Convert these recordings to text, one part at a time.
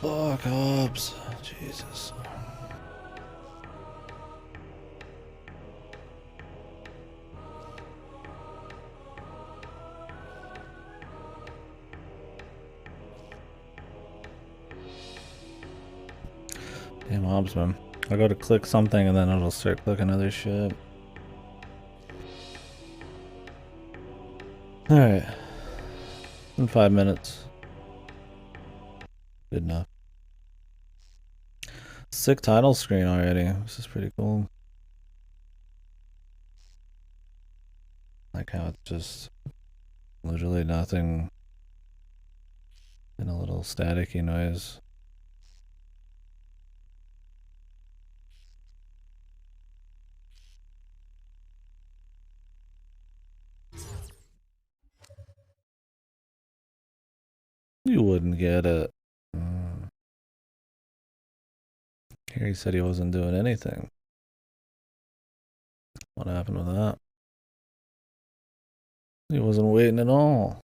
Fuck Hobbs. Jesus. Damn Hobbs, man. I'll go to click something and then it'll start clicking other shit. Alright. In 5 minutes. Good enough. Sick title screen already. This is pretty cool. Like how it's just literally nothing and a little staticky noise. You wouldn't get it. Here he said he wasn't doing anything. What happened with that? He wasn't waiting at all.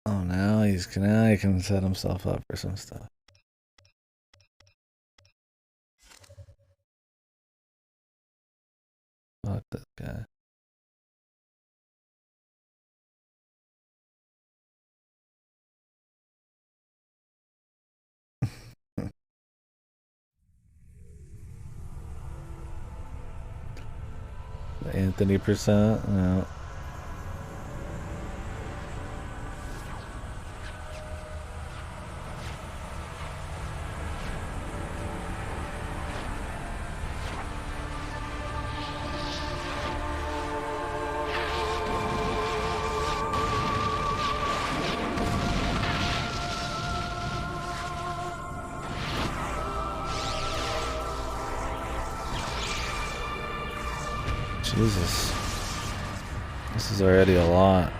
Oh, now he can set himself up for some stuff. Fuck this guy. The Anthony percent, yeah. Jesus. This is already a lot.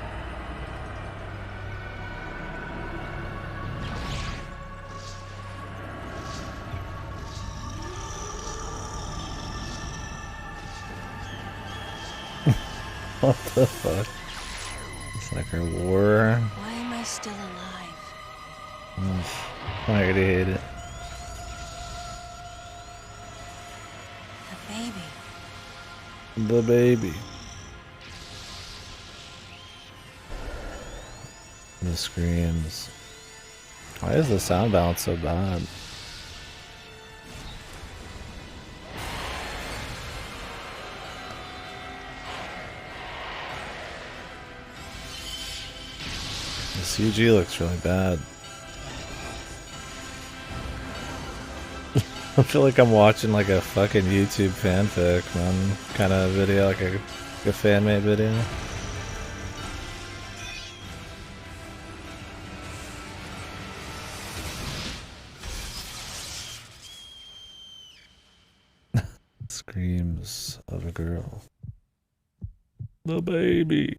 What the fuck? It's like a war. Why am I still alive? I already hate it. The baby. The baby. The screams. Why is the sound balance so bad? The CG looks really bad. I feel like I'm watching like a fucking YouTube fanfic, man, kind of video, like a fan-made video. Screams of a girl. The baby.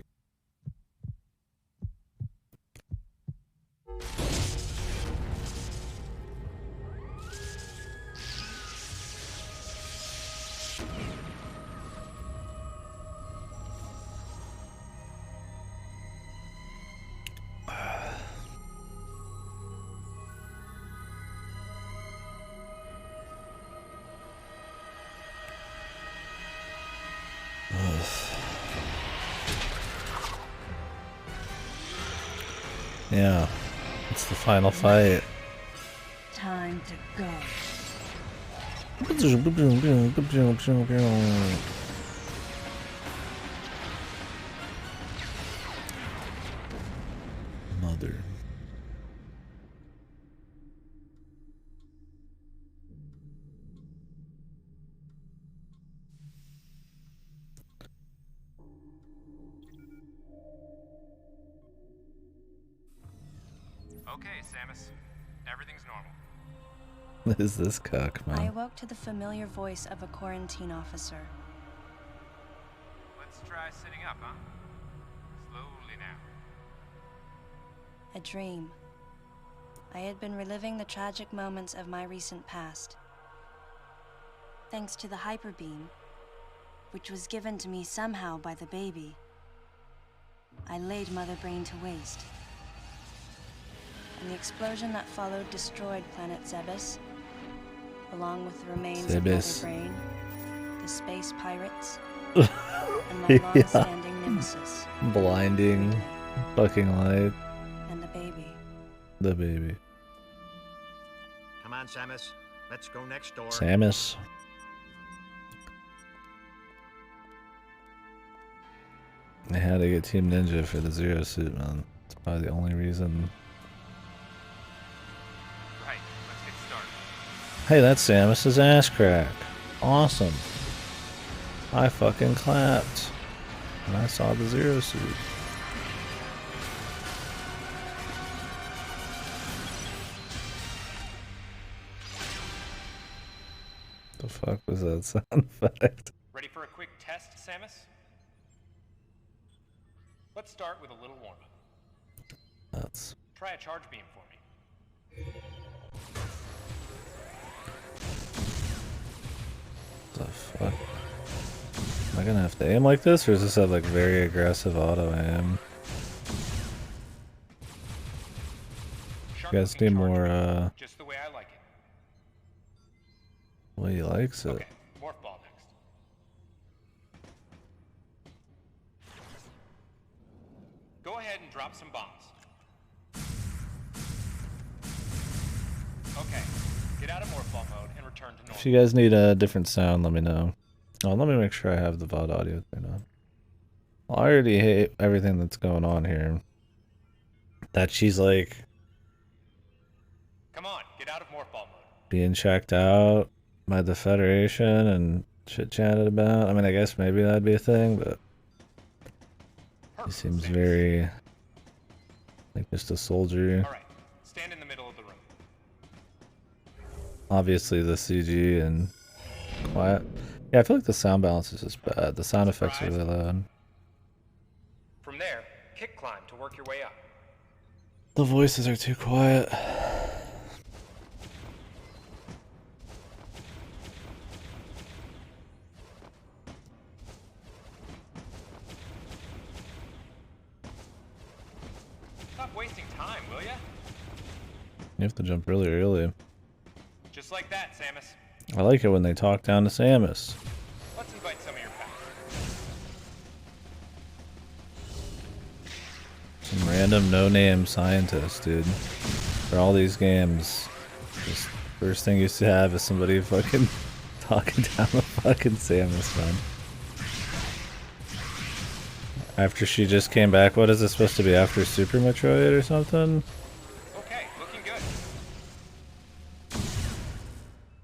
Yeah, it's the final fight. Time to go. Mother. Okay, Samus. Everything's normal. What is this cuck, I man? awoke to the familiar voice of a quarantine officer. Let's try sitting up, huh? Slowly now. A dream. I had been reliving the tragic moments of my recent past. Thanks to the hyper beam, which was given to me somehow by the baby. I laid Mother Brain to waste. And the explosion that followed destroyed planet Zebes, along with the remains of Mother Zebes. Brain, the space pirates, and my long-standing nemesis, Blinding fucking light. and the baby. The baby. Come on, Samus. Let's go next door. Samus. I had to get Team Ninja for the Zero suit, man. It's probably the only reason. Right, let's get started. Hey, that's Samus's ass crack. Awesome. I fucking clapped when I saw the Zero suit. The fuck was that sound effect? Ready for a quick test, Samus? Let's start with a little warm-up. That's Try a charge beam for me. the fuck. Am I gonna have to aim like this, or is this a like very aggressive auto aim? You guys need more Just the way I like it. well, he likes it. Okay, morph ball next. Go ahead and drop some bombs. Okay, get out of morph ball mode and return to normal. If you guys need a different sound, let me know. Oh, let me make sure I have the VOD audio turned on. Well, I already hate everything that's going on here. That she's like Come on, get out of morph ball mode. being checked out by the Federation and shit chatted about. I mean, I guess maybe that'd be a thing, but he Perfect, seems Samus. very like just a soldier. All right, stand in the middle of the room. Obviously, the CG and quiet. Yeah, I feel like the sound balance is just bad. The sound effects are really loud. From there, kick climb to work your way up. The voices are too quiet. Stop wasting time, will ya? You have to jump really early. Just like that, Samus. I like it when they talk down to Samus. Let's invite some of your pals. Some random no-name scientist, dude. For all these games, just first thing you used to have is somebody fucking talking down the fucking Samus, man. After she just came back, what is this supposed to be, after Super Metroid or something? Okay, looking good.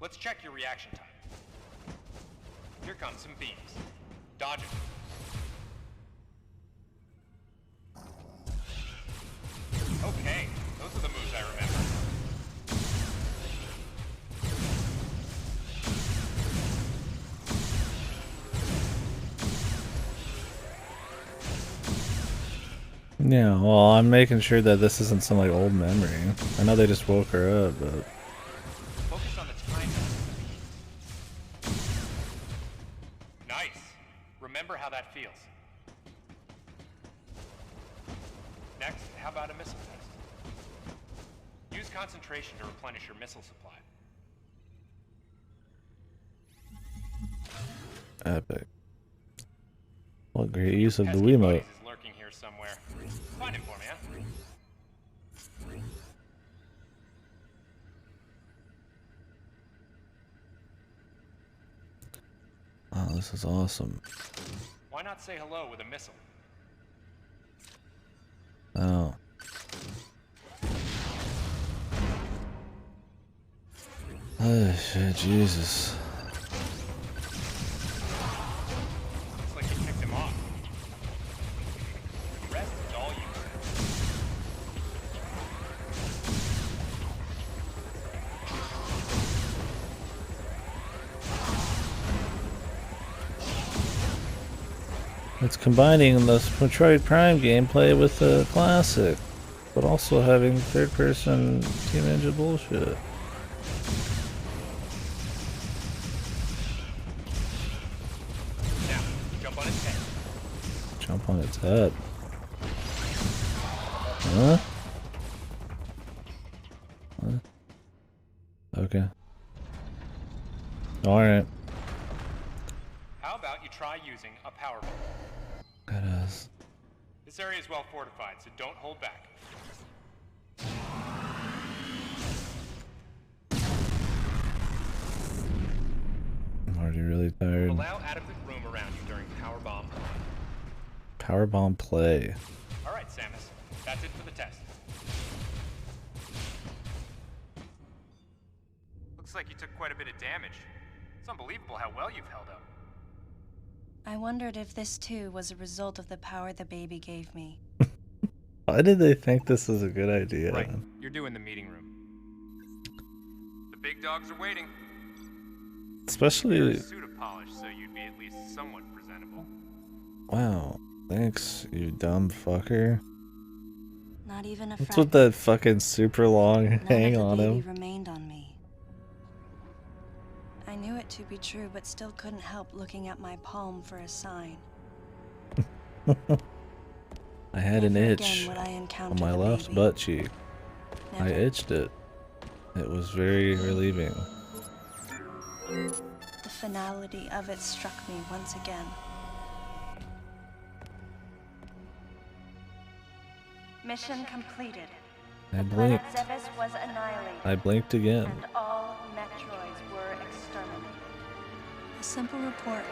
Let's check your reaction time. Here comes some beams. Dodge it. Okay, those are the moves I remember. Yeah, well, I'm making sure that this isn't some like old memory. I know they just woke her up, but Focus on the timing. Nice. Remember how that feels. Next, how about a missile test? Use concentration to replenish your missile supply. epic. What great use of the Pesky Wiimote. Buddies is lurking here somewhere. Find him for me, huh? Oh, this is awesome. Why not say hello with a missile? Oh. Oh shit, Jesus. Looks like you kicked him off. The rest is all you. It's combining the Metroid Prime gameplay with the classic, but also having third-person Team Ninja bullshit. Now, jump on his head. Jump on its head. Huh? What? Okay. Alright. How about you try using a power bomb? That is. This area is well fortified, so don't hold back. I'm already really tired. Allow adequate room around you during power bomb. Power bomb play. All right, Samus. That's it for the test. Looks like you took quite a bit of damage. It's unbelievable how well you've held up. I wondered if this too was a result of the power the baby gave me. Why did they think this is a good idea? Right. You're due in the meeting room. The big dogs are waiting. You're Especially. a suit of polish, so you'd be at least somewhat presentable. Wow. Thanks, you dumb fucker. Not even a What's fragment. with that fucking super long None hang of the on baby him? remained on me. I knew it to be true, but still couldn't help looking at my palm for a sign. I had an Never itch again would I on encounter my the left baby. butt cheek. I Never. itched it. It was very relieving. The finality of it struck me once again. Mission completed. I The planet blinked. Zebes was annihilated. I blinked again. And all Metroids were exterminated. A simple report.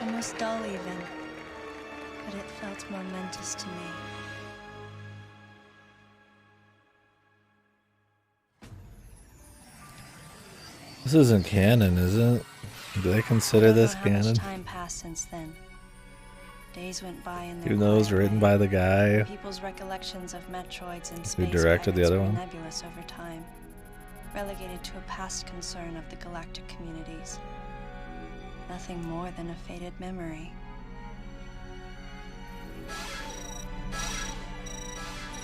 Almost dull even. But it felt momentous to me. This isn't canon, is it? Do they consider I don't this know how canon? much time passed since then. Days went by in their Even though it was quiet written way. by the guy People's recollections of Metroids and who space directed the pirates other were one. nebulous over time, relegated to a past concern of the galactic communities. Nothing more than a faded memory.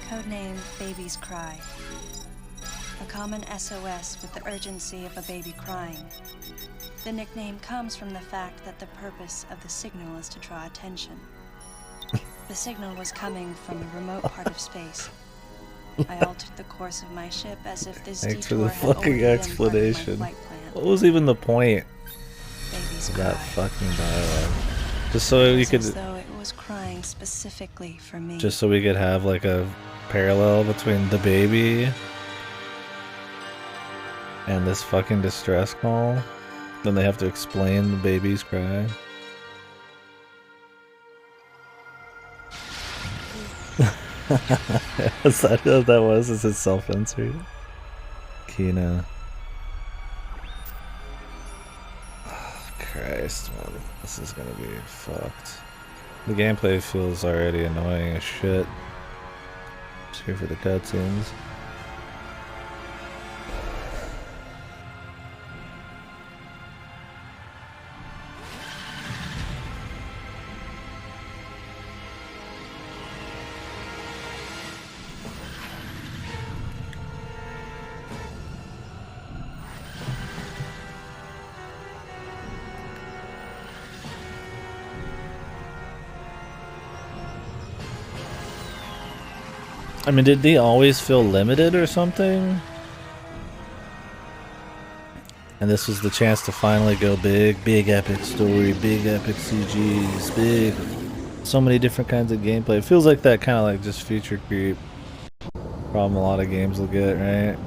Codename Baby's Cry. A common SOS with the urgency of a baby crying. The nickname comes from the fact that the purpose of the signal is to draw attention. The signal was coming from a remote part of space. I altered the course of my ship as if this Thanks for detour the had already fucking been part of my explanation. flight plan. What was even the point Baby's of cry. that fucking dialogue? Just so you It could, was as though it was crying specifically for me. just so we could have like a parallel between the baby and this fucking distress call. Then they have to explain the baby's cry. Is that what that was? Is it self-insert? Kina. Oh, Christ, man. This is gonna be fucked. The gameplay feels already annoying as shit. Just here for the cutscenes. I mean, did they always feel limited or something? And this was the chance to finally go big, big epic story, big epic CGs, big, so many different kinds of gameplay. It feels like that kind of like just feature creep problem a lot of games will get, right?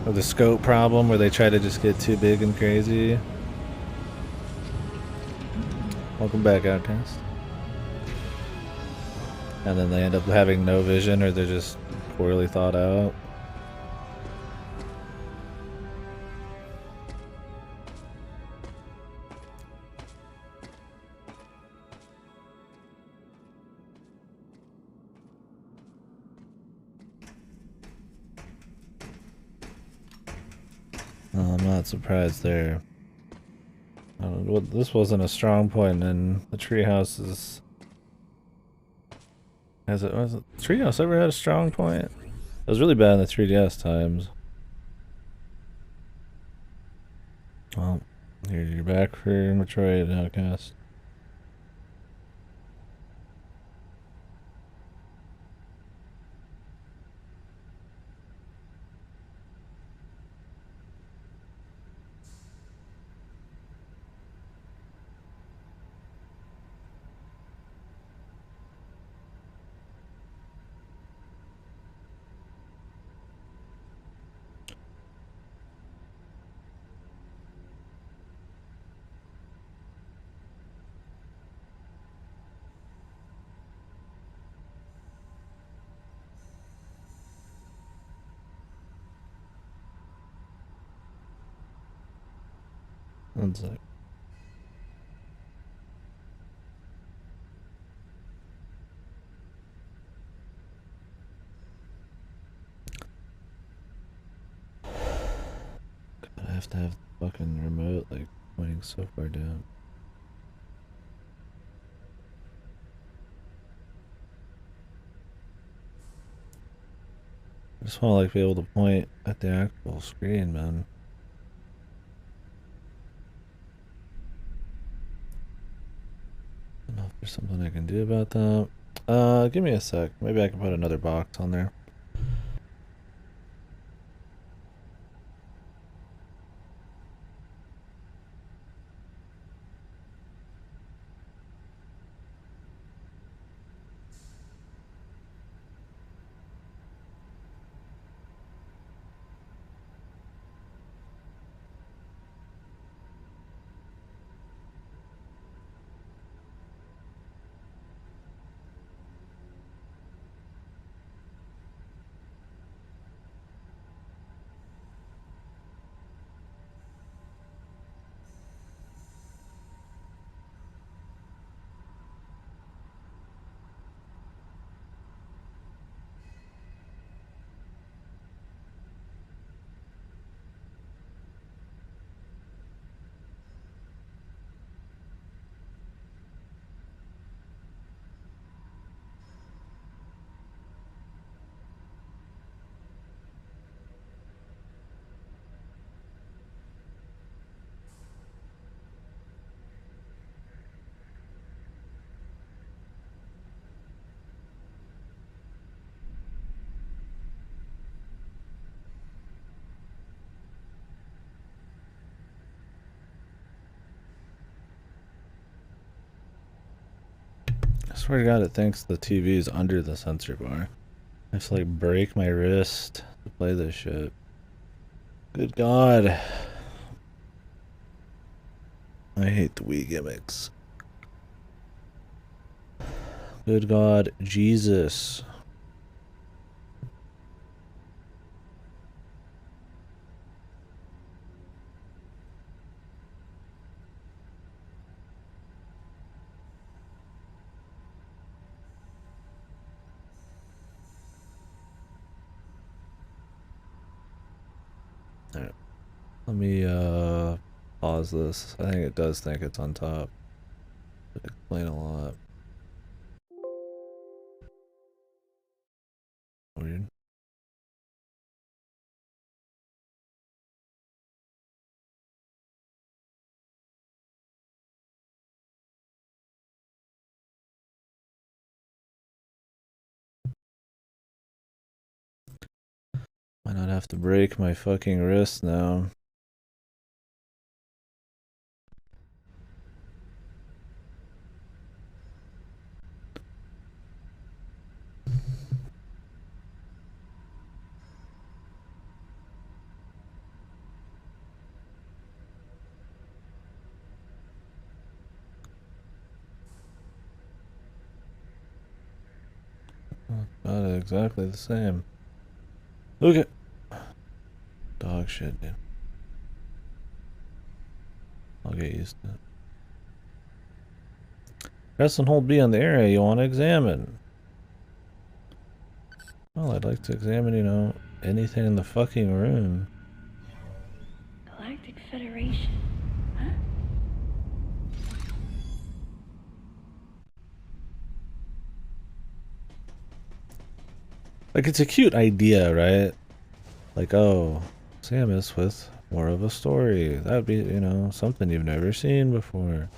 Or the scope problem where they try to just get too big and crazy. Welcome back, Outcast. And then they end up having no vision, or they're just poorly thought out. I'm not surprised there. This wasn't a strong point in the treehouse. Was it Treehouse ever had a strong point? It was really bad in the 3DS times. Well, you're back for Metroid Outcast. One sec. God, I have to have the fucking remote like pointing so far down. I just want to like be able to point at the actual screen, man. I don't know if there's something I can do about that. Give me a sec. Maybe I can put another box on there. I swear to God, it thinks the TV is under the sensor bar. I have to like break my wrist to play this shit. Good God. I hate the Wii gimmicks. Good God, Jesus. Alright. Let me pause this. I think it does think it's on top. Would explain a lot. Weird. Might not have to break my fucking wrist now. Not exactly the same. Okay. Dog shit, dude. I'll get used to it. Press and hold B on the area you want to examine. Well, I'd like to examine, you know, anything in the fucking room. Galactic Federation, huh? Like, it's a cute idea, right? Like, oh, Samus with more of a story. That'd be, you know, something you've never seen before.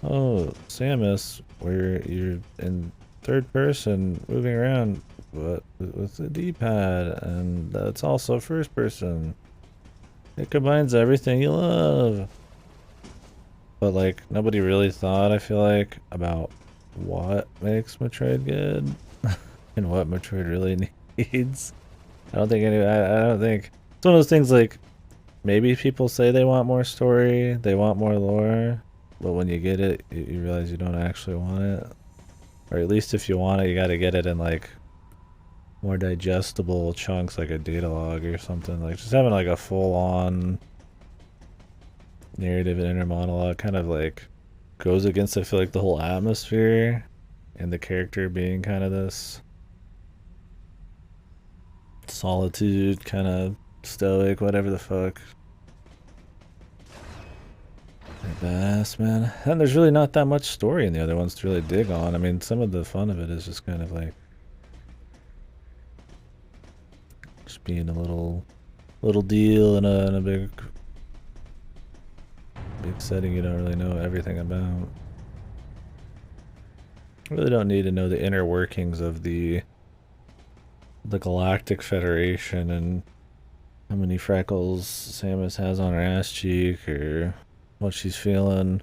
Oh, Samus, where you're in third person moving around, but with the D-pad, and it's also first person. It combines everything you love. But, like, nobody really thought, I feel like, about what makes Metroid good and what Metroid really needs. I don't think I don't think it's one of those things like maybe people say they want more story, they want more lore, but when you get it, you realize you don't actually want it. Or at least if you want it, you got to get it in like more digestible chunks, like a data log or something. Like just having like a full on narrative and inner monologue kind of like goes against, I feel like, the whole atmosphere and the character being kind of this solitude, kind of stoic, whatever the fuck. Badass, man. And there's really not that much story in the other ones to really dig on. I mean, some of the fun of it is just kind of like just being a little deal in a big setting you don't really know everything about. Really don't need to know the inner workings of the Galactic Federation and how many freckles Samus has on her ass cheek or what she's feeling.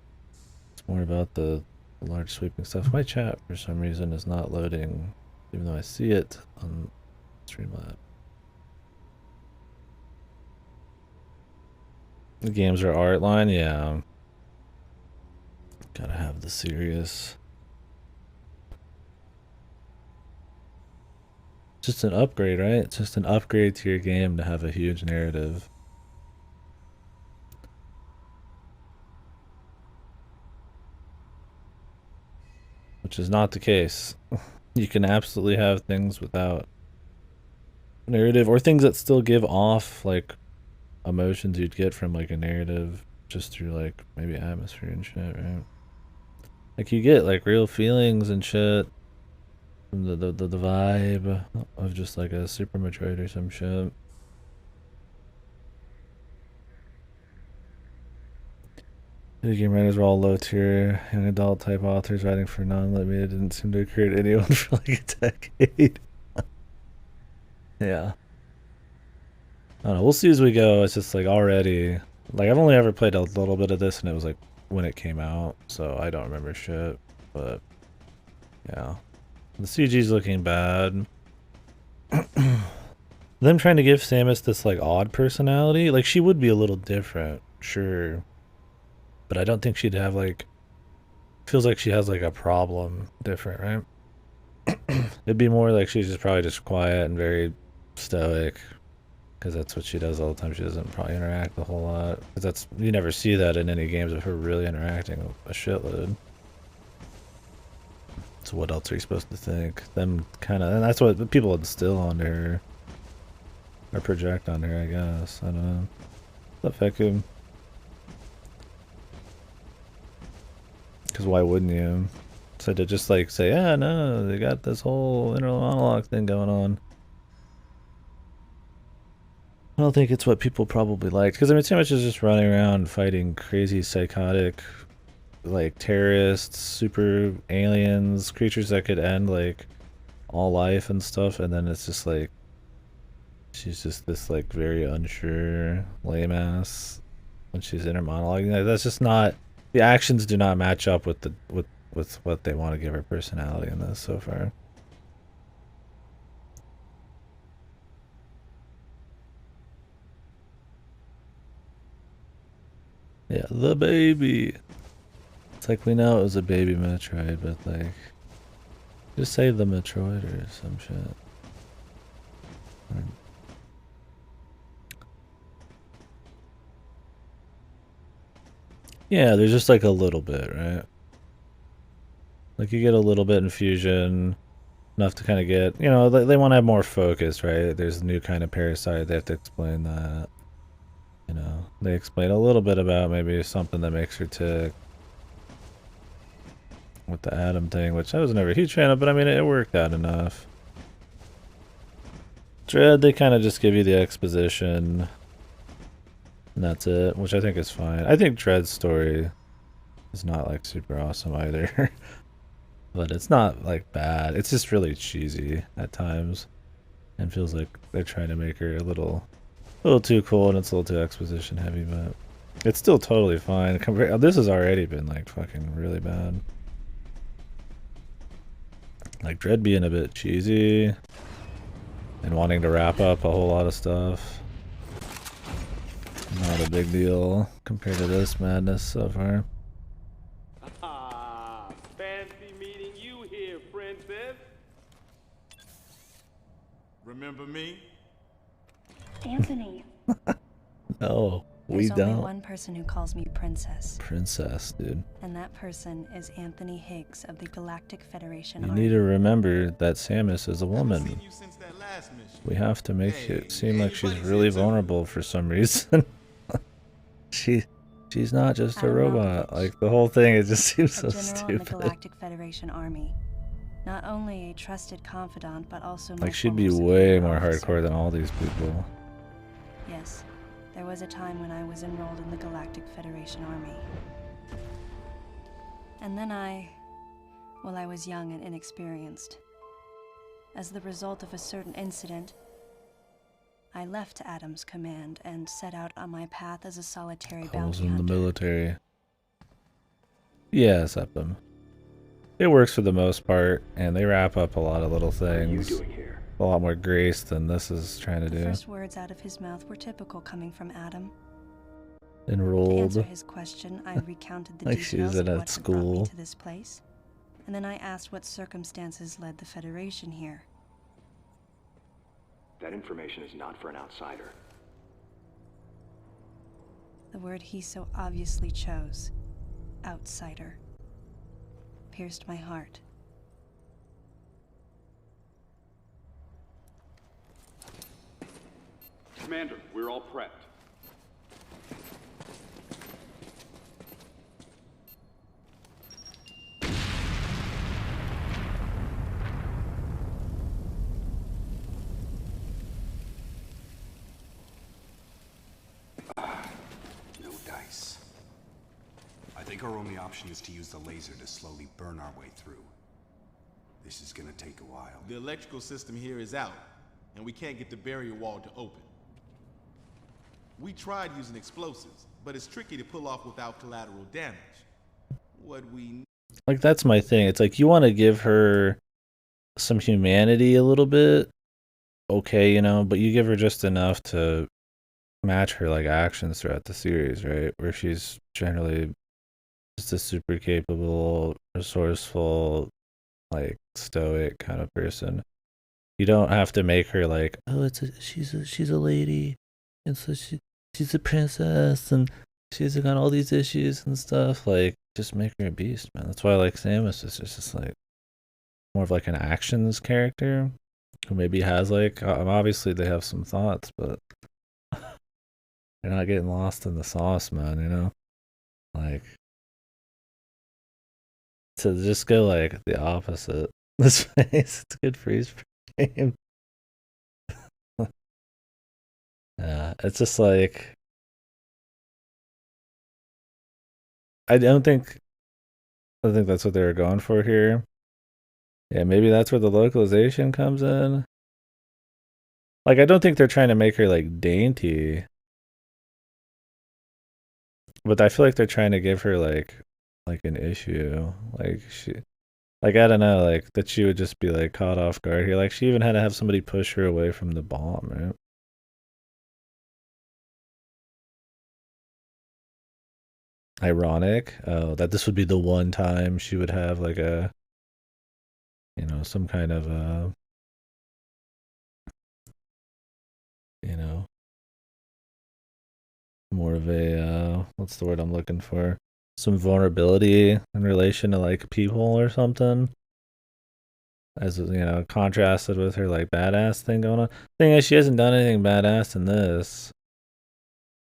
It's more about the large sweeping stuff. My chat for some reason is not loading, even though I see it on Streamlabs. The games are art line, yeah. Gotta have the serious. Just an upgrade, right? It's just an upgrade to your game to have a huge narrative. Which is not the case. You can absolutely have things without narrative, or things that still give off like emotions you'd get from like a narrative just through like maybe atmosphere and shit, right? Like you get like real feelings and shit from the vibe of just like a Super Metroid or some shit. Video game writers were all low tier, young adult type authors writing for non-lit media didn't seem to occur to anyone for like a decade. Yeah. I don't know, we'll see as we go. It's just like already, like I've only ever played a little bit of this and it was like when it came out, so I don't remember shit, but yeah. The CG's looking bad. Them trying to give Samus this like odd personality, like she would be a little different, sure. But I don't think she'd have like, feels like she has like a problem different, right? It'd be more like she's just probably just quiet and very stoic, because that's what she does all the time. She doesn't probably interact a whole lot, because that's, you never see that in any games of her really interacting a shitload. So what else are you supposed to think? Them kind of, and that's what people instill onto her, or project on her, I guess. I don't know. What's up, Feku? Because why wouldn't you? So to just like say, yeah, no, they got this whole inner monologue thing going on. I don't think it's what people probably liked. Because I mean, Samus is just running around fighting crazy, psychotic, like terrorists, super aliens, creatures that could end like all life and stuff. And then it's just like, she's just this like very unsure, lame ass when she's in her monologue. That's just not. The actions do not match up with the with what they want to give her personality in this so far. Yeah, the baby. It's like we know it was a baby Metroid, but like, just say the Metroid or some shit. Yeah, there's just like a little bit, right? Like you get a little bit in Fusion, enough to kind of get, you know, they want to have more focus, right? There's a new kind of parasite, they have to explain that. You know, they explain a little bit about maybe something that makes her tick. With the Atom thing, which I was never a huge fan of, but I mean, it worked out enough. Dread, they kind of just give you the exposition. And that's it, which I think is fine. I think Dread's story is not like super awesome either. But it's not like bad. It's just really cheesy at times. And feels like they're trying to make her a little too cool, and it's a little too exposition heavy, but it's still totally fine. This has already been like fucking really bad. Like Dread being a bit cheesy and wanting to wrap up a whole lot of stuff. Not a big deal compared to this madness so far. Fancy meeting you here, princess. Remember me? Anthony. No. We There's only don't. one person who calls me Princess, Princess, dude. and that person is Anthony Higgs of the Galactic Federation You Army. need to remember that Samus is a Haven't woman. seen you since that last mission. We have to make it seem Hey, like she's buddy's really here too. vulnerable for some reason. She's not just a Adam robot. Malkovich. Like the whole thing, it just seems A so general in the stupid. Galactic Federation Army. Not only a trusted confidant, but also my Like she'd former be superior way more officer. hardcore than all these people. Yes, there was a time when I was enrolled in the Galactic Federation Army. And then I was young and inexperienced. As the result of a certain incident, I left Adam's command and set out on my path as a solitary Calls bounty in the hunter. military. Yeah, Septum. It works for the most part, and they wrap up a lot of little things. A lot more grace than this is trying to The do. first words out of his mouth were typical coming from Adam. To Enrolled. answer his question, I recounted the Like she details was of in a what had brought me school. to this place, and then I asked what circumstances led the Federation here. That information is not for an outsider. The word he so obviously chose, outsider, pierced my heart. Commander, we're all prepped. No dice. I think our only option is to use the laser to slowly burn our way through. This is gonna take a while. The electrical system here is out, and we can't get the barrier wall to open. We tried using explosives, but it's tricky to pull off without collateral damage. What we Like that's my thing. It's like you want to give her some humanity a little bit. Okay, you know, but you give her just enough to match her like actions throughout the series, right? Where she's generally just a super capable, resourceful, like stoic kind of person. You don't have to make her like, oh, she's a lady, and so she's a princess, and she's got all these issues and stuff. Like, just make her a beast, man. That's why I like Samus. Is just like more of like an actions character who maybe has like obviously they have some thoughts, but they're not getting lost in the sauce, man. You know, like to just go like the opposite. This face, it's a good freeze frame. Yeah, it's just like I think that's what they were going for here. Yeah, maybe that's where the localization comes in. Like, I don't think they're trying to make her like dainty, but I feel like they're trying to give her like an issue. Like I don't know, like that she would just be like caught off guard here. Like she even had to have somebody push her away from the bomb, right? Ironic, that this would be the one time she would have like a, you know, some kind of you know, more of a what's the word I'm looking for? Some vulnerability in relation to like people or something. As you know, contrasted with her like badass thing going on. Thing is, she hasn't done anything badass in this,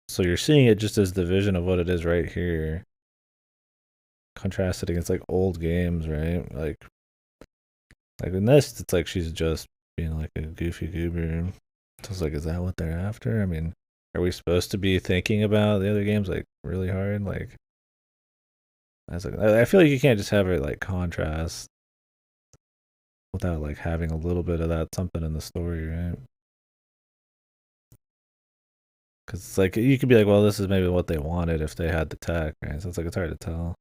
so you're seeing it just as the vision of what it is right here, contrasted against like old games, right? Like in this, it's like she's just being like a goofy goober. So it's like, is that what they're after? I mean, are we supposed to be thinking about the other games like really hard? Like, I feel like you can't just have it like contrast without like having a little bit of that something in the story, right? Because it's like you could be like, well, this is maybe what they wanted if they had the tech, right? So it's like it's hard to tell.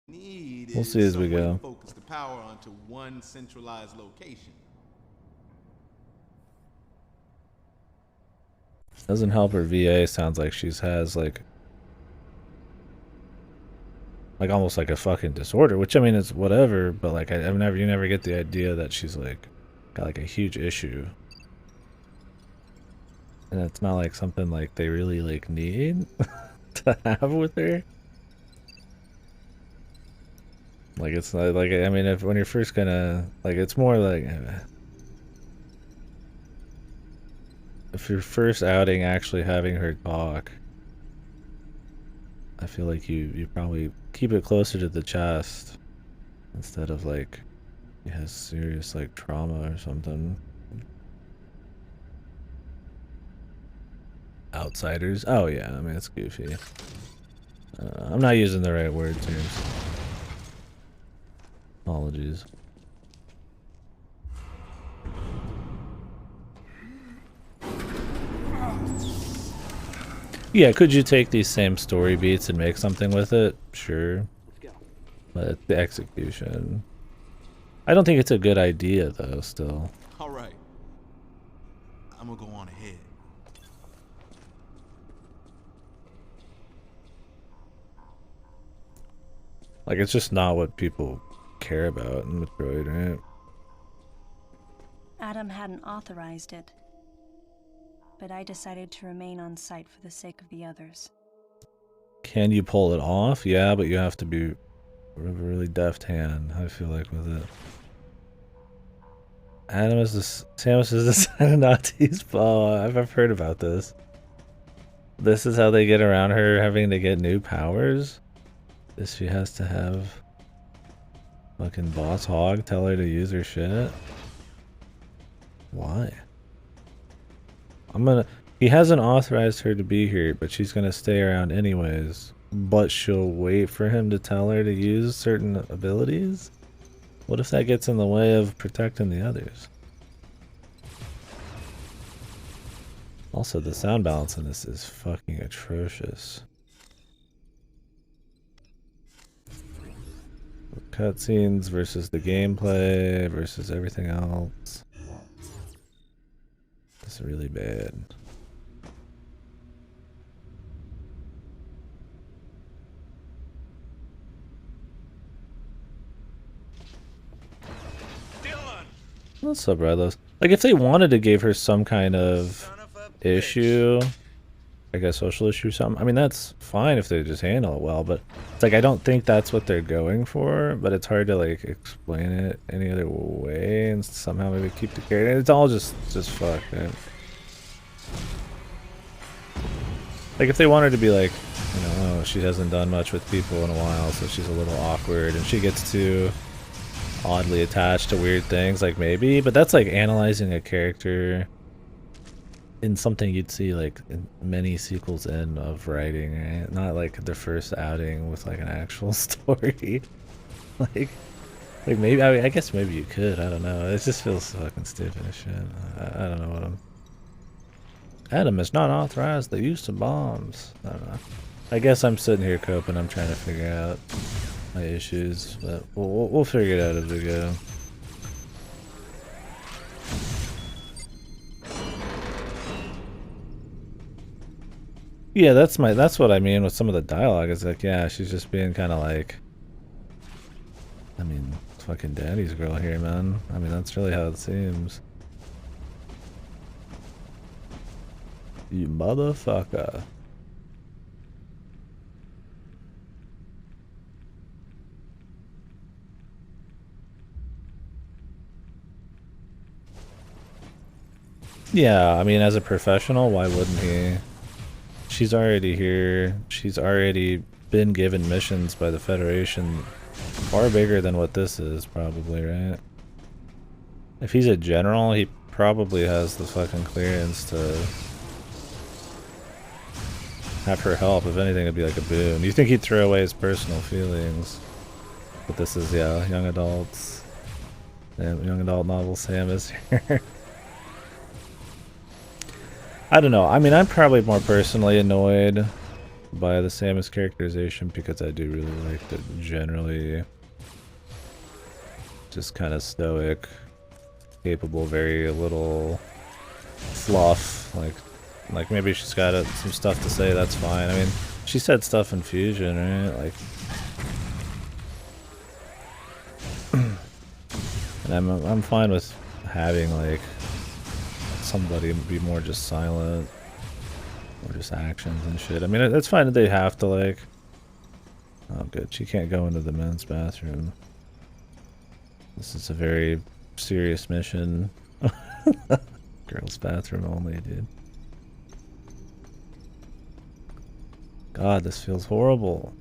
need We'll is see as we some way to go. focus the power onto one centralized location. Doesn't help her VA sounds like has like almost like a fucking disorder, which I mean it's whatever, but like you never get the idea that she's like got like a huge issue. and it's not like something like they really like need to have with her. Like it's not like, I mean, if when you're first gonna like, it's more like if you're first outing actually having her talk, I feel like you probably keep it closer to the chest instead of like he has serious like trauma or something. Outsiders. Oh yeah, I mean it's goofy. I'm not using the right word terms. Apologies. Yeah, could you take these same story beats and make something with it? Sure. But the execution. I don't think it's a good idea though, still. Alright. I'm gonna go on ahead. Like, it's just not what people care about in Metroid, right? Adam hadn't authorized it, but I decided to remain on site for the sake of the others. Can you pull it off? Yeah, but you have to be a really deft hand, I feel like, with it. Samus is decided not to use bow. I've heard about this. This is how they get around her having to get new powers? This she has to have fucking Boss Hog tell her to use her shit? Why? He hasn't authorized her to be here, but she's gonna stay around anyways. But she'll wait for him to tell her to use certain abilities? What if that gets in the way of protecting the others? Also, the sound balance in this is fucking atrocious. Cutscenes versus the gameplay versus everything else. It's really bad. What's up, Redlos? Like, if they wanted to give her some kind of issue, like a social issue or something, I mean, that's fine if they just handle it well, but it's like, I don't think that's what they're going for, but it's hard to, like, explain it any other way and somehow maybe keep the character. It's all just fuck, right? Like, if they wanted to be like, you know, oh, she hasn't done much with people in a while, so she's a little awkward, and she gets too oddly attached to weird things, like, maybe, but that's like analyzing a character in something you'd see like in many sequels in of writing, right? Not like the first outing with like an actual story. like maybe, I mean, I guess maybe you could, I don't know. It just feels fucking stupid as shit. I don't know what Adam is not authorized the use of bombs. I don't know. I guess I'm sitting here coping, I'm trying to figure out my issues, but we'll figure it out as we go. Yeah, that's what I mean with some of the dialogue. It's like, yeah, she's just being kind of like, I mean, fucking daddy's girl here, man. I mean, that's really how it seems. You motherfucker. Yeah, I mean, as a professional, why wouldn't he? She's already here. She's already been given missions by the Federation far bigger than what this is, probably, right? If he's a general, he probably has the fucking clearance to have her help. If anything, it'd be like a boon. You think he'd throw away his personal feelings? But this is, yeah, young adults. And young adult novel Samus here. I don't know. I mean, I'm probably more personally annoyed by the Samus characterization because I do really like the generally just kind of stoic, capable, very little fluff. Like maybe she's got some stuff to say. That's fine. I mean, she said stuff in Fusion, right? Like, and I'm fine with having like somebody be more just silent. Or just actions and shit. I mean, it's fine that they have to, like... Oh, good. She can't go into the men's bathroom. This is a very serious mission. Girls' bathroom only, dude. God, this feels horrible.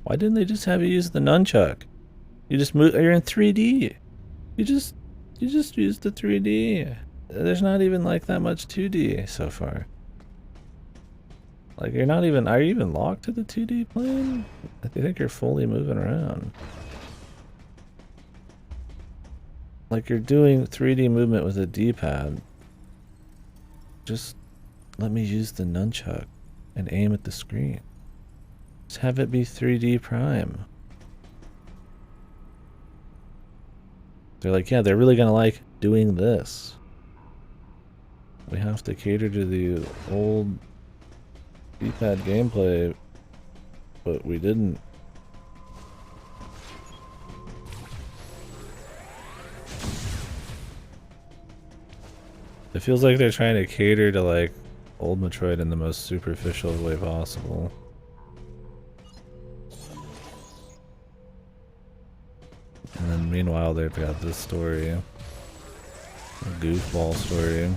Why didn't they just have you use the nunchuck? You just move. You're in 3D. You just use the 3D. There's not even like that much 2D so far. Like you're not even. Are you even locked to the 2D plane? I think you're fully moving around. Like you're doing 3D movement with a D-pad. Just let me use the nunchuck and aim at the screen. Just have it be 3D Prime. They're like, yeah, they're really gonna like doing this. We have to cater to the old D-pad gameplay, but we didn't. It feels like they're trying to cater to like old Metroid in the most superficial way possible. And then meanwhile they've got this story. A goofball story.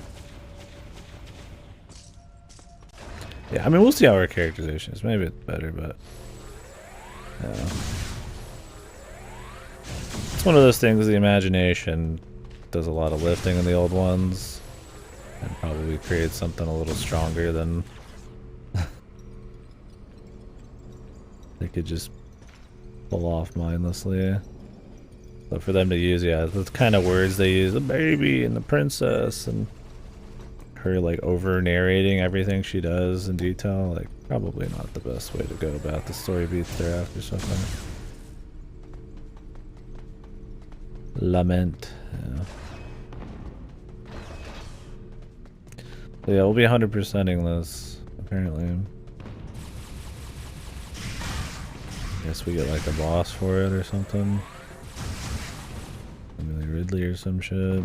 Yeah, I mean we'll see how our characterization is. Maybe it's better, but yeah. It's one of those things, the imagination does a lot of lifting in the old ones. And probably creates something a little stronger than they could just pull off mindlessly. But for them to use, yeah, the kind of words they use, the baby and the princess, and her like over narrating everything she does in detail, like probably not the best way to go about the story beats thereafter so far. Lament, yeah. So yeah, we'll be 100%ing this, apparently. Guess we get like a boss for it or something. Maybe like Ridley or some shit.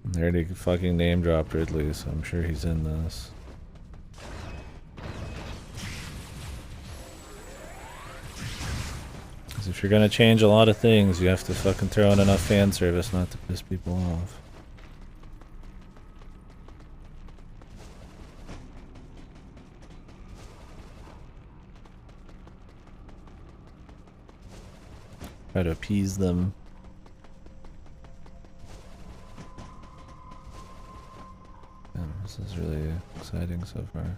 They already fucking name dropped Ridley, so I'm sure he's in this. Because if you're gonna change a lot of things, you have to fucking throw in enough fan service not to piss people off. Try to appease them. Damn, this is really exciting so far.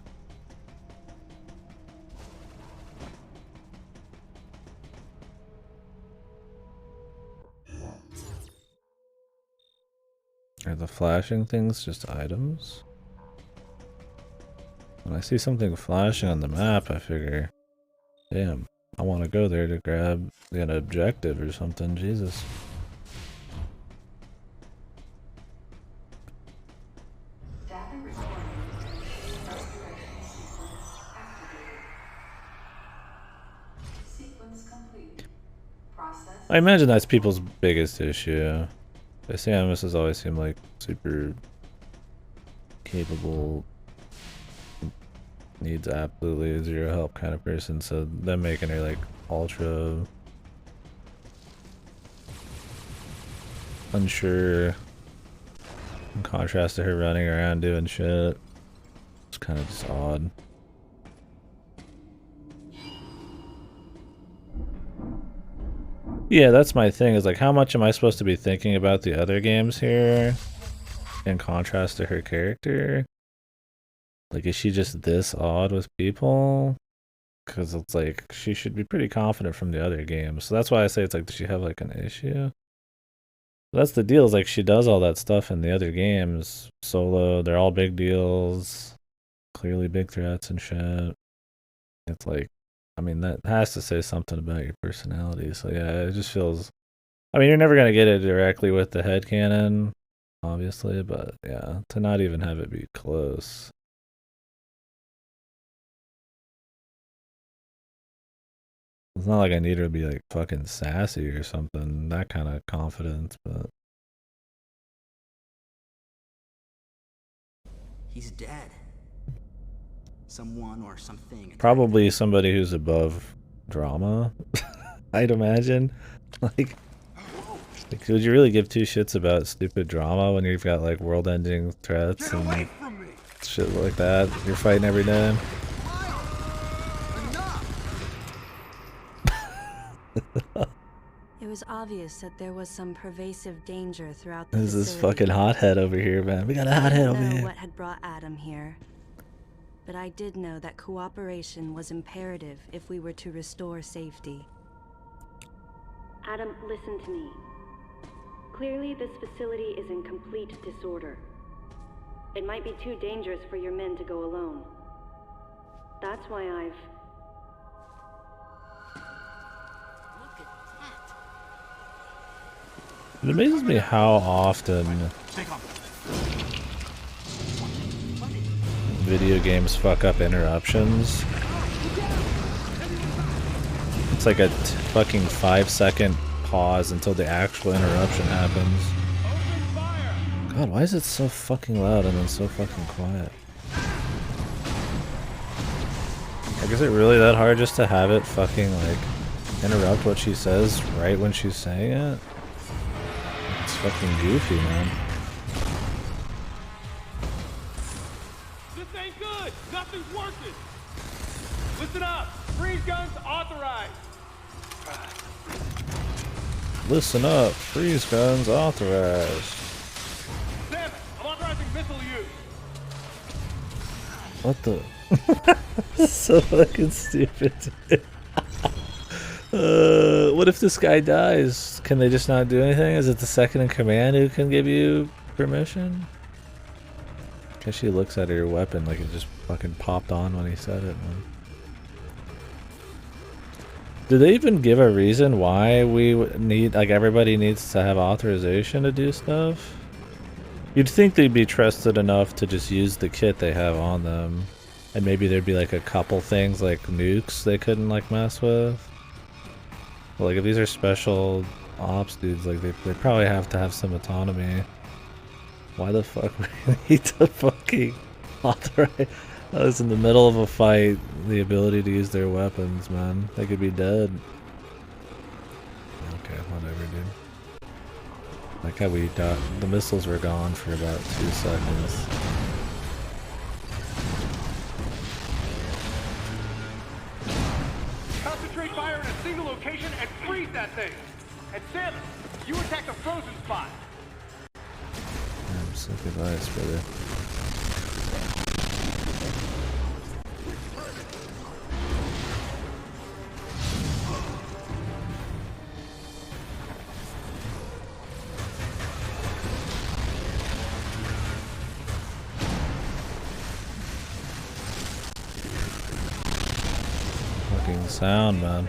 Are the flashing things just items? When I see something flashing on the map, I figure, damn, I want to go there to grab an objective or something, Jesus. I imagine that's people's biggest issue. Samus has always seemed like super capable, needs absolutely zero help kind of person, so them making her like ultra unsure in contrast to her running around doing shit, it's kind of just odd. Yeah, that's my thing, is like how much am I supposed to be thinking about the other games here in contrast to her character? Like, is she just this odd with people? Because it's like, she should be pretty confident from the other games. So that's why I say it's like, does she have like an issue? That's the deal, is like she does all that stuff in the other games. Solo, they're all big deals. Clearly big threats and shit. It's like, I mean, that has to say something about your personality. So yeah, it just feels... I mean, you're never going to get it directly with the headcanon, obviously, but yeah, to not even have it be close. It's not like I need her to be like fucking sassy or something, that kind of confidence, but He's dead. Someone or something attacked Probably somebody who's above drama, I'd imagine. Like, would you really give two shits about stupid drama when you've got like world-ending threats and shit like that you're fighting every day? It was obvious that there was some pervasive danger throughout the There's this facility. fucking hothead over here, man. We got a hothead over I didn't know here. what had brought Adam here, but I did know that cooperation was imperative if we were to restore safety. Adam, listen to me. Clearly, this facility is in complete disorder. It might be too dangerous for your men to go alone. That's why I've... It amazes me how often video games fuck up interruptions. It's like a fucking 5-second pause until the actual interruption happens. God, why is it so fucking loud and then so fucking quiet? Like, is it really that hard just to have it fucking, like, interrupt what she says right when she's saying it? It's fucking goofy, man. This ain't good! Nothing's working! Listen up! Freeze guns authorized! Listen up, freeze guns authorized. Sam, I'm authorizing missile use! What the? So fucking stupid. What if this guy dies? Can they just not do anything? Is it the second in command who can give you permission? Guess she looks at her weapon like it just fucking popped on when he said it, man. Do they even give a reason why we need, like, everybody needs to have authorization to do stuff? You'd think they'd be trusted enough to just use the kit they have on them. And maybe there'd be, like, a couple things, like nukes they couldn't, like, mess with. But, like, if these are special ops dudes, like, they probably have to have some autonomy. Why the fuck would we need to fucking authorize? I was in the middle of a fight, the ability to use their weapons, man. They could be dead. Okay, whatever, dude. Like how we got the missiles were gone for about 2 seconds. Concentrate fire in a single location and freeze that thing! And Sam, you attack the frozen spot! I'm sick advice, brother. Fucking sound, man.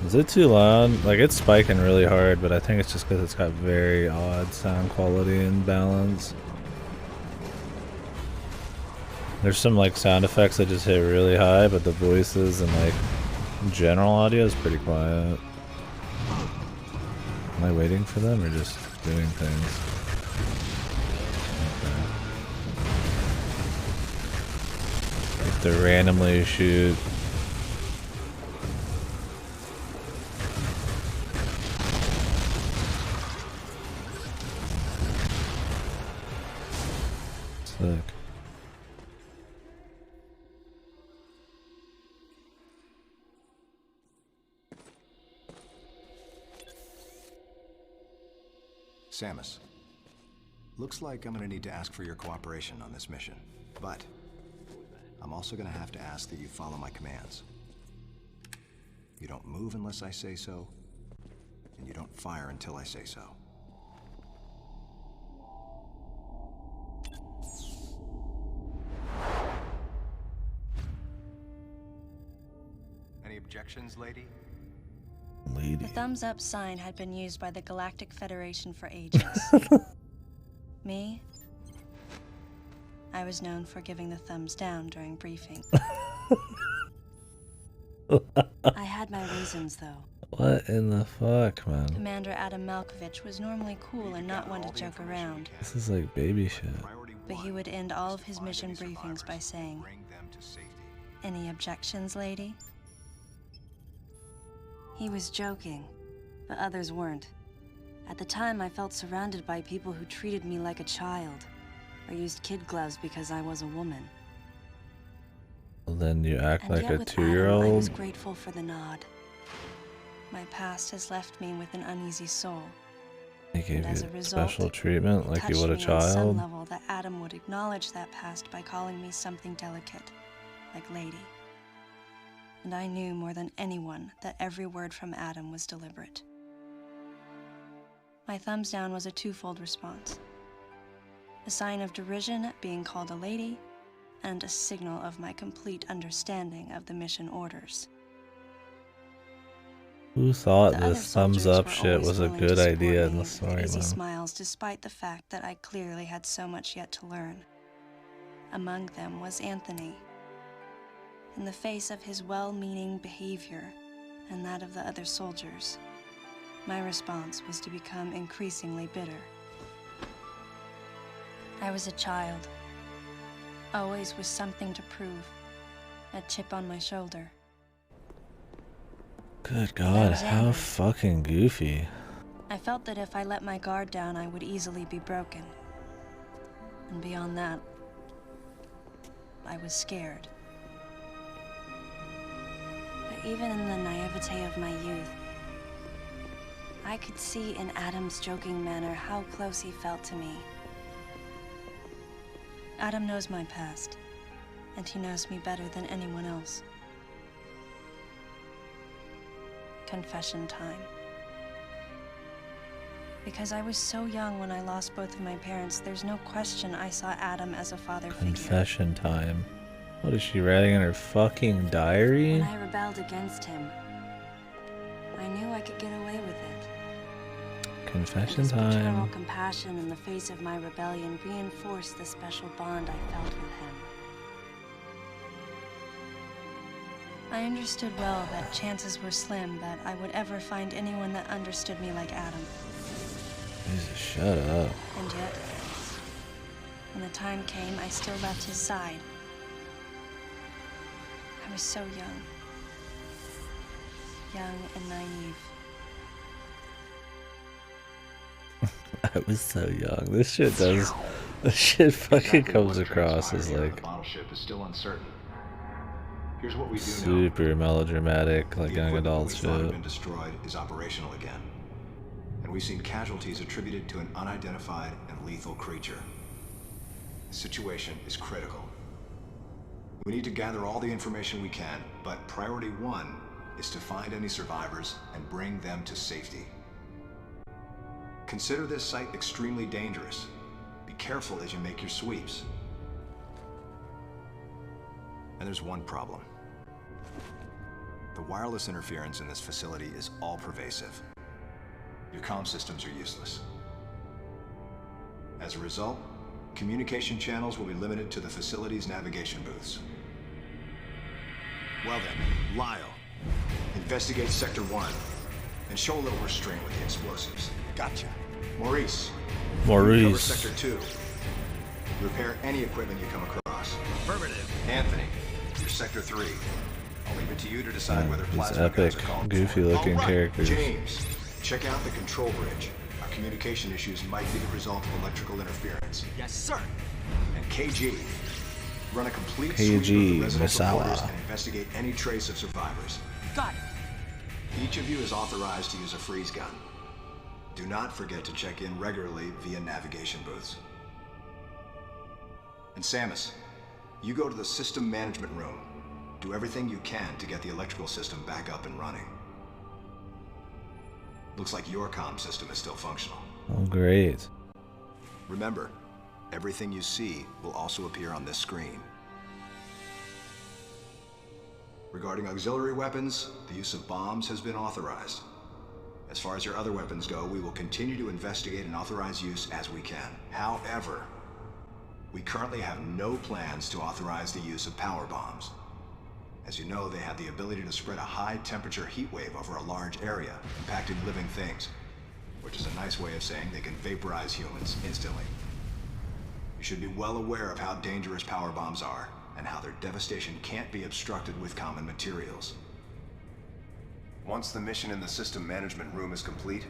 Is it too loud? Like, it's spiking really hard, but I think it's just because it's got very odd sound quality and balance. There's some, like, sound effects that just hit really high, but the voices and, like, general audio is pretty quiet. Am I waiting for them or just doing things? Okay. If they randomly shoot. Sick. Samus, looks like I'm gonna need to ask for your cooperation on this mission, but I'm also gonna have to ask that you follow my commands. You don't move unless I say so, and you don't fire until I say so. Any objections, lady? The thumbs up sign had been used by the Galactic Federation for ages. Me? I was known for giving the thumbs down during briefing. I had my reasons, though. What in the fuck, man? Commander Adam Malkovich was normally cool and not one to joke around. This is like baby shit. But he would end all of his mission briefings by saying, "Any objections, lady?" He was joking, but others weren't. At the time, I felt surrounded by people who treated me like a child, or used kid gloves because I was a woman. Well, then you act And like yet a with Adam, I was 2-year-old. grateful for the nod. My past has left me with an uneasy soul. He gave as you a result, special treatment like you would a touched me on some child. level that Adam would acknowledge that past by calling me something delicate, like lady. And I knew more than anyone that every word from Adam was deliberate. My thumbs down was a twofold response. A sign of derision at being called a lady, and a signal of my complete understanding of the mission orders. Who thought The other this thumbs soldiers up were shit always was a willing good to support idea in me the with story, easy man? smiles, despite the fact that I clearly had so much yet to learn. Among them was Anthony. In the face of his well-meaning behavior and that of the other soldiers, my response was to become increasingly bitter. I was a child, always with something to prove, a chip on my shoulder. Good God, was how angry. fucking goofy. I felt that if I let my guard down, I would easily be broken. And beyond that, I was scared. But even in the naivete of my youth, I could see in Adam's joking manner how close he felt to me. Adam knows my past, and he knows me better than anyone else. Confession time. Because I was so young when I lost both of my parents, there's no question I saw Adam as a father figure. Confession time. What is she writing in her fucking diary? When I rebelled against him, I knew I could get away with it. Confession His paternal time. compassion in the face of my rebellion reinforced the special bond I felt with him. I understood well that chances were slim that I would ever find anyone that understood me like Adam. Jesus, shut up. And yet, when the time came, I still left his side. I was so young. Young and naive. I was so young. This shit fucking comes across as The like bottle ship is still uncertain. Here's what we do know. super melodramatic, like The young equipment adult we thought had shit. been destroyed is operational again. And we've seen casualties attributed to an unidentified and lethal creature. The situation is critical. We need to gather all the information we can, but priority one is to find any survivors and bring them to safety. Consider this site extremely dangerous. Be careful as you make your sweeps. And there's one problem. The wireless interference in this facility is all-pervasive. Your comm systems are useless. As a result, communication channels will be limited to the facility's navigation booths. Well then, Lyle, investigate Sector 1 and show a little restraint with the explosives. Gotcha. Maurice, you cover Sector 2. Repair any equipment you come across. Affirmative. Anthony, you're Sector 3. I'll leave it to you to decide whether These plasma guns epic, are called. goofy looking All right, characters. James, check out the control bridge. Our communication issues might be the result of electrical interference. Yes, sir. And KG, run a complete KG, sweep of the residential Misawa. quarters and investigate any trace of survivors. Got it. Each of you is authorized to use a freeze gun. Do not forget to check in regularly via navigation booths. And Samus, you go to the system management room. Do everything you can to get the electrical system back up and running. Looks like your comm system is still functional. Oh, great. Remember, everything you see will also appear on this screen. Regarding auxiliary weapons, the use of bombs has been authorized. As far as your other weapons go, we will continue to investigate and authorize use as we can. However, we currently have no plans to authorize the use of power bombs. As you know, they have the ability to spread a high-temperature heat wave over a large area, impacting living things, which is a nice way of saying they can vaporize humans instantly. You should be well aware of how dangerous power bombs are, and how their devastation can't be obstructed with common materials. Once the mission in the system management room is complete,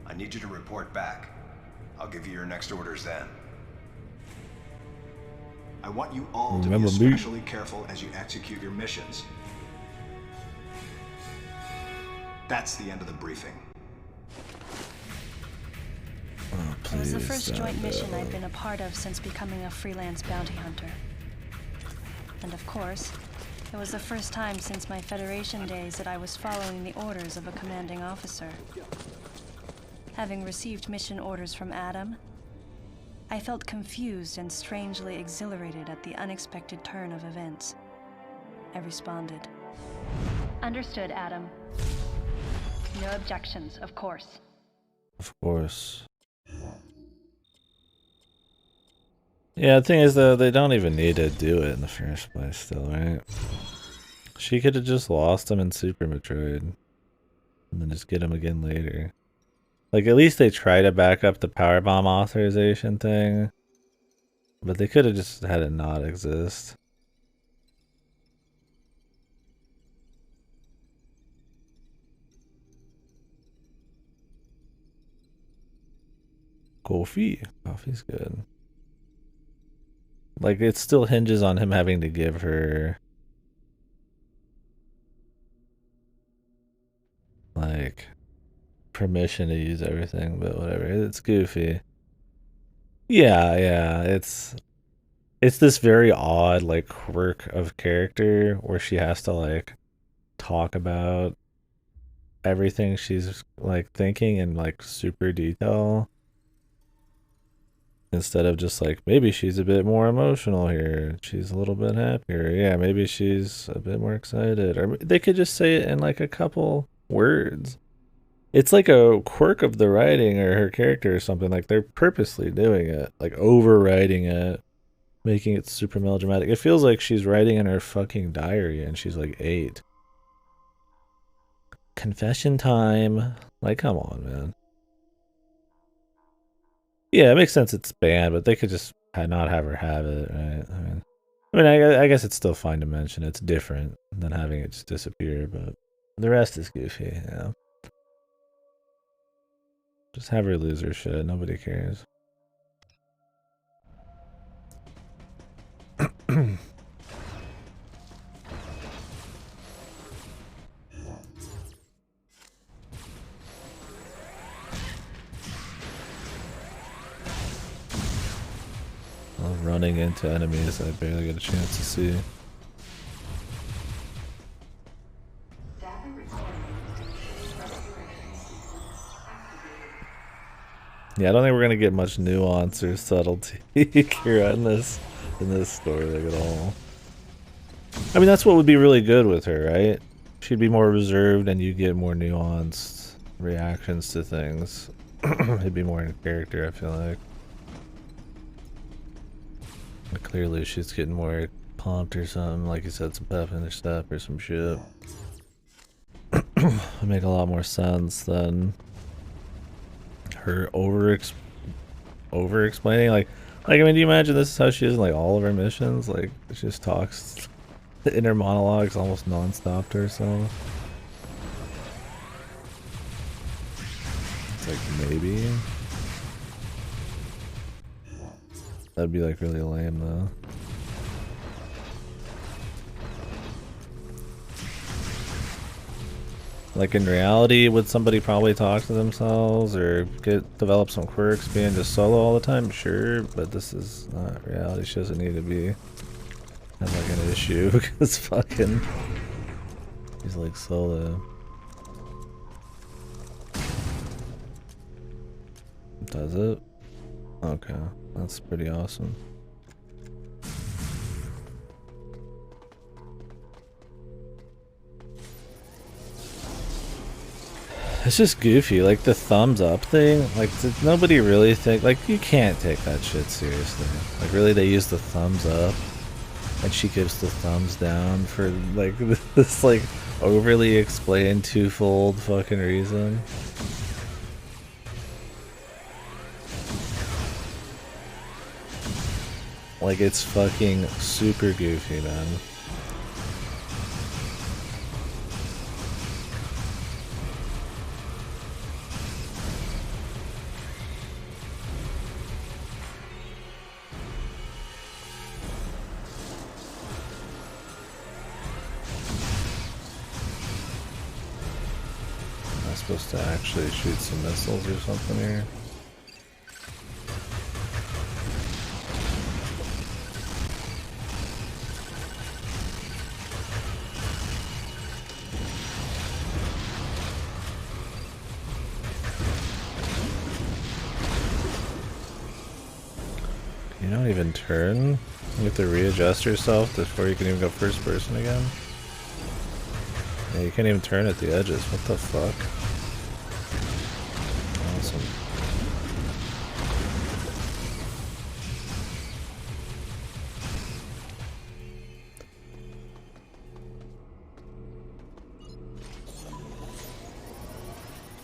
I need you to report back. I'll give you your next orders then. I want you all to be especially careful as you execute your missions. That's the end of the briefing. Oh, It was the first joint mission I'd been a part of since becoming a freelance bounty hunter. And of course, it was the first time since my Federation days that I was following the orders of a commanding officer. Having received mission orders from Adam, I felt confused and strangely exhilarated at the unexpected turn of events. I responded. Understood, Adam. No objections, of course. Of course. Yeah, the thing is though, they don't even need to do it in the first place still, right? She could have just lost him in Super Metroid. And then just get him again later. Like, at least they try to back up the powerbomb authorization thing. But they could have just had it not exist. Coffee. Coffee's good. Like, it still hinges on him having to give her, like, permission to use everything, but whatever. It's goofy. Yeah, it's this very odd, like, quirk of character where she has to, like, talk about everything she's, like, thinking in, like, super detail. Instead of just like, maybe she's a bit more emotional here. She's a little bit happier. Yeah, maybe she's a bit more excited. Or they could just say it in like a couple words. It's like a quirk of the writing or her character or something. Like they're purposely doing it. Like overwriting it. Making it super melodramatic. It feels like she's writing in her fucking diary and she's like 8. Confession time. Like, come on, man. Yeah, it makes sense it's banned, but they could just not have her have it, right? I guess it's still fine to mention. It's different than having it just disappear, but the rest is goofy, yeah. Just have her lose her shit. Nobody cares. Running into enemies I barely get a chance to see. Yeah, I don't think we're gonna get much nuance or subtlety here in this story like at all. I mean, that's what would be really good with her, right? She'd be more reserved and you get more nuanced reactions to things. It'd be more in character, I feel like. Clearly she's getting more pumped or something, like you said, some pep in her step or some shit. Would make a lot more sense than her over-explaining. Like I mean, do you imagine this is how she is in like all of her missions? Like she just talks in her monologues almost non-stop to herself. It's like maybe. That'd be like really lame though. Like in reality, would somebody probably talk to themselves or develop some quirks being just solo all the time? Sure, but this is not reality. She doesn't need to be have like an issue because fucking he's like solo. Does it? Okay, that's pretty awesome. It's just goofy, like the thumbs up thing. Like, did nobody really think, like, you can't take that shit seriously. Like, really, they use the thumbs up And she gives the thumbs down for like this like overly explained twofold fucking reason. Like it's fucking super goofy, man. Supposed to actually shoot some missiles or something here. You don't even turn? You have to readjust yourself before you can even go first person again? Yeah, you can't even turn at the edges. What the fuck? Awesome.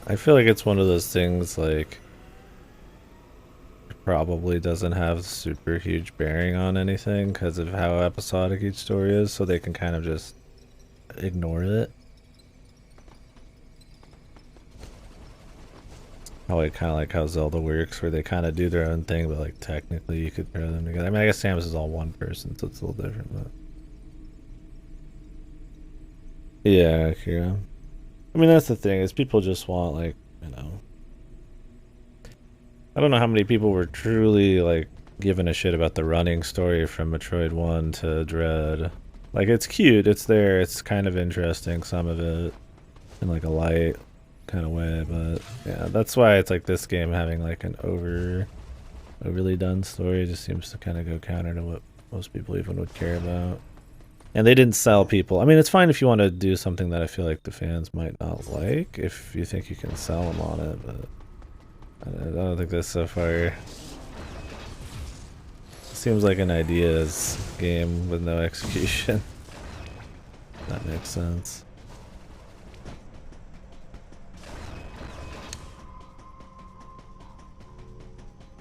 I feel like it's one of those things like probably doesn't have super huge bearing on anything because of how episodic each story is, so they can kind of just ignore it. Oh, like kind of like how Zelda works, where they kind of do their own thing, but like technically you could pair them together. I mean, I guess Samus is all one person, so it's a little different, but yeah, Akira. I mean, that's the thing is people just want like, you know, I don't know how many people were truly like giving a shit about the running story from Metroid 1 to Dread. Like it's cute, it's there, it's kind of interesting, some of it in like a light kind of way, but yeah, that's why it's like this game having like an overly done story just seems to kind of go counter to what most people even would care about. And they didn't sell people. I mean, it's fine if you want to do something that I feel like the fans might not like, if you think you can sell them on it, but I don't think this so far seems like an ideas game with no execution. That makes sense.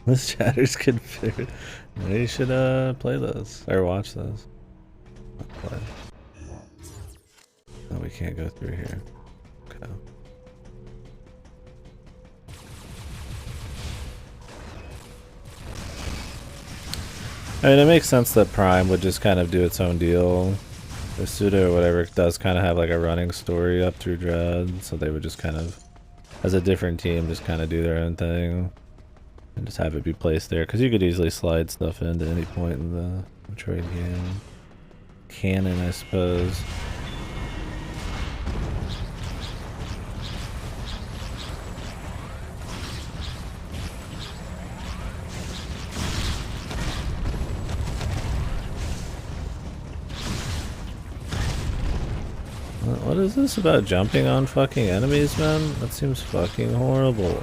This chatter's configured. Maybe you should play this or watch this. Play. Oh, we can't go through here. Okay. I mean, it makes sense that Prime would just kind of do its own deal. The Suda or whatever does kind of have like a running story up through Dread, so they would just kind of, as a different team, just kind of do their own thing. And just have it be placed there, because you could easily slide stuff into any point in the Metroid game. Canon, I suppose. What is this about jumping on fucking enemies, man? That seems fucking horrible.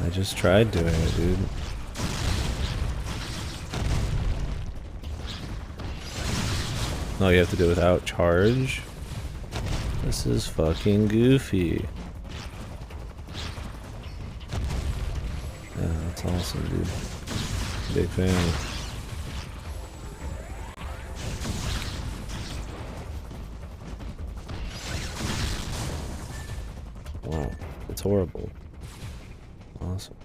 I just tried doing it, dude. No, you have to do it without charge? This is fucking goofy. Yeah, that's awesome, dude. Big fan. Wow, it's horrible. Awesome.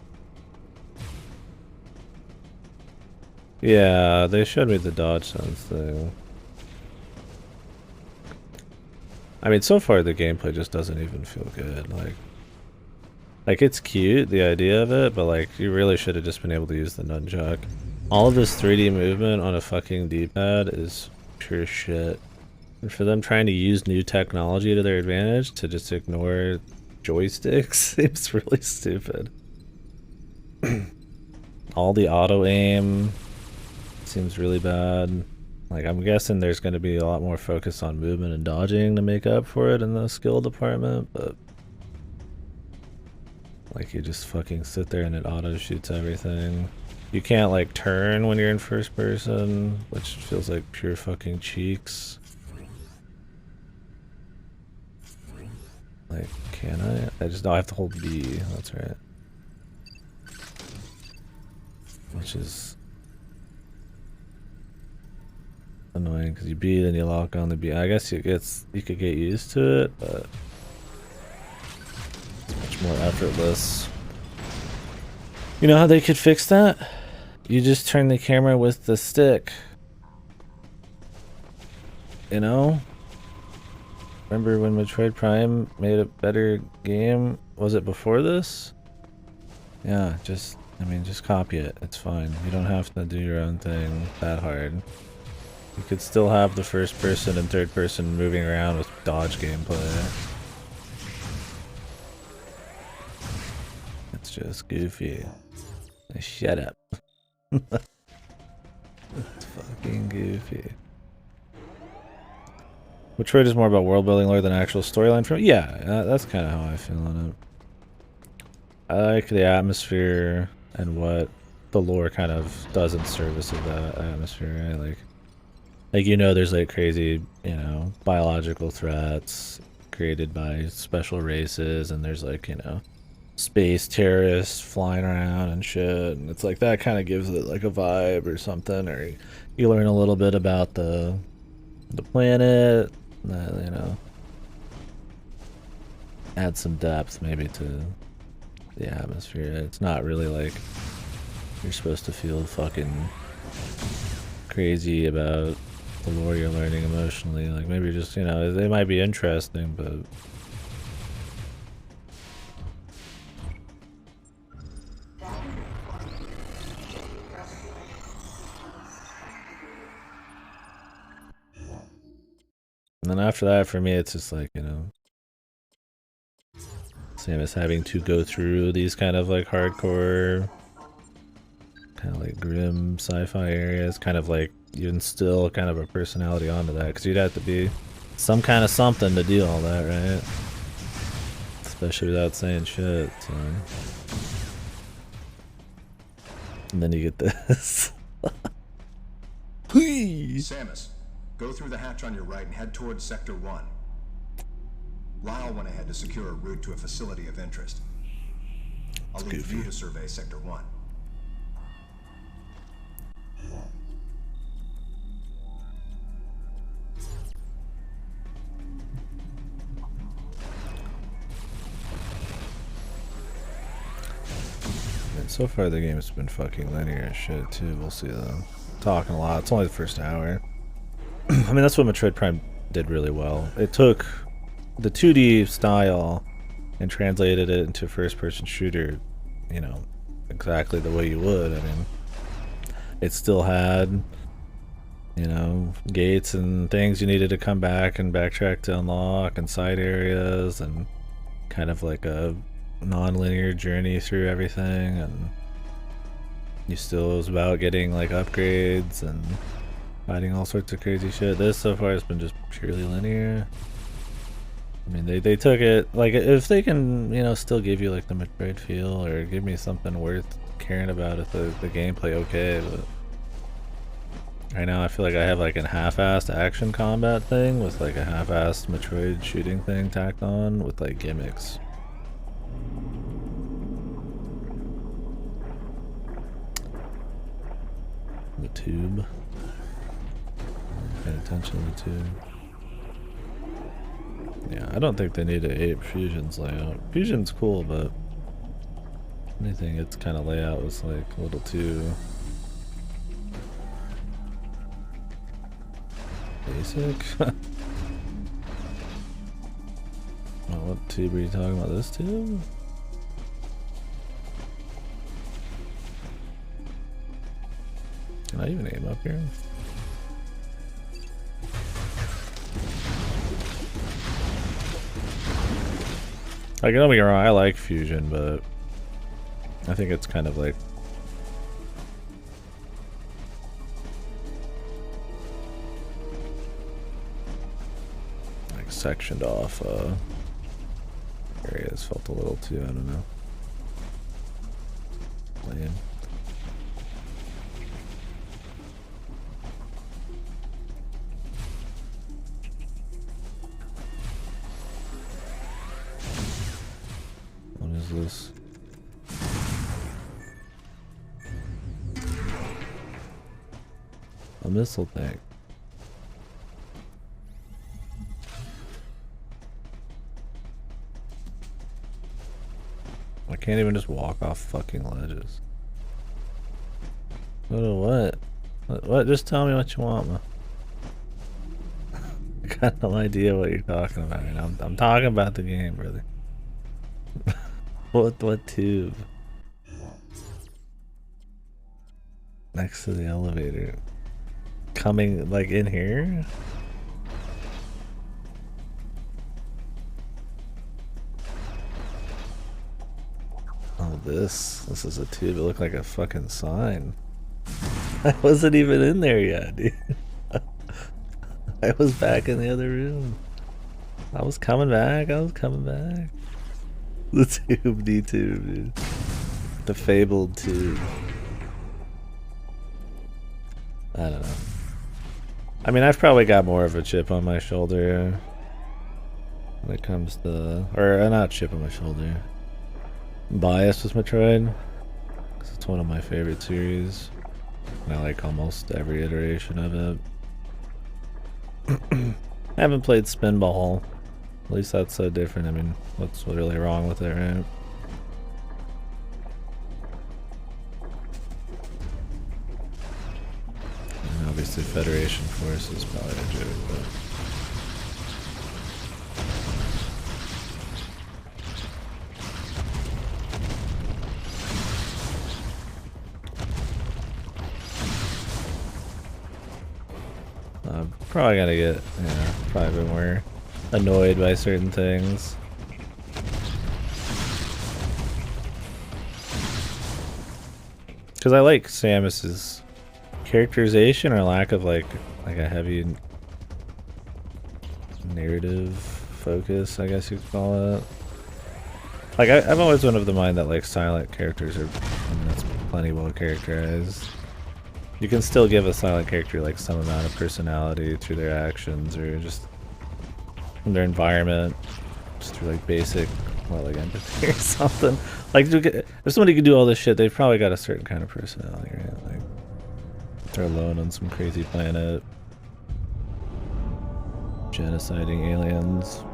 Yeah, they showed me the dodge sense thing. I mean, so far the gameplay just doesn't even feel good. Like it's cute, the idea of it, but like you really should have just been able to use the nunchuck. All of this 3D movement on a fucking D-pad is pure shit. And for them trying to use new technology to their advantage to just ignore joysticks seems really stupid. All the auto aim seems really bad. Like I'm guessing there's going to be a lot more focus on movement and dodging to make up for it in the skill department, but Like you just fucking sit there and it auto shoots everything. You can't like turn when you're in first person, which feels like pure fucking cheeks. Like, can I? I have to hold B, that's right. Which is annoying because you B, then you lock on the B. I guess you could get used to it, but it's much more effortless. You know how they could fix that? You just turn the camera with the stick. You know? Remember when Metroid Prime made a better game? Was it before this? Yeah, just copy it. It's fine. You don't have to do your own thing that hard. You could still have the first person and third person moving around with dodge gameplay. It's just goofy. Shut up. It's fucking goofy. Metroid is more about world building lore than actual storyline from it. Yeah, that's kind of how I feel on it. I like the atmosphere and what the lore kind of does in service of that atmosphere, right? Like you know, there's like crazy, you know, biological threats created by special races, and there's like, you know, space terrorists flying around and shit, and it's like that kind of gives it like a vibe or something, or you learn a little bit about the planet, you know, add some depth maybe to the atmosphere. It's not really like you're supposed to feel fucking crazy about the lore you're learning emotionally. Like maybe just, you know, they might be interesting, but and then after that, for me, it's just like, you know, same as having to go through these kind of like hardcore, kind of like grim sci-fi areas, kind of like you instill kind of a personality onto that, because you'd have to be some kind of something to do all that, right? Especially without saying shit, so. And then you get this. Samus, go through the hatch on your right and head towards Sector 1. Lyle went ahead to secure a route to a facility of interest. I'll leave you to survey Sector 1. And so far the game has been fucking linear as shit too. We'll see though. Talking a lot. It's only the first hour. I mean, that's what Metroid Prime did really well. It took the 2D style and translated it into first-person shooter, you know, exactly the way you would. I mean, it still had, you know, gates and things you needed to come back and backtrack to unlock, and side areas, and kind of like a non-linear journey through everything, and you still, it was about getting like upgrades and fighting all sorts of crazy shit. This so far has been just purely linear. I mean, they took it, like, if they can, you know, still give you like the Metroid feel, or give me something worth caring about if the gameplay okay, but right now I feel like I have like a half-assed action combat thing with like a half-assed Metroid shooting thing tacked on with like gimmicks. The tube. Pay attention to the tube. Yeah, I don't think they need to ape Fusion's layout. Fusion's cool, but anything its kind of layout was like a little too basic. Oh, what tube are you talking about? This tube? Can I even aim up here? Like, don't get me wrong, I like Fusion, but I think it's kind of like sectioned off areas. Felt a little too, I don't know. is this? A missile tank. I can't even just walk off fucking ledges. What? What? Just tell me what you want, man. I got no idea what you're talking about. I'm talking about the game, brother. What tube? Next to the elevator. Coming like in here? Oh, this is a tube. It looked like a fucking sign. I wasn't even in there yet, dude. I was back in the other room. I was coming back. The tube, D-tube, dude. The fabled tube. I don't know. I mean, I've probably got more of a chip on my shoulder when it comes to, or not chip on my shoulder. I'm biased with Metroid because it's one of my favorite series, and I like almost every iteration of it. I haven't played Spinball. At least that's so different. I mean, what's really wrong with it, right? And obviously Federation Force is probably a joke, but... I'm probably gonna get, probably a bit more annoyed by certain things. Because I like Samus's characterization or lack of like a heavy narrative focus, I guess you could call it. Like I'm always one of the mind that like silent characters are, I mean, that's plenty well characterized. You can still give a silent character like some amount of personality through their actions or just from their environment, just through like basic, well, like empathy or something. Like if somebody could do all this shit, they've probably got a certain kind of personality, right? Like they're alone on some crazy planet, genociding aliens.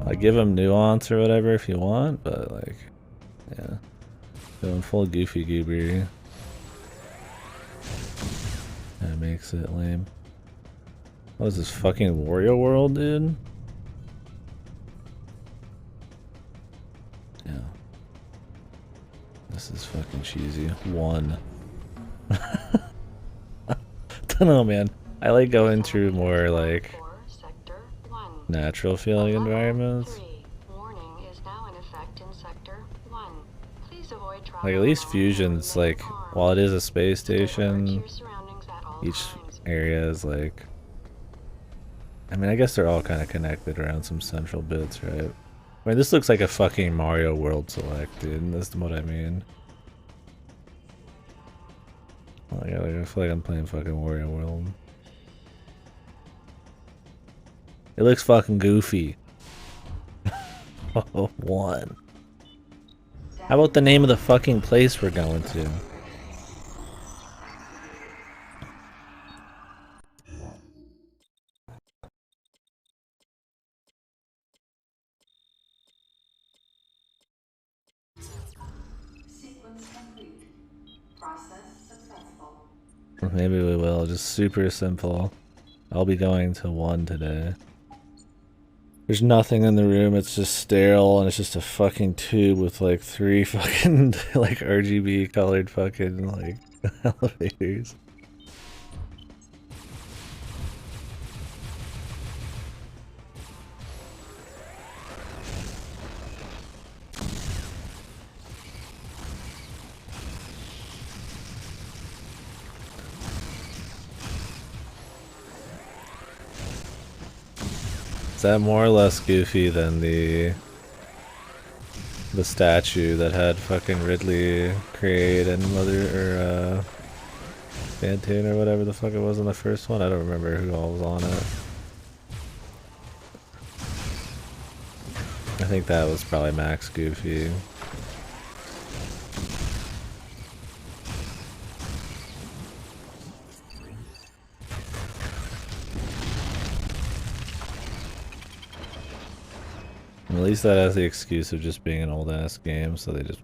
Like give them nuance or whatever if you want, but like, yeah. Going full goofy goober. That makes it lame. What is this fucking Wario World, dude? Yeah. This is fucking cheesy. One. Dunno, man. I like going through more like natural feeling environments. Like at least Fusion's like, while it is a space station, each area is like, I mean, I guess they're all kind of connected around some central bits, right? I mean, this looks like a fucking Mario World Select, dude. That's what I mean. Like, I feel like I'm playing fucking Wario World. It looks fucking goofy. Oh, one. How about the name of the fucking place we're going to? Sequence complete. Process successful. Maybe we will. Just super simple. I'll be going to 1 today. There's nothing in the room, it's just sterile, and it's just a fucking tube with like 3 fucking like RGB colored fucking like elevators. Is that more or less goofy than the statue that had fucking Ridley, Kraid, and Mother, or Phantoon or whatever the fuck it was in the first one? I don't remember who all was on it. think that was probably Max Goofy. At least that has the excuse of just being an old ass game, so they just.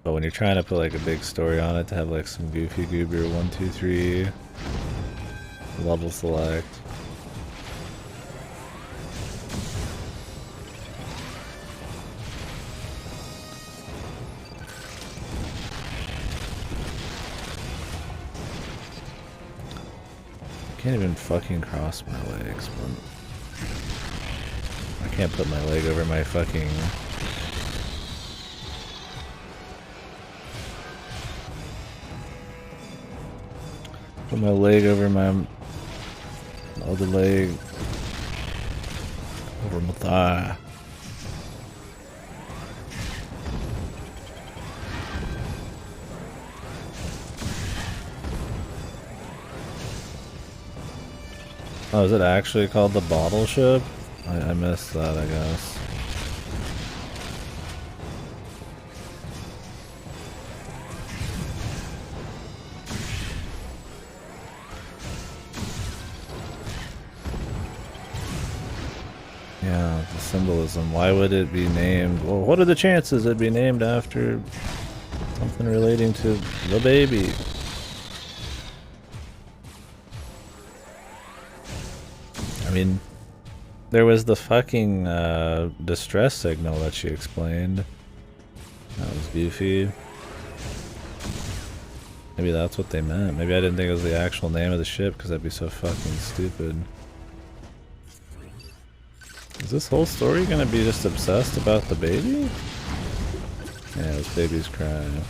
But when you're trying to put like a big story on it to have like some Goofy Goober 1, 2, 3 level select. I can't even fucking cross my legs, but I can't put my leg over my fucking. Put my leg over my other leg. Over my thigh. Oh, is it actually called the bottle ship? I missed that, I guess. Yeah, the symbolism. Why would it be named? Well, what are the chances it'd be named after something relating to the baby? I mean, there was the fucking distress signal that she explained. That was goofy. Maybe that's what they meant. Maybe I didn't think it was the actual name of the ship because that'd be so fucking stupid. Is this whole story gonna be just obsessed about the baby? Yeah, this baby's crying.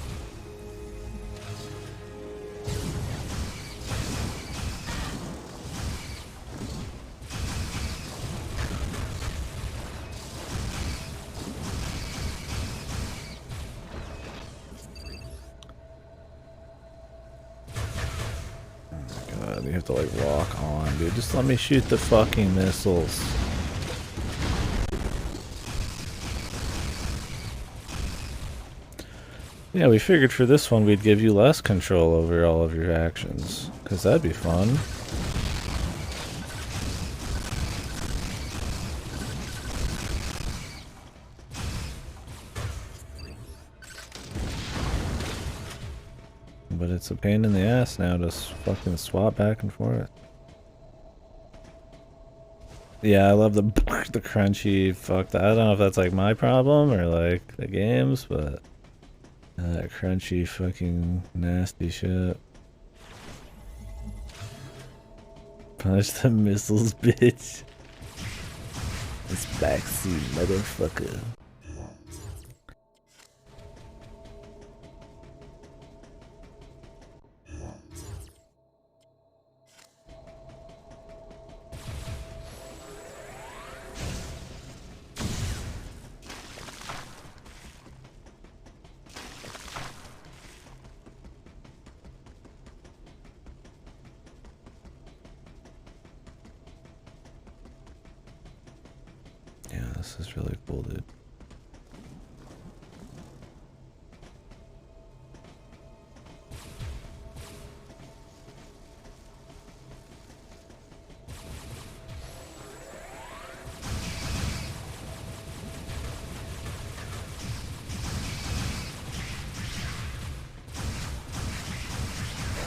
God, you have to like walk on, dude. Just let me shoot the fucking missiles. Yeah, we figured for this one we'd give you less control over all of your actions, because that'd be fun. But it's a pain in the ass now to fucking swap back and forth. Yeah, I love the crunchy fuck that. I don't know if that's like my problem or like the game's, but that crunchy fucking nasty shit. Punish the missiles, bitch. This backseat motherfucker. This is really cool, dude.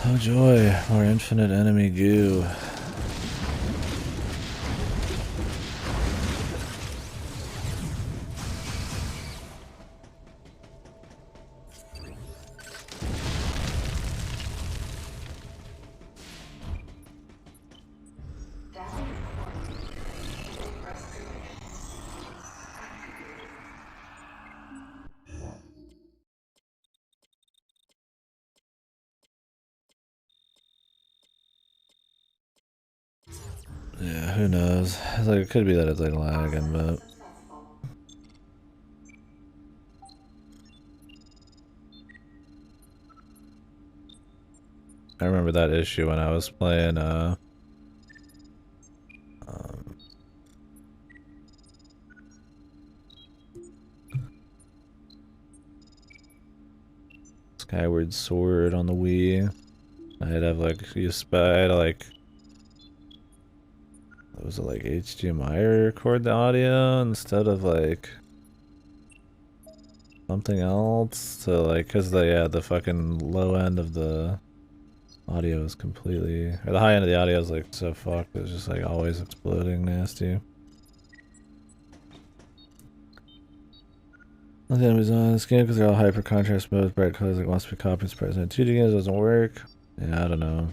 Oh joy, our infinite enemy goo. Yeah, who knows? It's like, it could be that it's like lagging, but I remember that issue when I was playing Skyward Sword on the Wii. I'd have like I'd like, was it like HDMI or record the audio instead of like something else to like, cause the fucking low end of the audio is completely, or the high end of the audio is like so fucked. It's just like always exploding nasty. The enemies on this game because they're all hyper contrast mode, bright colors like wants to be copied sprites in 2D games doesn't work. Yeah, I don't know.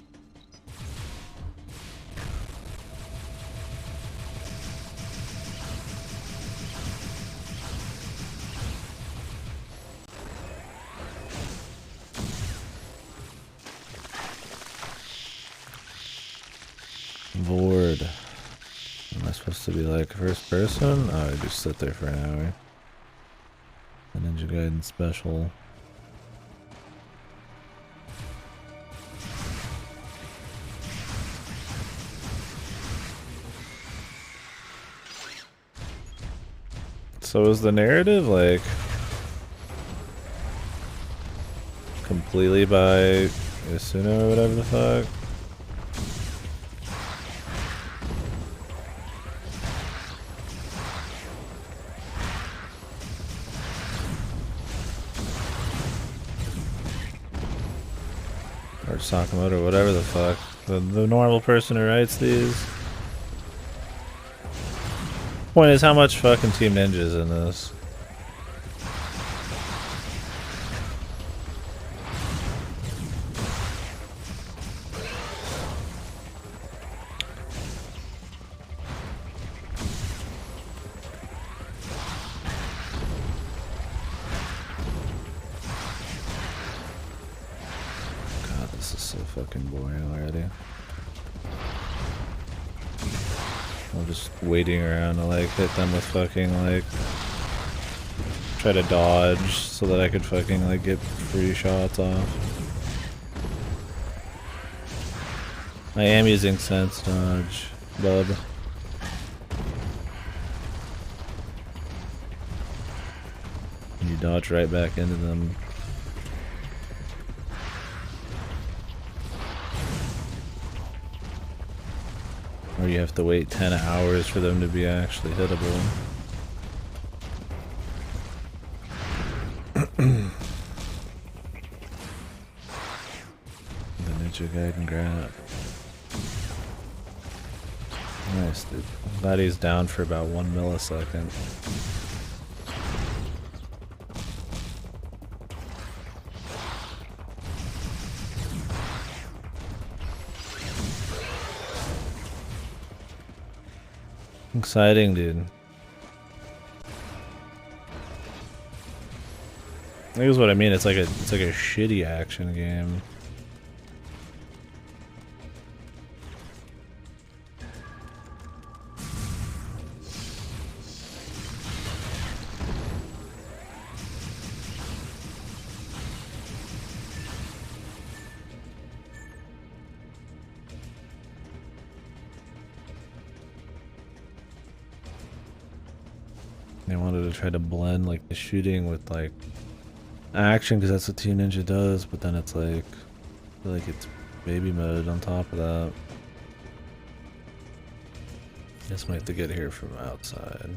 Vord. Am I supposed to be like first person? Oh, I just sit there for an hour. The Ninja Gaiden special. So is the narrative like completely by Yasuno or whatever the fuck? Or Sakamoto, whatever the fuck. The normal person who writes these. Point is, how much fucking Team Ninja's in this? God, this is so fucking boring already. I'm just waiting around to like hit them with fucking like try to dodge so that I could fucking like get free shots off. I am using sense dodge, bub. You dodge right back into them. Or you have to wait 10 hours for them to be actually hittable. The Ninja Gaiden grab. Nice, dude. I'm glad he's down for about 1 millisecond. Exciting, dude. I think is what I mean. It's like a shitty action game. They wanted to try to blend like the shooting with like action because that's what Team Ninja does, but then it's like I feel like it's baby mode on top of that. Guess we have to get here from outside.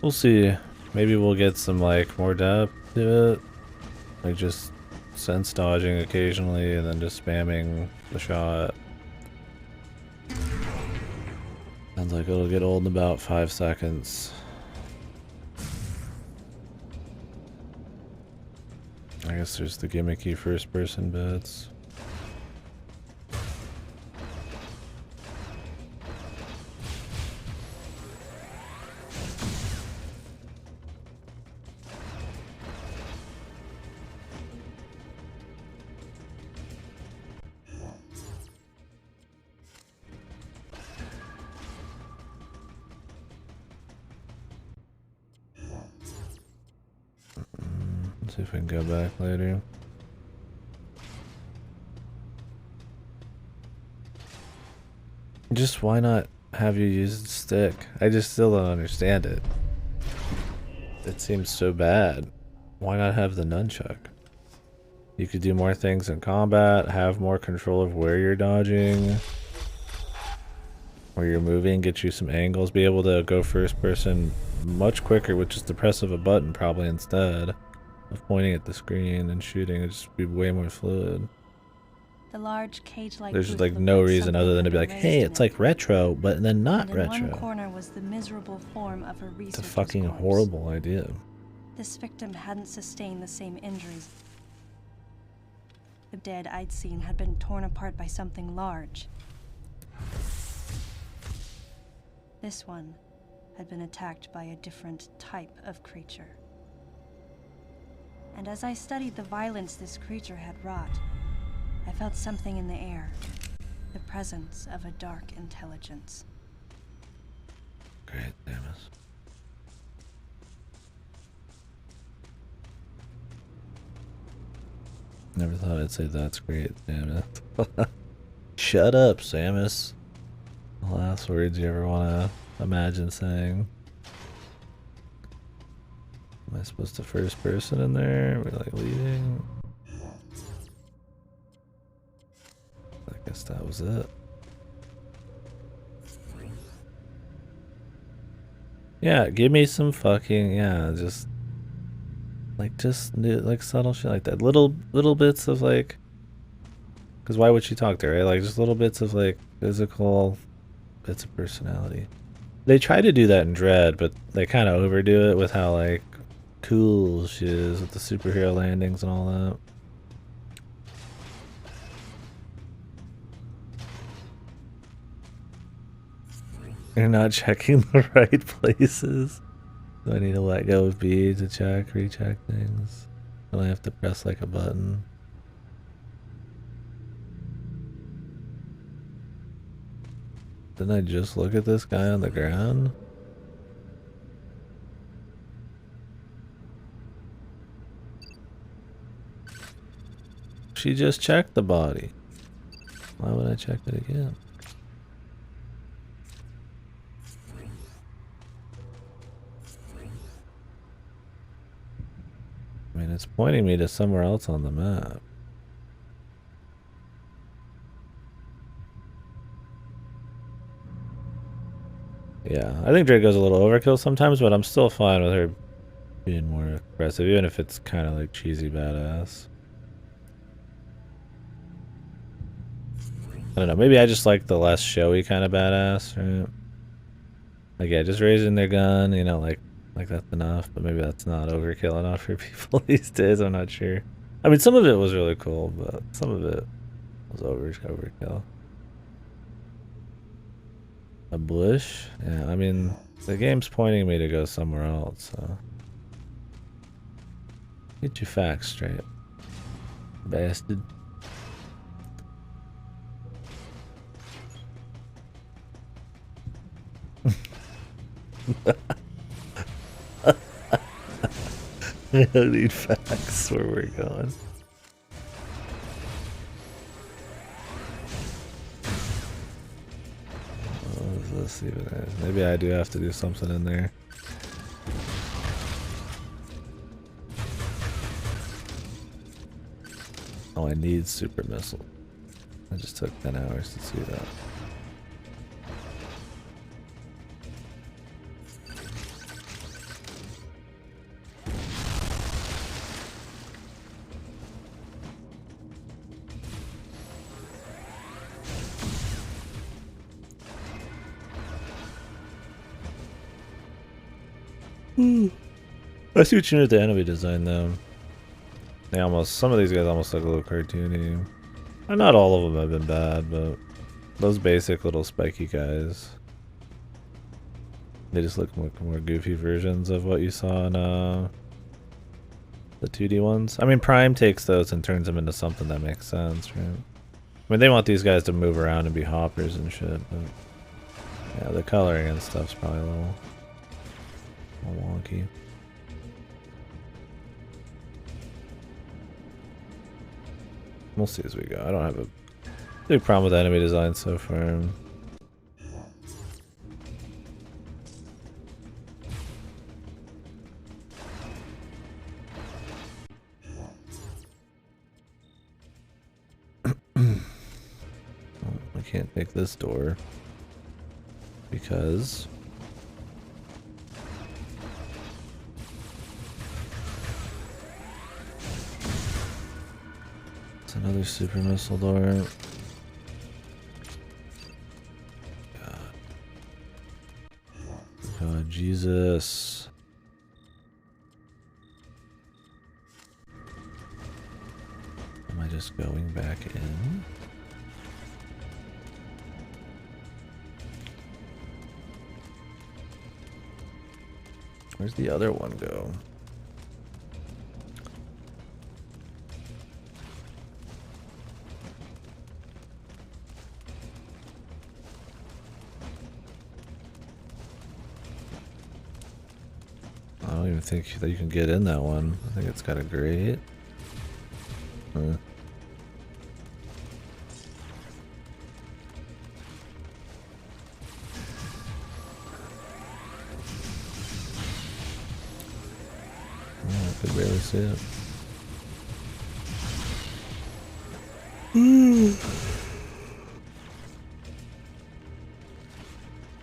We'll see. Maybe we'll get some like more depth to it, like just sense dodging occasionally and then just spamming the shot. Sounds like it'll get old in about 5 seconds. I guess there's the gimmicky first person bits. Let's see if we can go back later. Just why not have you use the stick? I just still don't understand it. it seems so bad. Why not have the nunchuck? You could do more things in combat, have more control of where you're dodging, where you're moving, get you some angles, be able to go first person much quicker with just the press of a button probably instead of pointing at the screen and shooting. It'd just be way more fluid. The large cage-like There's just booth like looked no like reason something other than to had be been like, hey, raised in it's it. like retro, but then not And in retro. one corner was the miserable form of a It's a researcher's fucking corpse. horrible idea. This victim hadn't sustained the same injuries. The dead I'd seen had been torn apart by something large. This one had been attacked by a different type of creature. And as I studied the violence this creature had wrought, I felt something in the air. The presence of a dark intelligence. Great, Samus. Never thought I'd say that's great, damn it. Shut up, Samus. The last words you ever want to imagine saying. Am I supposed to first person in there? Are we like leading? I guess that was it. Yeah, give me some fucking, yeah, just new, like subtle shit like that. Little bits of like, because why would she talk to her, right? Like just little bits of like physical bits of personality. They try to do that in Dread, but they kind of overdo it with how like cool she is with the superhero landings and all that. You're not checking the right places. Do I need to let go of B to check, recheck things? Do I have to press like a button? Didn't I just look at this guy on the ground? She just checked the body. Why would I check it again? I mean, it's pointing me to somewhere else on the map. Yeah, I think Drake goes a little overkill sometimes, but I'm still fine with her being more aggressive, even if it's kind of like cheesy badass. I don't know, maybe I just like the less showy kind of badass, right? Like, yeah, just raising their gun, you know, like that's enough, but maybe that's not overkill enough for people these days, I'm not sure. I mean, some of it was really cool, but some of it was overkill. A bush? Yeah, I mean, the game's pointing me to go somewhere else, so. Get your facts straight, bastard. I don't need facts where we're going. Let's see what it is. Maybe I do have to do something in there. Oh, I need super missile. I just took 10 hours to see that. I see what you mean with the enemy design though. They almost, some of these guys almost look a little cartoony. And not all of them have been bad, but those basic little spiky guys, they just look like more goofy versions of what you saw in the 2D ones. I mean, Prime takes those and turns them into something that makes sense, right? I mean, they want these guys to move around and be hoppers and shit, but yeah, the coloring and stuff's probably a little wonky. We'll see as we go. I don't have a big problem with enemy design so far. I can't take this door because it's another super missile door. God, Jesus. Am I just going back in? Where's the other one go? I don't even think that you can get in that one. I think it's got a grate. I could barely see it.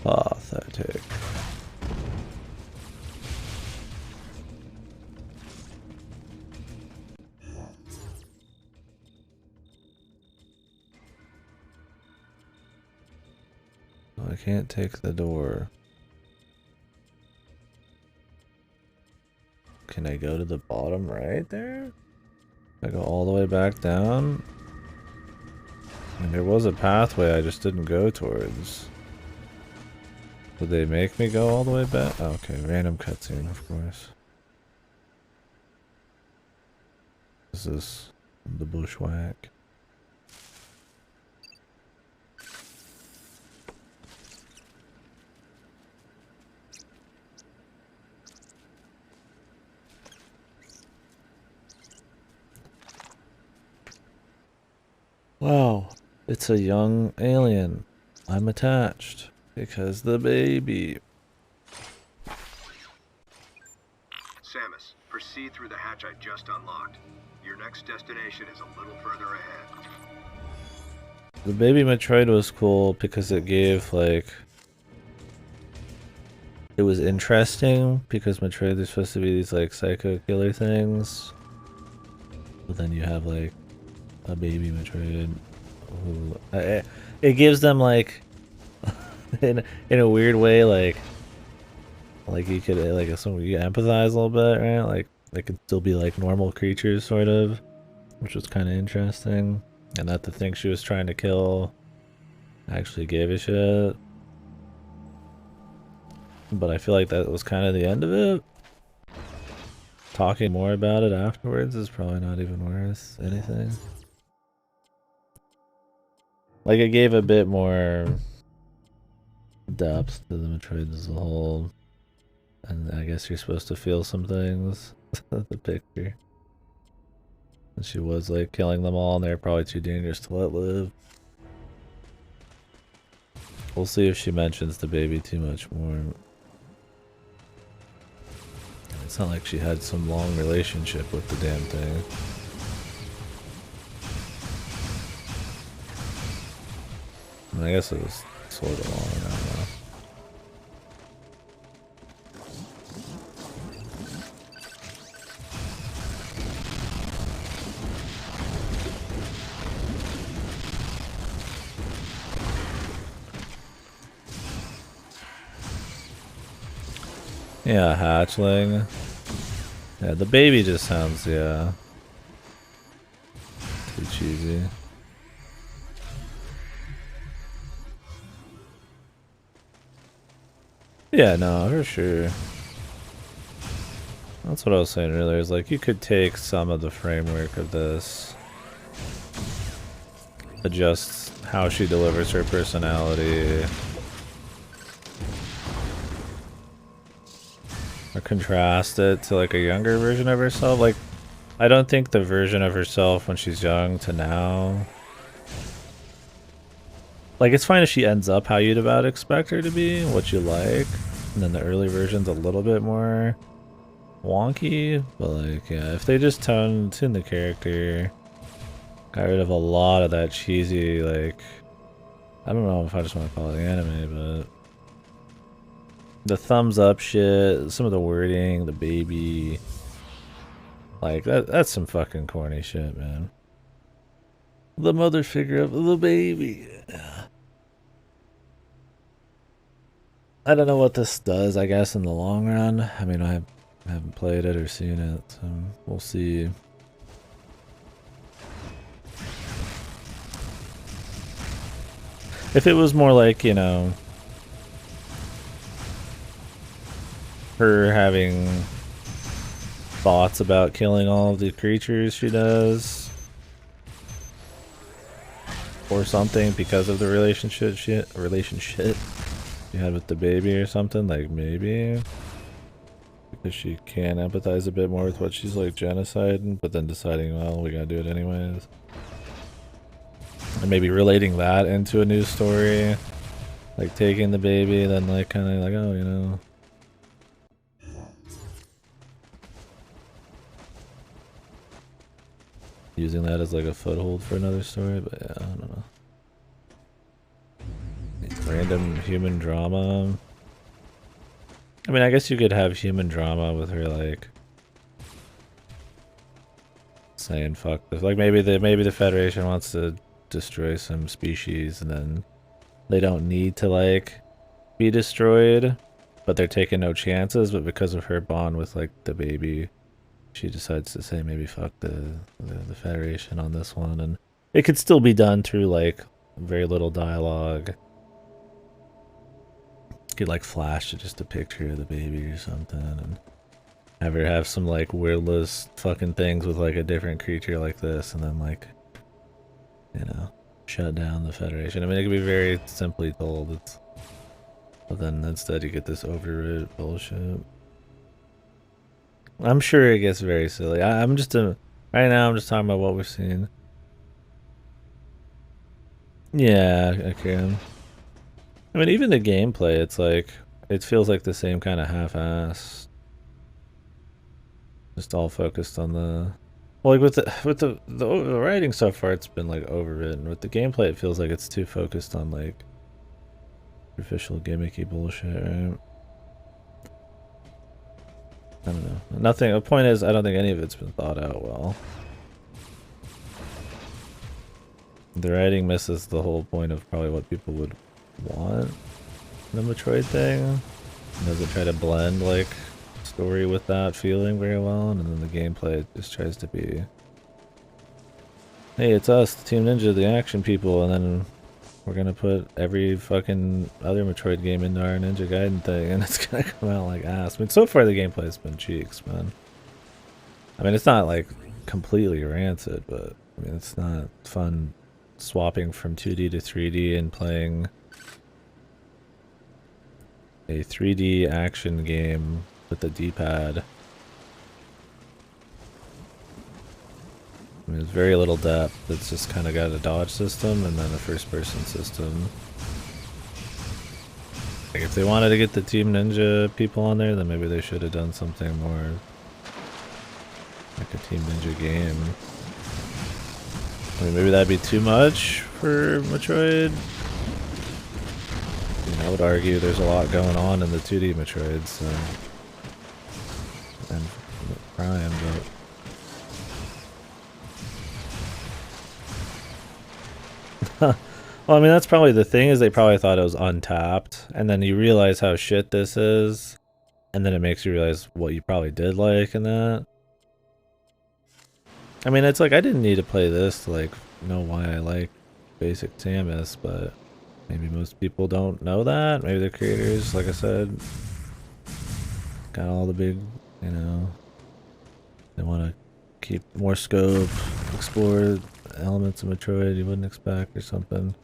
Pathetic. I can't take the door. Can I go to the bottom right there? I go all the way back down? I mean, there was a pathway I just didn't go towards. Did they make me go all the way back? Oh, okay, random cutscene, of course. This is the bushwhack. Wow, it's a young alien. I'm attached because the baby. Samus, proceed through the hatch I just unlocked. Your next destination is a little further ahead. The baby Metroid was cool because it gave, like, it was interesting because Metroid is supposed to be these, like, psycho killer things. But then you have, like, a baby Metroid who, it gives them, like, in a weird way, like you could, like, you empathize a little bit, right? Like, they could still be, like, normal creatures, sort of, which was kind of interesting. And that the thing she was trying to kill actually gave a shit. But I feel like that was kind of the end of it. Talking more about it afterwards is probably not even worth anything. Like, it gave a bit more depth to the Metroid as a whole. And I guess you're supposed to feel some things. The picture. And she was, like, killing them all, and they're probably too dangerous to let live. We'll see if she mentions the baby too much more. It's not like she had some long relationship with the damn thing. I mean, I guess it was sort of long, I don't know. Yeah, hatchling. Yeah, the baby just sounds, yeah, too cheesy. Yeah, no, for sure. That's what I was saying earlier, is like, you could take some of the framework of this, adjust how she delivers her personality, or contrast it to, like, a younger version of herself. Like, I don't think the version of herself when she's young to now, like, it's fine if she ends up how you'd about expect her to be, what you like, and then the early version's a little bit more wonky, but, like, yeah, if they just tune the character Got rid of a lot of that cheesy, like, I don't know if I just want to call it anime, but the thumbs up shit, some of the wording, the baby, like that's some fucking corny shit, man. The mother figure of the baby. I don't know what this does, I guess, in the long run. I mean, I haven't played it or seen it, so we'll see. If it was more like, you know, her having thoughts about killing all of the creatures she does, or something because of the relationship she had with the baby or something, like maybe because she can empathize a bit more with what she's like genociding, but then deciding, well, we gotta do it anyways, and maybe relating that into a news story, like taking the baby, then like kind of like, oh, you know, using that as like a foothold for another story. But yeah, I don't know. Random human drama. I mean, I guess you could have human drama with her like saying fuck this. Like maybe the Federation wants to destroy some species and then they don't need to like be destroyed, but they're taking no chances, but because of her bond with like the baby, she decides to say maybe fuck the Federation on this one, and it could still be done through like very little dialogue. Could like flash to just a picture of the baby or something, and have her have some like wordless fucking things with like a different creature like this, and then like, you know, shut down the Federation. I mean, it could be very simply told. But then instead you get this overwrit bullshit. I'm sure it gets very silly. I'm just right now I'm just talking about what we're seeing. Yeah, I can. I mean, even the gameplay, it's like, it feels like the same kind of half-ass. Just all focused on the, well, like with the writing so far, it's been like overwritten. With the gameplay, it feels like it's too focused on like superficial gimmicky bullshit, right? I don't know. Nothing. The point is, I don't think any of it's been thought out well. The writing misses the whole point of probably what people would want in the Metroid thing. It doesn't try to blend like story with that feeling very well, and then the gameplay just tries to be, hey, it's us, the Team Ninja, the action people, and then we're gonna put every fucking other Metroid game into our Ninja Gaiden thing, and it's gonna come out like ass. I mean, so far the gameplay's been cheeks, man. I mean, it's not like completely rancid, but I mean, it's not fun swapping from 2D to 3D and playing a 3D action game with the D-pad. I mean, there's very little depth. It's just kind of got a dodge system and then a first-person system. Like, if they wanted to get the Team Ninja people on there, then maybe they should have done something more like a Team Ninja game. I mean, maybe that'd be too much for Metroid. I mean, I would argue there's a lot going on in the 2D Metroids, so, and Prime, but well, I mean, that's probably the thing, is they probably thought it was untapped, and then you realize how shit this is, and then it makes you realize what you probably did like in that. I mean, it's like, I didn't need to play this to like know why I like basic Samus, but maybe most people don't know that. Maybe the creators, like I said, got all the big, you know, they want to keep more scope, explore elements of Metroid you wouldn't expect or something.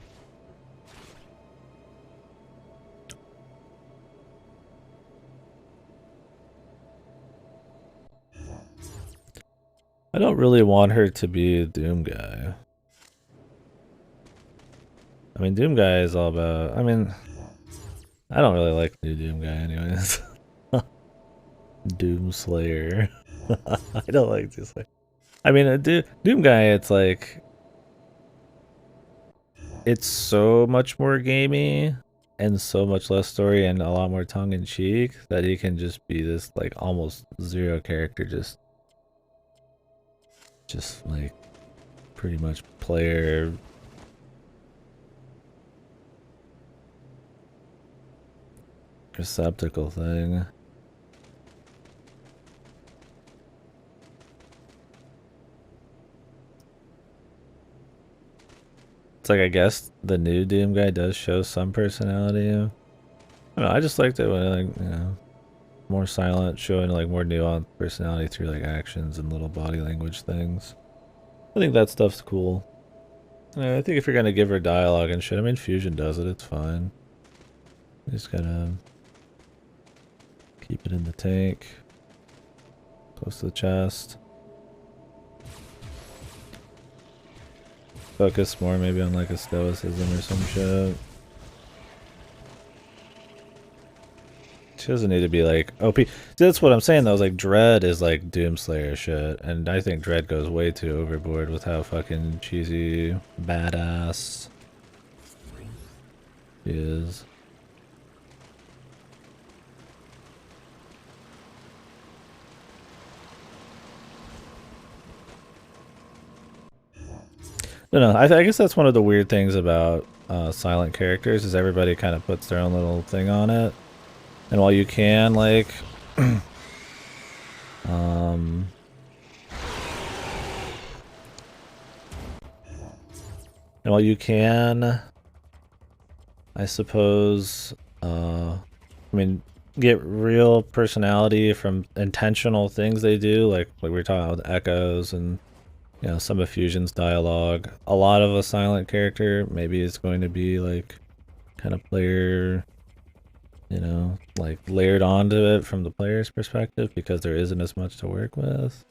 I don't really want her to be a Doom guy. I mean, Doom guy is all about, I mean, I don't really like the Doom guy anyways. Doom Slayer. I don't like this. I mean, a Doom guy, it's like, it's so much more gamey and so much less story and a lot more tongue-in-cheek that he can just be this like almost zero character, just like pretty much player receptacle thing. It's like, I guess the new Doom guy does show some personality. I don't know, I just liked it when, like, you know, more silent, showing like more nuanced personality through like actions and little body language things. I think that stuff's cool. I think if you're gonna give her dialogue and shit, I mean, Fusion does it, it's fine. You just gotta keep it in the tank, close to the chest. Focus more maybe on like a stoicism or some shit. She doesn't need to be like OP. See, that's what I'm saying though, is like Dread is like Doomslayer shit, and I think Dread goes way too overboard with how fucking cheesy, badass he is. No, I guess that's one of the weird things about silent characters is everybody kind of puts their own little thing on it. And while you can, like, and while you can, I suppose, I mean, get real personality from intentional things they do, like we were talking about with Echoes and, you know, some of Fusion's dialogue. A lot of a silent character maybe is going to be like kind of player, you know, like layered onto it from the player's perspective because there isn't as much to work with.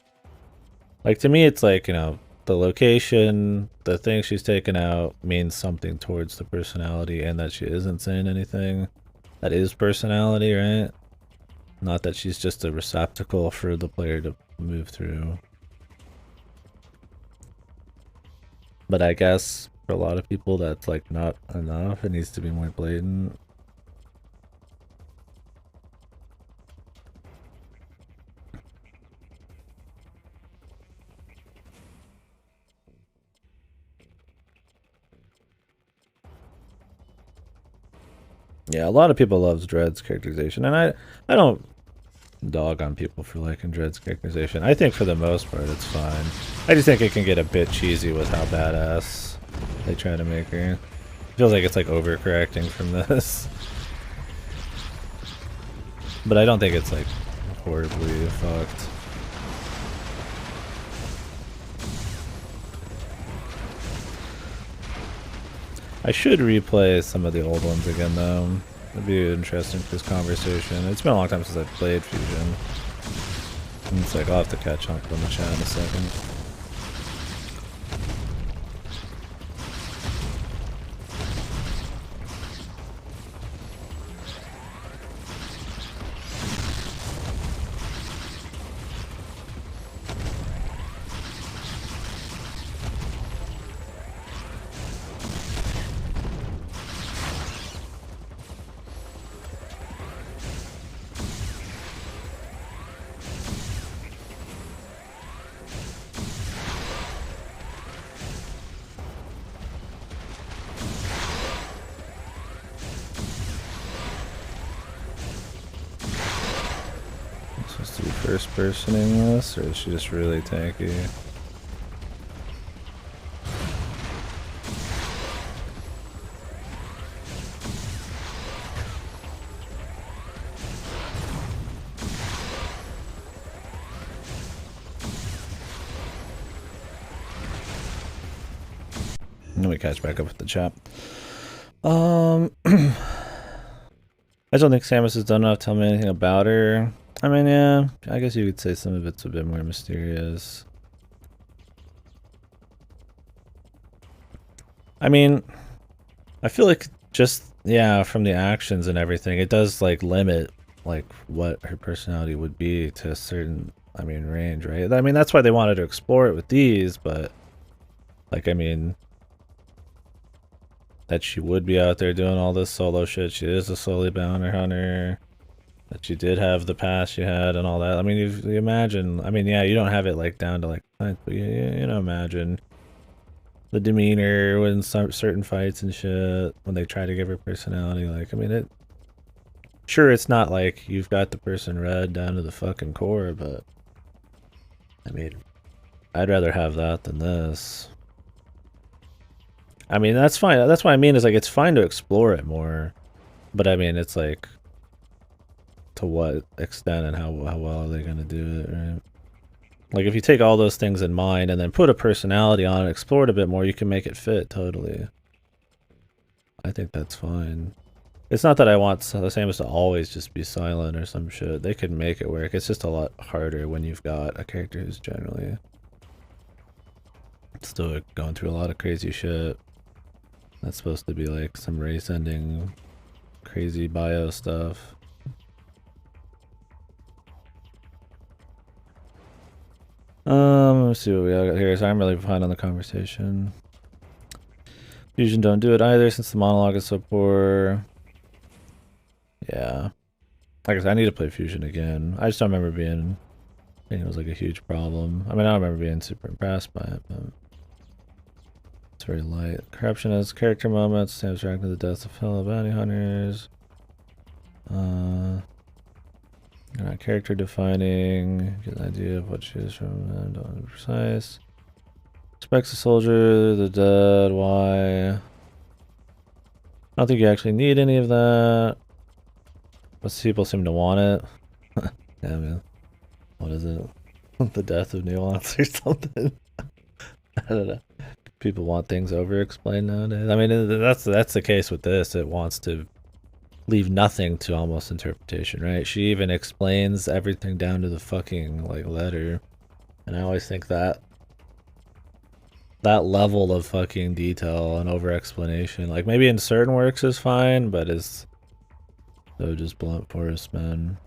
Like, to me, it's like, you know, the location, the thing she's taken out means something towards the personality, and that she isn't saying anything that is personality, right? Not that she's just a receptacle for the player to move through. But I guess for a lot of people that's like not enough. It needs to be more blatant. Yeah, a lot of people loves Dread's characterization, and I don't dog on people for liking Dread's characterization. I think for the most part it's fine. I just think it can get a bit cheesy with how badass they try to make her. It feels like it's like overcorrecting from this. But I don't think it's like horribly fucked. I should replay some of the old ones again though. It'd be interesting for this conversation. It's been a long time since I've played Fusion. And it's like I'll have to catch up on the chat in a second. First-personing this, or is she just really tanky? Let me catch back up with the chat. I just don't think Samus has done enough to tell me anything about her. I mean, yeah, I guess you could say some of it's a bit more mysterious. I mean, I feel like just, yeah, from the actions and everything, it does, like, limit, like, what her personality would be to a certain, I mean, range, right? I mean, that's why they wanted to explore it with these, but, like, I mean, that she would be out there doing all this solo shit. She is a slowly bounty hunter. That she did have the past she had and all that. I mean, you imagine. I mean, yeah, you don't have it like down to like, but you know, imagine the demeanor when certain fights and shit, when they try to give her personality. Like, I mean, sure, it's not like you've got the person read down to the fucking core, but I mean, I'd rather have that than this. I mean, that's fine. That's what I mean is like, it's fine to explore it more, but I mean, it's like, to what extent and how well are they going to do it, right? Like, if you take all those things in mind and then put a personality on it, explore it a bit more, you can make it fit totally. I think that's fine. It's not that I want the Samus to always just be silent or some shit. They could make it work. It's just a lot harder when you've got a character who's generally still going through a lot of crazy shit. That's supposed to be like some race-ending crazy bio stuff. Let's see what we got here. So I'm really behind on the conversation. Fusion don't do it either since the monologue is so poor. Yeah. Like I said, I need to play Fusion again. I just don't remember thinking it was like a huge problem. I mean, I don't remember being super impressed by it, but it's very light. Corruption has character moments, Sam's reacting to the deaths of fellow bounty hunters. Not character defining, get an idea of what she is from them, don't be precise. Respects the soldier, the dead, why? I don't think you actually need any of that. But people seem to want it. Yeah, man. What is it? The death of nuance or something? I don't know. People want things over-explained nowadays. I mean, that's the case with this. It wants to leave nothing to almost interpretation, right? She even explains everything down to the fucking like letter, and I always think that level of fucking detail and over explanation, like maybe in certain works is fine, but is so just blunt force, man.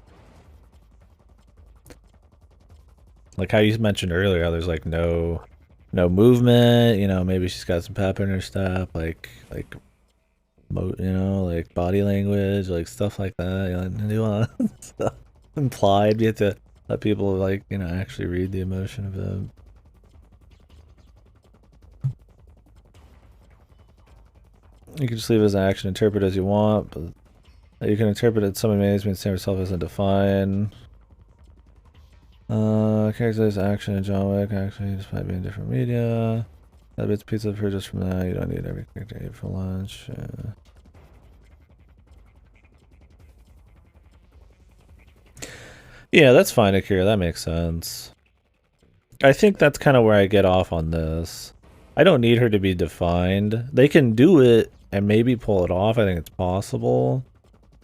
Like how you mentioned earlier, how there's like no movement, you know, maybe she's got some pep in her step, like you know, like body language, like stuff like that, you know, nuance, implied. You have to let people, like, you know, actually read the emotion of it. You can just leave it as an action, interpret as you want, but you can interpret it some ways means Sam herself isn't defined. Characters, action, and John Wick, actually, despite being different media. That bit's pizza for just from that. You don't need every character to eat for lunch. Yeah, that's fine, Akira. That makes sense. I think that's kind of where I get off on this. I don't need her to be defined. They can do it and maybe pull it off. I think it's possible.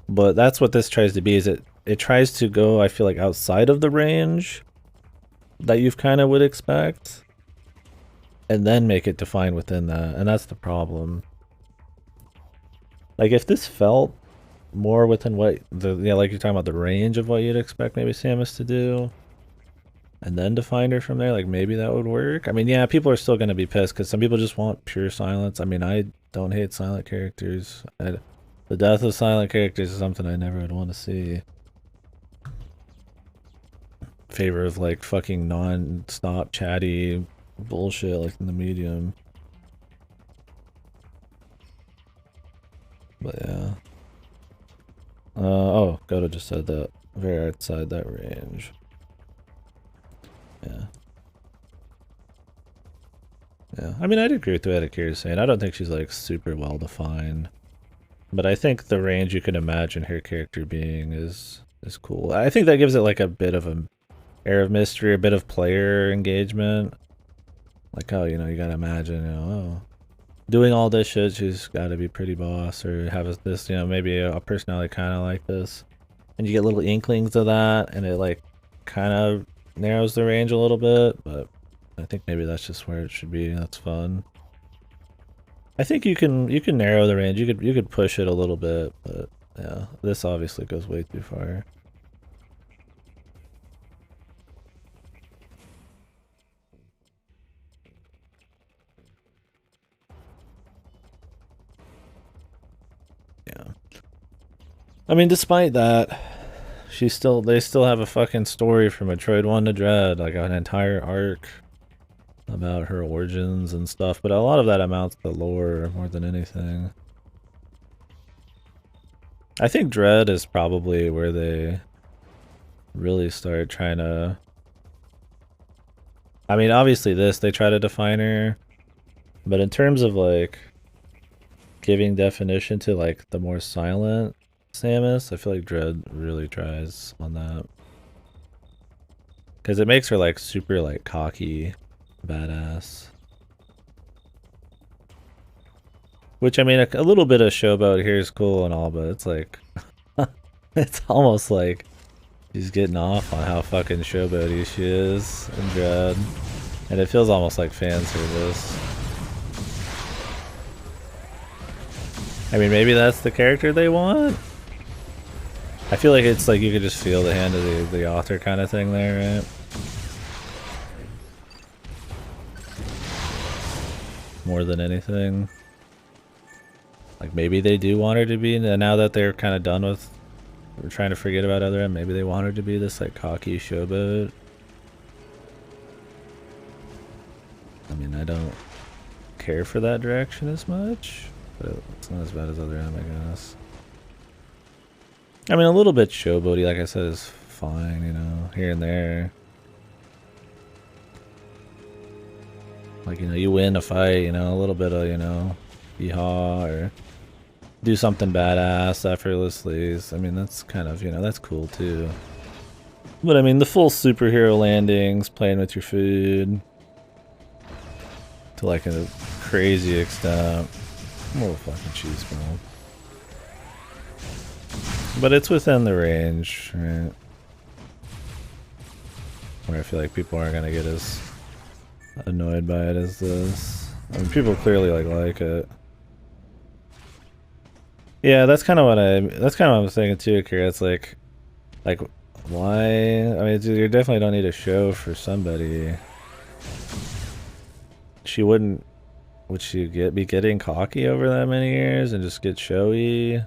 But that's what this tries to be, is it tries to go, I feel like, outside of the range that you've kind of would expect. And then make it defined within that. And that's the problem. Like, if this felt more within what like you're talking about, the range of what you'd expect maybe Samus to do, and then define her from there, like maybe that would work. I mean, yeah, people are still going to be pissed because some people just want pure silence. I mean, I don't hate silent characters. The death of silent characters is something I never would want to see. In favor of like fucking non-stop chatty bullshit like in the medium. But yeah. Oh, Goto just said that. Very outside that range. Yeah. Yeah. I mean, I'd agree with what Akira's saying. I don't think she's like super well defined. But I think the range you can imagine her character being is cool. I think that gives it like a bit of an air of mystery, a bit of player engagement. Like, oh, you know, you gotta imagine, you know, oh, doing all this shit, she's gotta be pretty boss, or have this, you know, maybe a personality kind of like this. And you get little inklings of that, and it like kind of narrows the range a little bit, but I think maybe that's just where it should be. That's fun. I think you can narrow the range. You could push it a little bit, but yeah, this obviously goes way too far. I mean, despite that, they still have a fucking story from Metroid 1 to Dread, like an entire arc about her origins and stuff, but a lot of that amounts to lore more than anything. I think Dread is probably where they really start trying to... I mean, obviously they try to define her, but in terms of, like, giving definition to, like, the more silent Samus, I feel like Dread really tries on that. Because it makes her, like, super, like, cocky, badass. Which, I mean, a little bit of showboat here is cool and all, but it's like... it's almost like she's getting off on how fucking showboaty she is in Dread. And it feels almost like fan service. I mean, maybe that's the character they want? I feel like it's like you could just feel the hand of the author kind of thing there, right? More than anything. Like, maybe they do want her to be, and now that they're kind of done with, we're trying to forget about Other M, maybe they want her to be this, like, cocky showboat. I mean, I don't care for that direction as much, but it's not as bad as Other M, I guess. I mean, a little bit showboaty, like I said, is fine, you know, here and there. Like, you know, you win a fight, you know, a little bit of, you know, yeehaw, or do something badass effortlessly. I mean, that's kind of, you know, that's cool too. But I mean, the full superhero landings, playing with your food, to like a crazy extent. I'm a little fucking cheese ball. But it's within the range, right? Where I feel like people aren't gonna get as annoyed by it as this. I mean, people clearly like it. Yeah, that's kind of what I'm thinking too, Kira. It's like why? I mean, you definitely don't need a show for somebody. Would she be getting cocky over that many years and just get showy?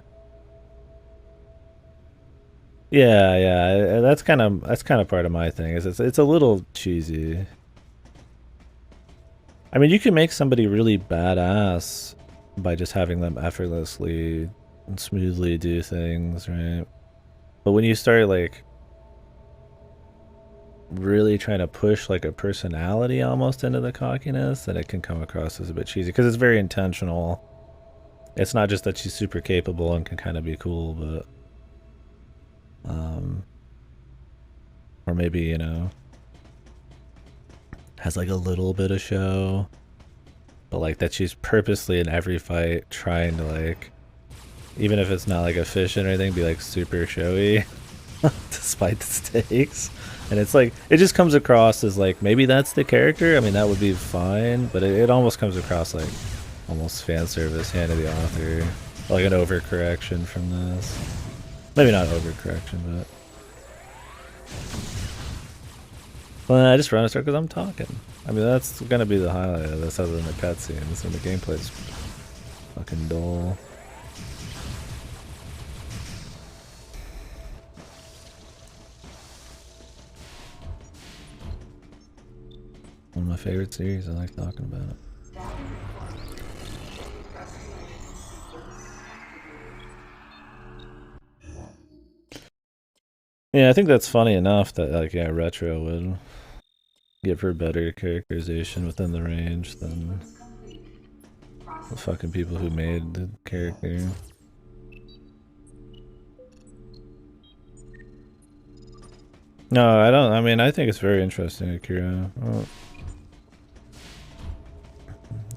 Yeah, that's kind of part of my thing. Is it's a little cheesy. I mean, you can make somebody really badass by just having them effortlessly and smoothly do things, right? But when you start like really trying to push like a personality almost into the cockiness, then it can come across as a bit cheesy because it's very intentional. It's not just that she's super capable and can kind of be cool, but or maybe, you know, has like a little bit of show, but like that she's purposely in every fight trying to, like, even if it's not like efficient or anything, be like super showy despite the stakes. And it's like, it just comes across as like, maybe that's the character. I mean, that would be fine, but it almost comes across like almost fan service, hand of the author, like an overcorrection from this. Maybe not overcorrection, but well, I just run a circle because I'm talking. I mean, that's gonna be the highlight of this, other than the cutscenes, and the gameplay's fucking dull. One of my favorite series. I like talking about it. Yeah, I think that's funny enough that, like, yeah, Retro would give her better characterization within the range than the fucking people who made the character. No, I don't. I mean, I think it's very interesting, Akira. I don't,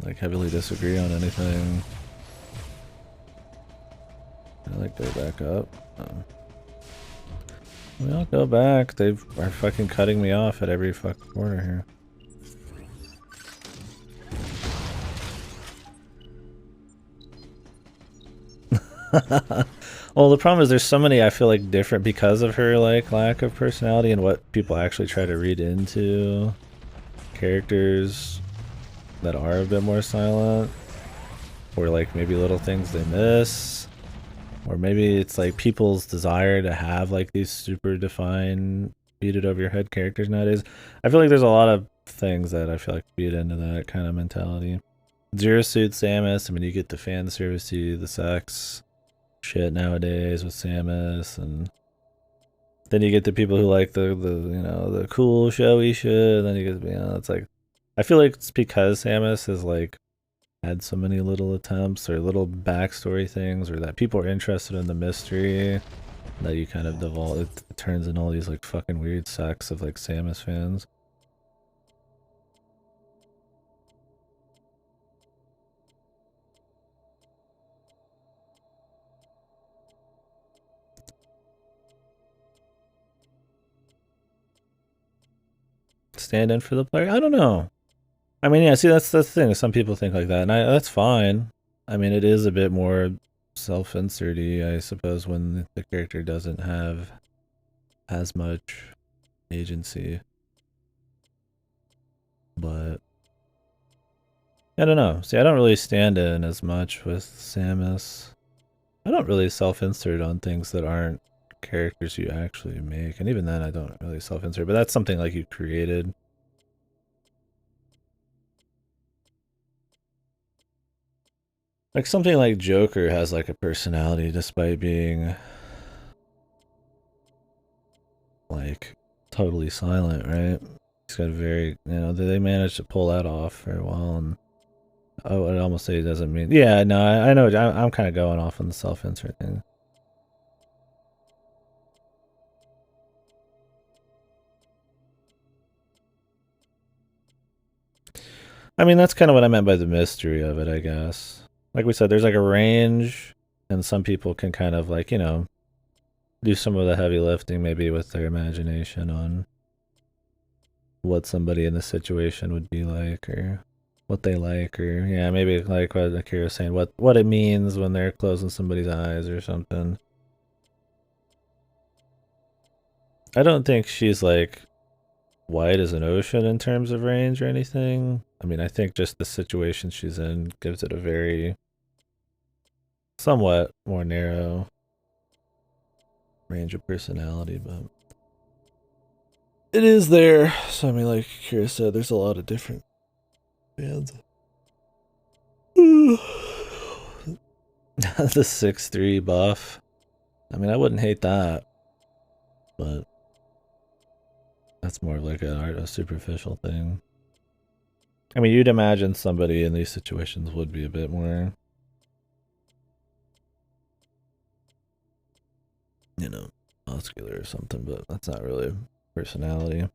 like, heavily disagree on anything. I like go back up. Well, go back. They are fucking cutting me off at every fucking corner here. Well, the problem is there's so many, I feel like, different because of her, like, lack of personality and what people actually try to read into characters that are a bit more silent, or like maybe little things they miss. Or maybe it's like people's desire to have like these super defined, beat it over your head characters nowadays. I feel like there's a lot of things that I feel like feed into that kind of mentality. Zero Suit Samus, I mean, you get the fan service, the sex shit nowadays with Samus, and then you get the people who like the you know, the cool showy shit, and then you get, you know, it's like, I feel like it's because Samus has like had so many little attempts or little backstory things, or that people are interested in the mystery, that you kind of devolve, it turns in all these like fucking weird sects of like Samus fans. Stand in for the player? I don't know. I mean, yeah, see, that's the thing. Some people think like that, and that's fine. I mean, it is a bit more self-inserty, I suppose, when the character doesn't have as much agency. But I don't know. See, I don't really stand in as much with Samus. I don't really self-insert on things that aren't characters you actually make, and even then I don't really self-insert, but that's something like you created. Like something like Joker has like a personality despite being like totally silent, right? He's got a very, you know, they managed to pull that off very well, and I would almost say it doesn't mean, yeah, no, I know, I'm kind of going off on the self-insert thing. I mean, that's kind of what I meant by the mystery of it, I guess. Like we said, there's like a range, and some people can kind of like, you know, do some of the heavy lifting maybe with their imagination on what somebody in the situation would be like, or what they like, or yeah, maybe like what Akira was saying, what it means when they're closing somebody's eyes or something. I don't think she's like wide as an ocean in terms of range or anything. I mean, I think just the situation she's in gives it a very somewhat more narrow range of personality, but it is there. So I mean, like Kira said, there's a lot of different bands. The 6'3" buff. I mean, I wouldn't hate that, but that's more of like a superficial thing. I mean, you'd imagine somebody in these situations would be a bit more, you know, muscular or something, but that's not really personality.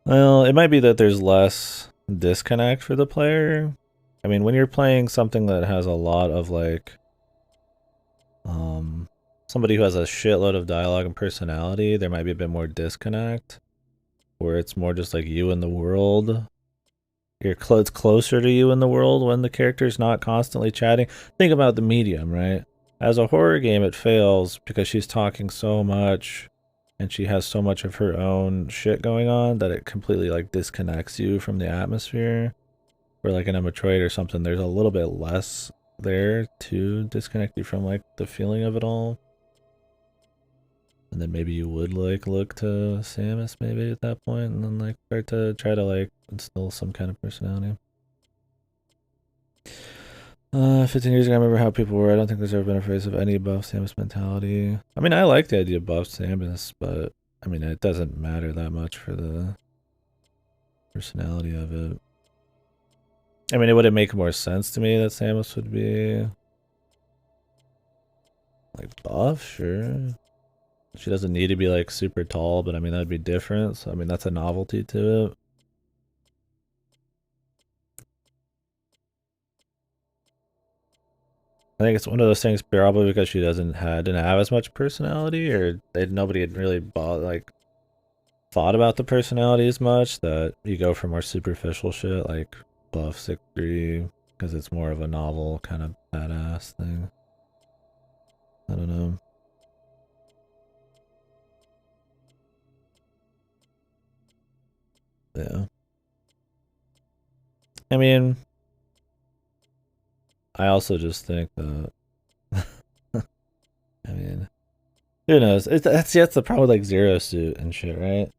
Well, it might be that there's less disconnect for the player. I mean, when you're playing something that has a lot of like, somebody who has a shitload of dialogue and personality, there might be a bit more disconnect, where it's more just like you in the world. It's closer to you in the world when the character's not constantly chatting. Think about the medium, right? As a horror game, it fails because she's talking so much and she has so much of her own shit going on that it completely like disconnects you from the atmosphere. Where like in a Metroid or something, there's a little bit less there to disconnect you from like the feeling of it all. And then maybe you would like look to Samus maybe at that point, and then like start to try to like instill some kind of personality. 15 years ago, I remember how people were. I don't think there's ever been a phrase of any buff Samus mentality. I mean, I like the idea of buff Samus, but I mean, it doesn't matter that much for the personality of it. I mean, it would make more sense to me that Samus would be like buff, sure. She doesn't need to be like super tall, but I mean, that'd be different. So, I mean, that's a novelty to it. I think it's one of those things probably because she didn't have as much personality, or nobody had really thought about the personality as much, that you go for more superficial shit like buff 6'3", because it's more of a novel kind of badass thing. I don't know. Yeah. I mean, I also just think that, I mean, who knows? That's the problem with like Zero Suit and shit, right?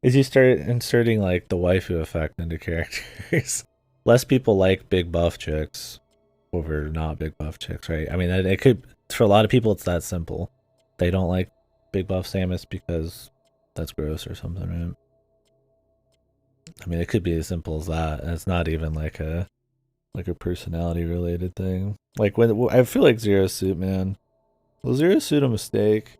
Is you start inserting like the waifu effect into characters. Less people like big buff chicks over not big buff chicks, right? I mean, it could, for a lot of people, it's that simple. They don't like big buff Samus because that's gross or something, right? I mean, it could be as simple as that. And it's not even like a personality related thing. Like when I feel like Zero Suit, man, was Zero Suit a mistake?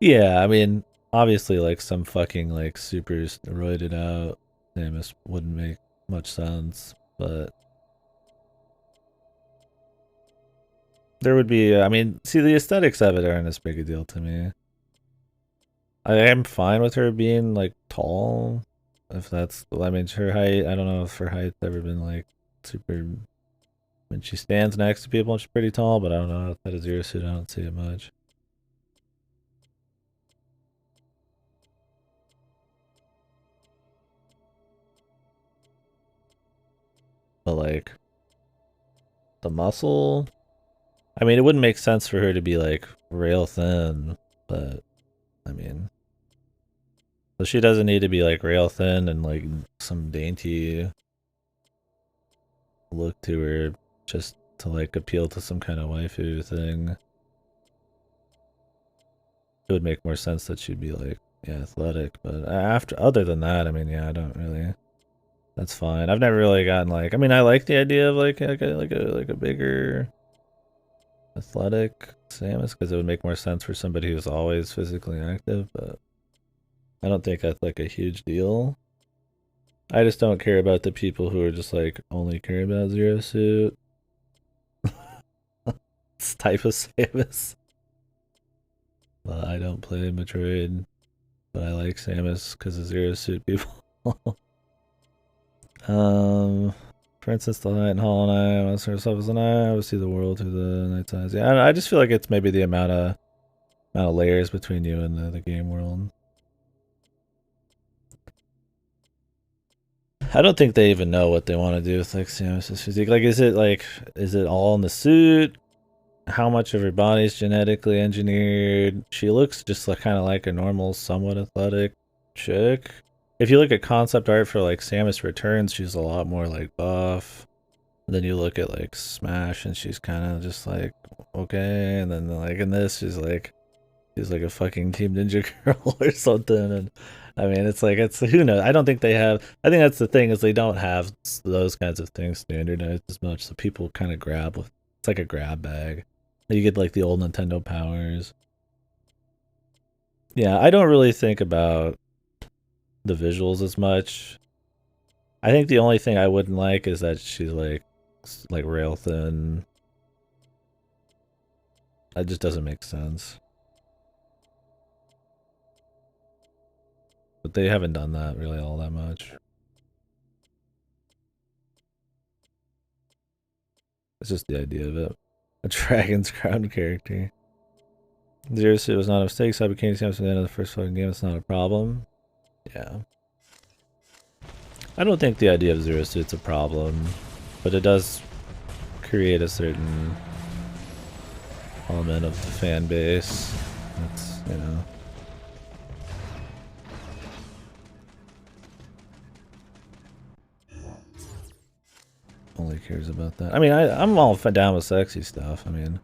Yeah, I mean, obviously, like some fucking like super steroided out Samus wouldn't make much sense, but there would be. I mean, see, the aesthetics of it aren't as big a deal to me. I am fine with her being like tall, if that's. I mean, her height. I don't know if her height's ever been like super. When she stands next to people, she's pretty tall, but I don't know. Outside of Zero Suit, I don't see it much. But like the muscle, I mean, it wouldn't make sense for her to be like rail thin, but I mean, so she doesn't need to be like rail thin and like some dainty look to her just to like appeal to some kind of waifu thing. It would make more sense that she'd be like, yeah, athletic, but other than that, I mean, yeah, I don't really. That's fine. I've never really gotten like. I mean, I like the idea of like a bigger, athletic Samus because it would make more sense for somebody who's always physically active. But I don't think that's like a huge deal. I just don't care about the people who are just like only care about Zero Suit. This type of Samus. But I don't play Metroid, but I like Samus because of Zero Suit people. For instance, the light in Hollow Knight, I want to see herself as an eye, I would see the world through the night's eyes. Yeah, I just feel like it's maybe the amount of layers between you and the game world. I don't think they even know what they want to do with like Samus's physique. Like, is it all in the suit? How much of her body is genetically engineered? She looks just like kind of like a normal, somewhat athletic chick. If you look at concept art for like Samus Returns, she's a lot more like buff. And then you look at like Smash, and she's kind of just like okay. And then like in this, she's like a fucking Team Ninja girl or something. And I mean, it's who knows? I don't think they have. I think that's the thing is they don't have those kinds of things standardized as much. So people kind of grab with. It's like a grab bag. You get like the old Nintendo powers. Yeah, I don't really think about the visuals as much. I think the only thing I wouldn't like is that she's like rail thin. That just doesn't make sense. But they haven't done that really all that much. It's just the idea of it. A Dragon's Crown character. Zero Suit was not a mistake, so I became Samus at the end of the first fucking game. It's not a problem. Yeah. I don't think the idea of Zero Suit's a problem, but it does create a certain element of the fan base. It's, you know. Only cares about that. I mean, I'm all down with sexy stuff. I mean,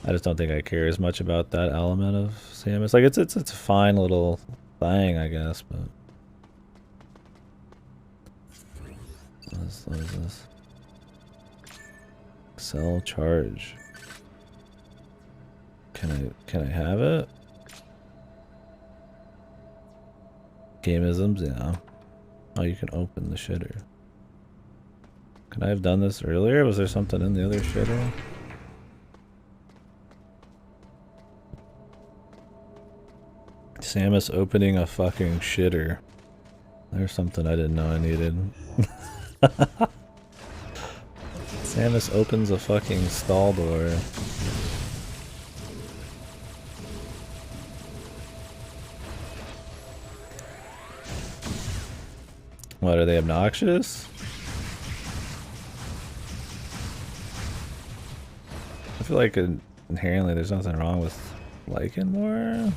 I just don't think I care as much about that element of Samus. Like, it's a fine little thing, I guess, but. What is this? Cell charge. Can I have it? Gameisms, yeah. Oh, you can open the shitter. Could I have done this earlier? Was there something in the other shitter? Samus opening a fucking shitter. There's something I didn't know I needed. Samus opens a fucking stall door. What, are they obnoxious? I feel like inherently there's nothing wrong with liking more.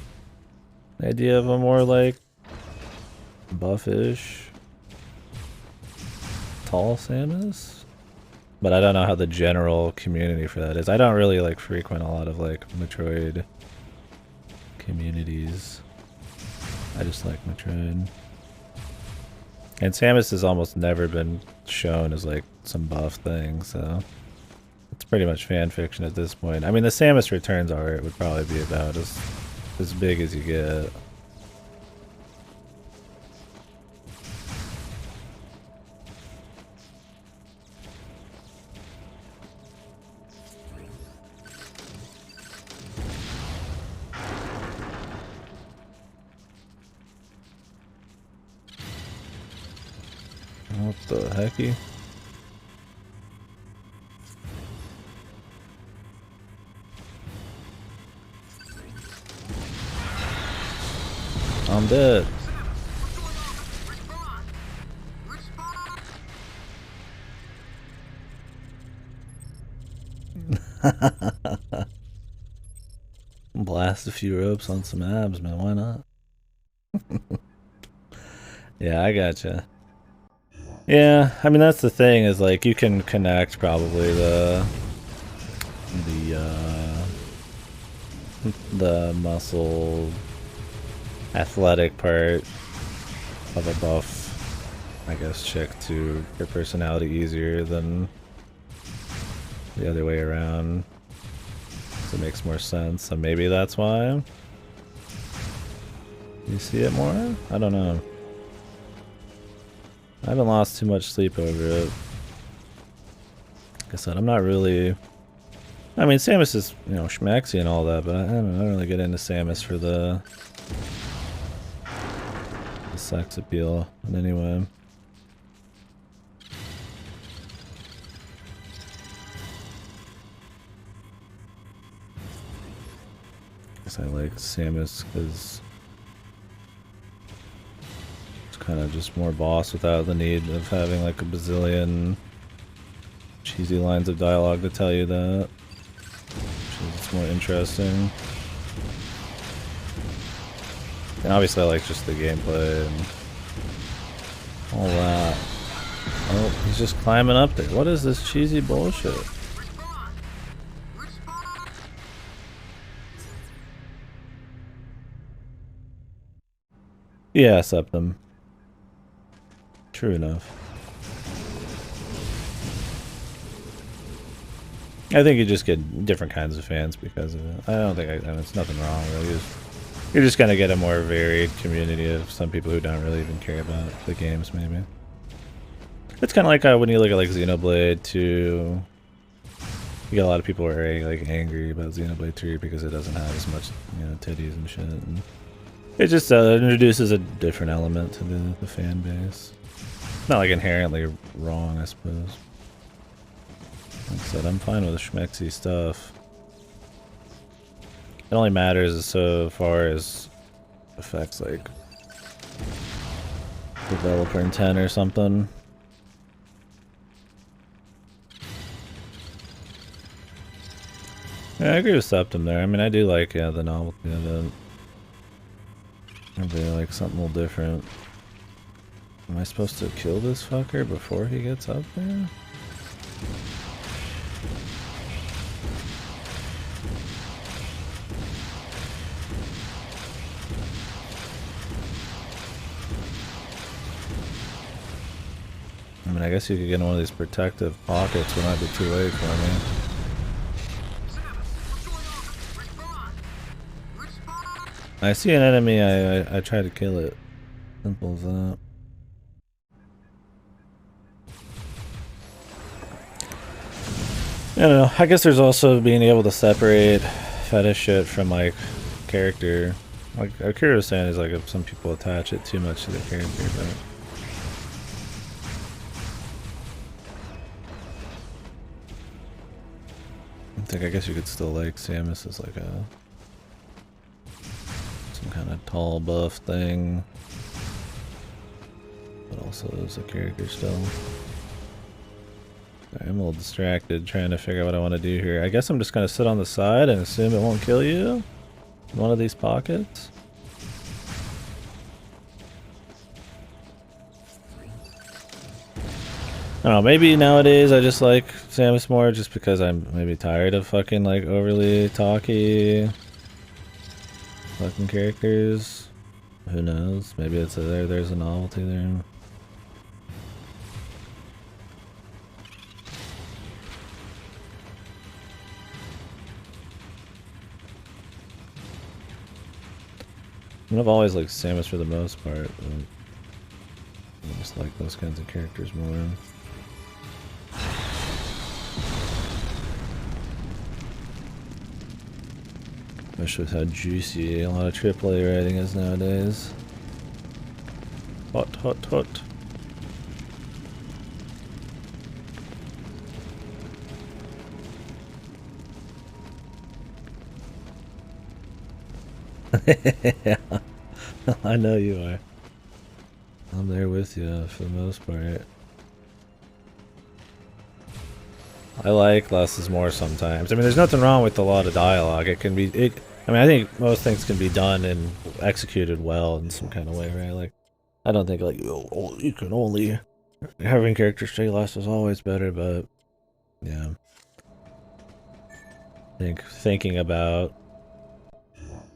The idea of a more like buffish, tall Samus. But I don't know how the general community for that is. I don't really like frequent a lot of like Metroid communities. I just like Metroid. And Samus has almost never been shown as like some buff thing, so it's pretty much fan fiction at this point. I mean, the Samus Returns art would probably be about as big as you get. What the hecky? I'm dead. Blast a few ropes on some abs, man. Why not? Yeah, I gotcha. Yeah, I mean that's the thing is like you can connect probably the muscle athletic part of a buff, I guess, chick to her personality easier than the other way around. So it makes more sense. So maybe that's why you see it more? I don't know. I haven't lost too much sleep over it. Like I said, I'm not really... I mean, Samus is, you know, schmaxy and all that, but I don't really get into Samus for the sex appeal in any way. I guess I like Samus because kind of just more boss without the need of having like a bazillion cheesy lines of dialogue to tell you that. It's more interesting. And obviously I like just the gameplay and all that. Oh, he's just climbing up there. What is this cheesy bullshit? Yeah, Septum. True enough. I think you just get different kinds of fans because of it. I don't think I mean, it's nothing wrong really. You're just gonna get a more varied community of some people who don't really even care about the games, maybe. It's kind of like when you look at like Xenoblade 2. You get a lot of people who are like angry about Xenoblade 3 because it doesn't have as much, you know, titties and shit. And it just introduces a different element to the fan base. Not like inherently wrong, I suppose. Like I said, I'm fine with schmexy stuff. It only matters so far as affects like developer intent or something. Yeah, I agree with Septum there. I mean, I do like the novelty of it. I really like something a little different. Am I supposed to kill this fucker before he gets up there? I mean, I guess you could get in one of these protective pockets when I'd be too late for me. I see an enemy, I try to kill it. Simple as that. I don't know. I guess there's also being able to separate fetish shit from like character. Like Akira was saying, is like if some people attach it too much to the character, but I guess you could still like Samus as like some kind of tall buff thing, but Also, there's a character still. I'm a little distracted trying to figure out what I want to do here. I guess I'm just gonna sit on the side and assume it won't kill you in one of these pockets. I don't know, maybe nowadays I just like Samus more just because I'm maybe tired of fucking like overly talky fucking characters. Who knows? Maybe it's there's a novelty there. I mean, I've always liked Samus for the most part, but I just like those kinds of characters more. Especially with how juicy a lot of AAA writing is nowadays. Hot, hot, hot. Yeah, I know you are. I'm there with you for the most part. I like less is more sometimes. I mean, there's nothing wrong with a lot of dialogue. It can be. I mean, I think most things can be done and executed well in some kind of way, right? Like, I don't think like you can only having characters say less is always better, but yeah. Thinking about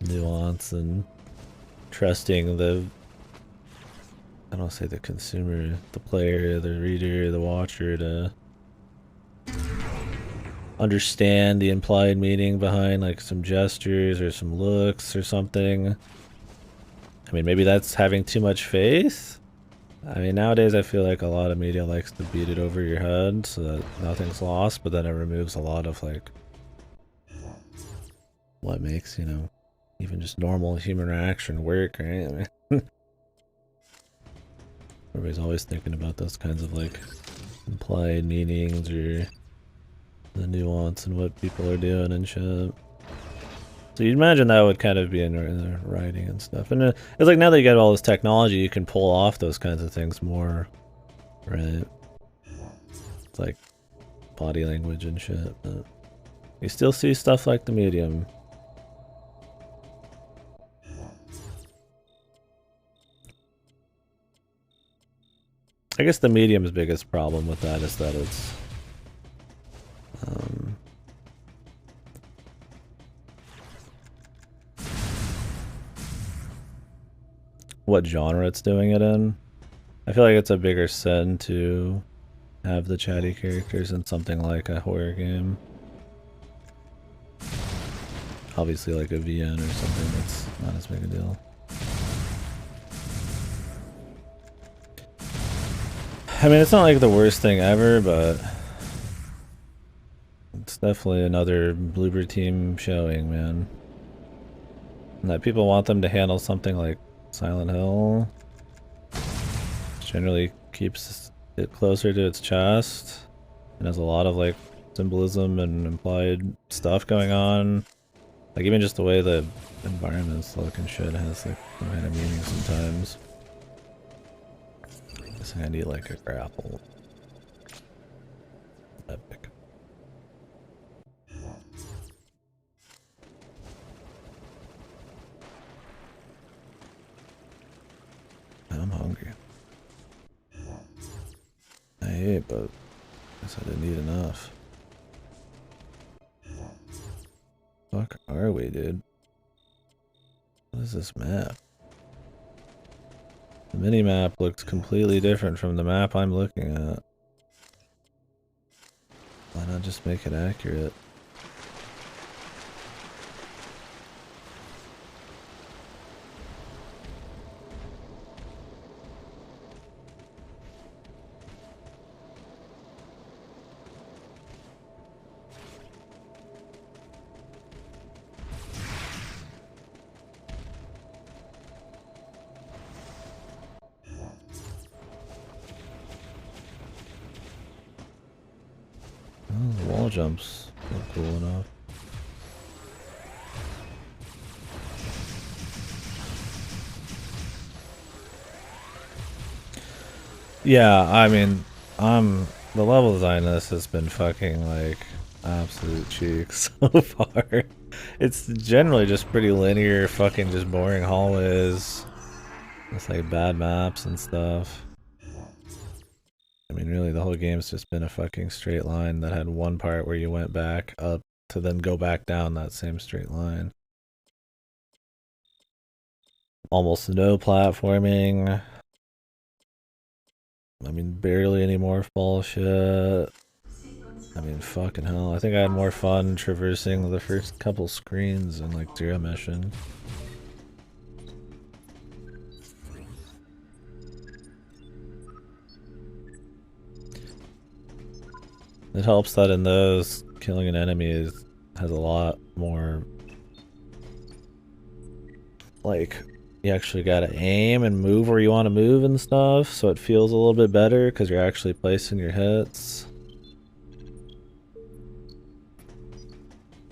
nuance and trusting the, I don't say the consumer, the player, the reader, the watcher to understand the implied meaning behind like some gestures or some looks or something. I mean, maybe that's having too much faith. I mean, nowadays I feel like a lot of media likes to beat it over your head so that nothing's lost, but then it removes a lot of like what makes, you know, even just normal human interaction work, right? I mean, everybody's always thinking about those kinds of like implied meanings or the nuance and what people are doing and shit. So you'd imagine that would kind of be in the writing and stuff. And it's like now that you got all this technology, you can pull off those kinds of things more, right? It's like body language and shit, but you still see stuff like the medium. I guess the medium's biggest problem with that is that it's what genre it's doing it in. I feel like it's a bigger sin to have the chatty characters in something like a horror game. Obviously like a VN or something that's not as big a deal. I mean, it's not like the worst thing ever, but it's definitely another Bloober Team showing, man. And that people want them to handle something like Silent Hill generally keeps it closer to its chest and has a lot of like symbolism and implied stuff going on. Like even just the way the environments look and shit has like some kind of meaning sometimes. I guess I need like a grapple. Epic. I'm hungry. I ate, but I guess I didn't eat enough. Fuck are we, dude? What is this map? The mini-map looks completely different from the map I'm looking at. Why not just make it accurate? Oh, the wall jumps look cool enough. Yeah, I mean, the level design of this has been fucking like absolute cheeks so far. It's generally just pretty linear, fucking just boring hallways. It's like bad maps and stuff. I mean, really, the whole game's just been a fucking straight line that had one part where you went back up to then go back down that same straight line. Almost no platforming. I mean, barely any more bullshit. I mean, fucking hell. I think I had more fun traversing the first couple screens in like Zero Mission. It helps that in those, killing an enemy has a lot more, like, you actually gotta aim and move where you want to move and stuff, so it feels a little bit better because you're actually placing your hits.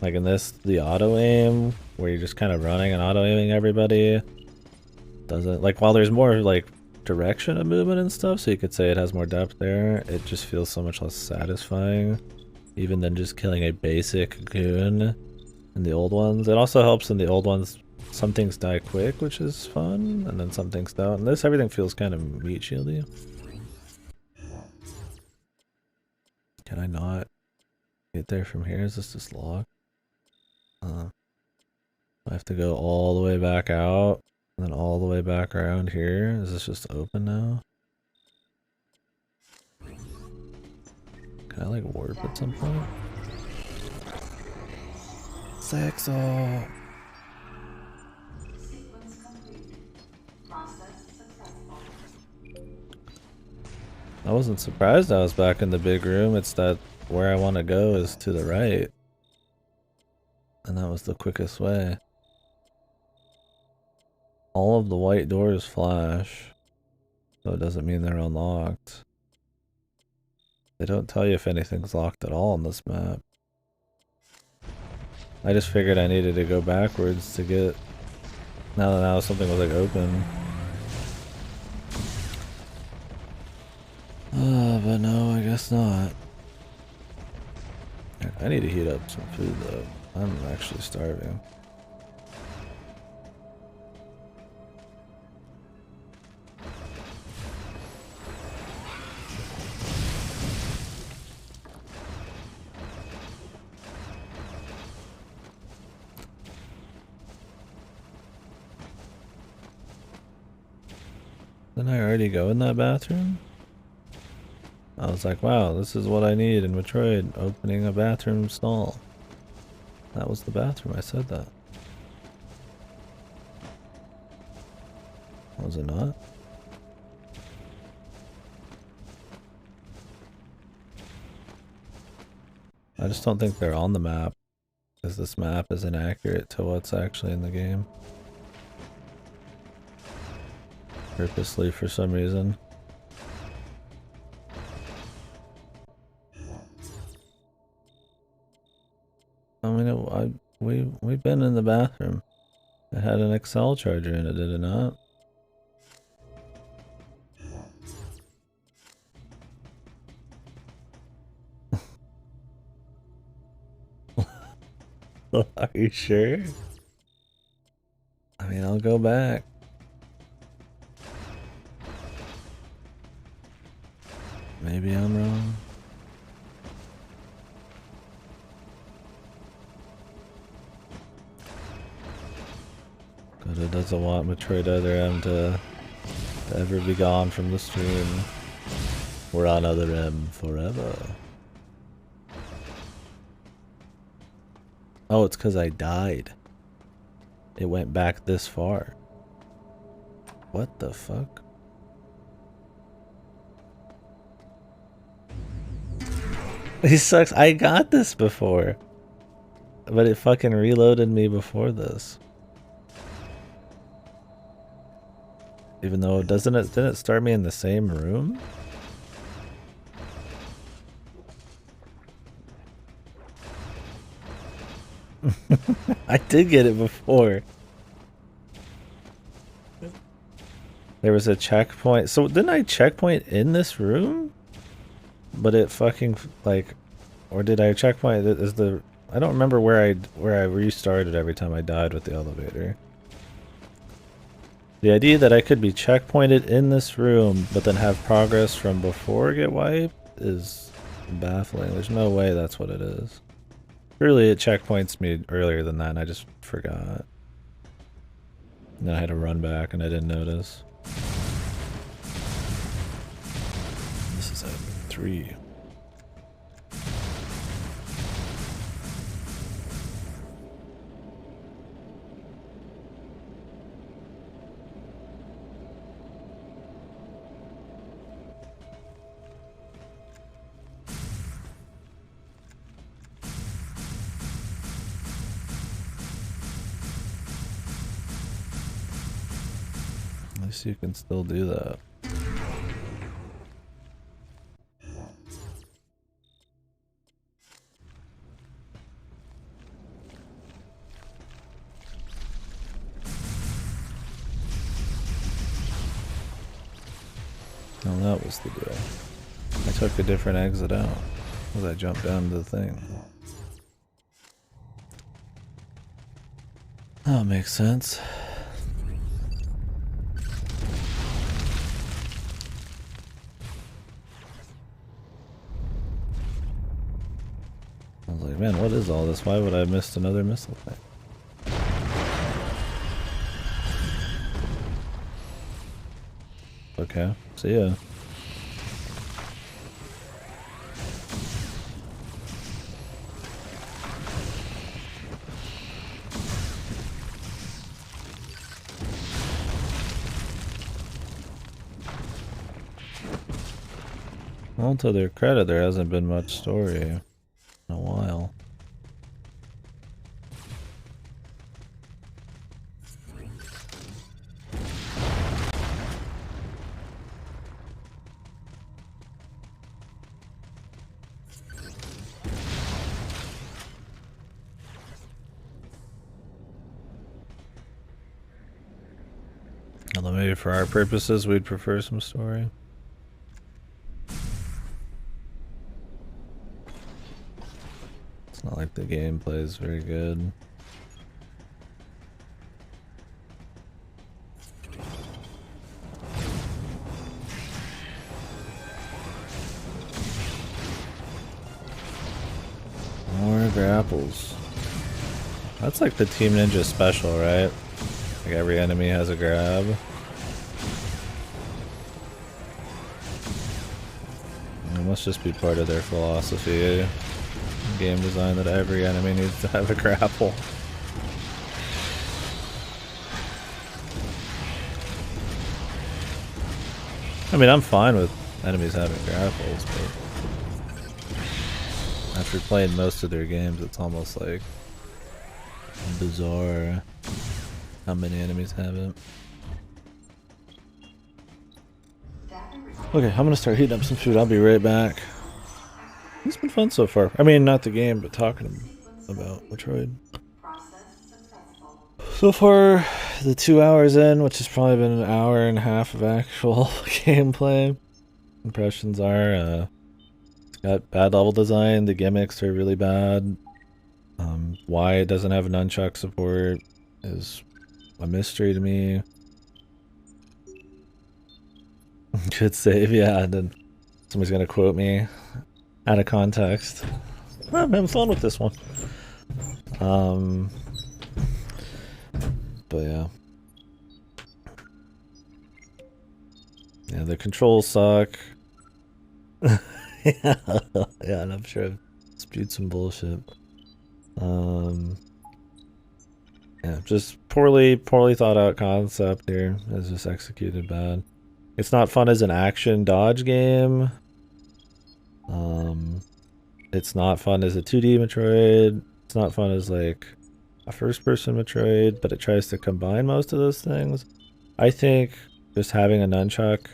Like in this, the auto aim, where you're just kind of running and auto aiming everybody, doesn't, like, while there's more like direction of movement and stuff, so you could say it has more depth there, it just feels so much less satisfying, even than just killing a basic goon in the old ones. It also helps in the old ones, some things die quick, which is fun, and then some things don't. And this, everything feels kind of meat shieldy. Can I not get there from here? Is this just locked? I have to go all the way back out, and then all the way back around here. Is this just open now? Can I like warp at some point? Sexo! Sequence complete. Process successful. I wasn't surprised I was back in the big room. It's that where I want to go is to the right. And that was the quickest way. All of the white doors flash, so it doesn't mean they're unlocked. They don't tell you if anything's locked at all on this map. I just figured I needed to go backwards to get... Now something was like open. But no, I guess not. I need to heat up some food though. I'm actually starving. Didn't I already go in that bathroom? I was like, wow, this is what I need in Metroid, opening a bathroom stall. That was the bathroom, I said that. Was it not? I just don't think they're on the map, because this map is inaccurate to what's actually in the game. Purposely for some reason. I mean, we've been in the bathroom. It had an Excel charger in it, did it not? Are you sure? I mean, I'll go back. Maybe I'm wrong. Coda doesn't want Metroid Other M to ever be gone from the stream. We're on Other M forever. Oh, it's because I died. It went back this far. What the fuck? He sucks. I got this before. But it fucking reloaded me before this. Even though didn't it start me in the same room? I did get it before. There was a checkpoint. So didn't I checkpoint in this room? But it fucking like, or did I checkpoint? Is the I don't remember where I restarted every time I died with the elevator. The idea that I could be checkpointed in this room, but then have progress from before get wiped is baffling. There's no way that's what it is. Surely it checkpoints me earlier than that, and I just forgot. And then I had to run back, and I didn't notice. This is at 3. At least you can still do that. No, that was the deal. I took a different exit out as I jumped down to the thing. That makes sense. I was like, man, what is all this? Why would I have missed another missile thing? Okay, see ya. Well, to their credit, there hasn't been much story in a while. Although maybe for our purposes, we'd prefer some story. It's not like the gameplay is very good. More grapples. That's like the Team Ninja special, right? Like every enemy has a grab. It must just be part of their philosophy, eh? Game design, that every enemy needs to have a grapple. I mean, I'm fine with enemies having grapples, but after playing most of their games, it's almost like bizarre how many enemies have it. Okay, I'm gonna start heating up some food. I'll be right back. It's been fun so far. I mean, not the game, but talking about Metroid. So far, the 2 hours in, which has probably been an hour and a half of actual gameplay. Impressions are, it's got bad level design. The gimmicks are really bad. Why it doesn't have nunchuck support is a mystery to me. Good save, yeah, and then somebody's gonna quote me out of context. I'm having fun with this one. But yeah. Yeah, the controls suck. Yeah, and I'm sure I've spewed some bullshit. Yeah, just poorly thought out concept here. It's just executed bad. It's not fun as an action dodge game. It's not fun as a 2D Metroid. It's not fun as like a first-person Metroid, but it tries to combine most of those things. I think just having a nunchuck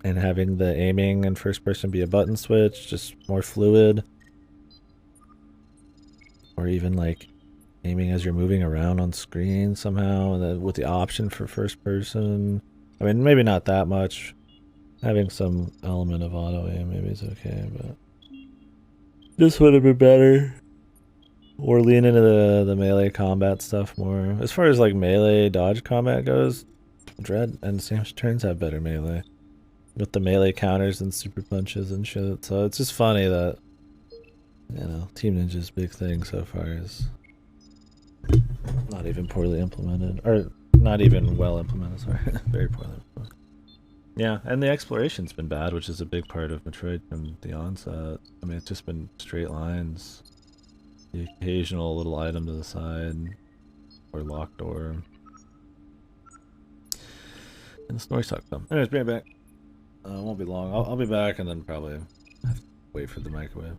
and having the aiming in first person be a button switch, just more fluid. Or even like aiming as you're moving around on screen somehow, and then with the option for first person. I mean, maybe not that much. Having some element of auto aim maybe is okay, but this would have been better. Or lean into the melee combat stuff more. As far as like melee dodge combat goes, Dread and Samus Turns have better melee. With the melee counters and super punches and shit. So it's just funny that, you know, Team Ninja's big thing so far is not even poorly implemented. Or not even well implemented, sorry. Very poorly implemented. Yeah, and the exploration's been bad, which is a big part of Metroid from the onset. I mean, it's just been straight lines. The occasional little item to the side. Or locked door. And the story sucked though. Anyways, be right back. It won't be long. I'll be back and then probably have to wait for the microwave.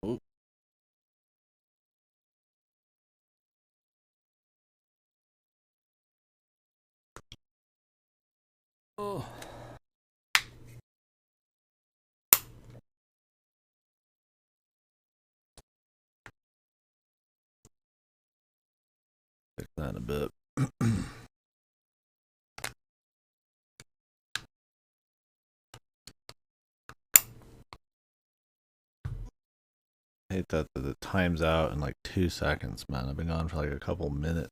Oh. Oh. Fix that in a bit. I hate that the time's out in like 2 seconds, man. I've been gone for like a couple minutes.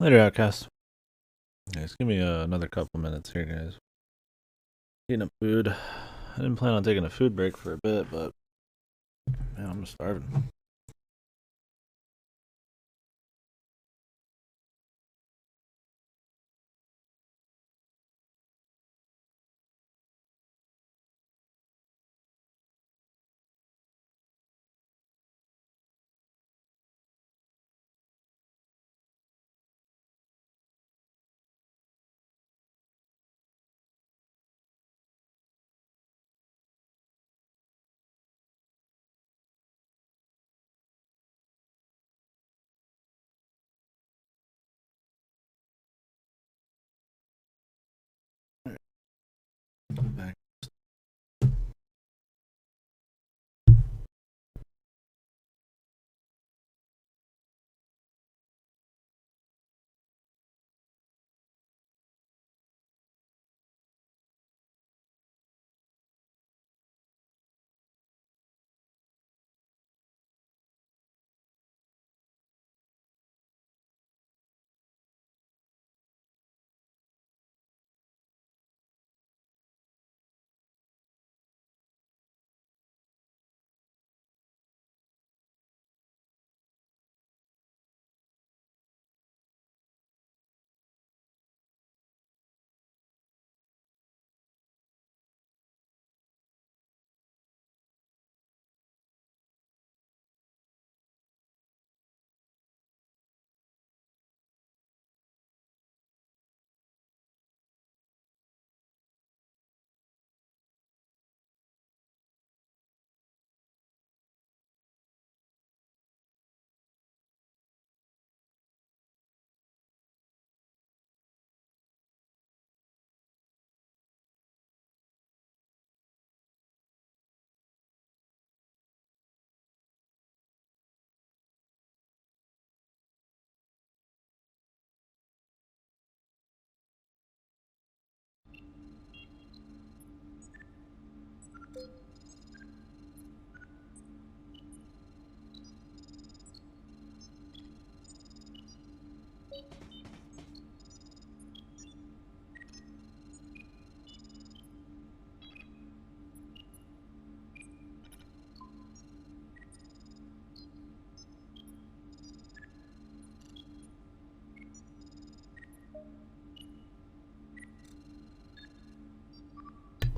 Later, Outcast. Guys, give me another couple minutes here, guys. Eating up food. I didn't plan on taking a food break for a bit, but man, I'm starving. Back.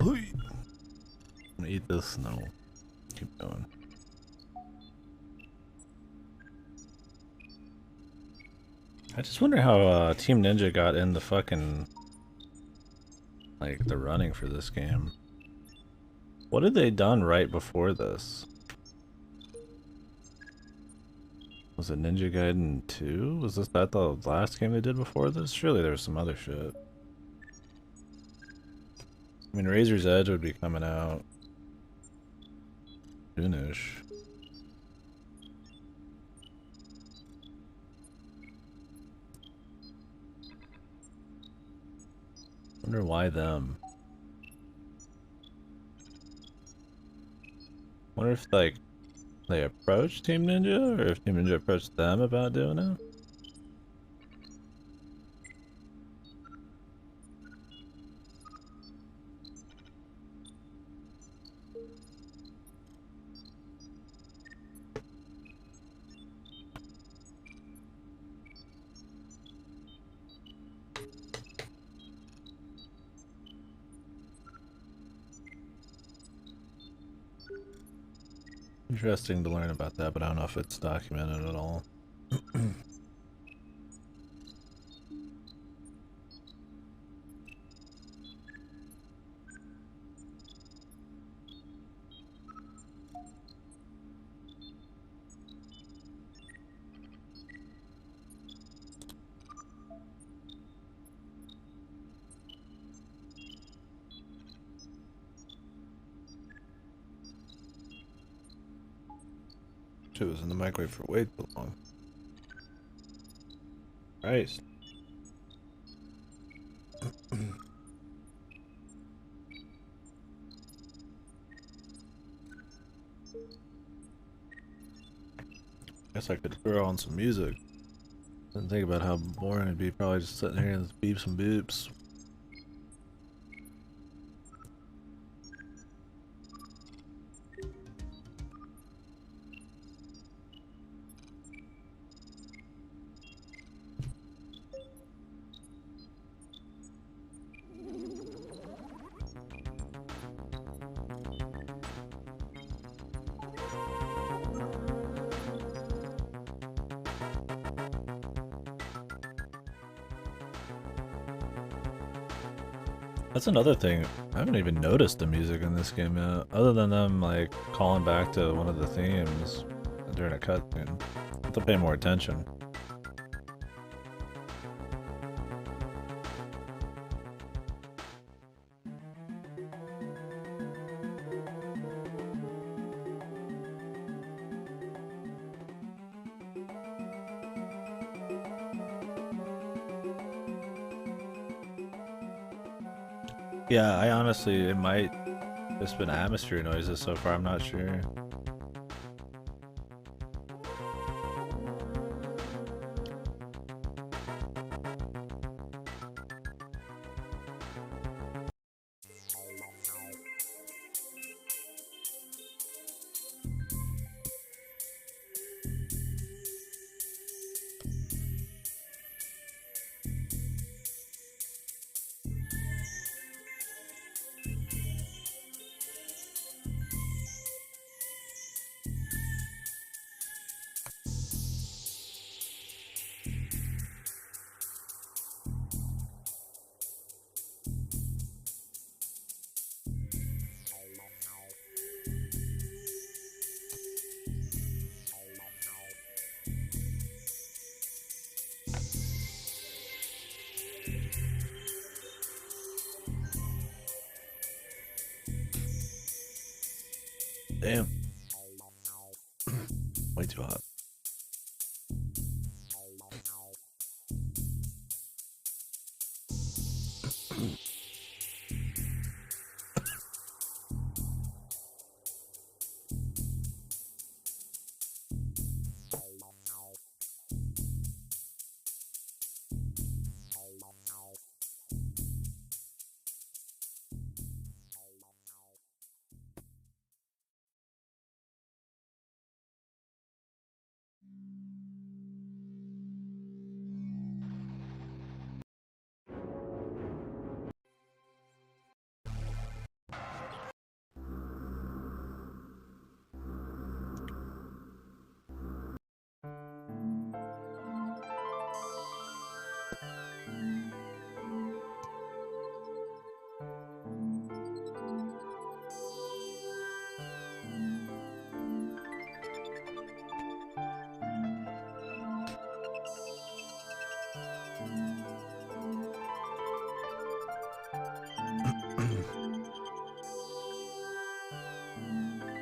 I'm gonna eat this. No, keep going. I just wonder how Team Ninja got in the fucking like the running for this game. What had they done right before this? Was it Ninja Gaiden 2? Was that the last game they did before this? Surely there was some other shit. I mean, Razor's Edge would be coming out soonish. Wonder why them. Wonder if like they approached Team Ninja, or if Team Ninja approached them about doing it. Interesting to learn about that, but I don't know if it's documented at all. Shit was in the microwave for way too long. Christ. Guess I could throw on some music. Didn't think about how boring it'd be probably just sitting here and beeps and boops. That's another thing. I haven't even noticed the music in this game yet, other than them like calling back to one of the themes during a cutscene. I have to pay more attention. Yeah, I honestly, it might just been atmosphere noises so far, I'm not sure. Damn. Way too hot.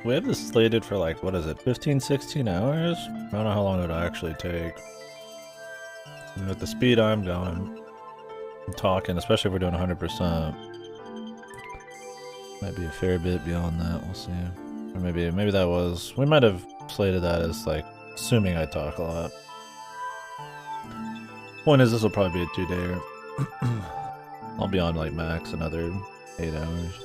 We have this slated for like, what is it, 15, 16 hours? I don't know how long it'll actually take. And with the speed I'm going, I'm talking, especially if we're doing 100%. Might be a fair bit beyond that, we'll see. Or maybe that was, we might have slated that as like, assuming I talk a lot. Point is, this will probably be a 2-dayer. I'll be on like max another 8 hours.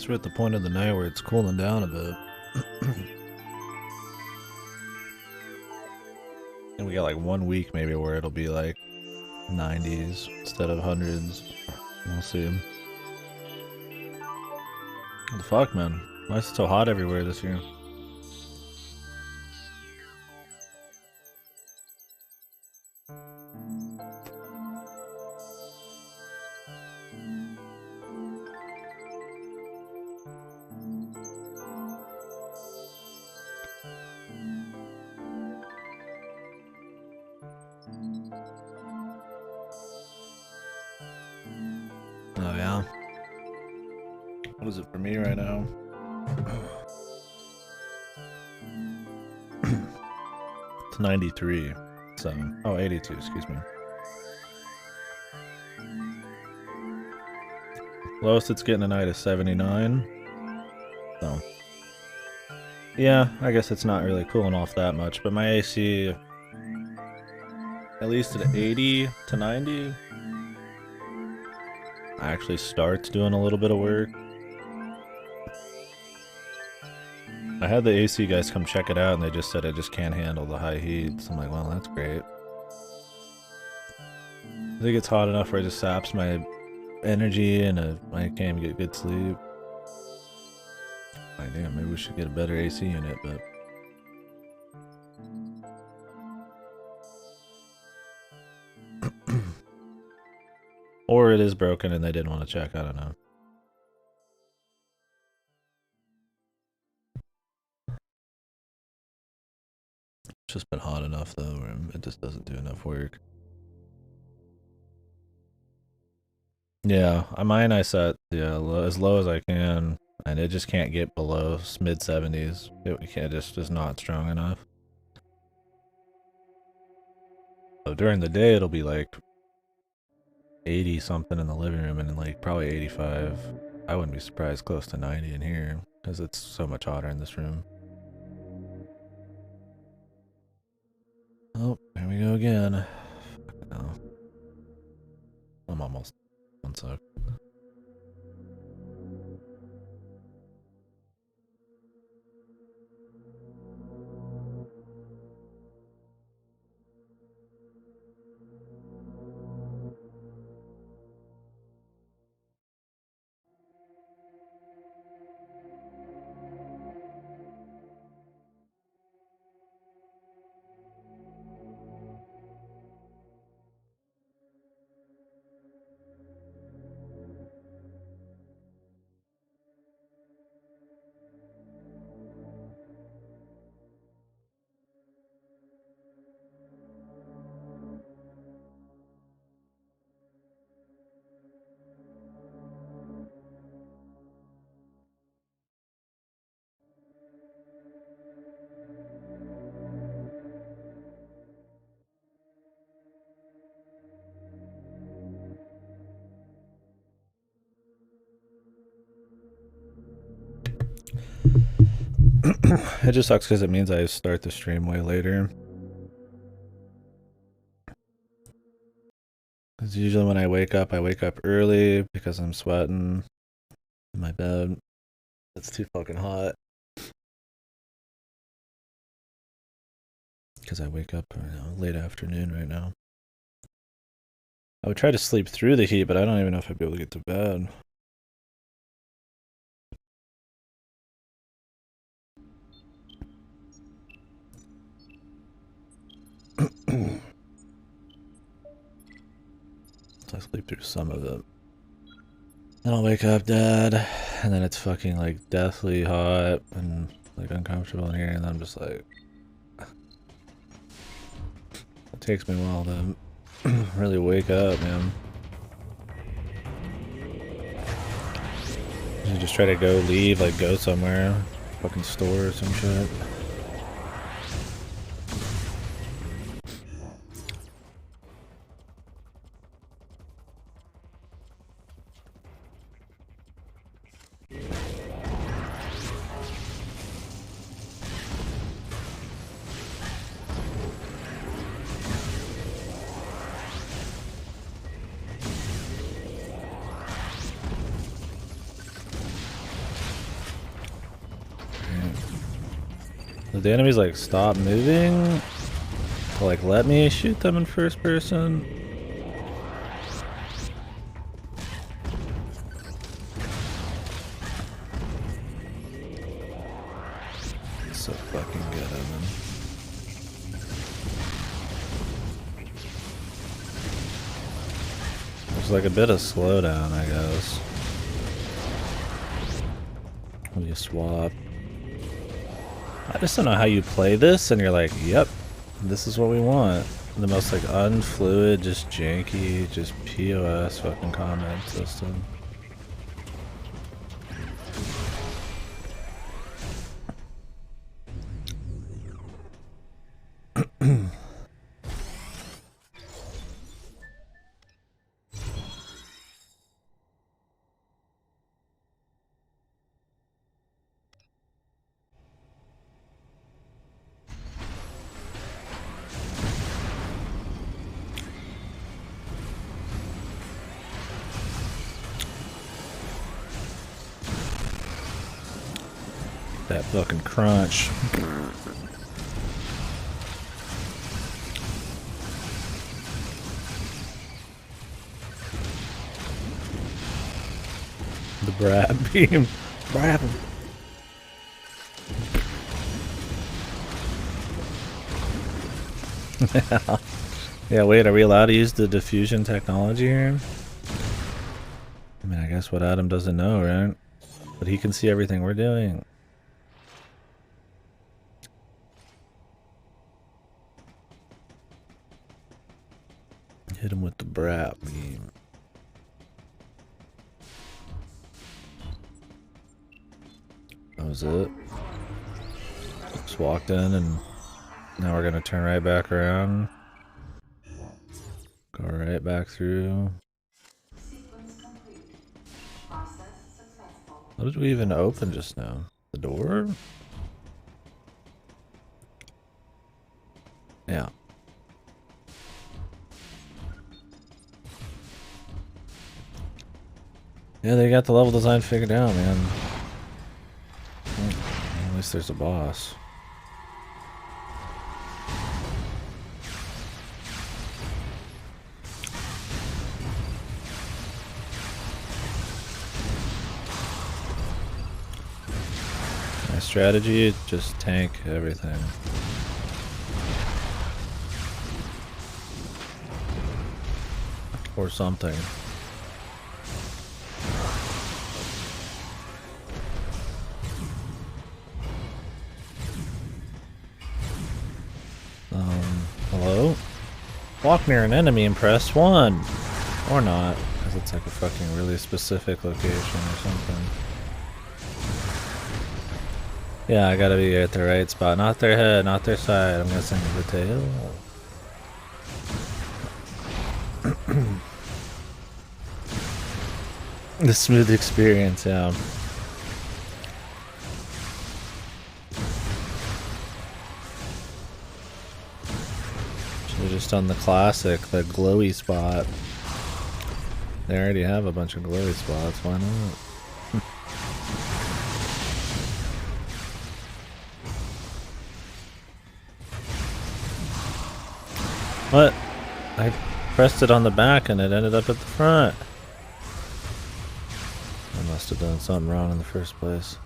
Guess we're at the point of the night where it's cooling down a bit. And we got like 1 week maybe where it'll be like 90s instead of hundreds. We'll see. What the fuck, man? Why is it so hot everywhere this year? Oh yeah. What is it for me right now? It's 93. So, oh, 82, excuse me. Lowest it's getting tonight is 79. So, yeah, I guess it's not really cooling off that much, but my AC, at least at 80 to 90, actually starts doing a little bit of work. I had the AC guys come check it out and they just said it just can't handle the high heat. So I'm like, well, that's great. I think it's hot enough where it just saps my energy and I can't even get good sleep. Like, damn, maybe we should get a better AC unit, but... Or it is broken and they didn't want to check, I don't know. It's just been hot enough though, where it just doesn't do enough work. Yeah, mine I set as low as I can, and it just can't get below mid 70s. It just is not strong enough. So during the day it'll be like 80 something in the living room and like probably 85. I wouldn't be surprised close to 90 in here because it's so much hotter in this room. Oh, here we go again. No. I'm almost. One sec. It just sucks because it means I start the stream way later. Because usually when I wake up early because I'm sweating in my bed. It's too fucking hot. Because I wake up late afternoon right now. I would try to sleep through the heat, but I don't even know if I'd be able to get to bed. So I sleep through some of it. Then I'll wake up dead, and then it's fucking like deathly hot and like uncomfortable in here, and I'm just like... It takes me a while to really wake up, man. You just try to leave, like go somewhere, fucking store or some shit. Did the enemies like stop moving to like let me shoot them in first person? So fucking good at them. There's like a bit of slowdown, I guess. When you swap. I just don't know how you play this and you're like, yep, this is what we want. The most like unfluid, just janky, just POS fucking combat system. That fucking crunch. The Brad beam. Brad. Yeah, wait, are we allowed to use the diffusion technology here? I mean, I guess what Adam doesn't know, right? But he can see everything we're doing. Hit him with the Brat beam. That was it. Just walked in and now we're gonna turn right back around. Go right back through. What did we even open just now? The door? Yeah. Yeah, they got the level design figured out, man. At least there's a boss. My strategy, just tank everything. Or something. Hello? Walk near an enemy and press 1. Or not, because it's like a fucking really specific location or something. Yeah, I gotta be at the right spot. Not their head, not their side. I'm guessing the tail. The smooth experience, yeah. Should've just done the classic, the glowy spot. They already have a bunch of glowy spots, why not? What? I pressed it on the back and it ended up at the front. I must have done something wrong in the first place.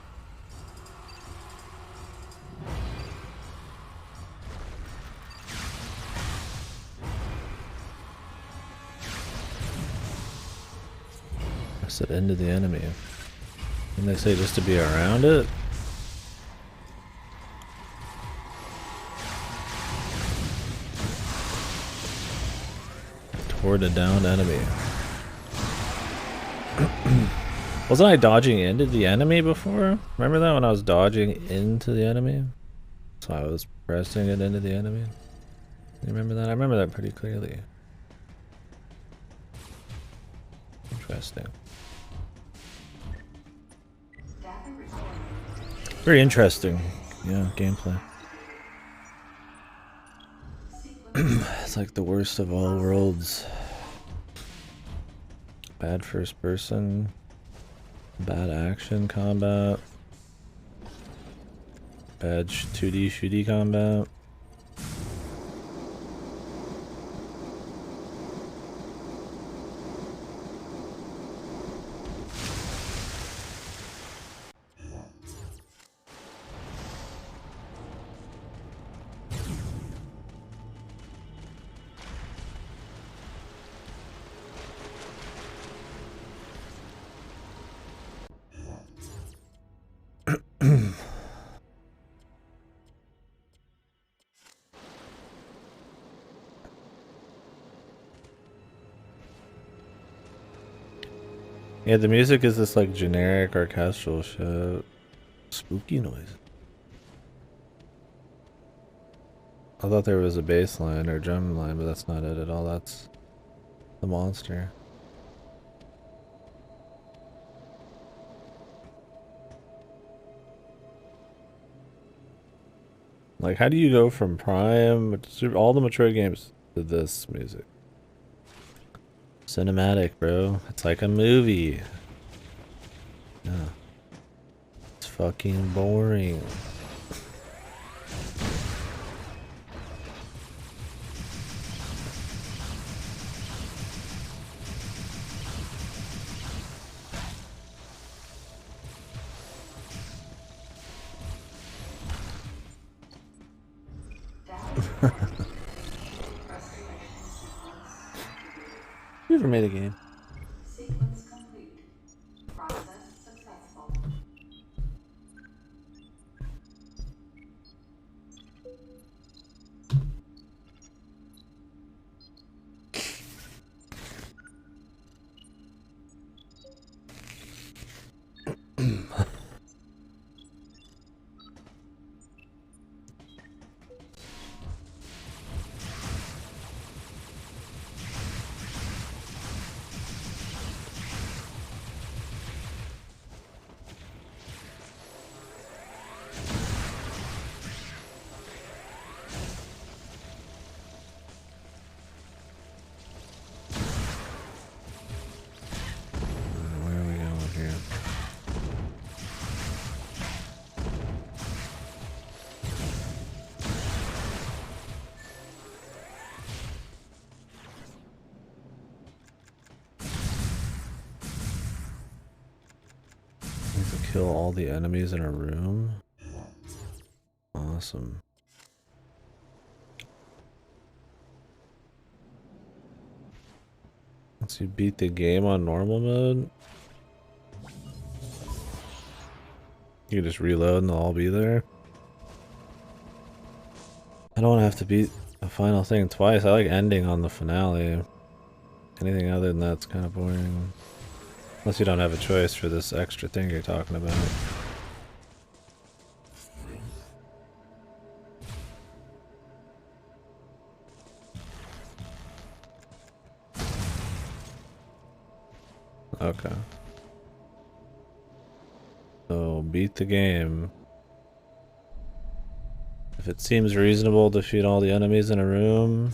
I said into the enemy. Didn't they say just to be around it? Toward a downed enemy. Wasn't I dodging into the enemy before? Remember that when I was dodging into the enemy? So I was pressing it into the enemy? You remember that? I remember that pretty clearly. Interesting. Very interesting. Yeah, gameplay. It's like the worst of all worlds. Bad first person. Bad action combat. Edge 2D shooty combat. Yeah, the music is this like generic orchestral shit. Spooky noise. I thought there was a bass line or drum line, but that's not it at all. That's the monster. Like, how do you go from Prime, all the Metroid games, to this music? Cinematic, bro. It's like a movie. Yeah. It's fucking boring. You ever made a game? Sequence complete. Process successful. Where are we going here? Need to kill all the enemies in a room? Awesome. Once you beat the game on normal mode, you can just reload and they'll all be there. I don't want to have to beat the final thing twice. I like ending on the finale. Anything other than that's kind of boring. Unless you don't have a choice for this extra thing you're talking about. Okay. So, beat the game. If it seems reasonable to defeat all the enemies in a room.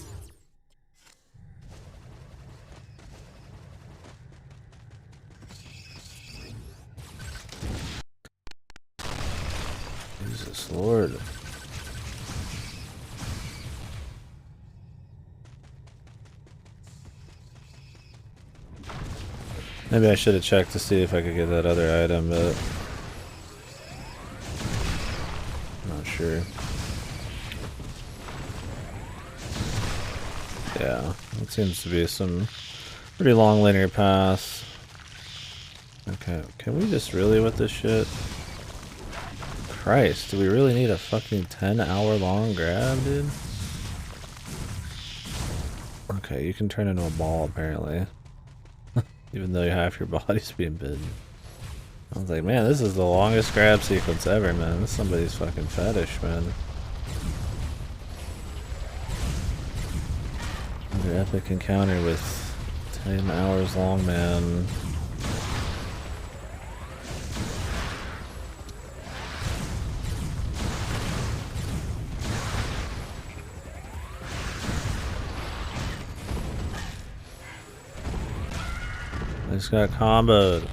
Jesus Lord. Maybe I should have checked to see if I could get that other item, but I'm not sure. Yeah, it seems to be some pretty long linear paths. Okay, can we just really with this shit? Christ, do we really need a fucking 10-hour long grab, dude? Okay, you can turn into a ball apparently. Even though half your body's being bitten. I was like, man, this is the longest grab sequence ever, man. This is somebody's fucking fetish, man. Another epic encounter with 10 hours long, man. I just got comboed.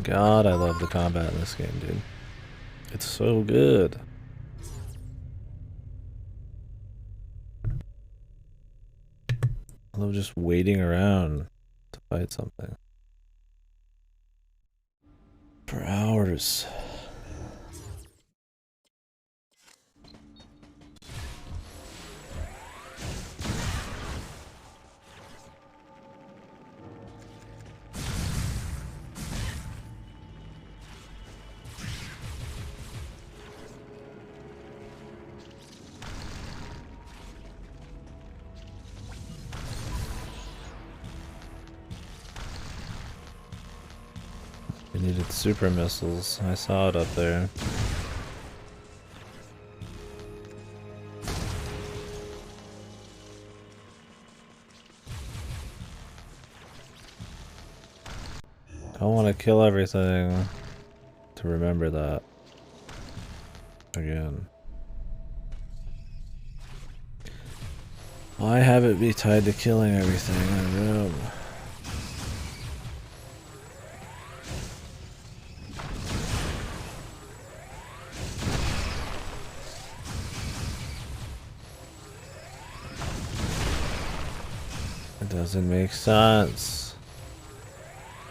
God, I love the combat in this game, dude. It's so good. I love just waiting around to fight something. For hours. We needed super missiles. I saw it up there. I want to kill everything to remember that again. Why have it be tied to killing everything in a room? It doesn't make sense.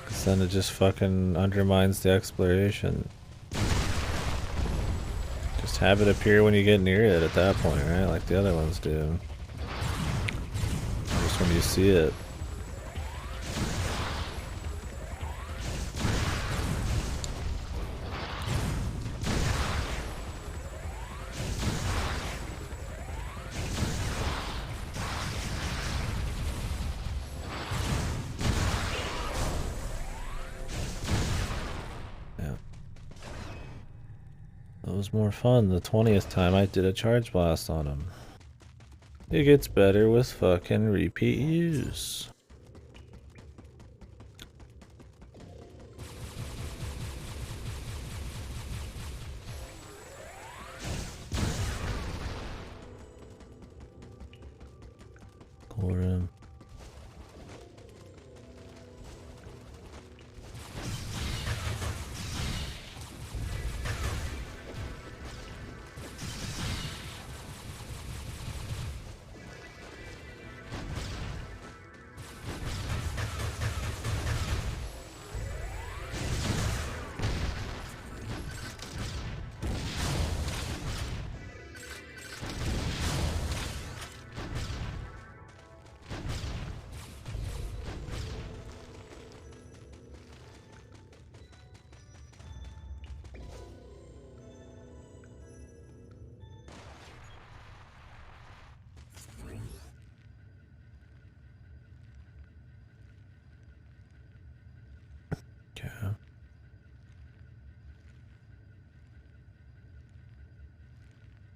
Because then it just fucking undermines the exploration. Just have it appear when you get near it at that point, right? Like the other ones do. Just when you see it. It was more fun the 20th time I did a charge blast on him. It gets better with fucking repeat use. Corum.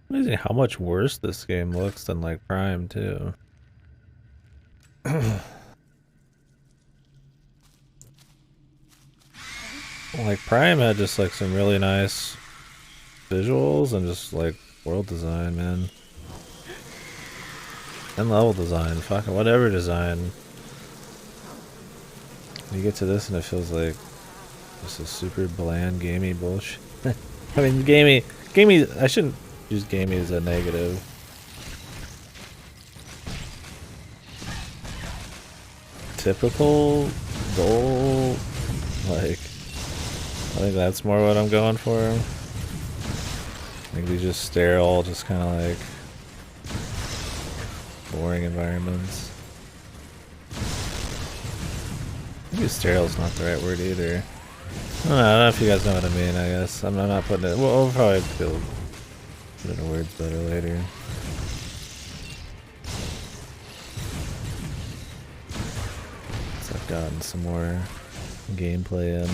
Amazing how much worse this game looks than like Prime too. Like Prime had just like some really nice visuals and just like world design, man. And level design, fucking whatever design. You get to this and it feels like just a super bland gamey bullshit. I mean gamey, I shouldn't use gamey as a negative. Typical, dull, like, I think that's more what I'm going for. Maybe just sterile, just kind of like boring environments. Maybe sterili's not the right word either. I don't know if you guys know what I mean, I guess. I'm not putting it, we'll probably put it in words better later. So I've gotten some more gameplay in.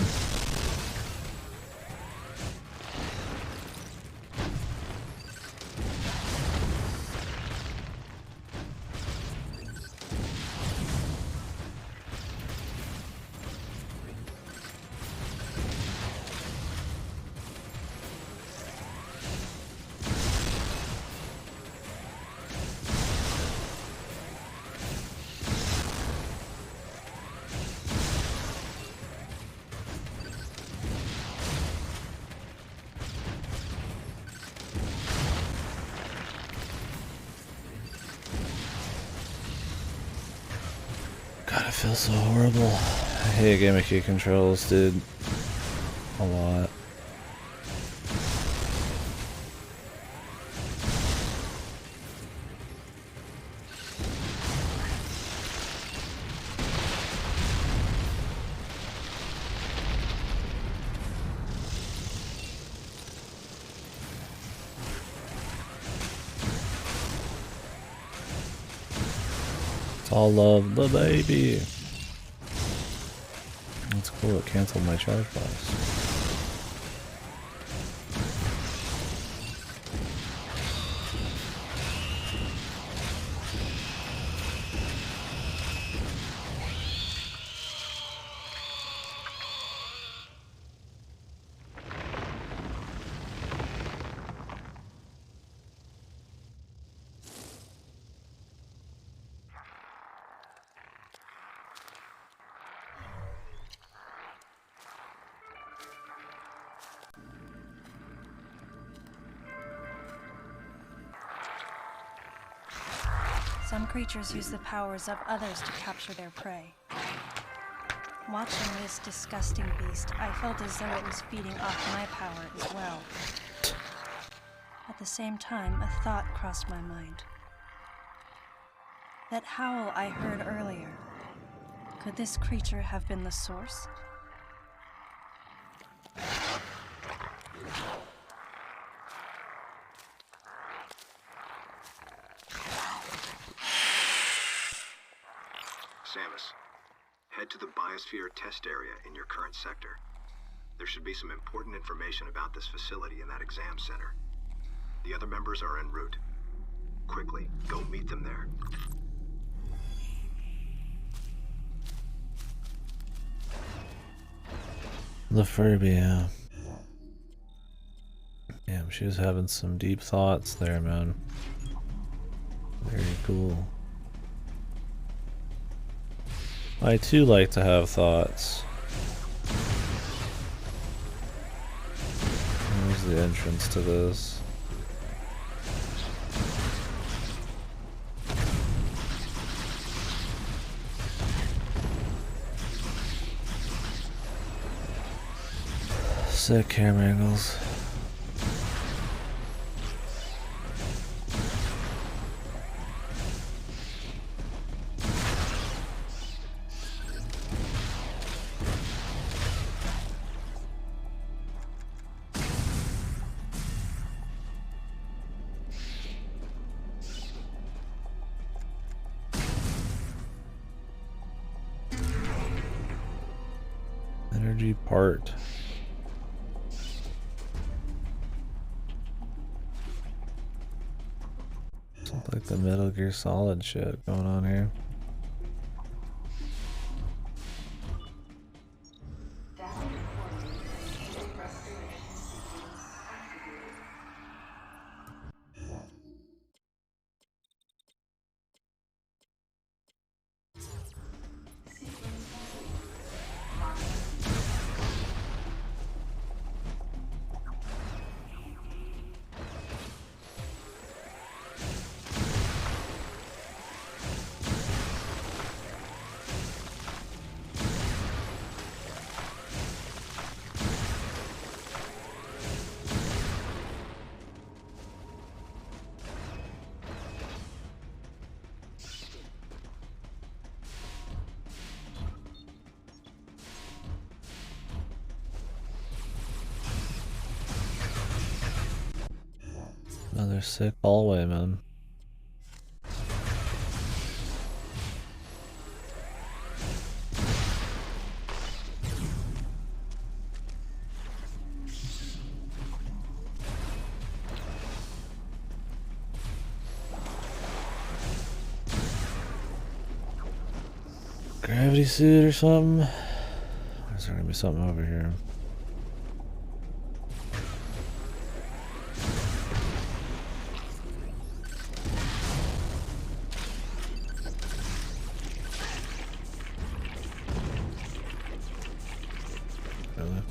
God, it feels so horrible. I hate gimmicky controls, dude. A lot. All love the baby. That's cool, it canceled my charge box. Some creatures use the powers of others to capture their prey. Watching this disgusting beast, I felt as though it was feeding off my power as well. At the same time, a thought crossed my mind. That howl I heard earlier, could this creature have been the source? Samus, head to the biosphere test area in your current sector. There should be some important information about this facility in that exam center. The other members are en route. Quickly, go meet them there. The Furby, yeah. Damn, she was having some deep thoughts there, man. Very cool. I too like to have thoughts. Where's the entrance to this? Sick camera angles. Energy part. Sounds like the Metal Gear Solid shit going on here. Another sick hallway, man. Gravity suit or something? Or is there gonna be something over here? Really?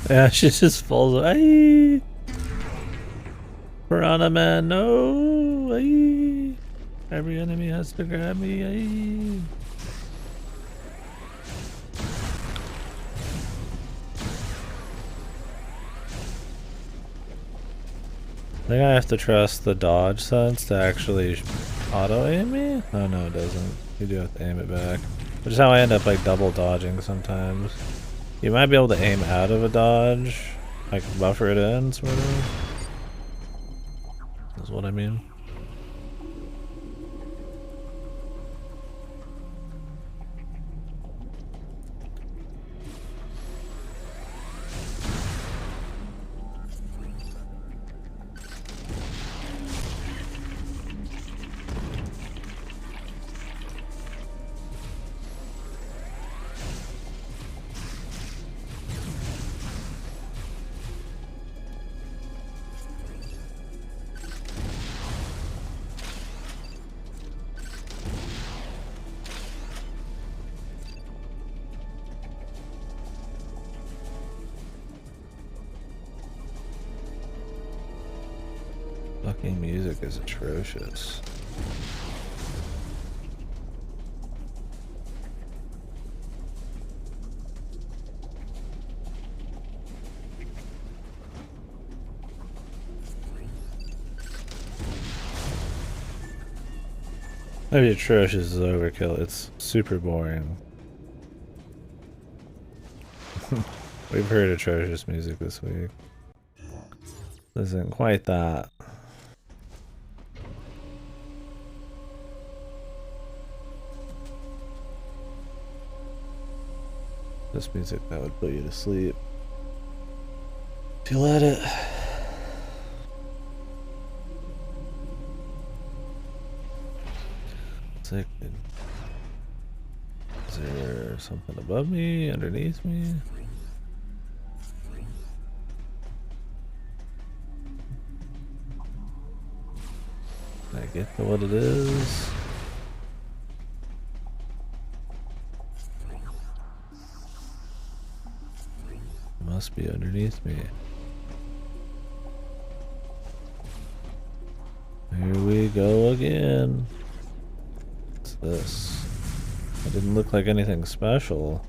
Yeah, she just falls. Aye. Piranha Man, no! Aye. Every enemy has to grab me. Aye. I think I have to trust the dodge sense to actually auto aim me? Oh no, it doesn't. You do have to aim it back. Which is how I end up like double dodging sometimes. You might be able to aim out of a dodge, like buffer it in, sort of. Is what I mean. Fucking music is atrocious. Maybe atrocious is overkill. It's super boring. We've heard atrocious music this week. This isn't quite that. This music that would put you to sleep if you let it. It's like, is there something above me, underneath me? Can I get to what it is? Must be underneath me. Here we go again. What's this? It didn't look like anything special.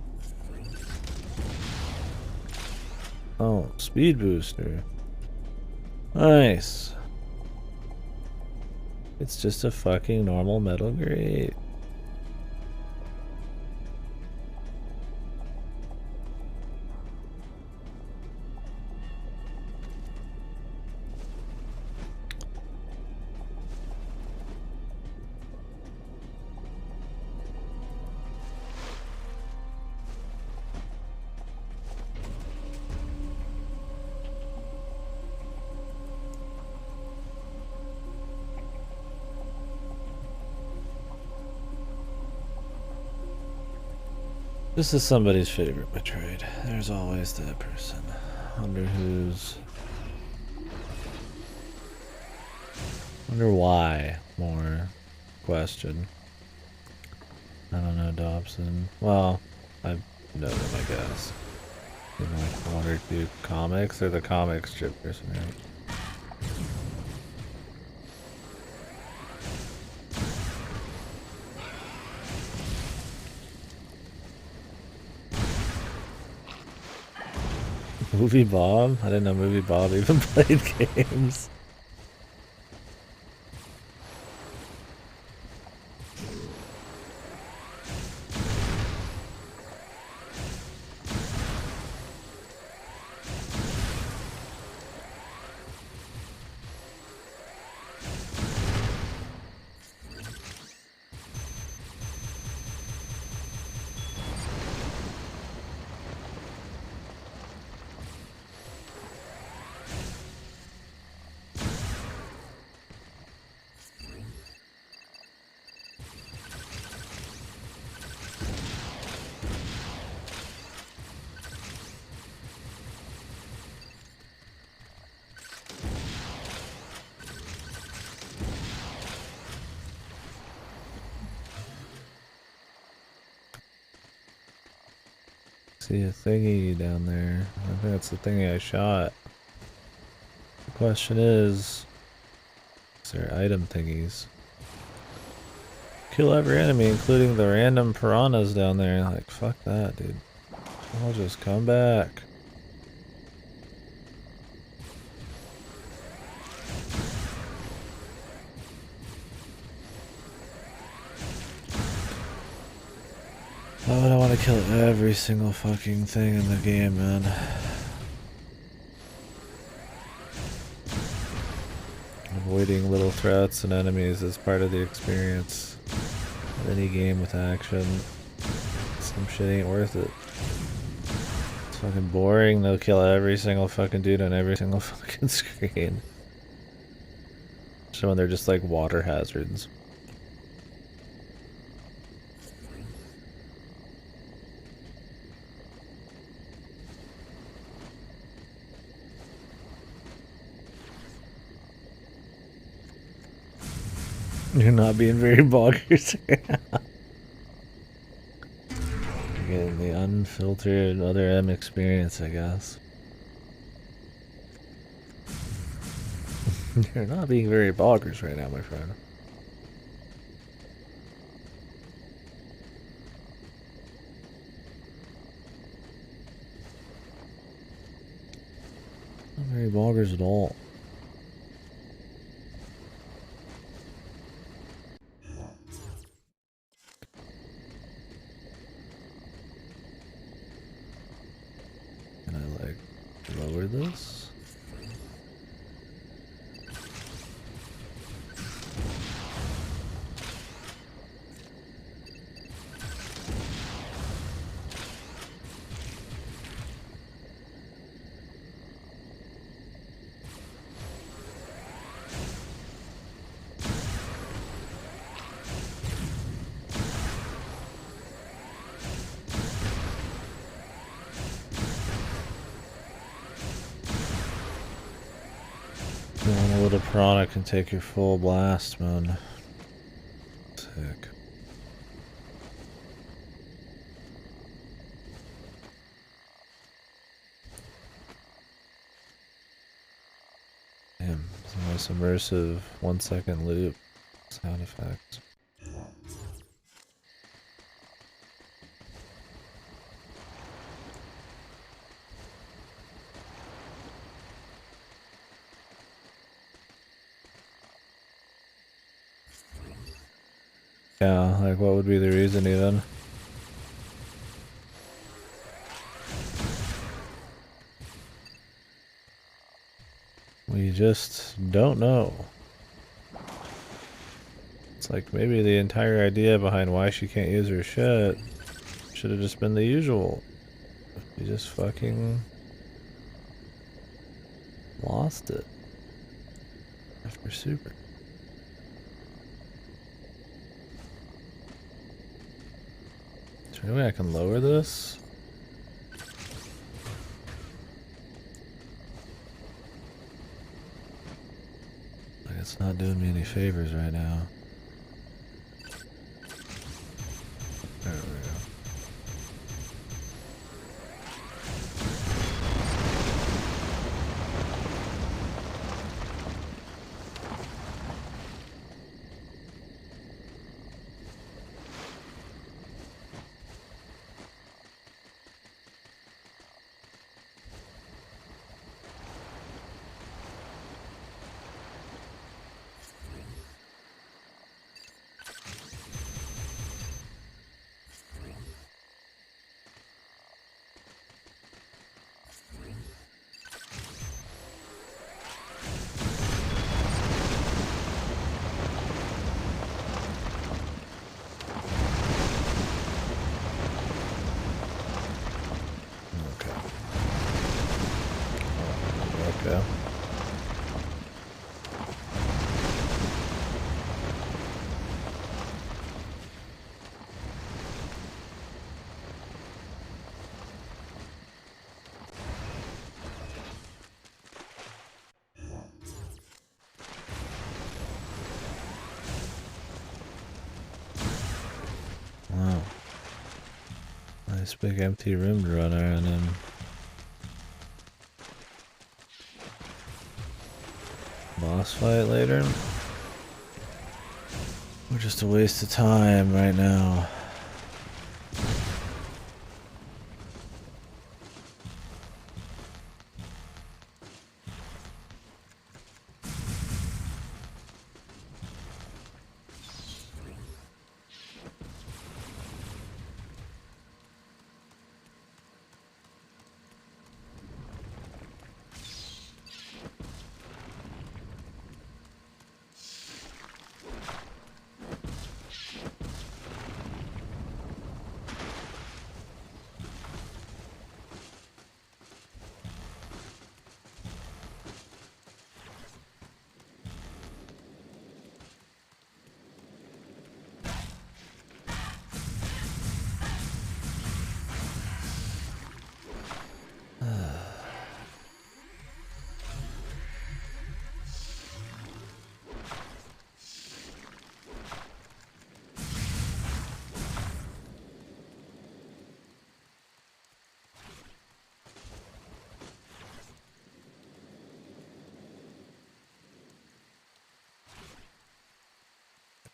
Oh, speed booster. Nice. It's just a fucking normal metal grate. This is somebody's favorite Metroid. There's always that person. Wonder who's... Wonder why, more question. I don't know, Dobson. Well, I know them, I guess. In like one or two comics, or the comic strip person, right? Movie Bob? I didn't know Movie Bob even played games. See a thingy down there. I think that's the thingy I shot. The question is there item thingies? Kill every enemy, including the random piranhas down there. Like, fuck that, dude. I'll just come back. Why would I want to kill every single fucking thing in the game, man? Avoiding little threats and enemies is part of the experience. Any game with action, some shit ain't worth it. It's fucking boring. They'll kill every single fucking dude on every single fucking screen. So when they're just like water hazards. You're not being very boggers. Getting the unfiltered other M experience, I guess. You're not being very boggers right now, my friend. Not very boggers at all. Lower this. A little piranha can take your full blast, man. Sick. Damn, it's a nice immersive 1 second loop sound effect. Yeah, like what would be the reason even? We just don't know. It's like maybe the entire idea behind why she can't use her shit should have just been the usual. She just fucking lost it after super. Is there any way I can lower this? Like it's not doing me any favors right now. There we go. Okay. Wow. Nice big empty room to run around in. Boss fight later? We're just a waste of time right now.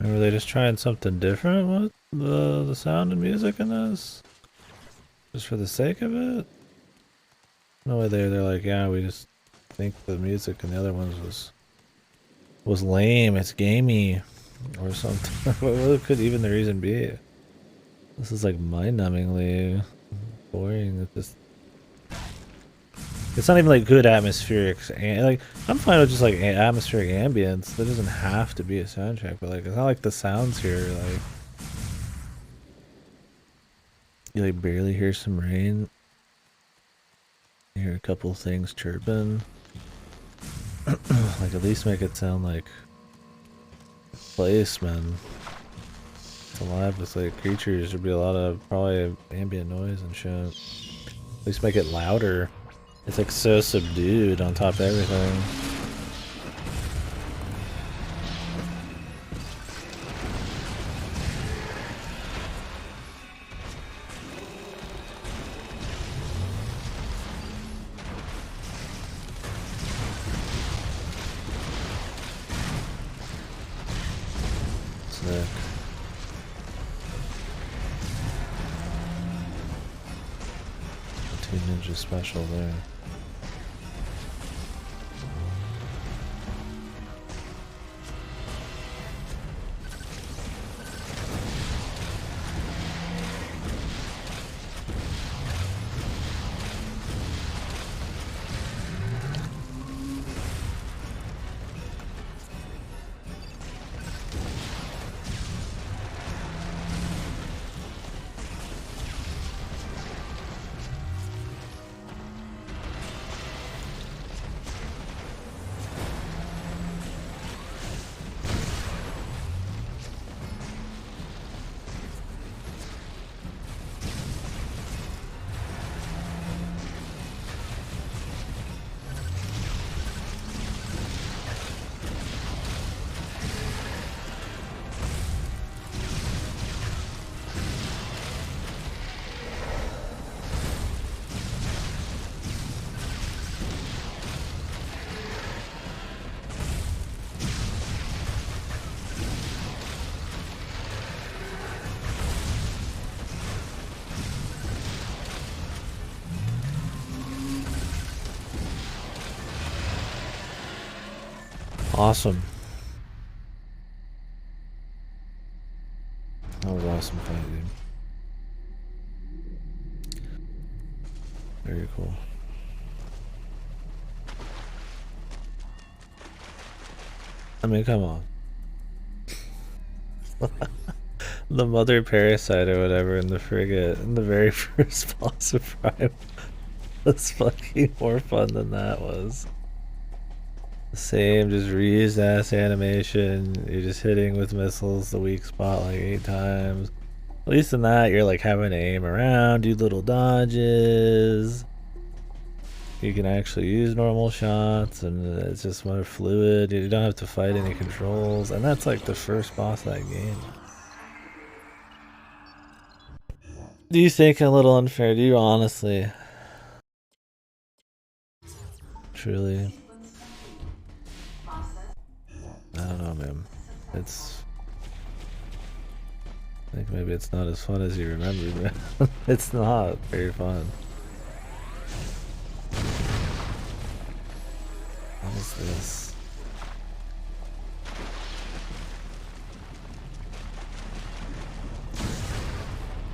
Or were they just trying something different with the sound and music in this? Just for the sake of it? No way they're like, yeah, we just think the music in the other ones was lame, it's gamey, or something. What could even the reason be? This is like mind-numbingly boring. It's not even like good atmospheric, and like I'm fine with just like atmospheric ambience. There doesn't have to be a soundtrack, but like it's not like the sounds here like you like barely hear some rain. You hear a couple things chirping. Like at least make it sound like a place, man. It's alive with like creatures. There'd be a lot of probably ambient noise and shit. At least make it louder. It's like so subdued on top of everything. Sick. Two ninja special there. Awesome. That was awesome fight, dude. Very cool. I mean, come on. The mother parasite or whatever in the frigate in the very first boss of Prime was fucking more fun than that was. The same, just reused ass animation. You're just hitting with missiles the weak spot like 8 times. At least in that, you're like having to aim around, do little dodges. You can actually use normal shots, and it's just more fluid. You don't have to fight any controls, and that's like the first boss of that game. Do you think a little unfair? Do you honestly? Truly? I don't know, man. It's... I think maybe it's not as fun as you remember, but it's not very fun. What is this?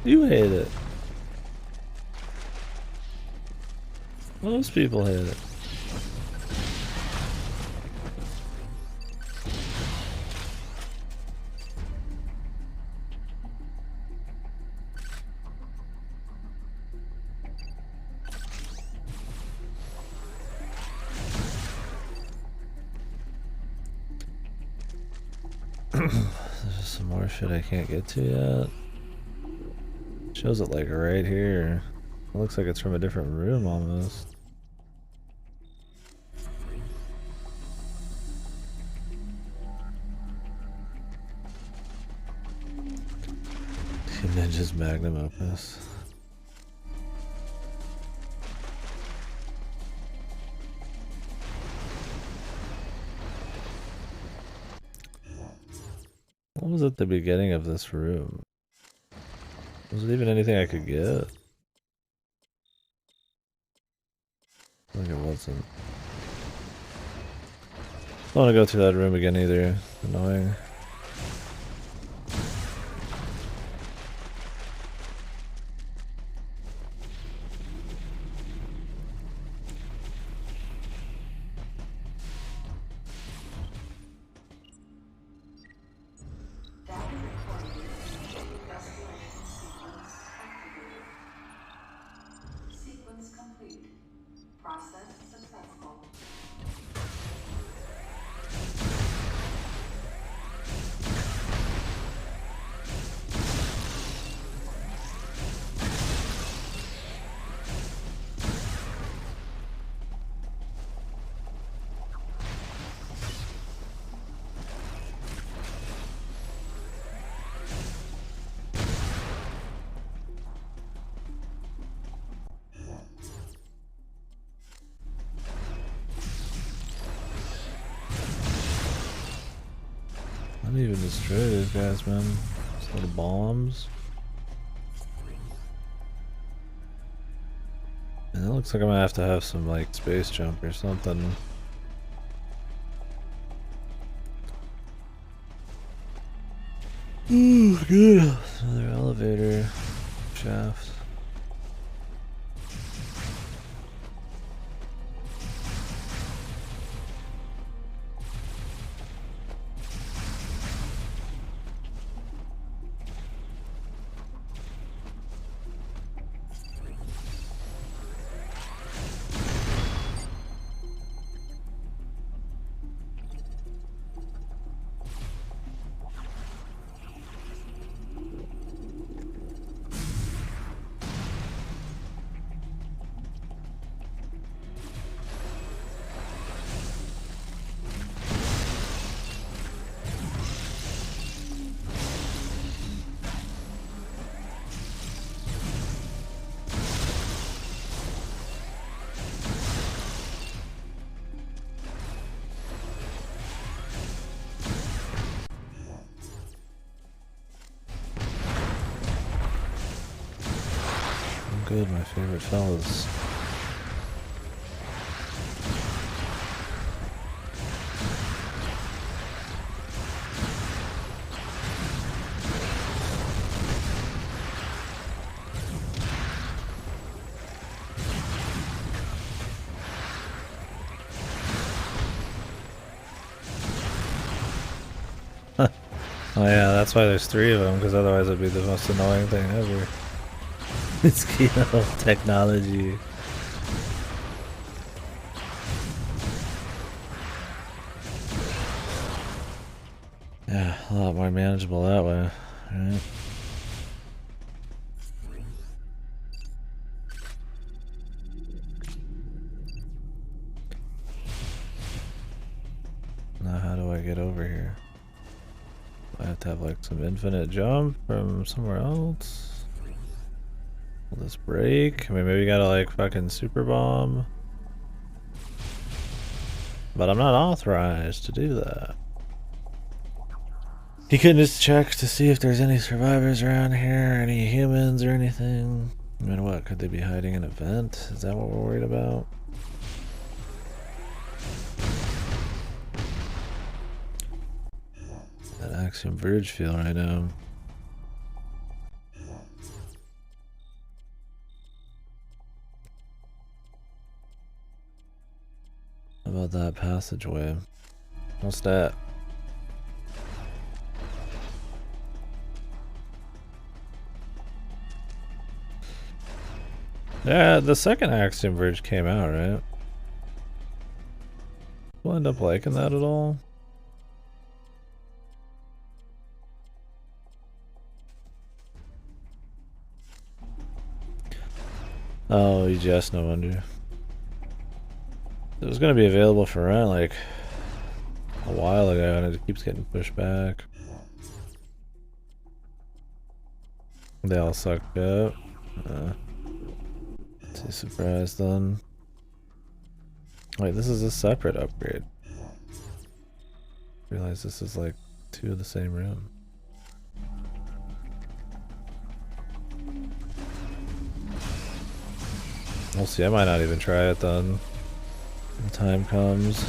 You hate it. Most people hate it. There's just some more shit I can't get to yet. Shows it like right here. It looks like it's from a different room almost. Ninja's magnum opus. What was at the beginning of this room? Was it even anything I could get? I think it wasn't. I don't want to go through that room again either. Annoying. Sequence complete. Process successful. I didn't even destroy these guys, man. Just little bombs. And it looks like I'm gonna have to have some like space jump or something. Ooh, good. Another elevator shaft. Good, my favorite fellas. Oh yeah, that's why there's 3 of them, because otherwise it'd be the most annoying thing ever. It's Kino technology. Yeah, a lot more manageable that way, right? Now how do I get over here? I have to have like some infinite jump from somewhere else. Will this break? I mean, maybe you gotta like fucking super bomb. But I'm not authorized to do that. You couldn't just check to see if there's any survivors around here, any humans or anything. I mean, what? Could they be hiding an event? Is that what we're worried about? That Axiom Verge feel right now. How about that passageway? What's that? Yeah, the second Axiom Verge came out, right? We'll end up liking that at all? Oh, you just no wonder. It was gonna be available for rent like a while ago and it keeps getting pushed back. They all sucked up. Too surprised then. Wait, this is a separate upgrade. Realize this is like two of the same room. We'll see, I might not even try it then. When the time comes.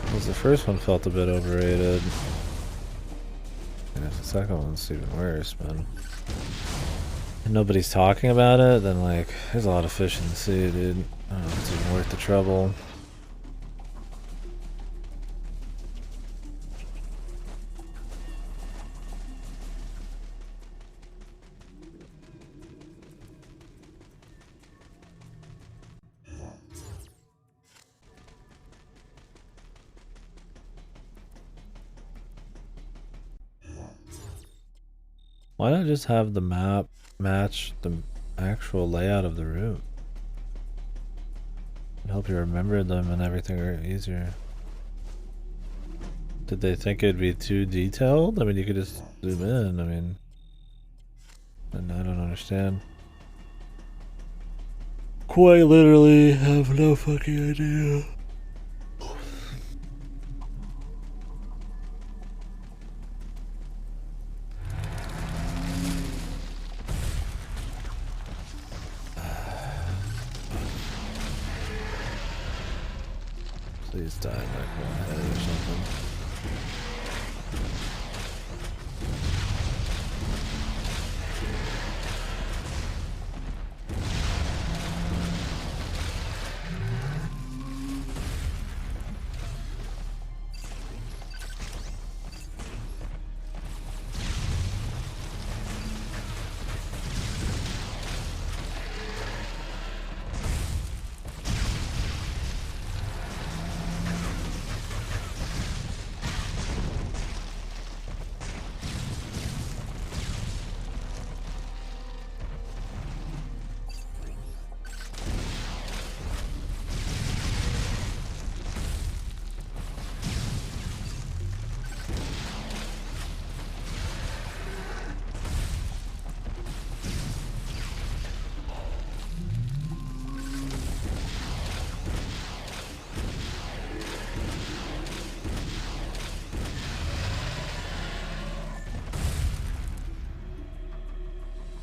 Because the first one felt a bit overrated. And if the second one's even worse, man. And nobody's talking about it, then like, there's a lot of fish in the sea, dude. I don't know if it's even worth the trouble. Why not just have the map match the actual layout of the route? It'd help you remember them and everything easier. Did they think it'd be too detailed? I mean, you could just zoom in, I mean... And I don't understand. Quite literally have no fucking idea. Please die like one head or something.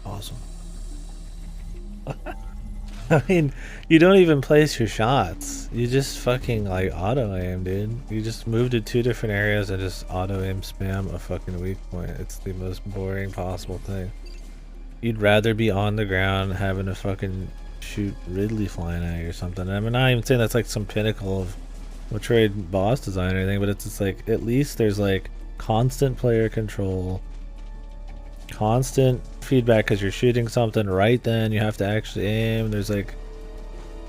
Awesome. I mean, you don't even place your shots. You just fucking like auto aim, dude. You just move to two different areas and just auto aim spam a fucking weak point. It's the most boring possible thing. You'd rather be on the ground having to fucking shoot Ridley flying at you or something. I mean, I'm not even saying that's like some pinnacle of Metroid boss design or anything, but it's just like at least there's like constant player control. Constant feedback because you're shooting something right then. You have to actually aim. There's like,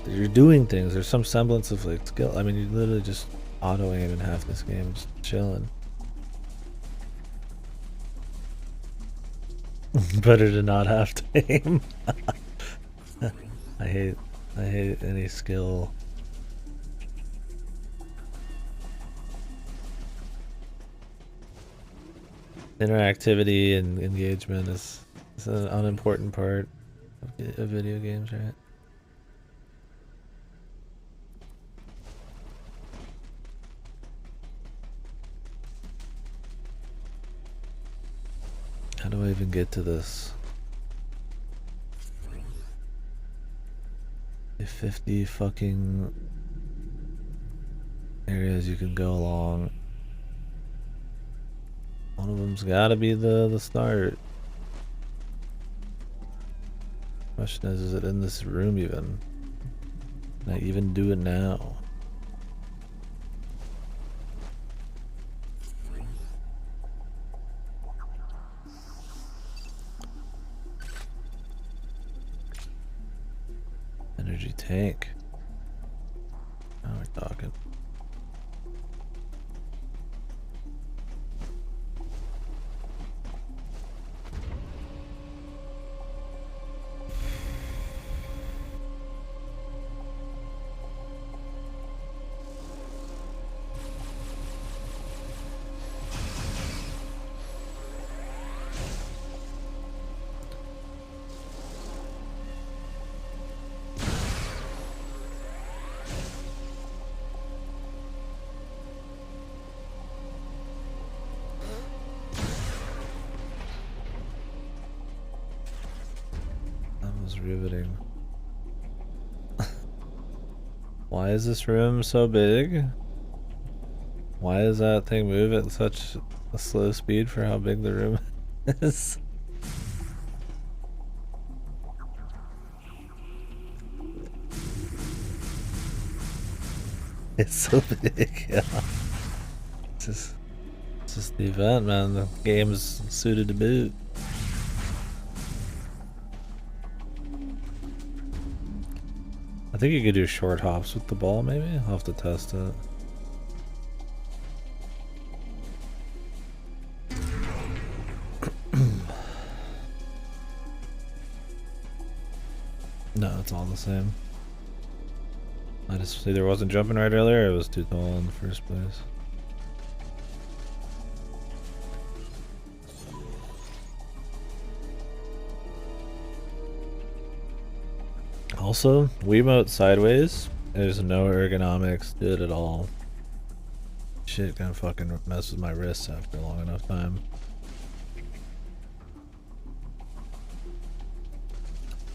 you're doing things. There's some semblance of like skill. I mean, you literally just auto aim in half this game, just chilling. Better to not have to aim. I hate any skill. Interactivity and engagement is an unimportant part of video games, right? How do I even get to this? 50 fucking areas you can go along. One of them's gotta be the start. Question is it in this room even? Can I even do it now? Energy tank. Now we're talking. Riveting. Why is this room so big? Why does that thing move at such a slow speed for how big the room is? It's so big, yeah. It's just the event, man. The game's suited to boot. I think you could do short hops with the ball, maybe? I'll have to test it. No, it's all the same. I just either wasn't jumping right earlier or it was too tall in the first place. Also, Wiimote sideways, there's no ergonomics to it at all. Shit gonna fucking mess with my wrists after a long enough time.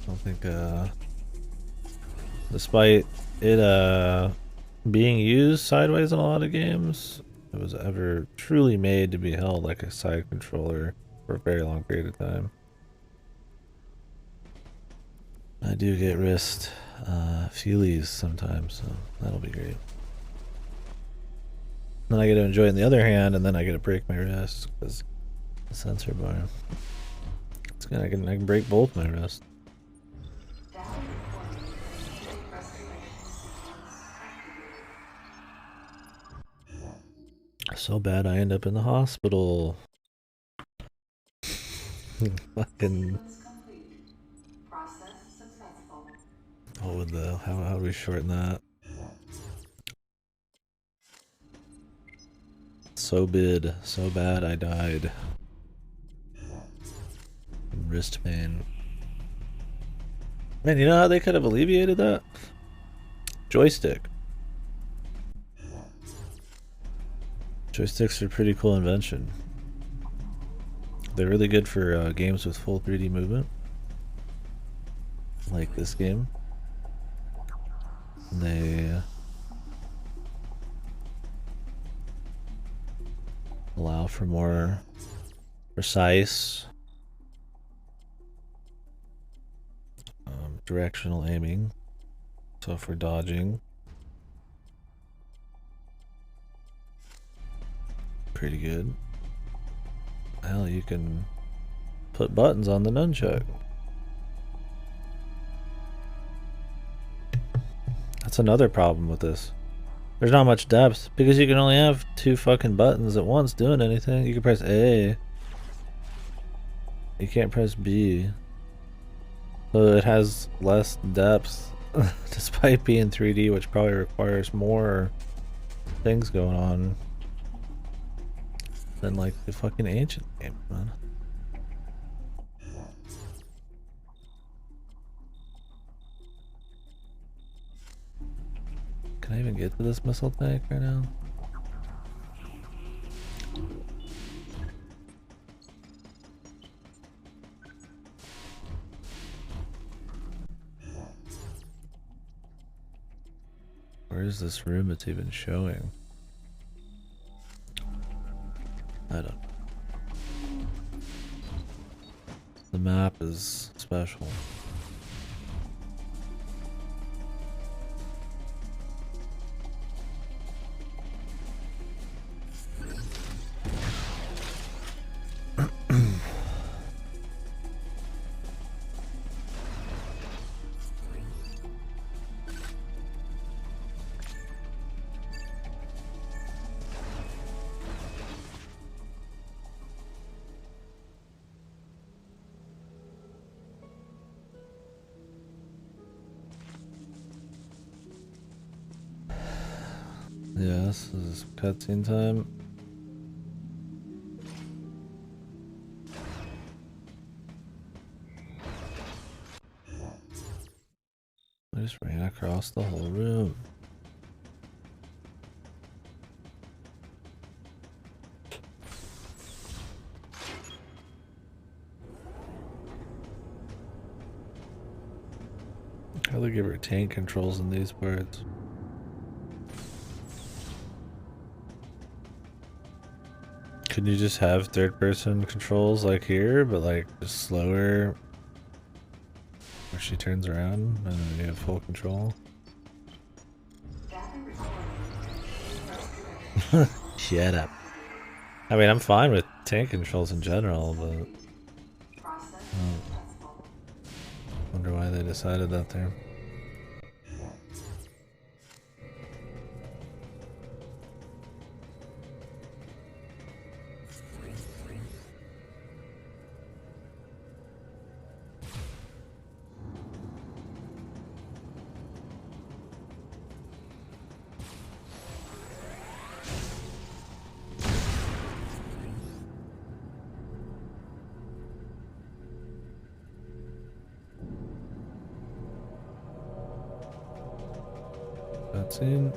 I don't think, despite it, being used sideways in a lot of games, it was ever truly made to be held like a side controller for a very long period of time. I do get wrist feelies sometimes, so that'll be great. Then I get to enjoy it in the other hand, and then I get to break my wrist because the sensor bar. It's good. I can break both my wrists. So bad I end up in the hospital. Fucking. What would the how do we shorten that? So bad I died. Wrist pain. Man, you know how they could have alleviated that? Joystick. Joysticks are a pretty cool invention. They're really good for games with full 3D movement. Like this game. They allow for more precise directional aiming. So for dodging, pretty good. Hell, you can put buttons on the nunchuck. That's another problem with this. There's not much depth because you can only have 2 fucking buttons at once doing anything. You can press A. You can't press B. So it has less depth despite being 3D, which probably requires more things going on than like the fucking ancient game, man. Can I even get to this missile tank right now? Where is this room it's even showing? I don't know. The map is special. Yeah, this is cutscene time. I just ran across the whole room. How they give her tank controls in these parts? Can you just have third-person controls like here, but like just slower? Where she turns around and then you have full control? Shut up. I mean, I'm fine with tank controls in general, but wonder why they decided that there. Cutscene.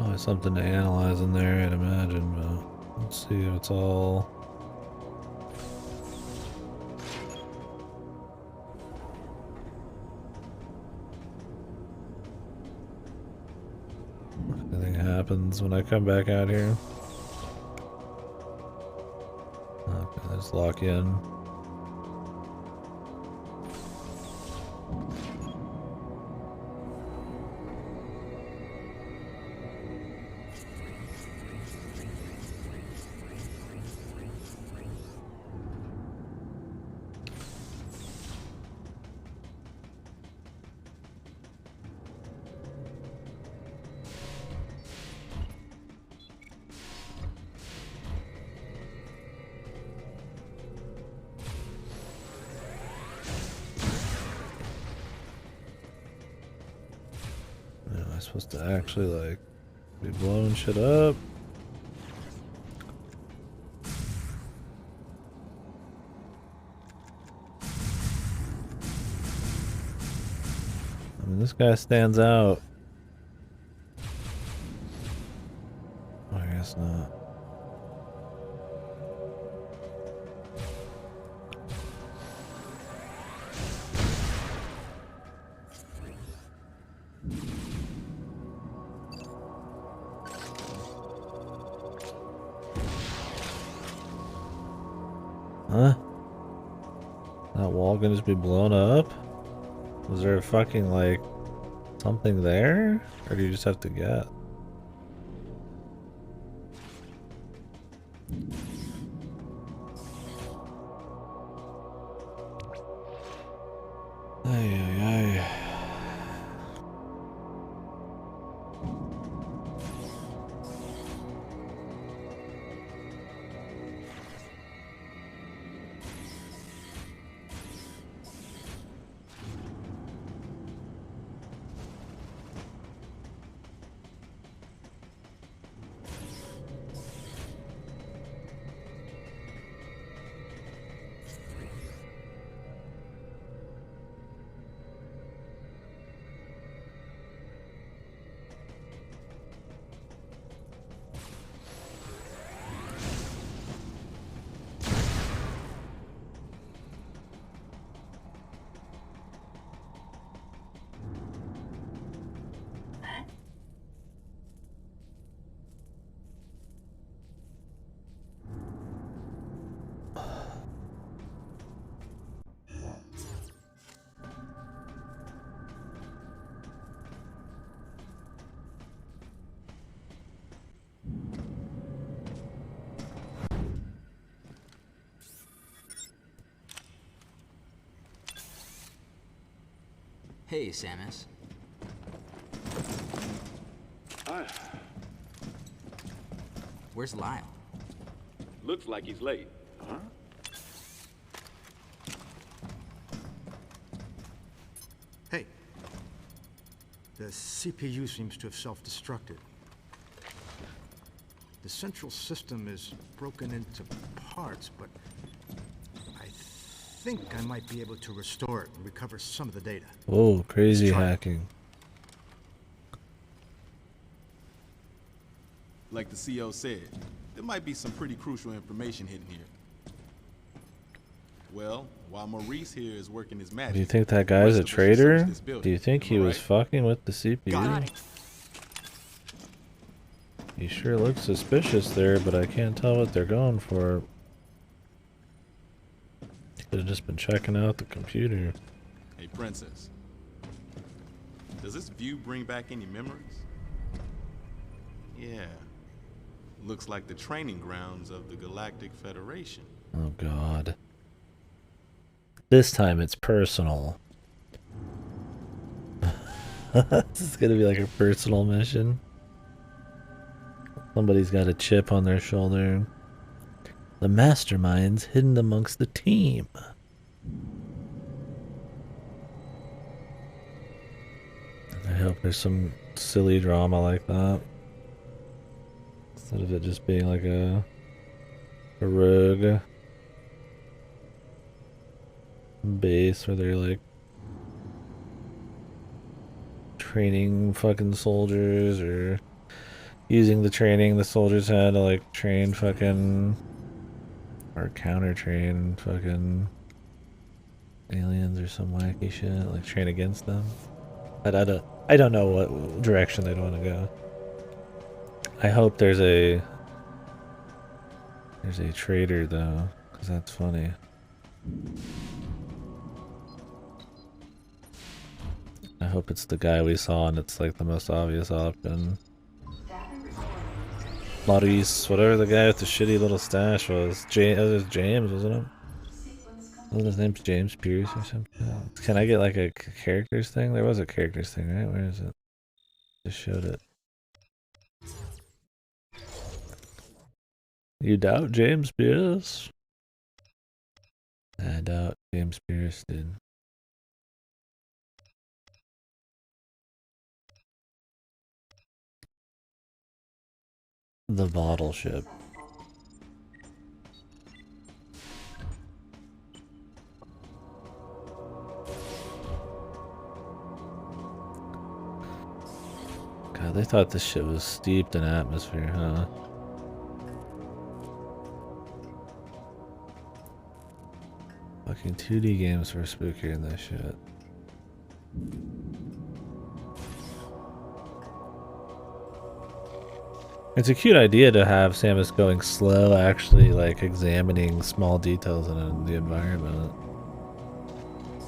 Oh, something to analyze in there, I'd imagine, but let's see if it's all. Anything happens when I come back out here. Okay, let's lock in. Am I supposed to actually like be blowing shit up? I mean, this guy stands out. I guess not. Huh? That wall gonna just be blown up? Was there a fucking like something there? Or do you just have to get? Ay, ay, ay. Hey, Samus. Where's Lyle? Looks like he's late. Huh? Hey. The CPU seems to have self-destructed. The central system is broken into parts, but I think I might be able to restore it and recover some of the data. Whoa, crazy hacking. Like the CO said, there might be some pretty crucial information hidden here. Well, while Maurice here is working his magic... Do you think that guy's a traitor? Do you think he was fucking with the CPU? He sure looks suspicious there, but I can't tell what they're going for. Could have just been checking out the computer. Hey, Princess. Does this view bring back any memories? Yeah. Looks like the training grounds of the Galactic Federation. Oh god. This time it's personal. This is gonna be like a personal mission. Somebody's got a chip on their shoulder. The mastermind's hidden amongst the team. I hope there's some silly drama like that. Instead of it just being like a rogue base where they're like training fucking soldiers or using the training the soldiers had to like train fucking or counter train fucking aliens or some wacky shit, like train against them. I don't know what direction they'd want to go. I hope there's a traitor though, because that's funny. I hope it's the guy we saw and it's like the most obvious option. Maurice, whatever the guy with the shitty little stash was. James, wasn't it? Wasn't his name's James Pierce or something? Can I get like a characters thing? There was a characters thing, right? Where is it? Just showed it. You doubt James Pierce? I doubt James Pierce did. The bottle ship. God, they thought this shit was steeped in atmosphere, huh? Fucking 2D games were spookier than this shit. It's a cute idea to have Samus going slow, actually like examining small details in the environment.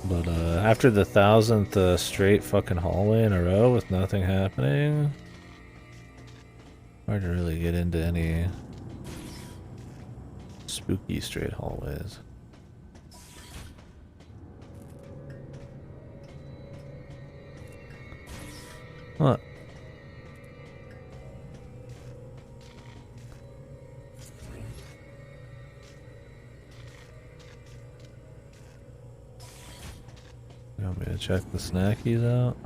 But after the 1000th straight fucking hallway in a row with nothing happening, hard to really get into any spooky straight hallways. What? You want me to check the snackies out?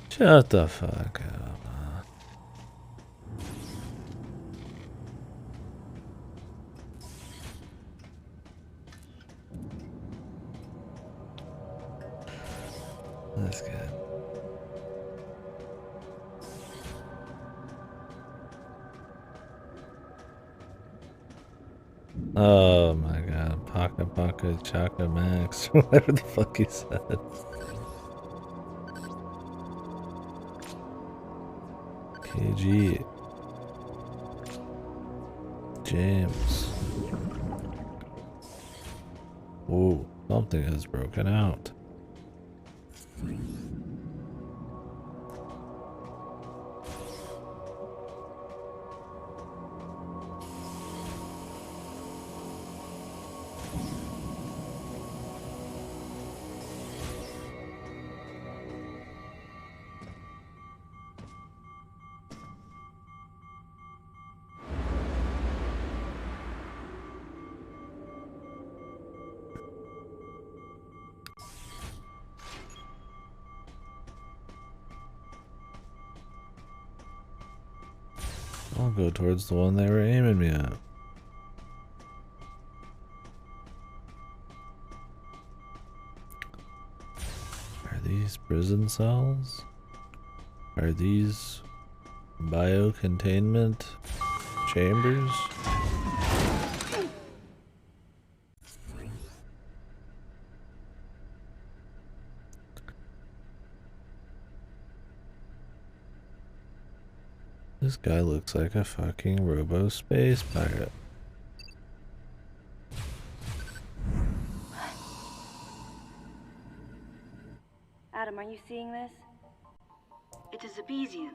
Shut the fuck up. That's good. Oh my god, Paka Paka Chaka Max, whatever the fuck he said. KG. James. Whoa, something has broken out. I'll go towards the one they were aiming me at. Are these prison cells? Are these biocontainment chambers? This guy looks like a fucking robo space pirate. Adam, are you seeing this? It's a Zabesian,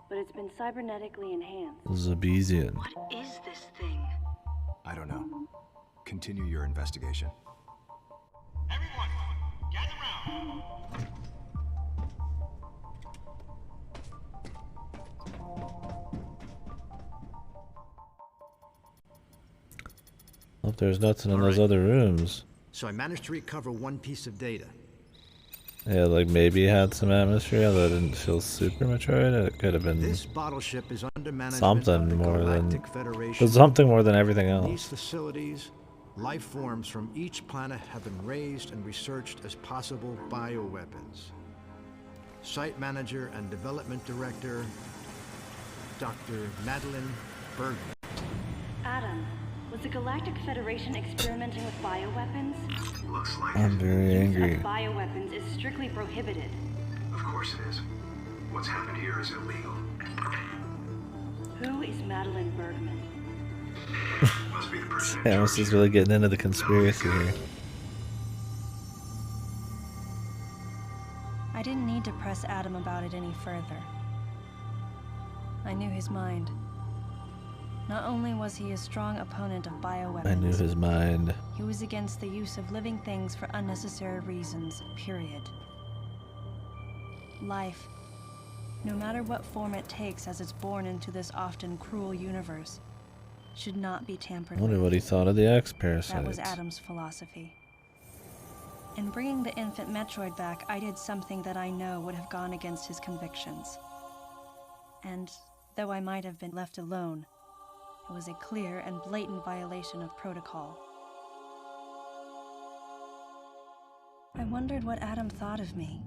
but it's been cybernetically enhanced. Zabesian. What is this thing? I don't know. Continue your investigation. Everyone, gather round. Hope there's nothing in those other rooms. So I managed to recover one piece of data. Yeah, like maybe it had some atmosphere, although it didn't feel super Metroid. It could have been This bottle ship is under management something of the more than Galactic Federation. something more than everything In else. these facilities, life forms from each planet have been raised and researched as possible bioweapons. Site manager and development director, Dr. Madeline Bergman. Adam, was the Galactic Federation experimenting with bioweapons? Looks like I'm very angry. Use of bioweapons is strictly prohibited. Of course it is. What's happened here is illegal. Who is Madeline Bergman? Must be the person. Samus is really getting into the conspiracy here. I didn't need to press Adam about it any further. I knew his mind. Not only was he a strong opponent of bioweapons, I knew his mind. he was against the use of living things for unnecessary reasons, period. Life, no matter what form it takes as it's born into this often cruel universe, should not be I tampered wonder with. what he thought of the X That was parasites. Adam's philosophy. In bringing the infant Metroid back, I did something that I know would have gone against his convictions. And though I might have been left alone, it was a clear and blatant violation of protocol. I wondered what Adam thought of me.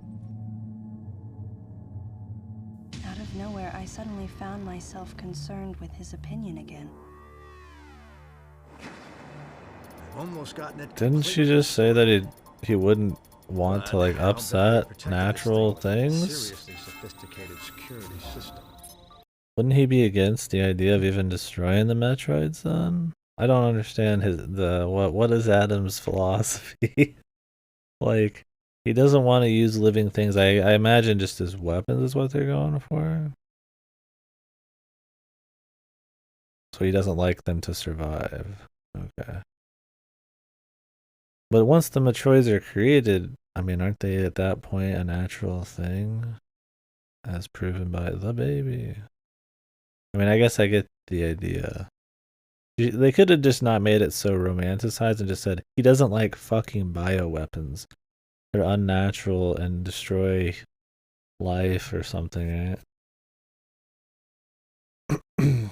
Out of nowhere, I suddenly found myself concerned with his opinion again. I've almost gotten it. Didn't she just say that he wouldn't want to like upset natural things? Seriously sophisticated security system. Wouldn't he be against the idea of even destroying the Metroids then? I don't understand what is Adam's philosophy? Like, he doesn't want to use living things. I imagine just as weapons is what they're going for. So he doesn't like them to survive. Okay. But once the Metroids are created, I mean, aren't they at that point a natural thing? As proven by the baby. I mean, I guess I get the idea. They could have just not made it so romanticized and just said, he doesn't like fucking bioweapons. They're unnatural and destroy life or something, right?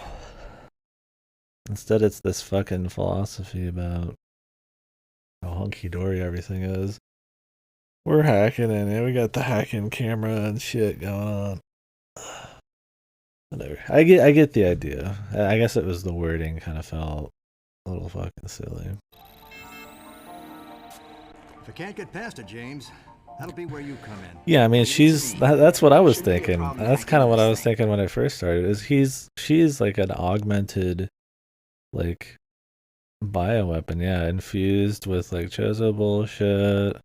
Instead, it's this fucking philosophy about how hunky-dory everything is. We're hacking in it. We got the hacking camera and shit going on. Whatever. I get the idea. I guess it was the wording kind of felt a little fucking silly. If I can't get past it, James, that'll be where you come in. Yeah, I mean, that's what I was thinking. That's kind of what I was thinking when I first started. She's like an augmented, like, bioweapon. Yeah, infused with like Chozo bullshit,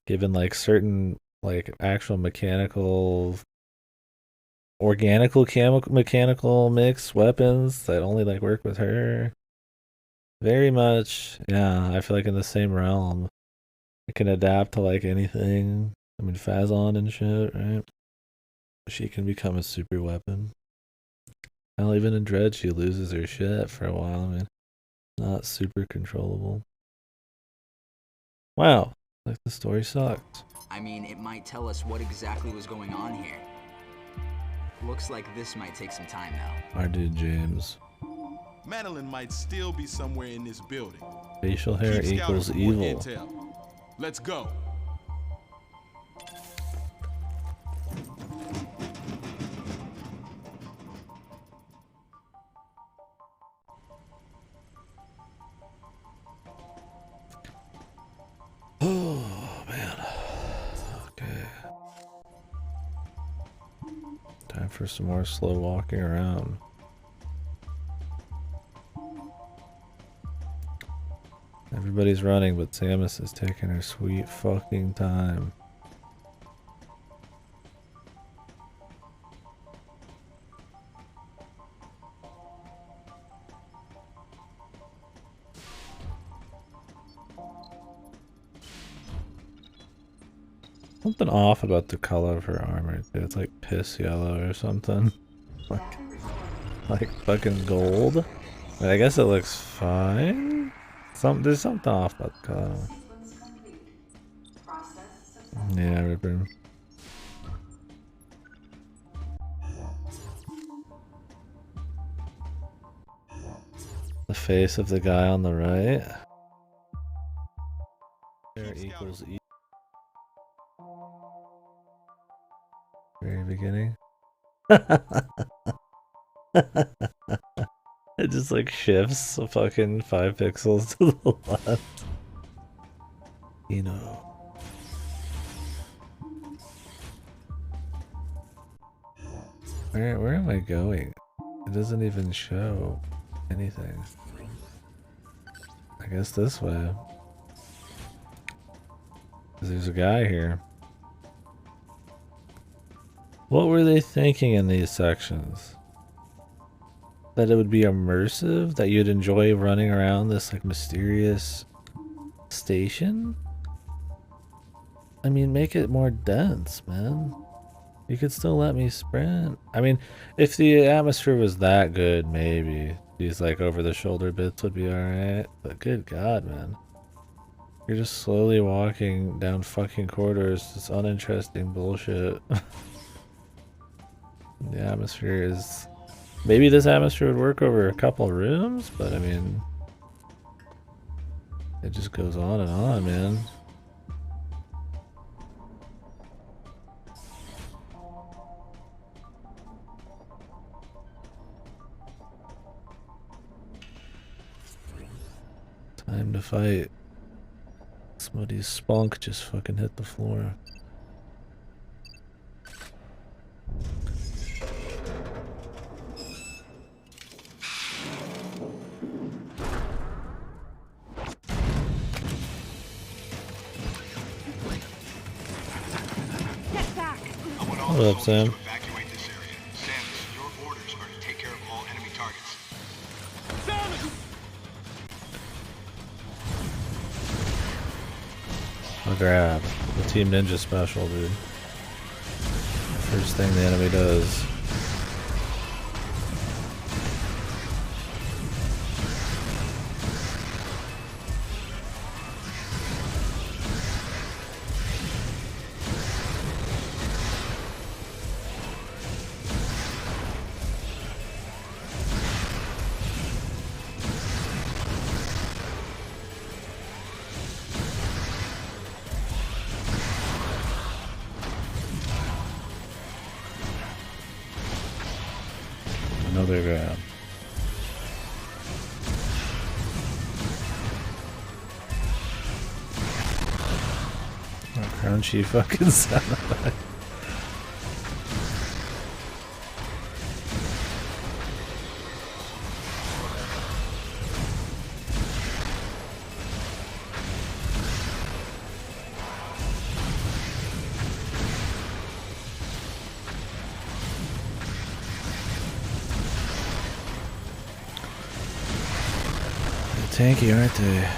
given like certain like actual mechanical, mechanical mix weapons that only like work with her. Very much, yeah. I feel like in the same realm. It can adapt to like anything. I mean, Phazon and shit, right? She can become a super weapon. Hell, even in Dread, she loses her shit for a while. I mean, not super controllable. Wow, like the story sucks. I mean, it might tell us what exactly was going on here. Looks like this might take some time now. Our dude James. Madeline might still be somewhere in this building. Facial hair Keep equals scouting for more evil. intel. Let's go. Oh, man. Okay. Time for some more slow walking around. Everybody's running, but Samus is taking her sweet fucking time. Something off about the color of her armor. It's like piss yellow or something. Like fucking gold. But I guess it looks fine. There's something off about the color. Yeah, Ripper. The face of the guy on the right. There equals E. Very beginning. It just like shifts fucking 5 pixels to the left. You know. Where am I going? It doesn't even show anything. I guess this way. 'Cause there's a guy here. What were they thinking in these sections? That it would be immersive? That you'd enjoy running around this like mysterious station? I mean, make it more dense, man. You could still let me sprint. I mean, if the atmosphere was that good, maybe these like over the shoulder bits would be alright. But good God, man. You're just slowly walking down fucking corridors. This uninteresting bullshit. The atmosphere is... Maybe this atmosphere would work over a couple rooms, but I mean... It just goes on and on, man. Time to fight. Somebody's spunk just fucking hit the floor. What up, Sam? Evacuate this area. Samus, your orders are to take care of all enemy targets. A grab. The Team Ninja special, dude. First thing the enemy does. Another grab. A crunchy fucking sound effect. Tanky, aren't they?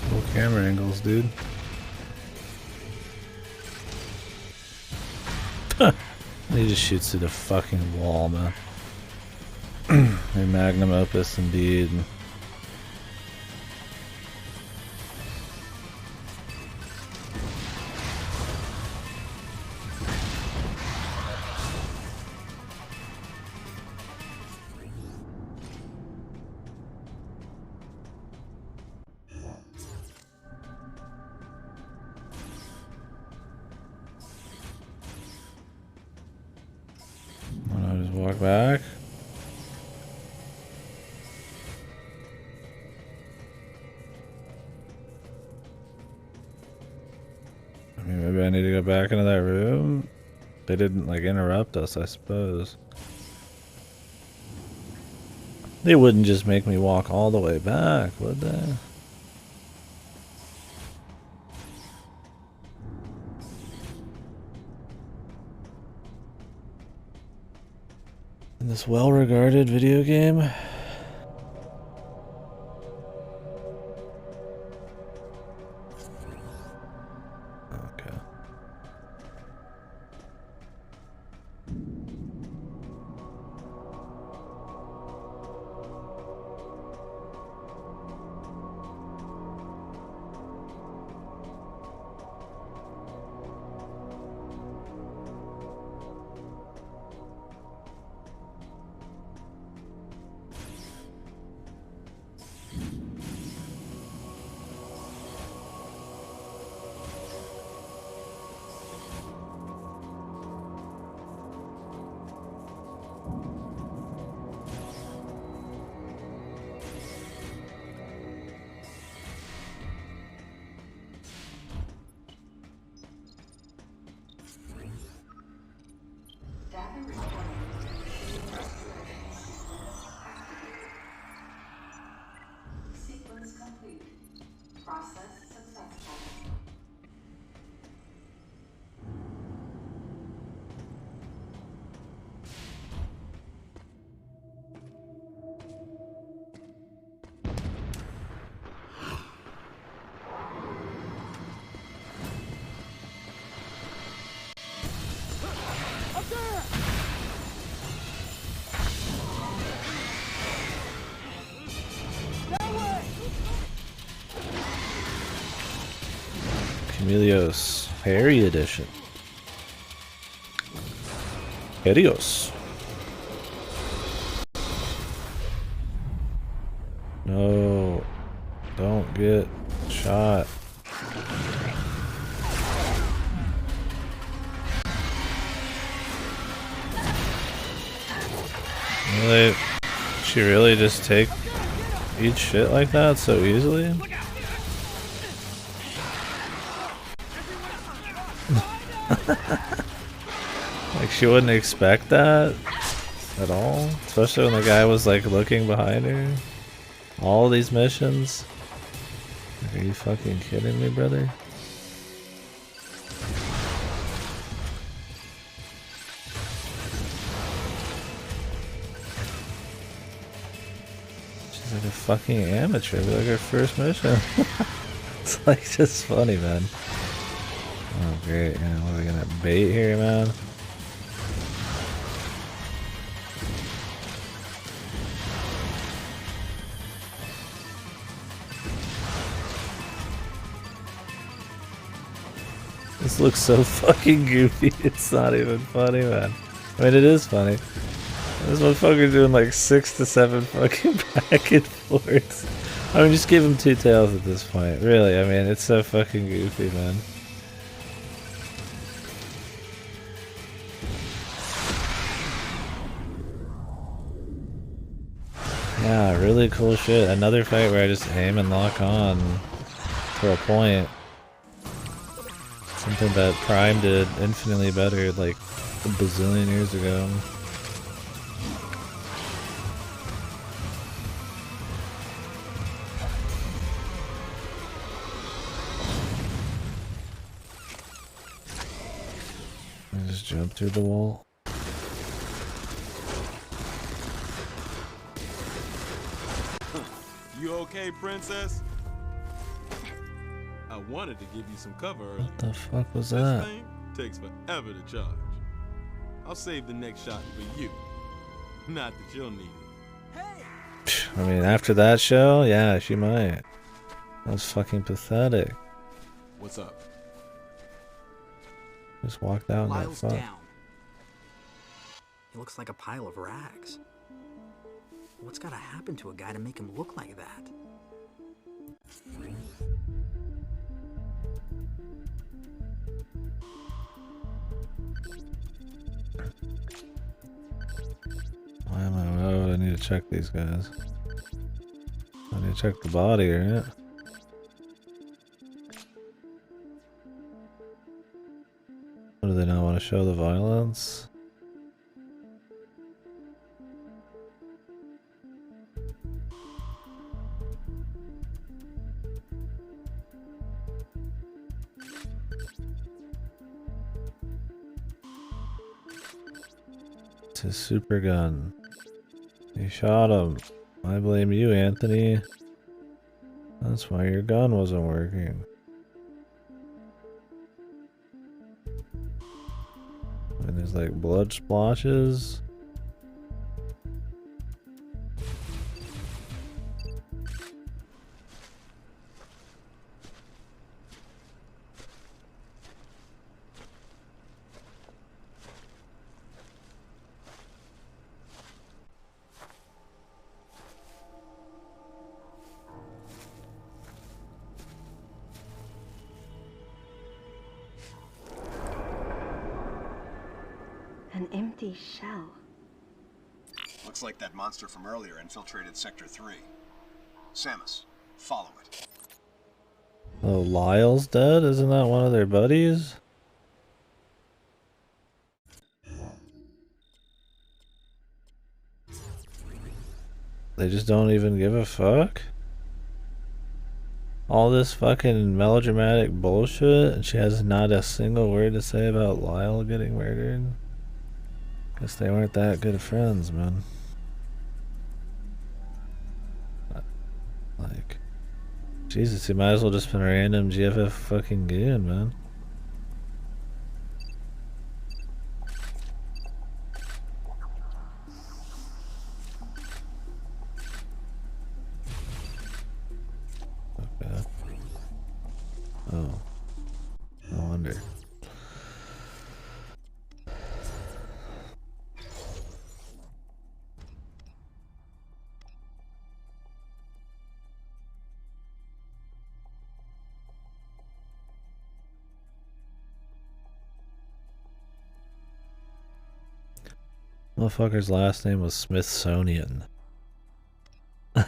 Cool camera angles, dude. He just shoots through the fucking wall, man. Their magnum opus, indeed. Walk back. I mean, maybe I need to go back into that room. They didn't like interrupt us, I suppose. They wouldn't just make me walk all the way back, would they? In this well-regarded video game. Okay. Emilios, Harry Edition. Adios. No, don't get shot. Really? She really just eat shit like that so easily? Like she wouldn't expect that? at all, especially when the guy was like looking behind her. All these missions. Are you fucking kidding me, brother? She's like a fucking amateur. It'd be like her first mission. It's like just funny, man. Oh great, yeah, what are we gonna bait here, man? This looks so fucking goofy, it's not even funny, man. I mean, it is funny. This motherfucker doing like 6 to 7 fucking back and forths. I mean, just give him 2 tails at this point. Really, I mean, it's so fucking goofy, man. Yeah, really cool shit. Another fight where I just aim and lock on for a point. Something that Prime did infinitely better like a bazillion years ago. I just jump through the wall. You okay, princess? I wanted to give you some cover earlier. What the fuck was This that? thing takes forever to charge. I'll save the next shot for you. Not that you'll need it. I mean, after that show, yeah, she might. That was fucking pathetic. What's up? Just walked out and got Lyle's fucked. down. He looks like a pile of rags. What's gotta happen to a guy to make him look like that? Why am I? Oh, I need to check these guys. I need to check the body, right? What, do they not want to show the violence? It's his super gun. He shot him. I blame you, Anthony. That's why your gun wasn't working. And there's like blood splotches. An empty shell. Looks like that monster from earlier infiltrated Sector 3. Samus, follow it. Oh, Lyle's dead? Isn't that one of their buddies? They just don't even give a fuck? All this fucking melodramatic bullshit, and she has not a single word to say about Lyle getting murdered? Guess they weren't that good of friends, man. Like, Jesus, he might as well just been a random GFF fucking goon, man. Okay. Oh. No wonder. Motherfucker's last name was Smithsonian. What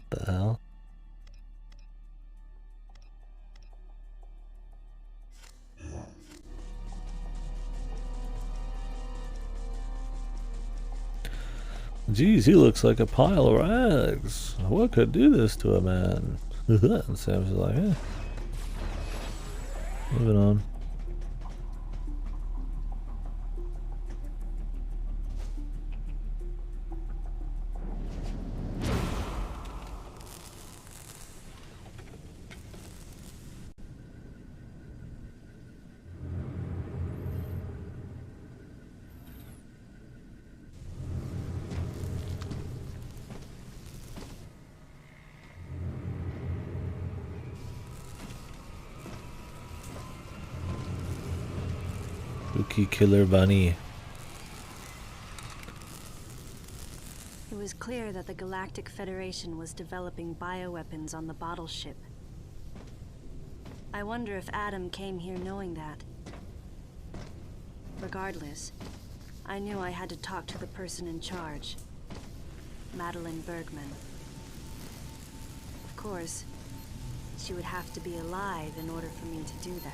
the hell? Geez, he looks like a pile of rags. What could do this to a man? And Sam's like, eh. Moving on. Spooky killer bunny. It was clear that the Galactic Federation was developing bioweapons on the bottle ship. I wonder if Adam came here knowing that. Regardless, I knew I had to talk to the person in charge, Madeline Bergman. Of course, she would have to be alive in order for me to do that.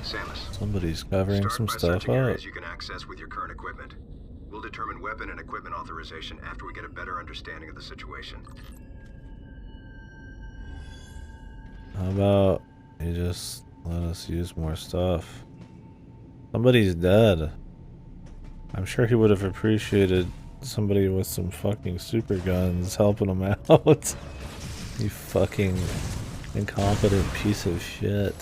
Samus. Somebody's covering some stuff searching up. areas you can access with your current equipment. We'll determine weapon and equipment authorization after we get a better understanding of the situation. How about you just let us use more stuff? Somebody's dead. I'm sure he would have appreciated somebody with some fucking super guns helping him out. You fucking incompetent piece of shit.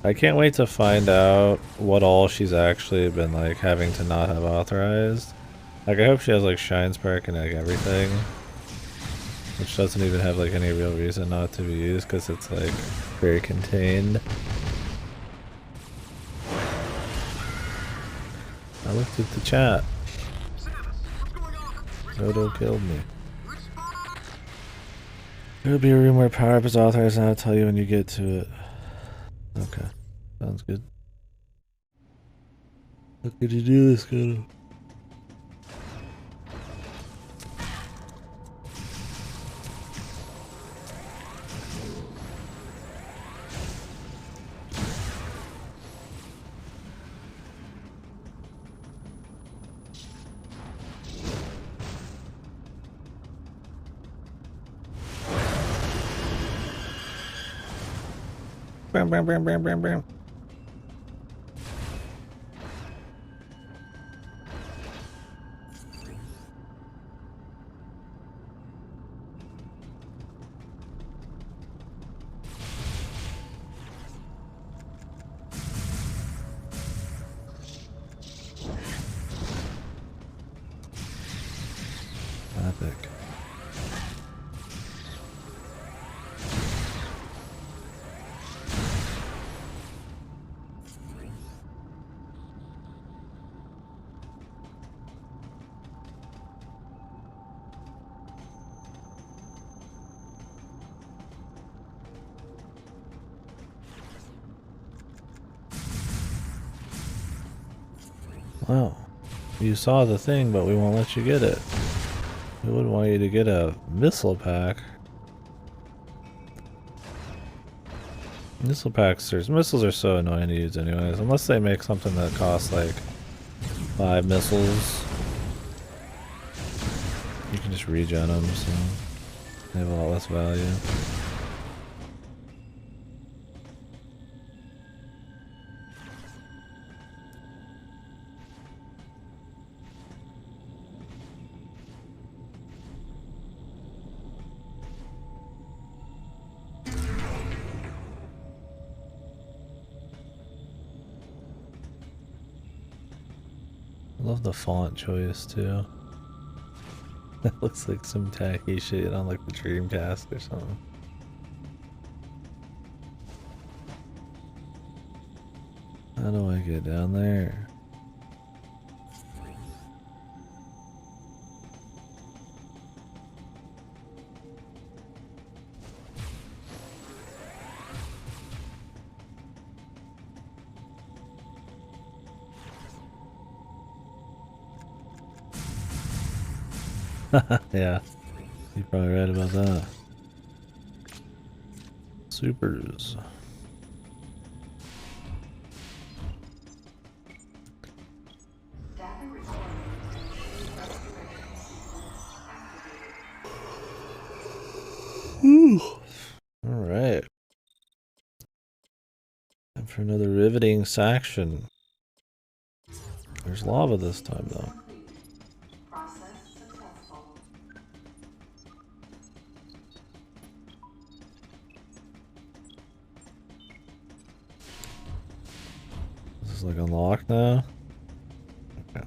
I can't wait to find out what all she's actually been like having to not have authorized. Like I hope she has like Shine Spark and like everything, which doesn't even have like any real reason not to be used because it's like very contained. I looked at the chat. Dodo killed me. There'll be a room where power up is authorized and I'll tell you when you get to it. Okay. Sounds good. How could you do this, Dodo? Bam, bam, bam, bam, bam, bam. Epic. Wow. You saw the thing, but we won't let you get it. We wouldn't want you to get a missile pack. Missiles are so annoying to use anyways, unless they make something that costs like 5 missiles. You can just regen them, so they have a lot less value. I love the font choice too. That looks like some tacky shit on like the Dreamcast or something. How do I get down there? Yeah, you're probably right about that. Supers. Alright. And for another riveting section. There's lava this time, though. This is like unlocked now? Okay.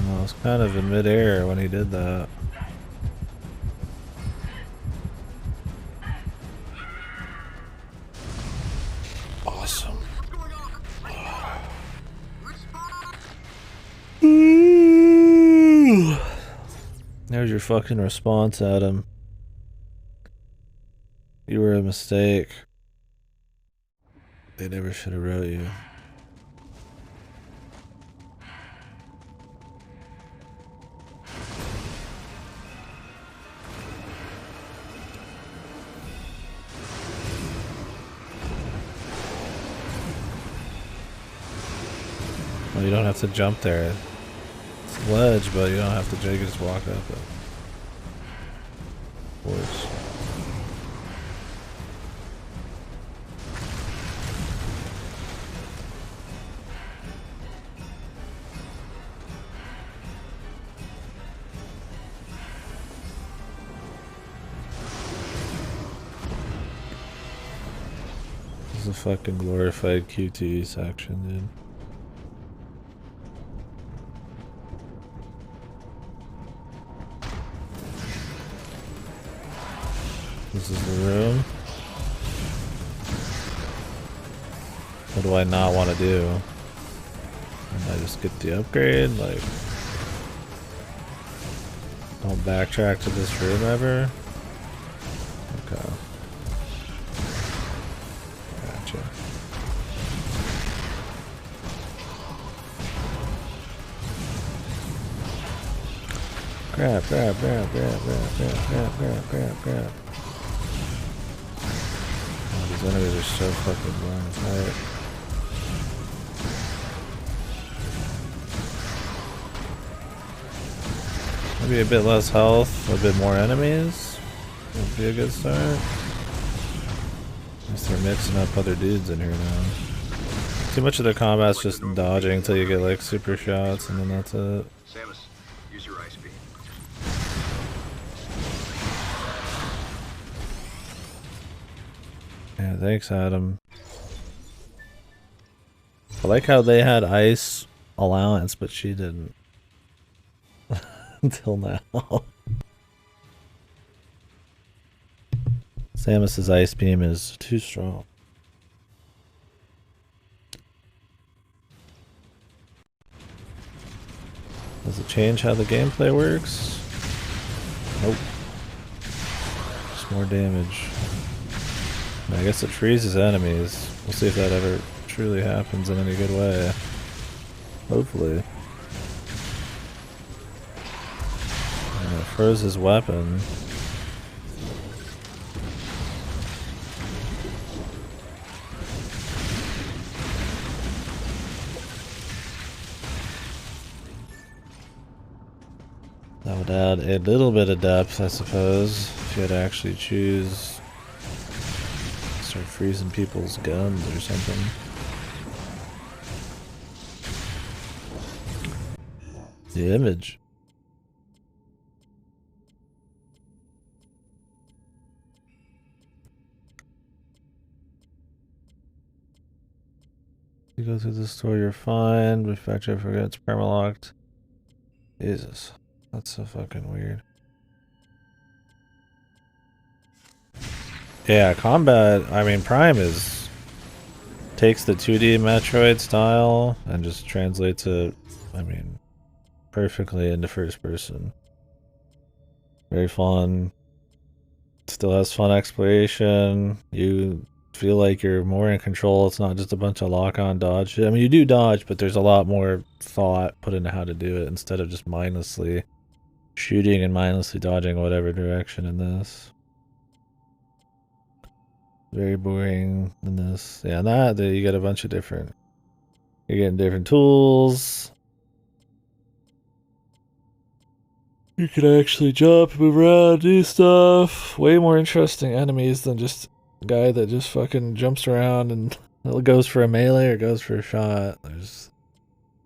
I was kind of in midair when he did that. Awesome. There's your fucking response, Adam. You were a mistake. They never should have wrote you. Well, you don't have to jump there. It's a ledge, but you don't have to you can just walk up it. Of course. This is a fucking glorified QTE section, dude. This is the room. What do I not want to do? And I just get the upgrade? Like, don't backtrack to this room ever? Okay. Gotcha. Grab. Oh, these enemies are so fucking blind. Alright. Maybe a bit less health, a bit more enemies would be a good start. At least they're mixing up other dudes in here now. Too much of the combat's just dodging until you get like super shots and then that's it. Samus, use your ice beam. Yeah, thanks, Adam. I like how they had ice allowance, but she didn't. Until now. Samus's ice beam is too strong. Does it change how the gameplay works? Nope. Just more damage. I guess it freezes enemies. We'll see if that ever truly happens in any good way. Hopefully. And it froze his weapon. That would add a little bit of depth, I suppose, if you had to actually choose. Start freezing people's guns or something. The image. You go through the store, you're fine. Refactor, I forget it's permalocked. Jesus. That's so fucking weird. Yeah, combat, I mean, Prime is takes the 2D Metroid style and just translates it, I mean, perfectly into first person. Very fun. Still has fun exploration. You feel like you're more in control. It's not just a bunch of lock-on dodge. I mean, you do dodge, but there's a lot more thought put into how to do it instead of just mindlessly shooting and mindlessly dodging whatever direction in this. Very boring in this. Yeah, that you get a bunch of different. You're getting different tools. You can actually jump, move around, do stuff. Way more interesting enemies than just a guy that just fucking jumps around and goes for a melee or goes for a shot. There's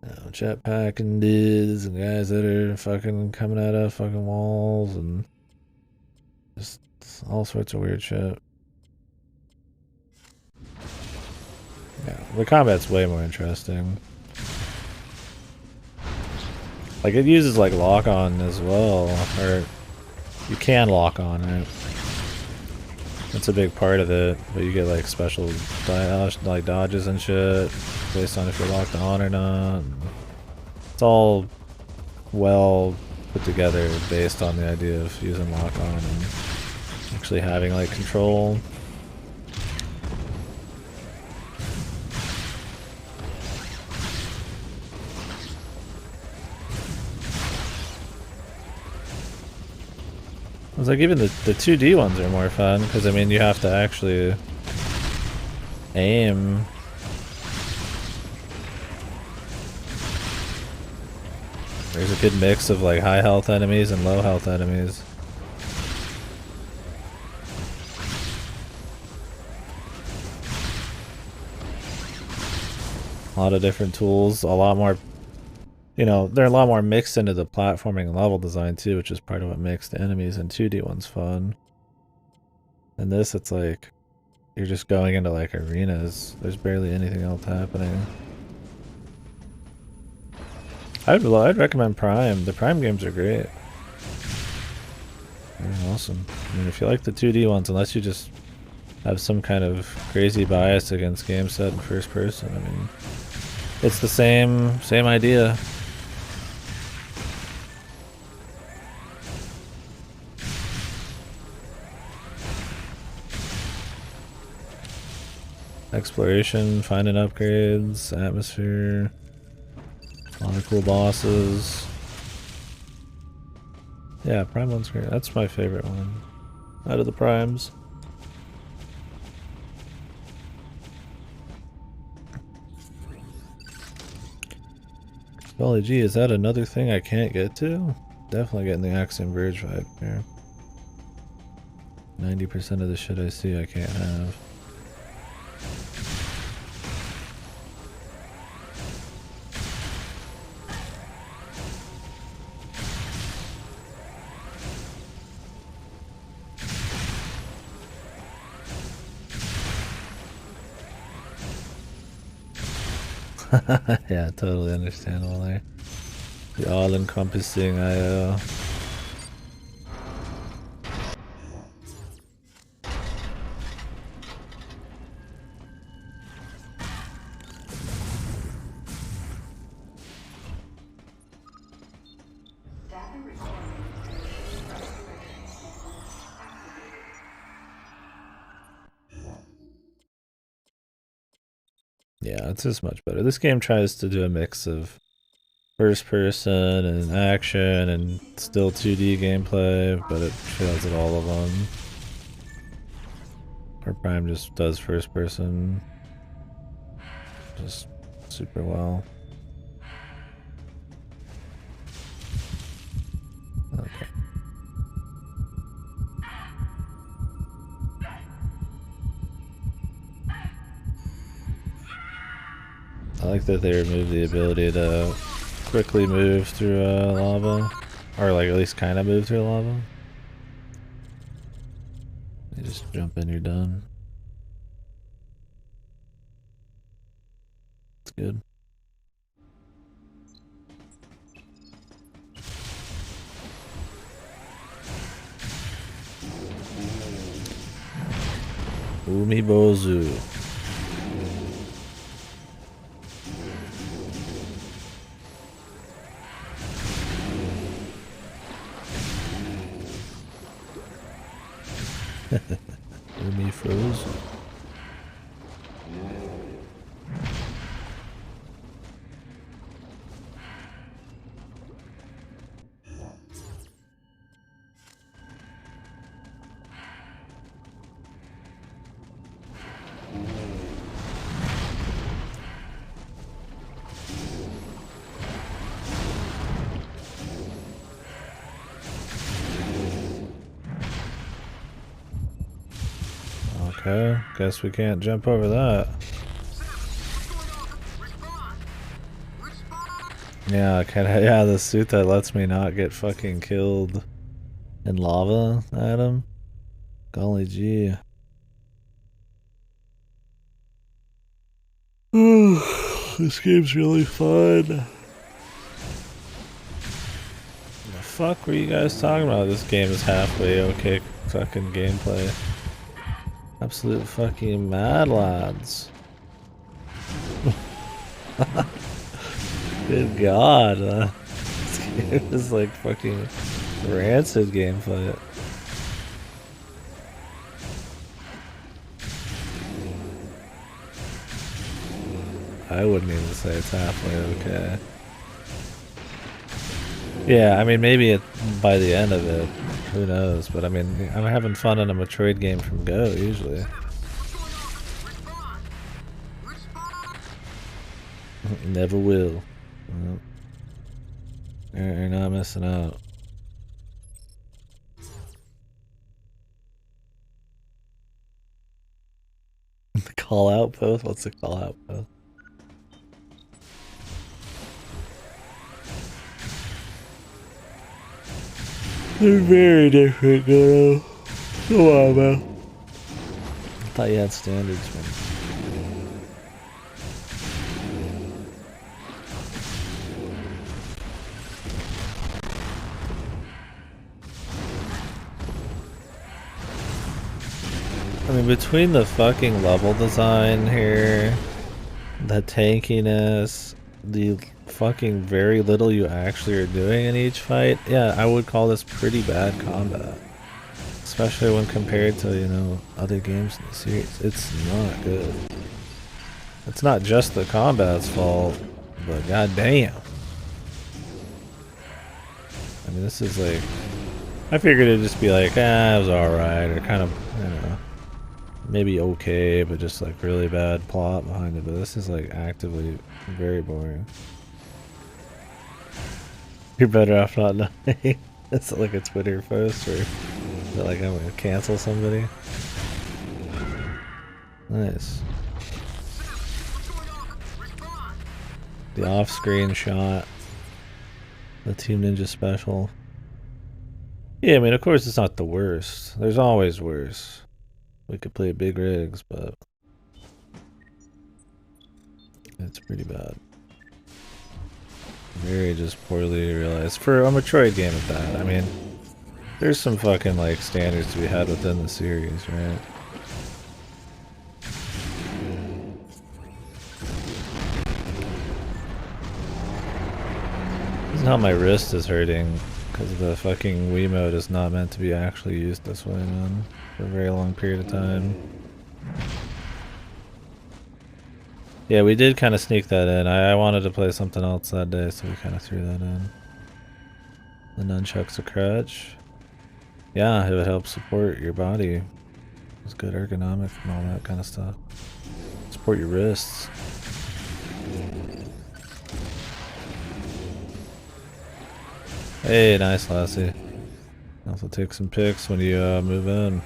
jetpacking dudes and guys that are fucking coming out of fucking walls and just all sorts of weird shit. Yeah, the combat's way more interesting. Like, it uses, like, lock-on as well, or you can lock-on it. That's a big part of it, but you get, like, special like dodges and shit based on if you're locked on or not. It's all well put together based on the idea of using lock-on and actually having, like, control. I was like, even the 2D ones are more fun, because, I mean, you have to actually aim. There's a good mix of, like, high health enemies and low health enemies. A lot of different tools, a lot more. You know, they're a lot more mixed into the platforming and level design too, which is part of what makes the enemies and 2D ones fun. And this, it's like, you're just going into like arenas. There's barely anything else happening. I'd recommend Prime. The Prime games are great. They're awesome. I mean, if you like the 2D ones, unless you just have some kind of crazy bias against games set in first person, I mean, it's the same idea. Exploration, finding upgrades, atmosphere, a lot of cool bosses. Yeah, Prime one's great. That's my favorite one out of the Primes. Golly gee, is that another thing I can't get to? Definitely getting the Axiom Verge vibe here. 90% of the shit I see I can't have. Yeah, totally understandable there. The all-encompassing IO. Yeah, it's just much better. This game tries to do a mix of first person and action and still 2D gameplay, but it fails at all of them. Or Prime just does first person just super well. Okay. I like that they removed the ability to quickly move through lava, or like at least kind of move through lava. You just jump in, you're done. It's good. Umibozu. Me froze. Okay, guess we can't jump over that. Yeah, yeah, the suit that lets me not get fucking killed in lava, Adam. Golly gee. This game's really fun. The fuck were you guys talking about? This game is halfway okay fucking gameplay. Absolute fucking mad lads. Good god. This game is like fucking rancid gameplay. I wouldn't even say it's halfway okay. Yeah, I mean, maybe by the end of it, who knows? But I mean, I'm having fun in a Metroid game from Go, usually. Never will. Well, you're not missing out. The call out post? What's the call out post? They're very different, girl. Come on, man. I thought you had standards, man. I mean, between the fucking level design here, the tankiness, the fucking very little you actually are doing in each fight, yeah, I would call this pretty bad combat. Especially when compared to, you know, other games in the series. It's not good. It's not just the combat's fault, but goddamn. I mean, this is like... I figured it'd just be like, it was alright, or kind of, you know, maybe okay, but just like really bad plot behind it. But this is like actively very boring. You're better off not knowing. It's like a Twitter post or like I'm gonna cancel somebody. Nice. The off-screen shot. The Team Ninja special. Yeah, I mean, of course it's not the worst. There's always worse. We could play big rigs, but it's pretty bad. Very just poorly realized. For a Metroid game at that, I mean, there's some fucking, like, standards to be had within the series, right? This is how my wrist is hurting, because the fucking Wiimote is not meant to be actually used this way, man, for a very long period of time. Yeah, we did kind of sneak that in. I wanted to play something else that day, so we kind of threw that in. The nunchuck's a crutch. Yeah, it would help support your body. It's good ergonomic and all that kind of stuff. Support your wrists. Hey, nice, Lassie. I'll have to take some pics when you move in.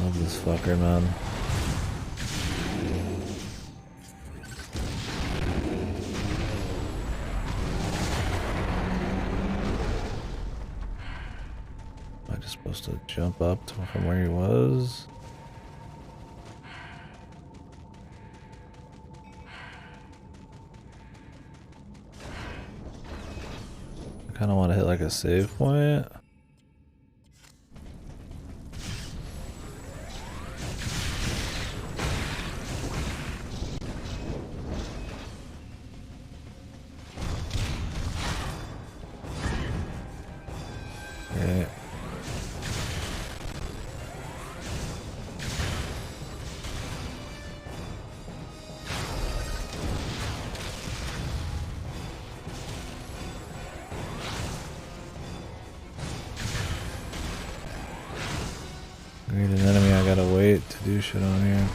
Love this fucker, man. Am I just supposed to jump up from where he was? I kind of want to hit like a save point. Create an enemy, I gotta wait to do shit on here.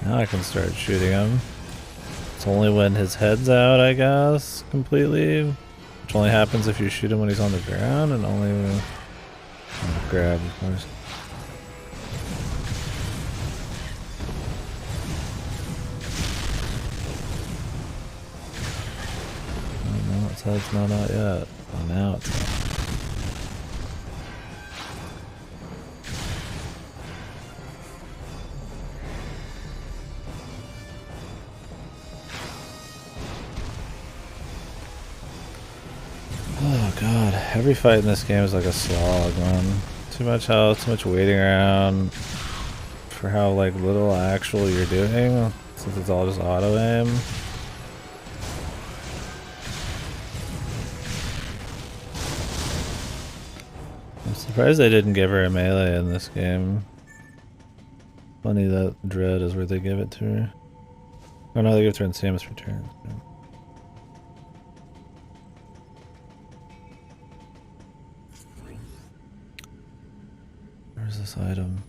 Now I can start shooting him. It's only when his head's out, I guess, completely. Which only happens if you shoot him when he's on the ground, and only when... grab, of course. Oh, no, its head's not out yet. Oh, now it's out. Oh god, every fight in this game is like a slog, man. Too much health, too much waiting around for how like little actual you're doing, since it's all just auto aim. I'm surprised they didn't give her a melee in this game. Funny that Dread is where they give it to her. Oh no, they give it to her in Samus Returns. Where's this item?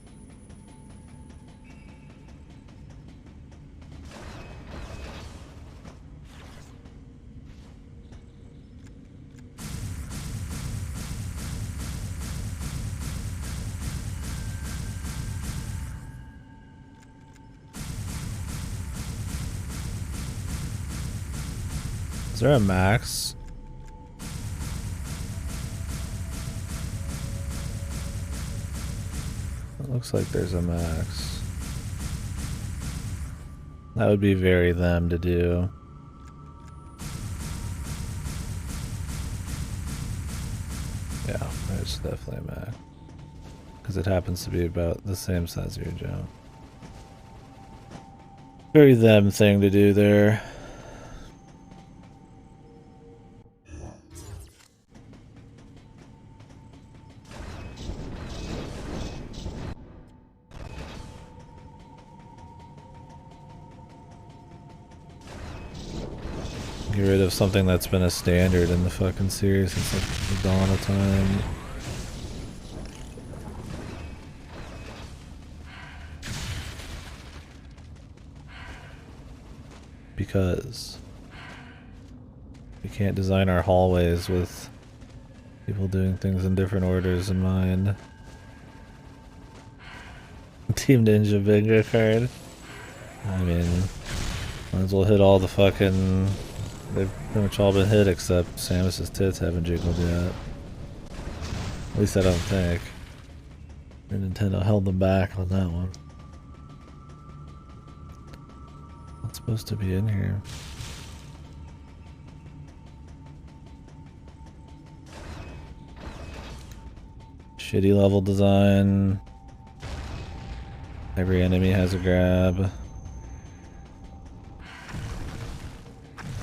Is there a max? It looks like there's a max. That would be very them to do. Yeah, there's definitely a max. Because it happens to be about the same size of your jump. Very them thing to do there. Get rid of something that's been a standard in the fucking series since like the dawn of time. Because we can't design our hallways with people doing things in different orders in mind. Team Ninja bingo card. I mean, might as well hit all the fucking... They've pretty much all been hit except Samus's tits haven't jiggled yet. At least I don't think. Nintendo held them back on that one. What's supposed to be in here? Shitty level design. Every enemy has a grab.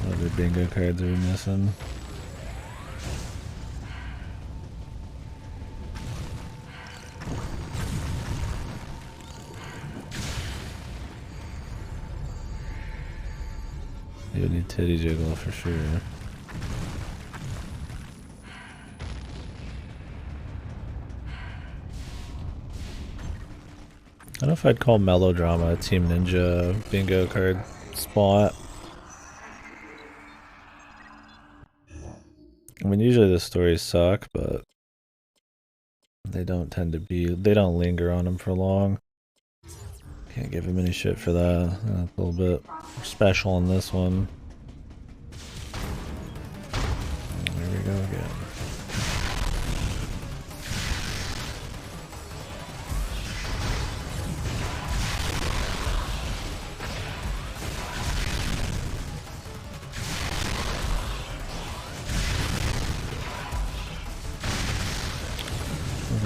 What other bingo cards are we missing? You would need titty jiggle for sure. I don't know if I'd call Melodrama a Team Ninja bingo card spot. I mean, usually the stories suck, but they don't tend to be, they don't linger on them for long. Can't give him any shit for that. That's a little bit special in this one. There we go again.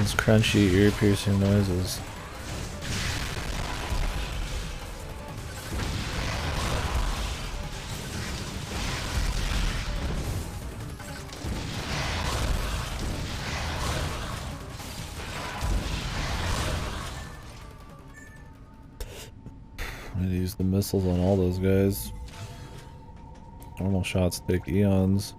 Those crunchy, ear-piercing noises. I'm gonna use the missiles on all those guys. Normal shots take eons.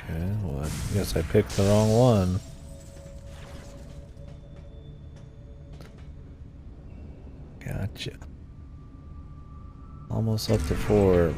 Okay, well, I guess I picked the wrong one. Gotcha. Almost up to 4.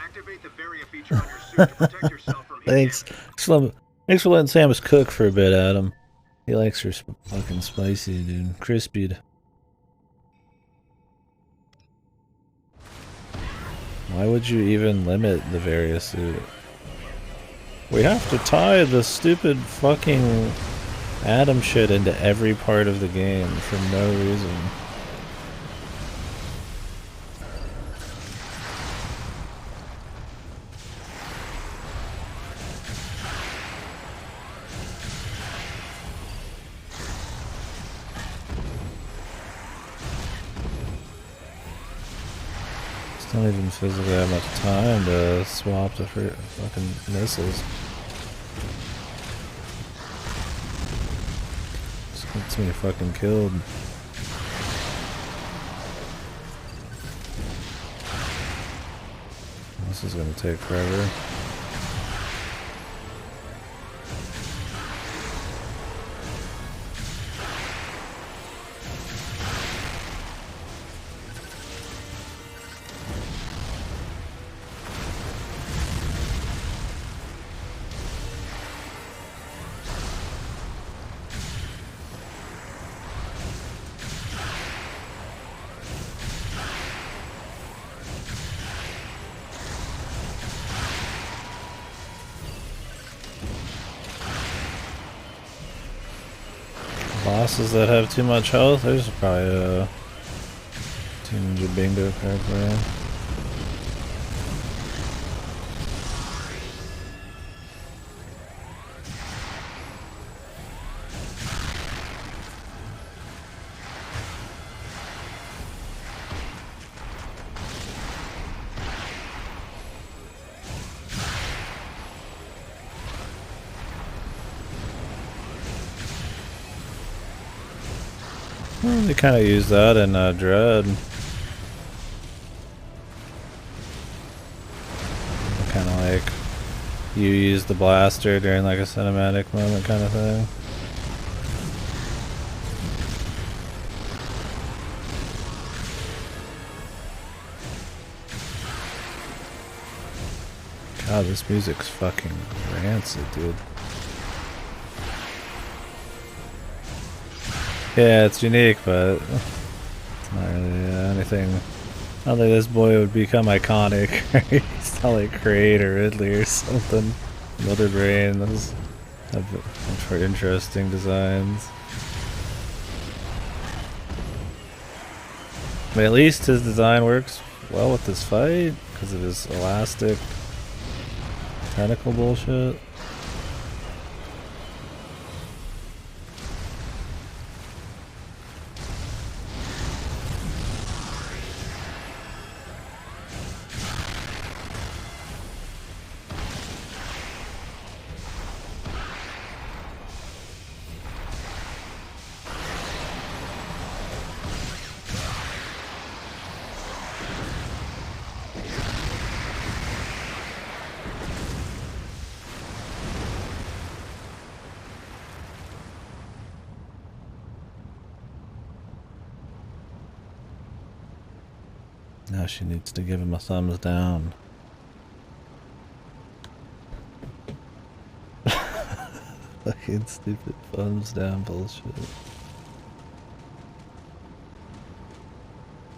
Activate the barrier feature on your suit to protect yourself from Thanks. Thanks for letting Samus cook for a bit, Adam. He likes her fucking spicy, dude. Crispied. Why would you even limit the various suit? We have to tie the stupid fucking Adam shit into every part of the game for no reason. Don't even physically have much time to swap the fucking missiles. Just gets me fucking killed. This is gonna take forever. Bosses that have too much health, there's probably a Teenager Bingo card for you. They kind of use that in Dread. Kind of like you use the blaster during like a cinematic moment kind of thing. God, this music's fucking rancid, dude. Yeah, it's unique, but it's not really anything I don't think this boy would become iconic. He's not like Kraid or Ridley or something. Mother Brain, those have for interesting designs. But at least his design works well with this fight because of his elastic tentacle bullshit. Now she needs to give him a thumbs down. Fucking stupid thumbs down bullshit.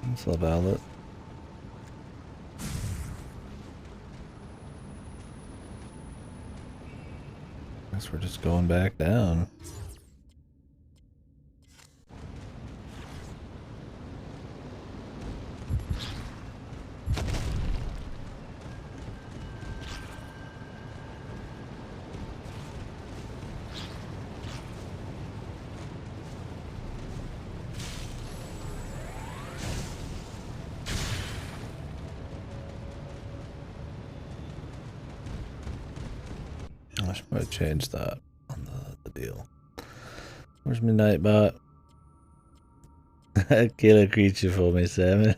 Let's love outlet. Guess we're just going back down. I should probably change that on the deal. Where's my Nightbot? Kill a creature for me, Sam.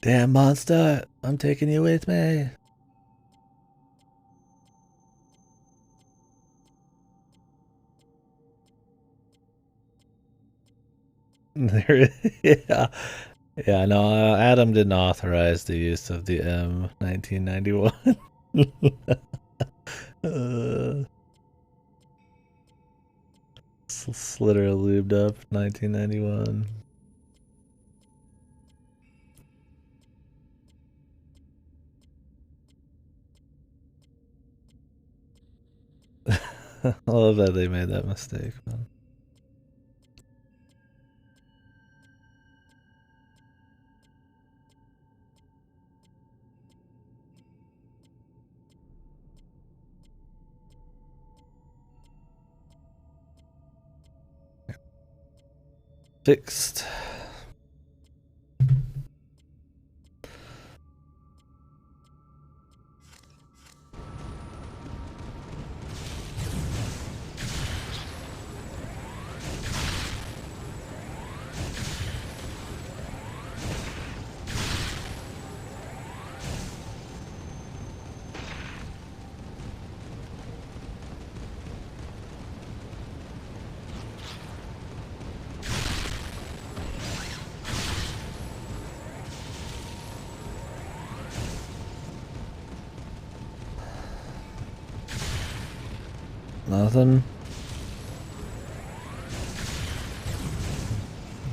Damn monster! I'm taking you with me. Yeah. Yeah, no, Adam didn't authorize the use of the M1991. Slitter lubed up 1991. I love that they made that mistake, man. Fixed. Nothing.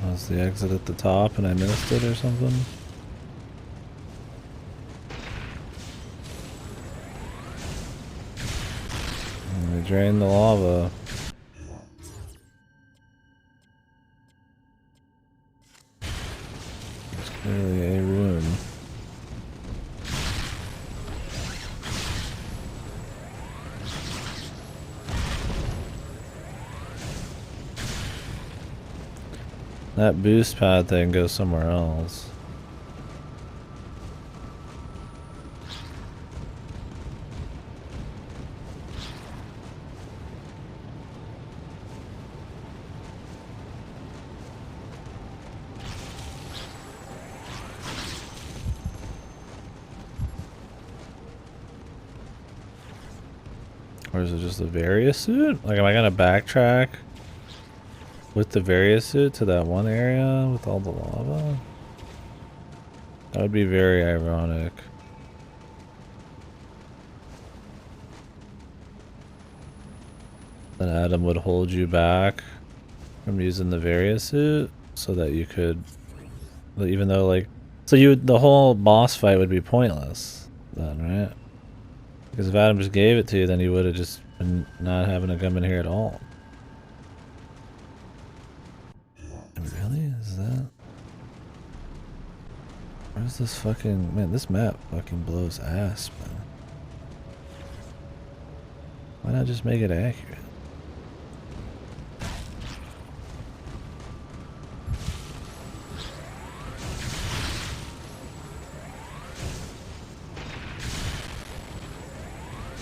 Was the exit at the top and I missed it or something? And we drained the lava. There's clearly a room. That boost pad thing goes somewhere else. Or is it just a Various suit? Like, am I gonna backtrack with the Various suit to that one area with all the lava? That would be very ironic. Then Adam would hold you back from using the various suit so that you could, even though like, so you the whole boss fight would be pointless then, right? Because if Adam just gave it to you, then you would have just been not having to come in here at all. Really? Is that? Where's this fucking man? This map fucking blows ass, man. Why not just make it accurate?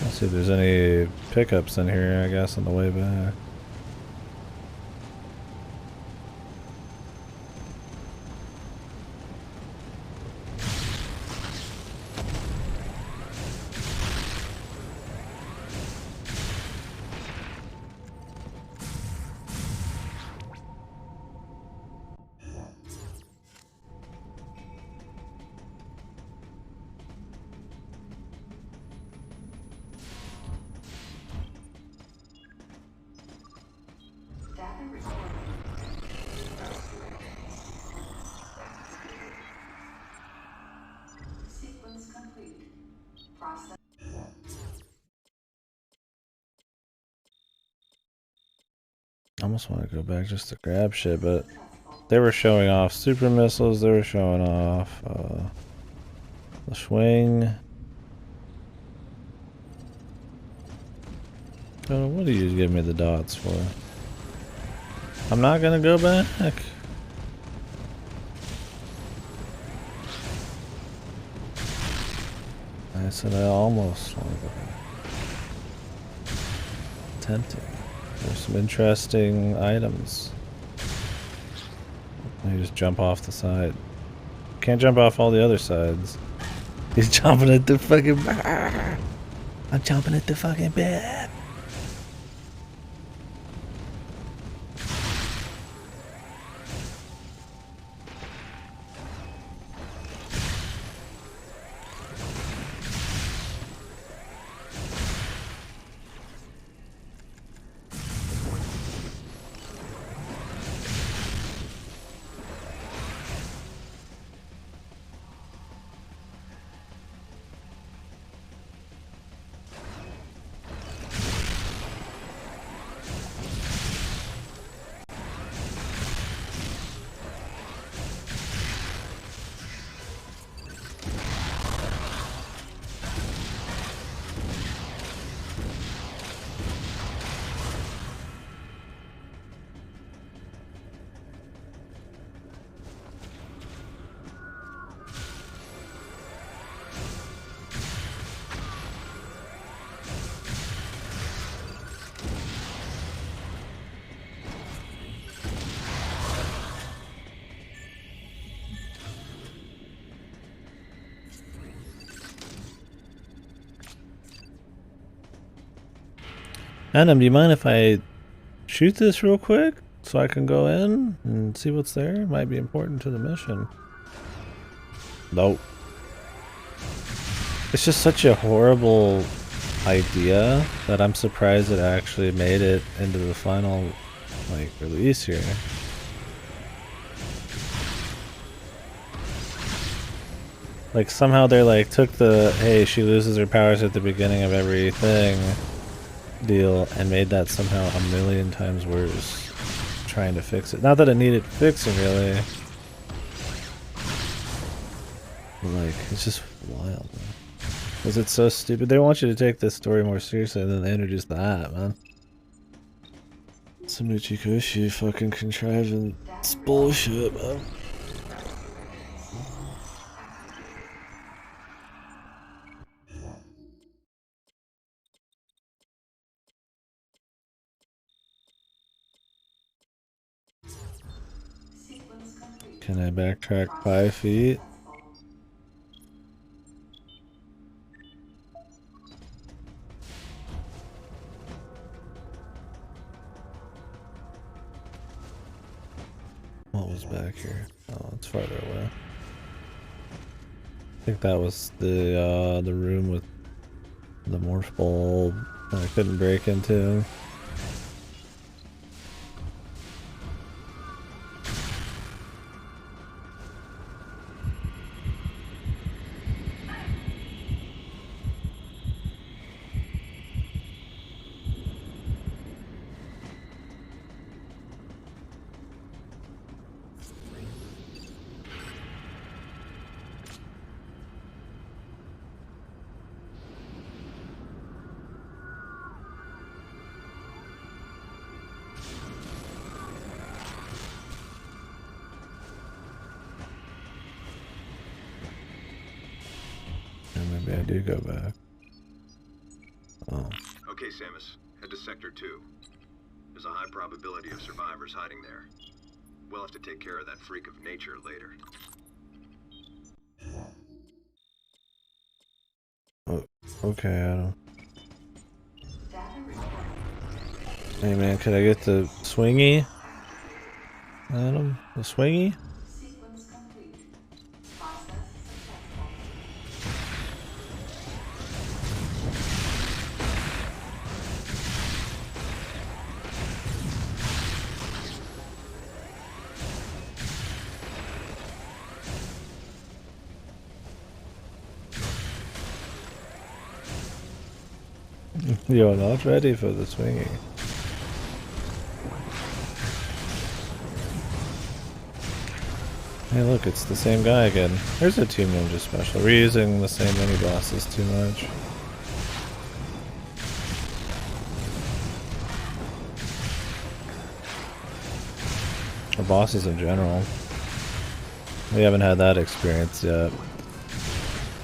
Let's see if there's any pickups in here, I guess, on the way back. Data recording. Sequence complete. Process. I almost want to go back just to grab shit, but they were showing off super missiles, they were showing off the swing. Oh, what do you give me the dots for? I'm not gonna go back. I said I almost want to go back. Tempting. There's some interesting items. You just jump off the side. Can't jump off all the other sides. He's jumping at the fucking bar. I'm jumping at the fucking bed. Adam, do you mind if I shoot this real quick so I can go in and see what's there? Might be important to the mission. Nope. It's just such a horrible idea that I'm surprised it actually made it into the final like release here. Like somehow they're like took the hey, she loses her powers at the beginning of everything deal and made that somehow a million times worse trying to fix it. Not that it needed fixing really. But like it's just wild, man. Because it's so stupid. They want you to take this story more seriously and then they introduce that, man. Some Uchikoshi fucking contriving. It's bullshit, man. Can I backtrack 5 feet? What was back here? Oh, it's farther away. I think that was the room with the morph bulb that I couldn't break into. Maybe I do go back. Oh. Okay, Samus. Head to Sector 2. There's a high probability of survivors hiding there. We'll have to take care of that freak of nature later. Oh, okay, Adam. Hey man, could I get the swingy? Adam? The swingy? Sequence complete. Process successful. You're not ready for the swingy. Hey look, it's the same guy again. There's a Team Ninja special. Reusing the same mini bosses too much. Or bosses in general. We haven't had that experience yet.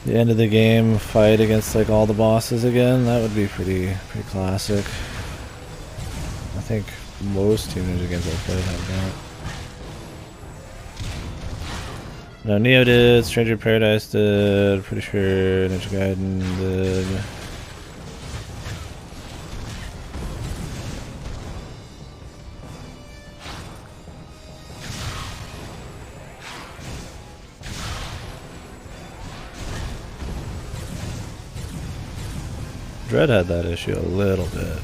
The end of the game, fight against like all the bosses again, that would be pretty classic. I think most Team Ninja games I've played have that. No, Neo did, Stranger of Paradise did, pretty sure Ninja Gaiden did. Dread had that issue a little bit.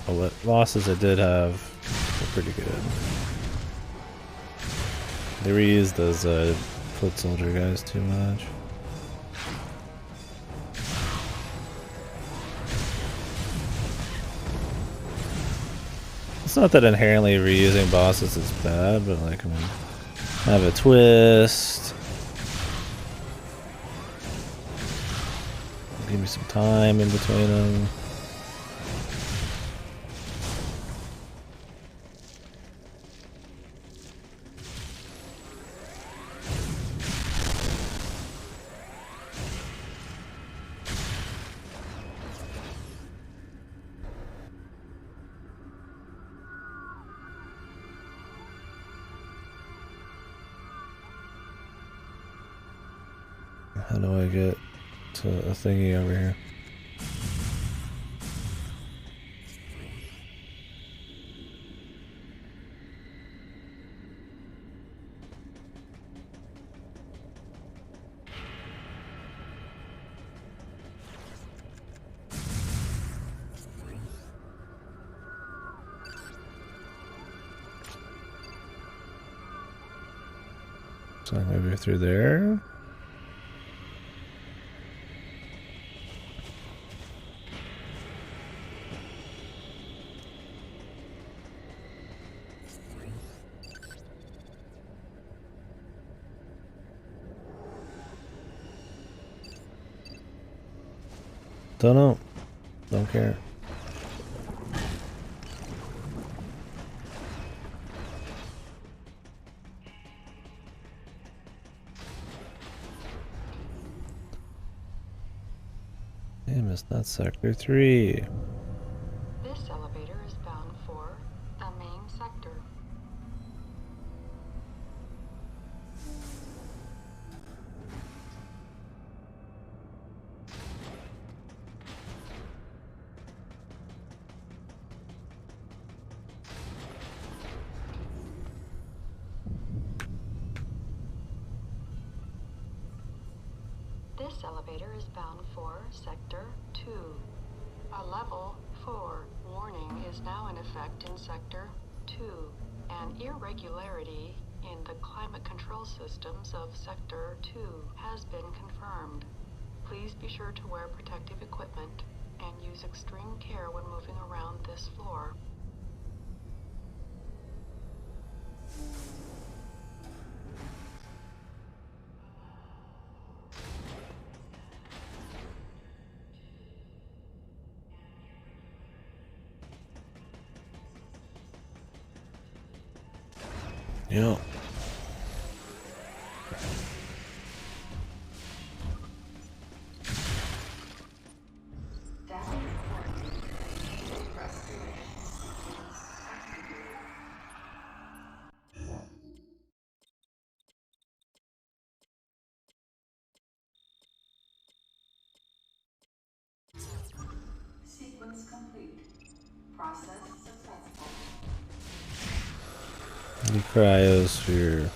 The bosses it did have were pretty good. They reused those foot soldier guys too much. It's not that inherently reusing bosses is bad, but like, I mean, have a twist. Give me some time in between them. How do I get to a thingy over here? So maybe through there? Don't know. Don't care. Damn, it's not Sector 3. This elevator is bound for the main sector. This elevator is bound for Sector 2. A level 4 warning is now in effect in Sector 2. An irregularity in the climate control systems of Sector 2 has been confirmed. Please be sure to wear protective equipment and use extreme care when moving around this floor. Yep. The cryosphere.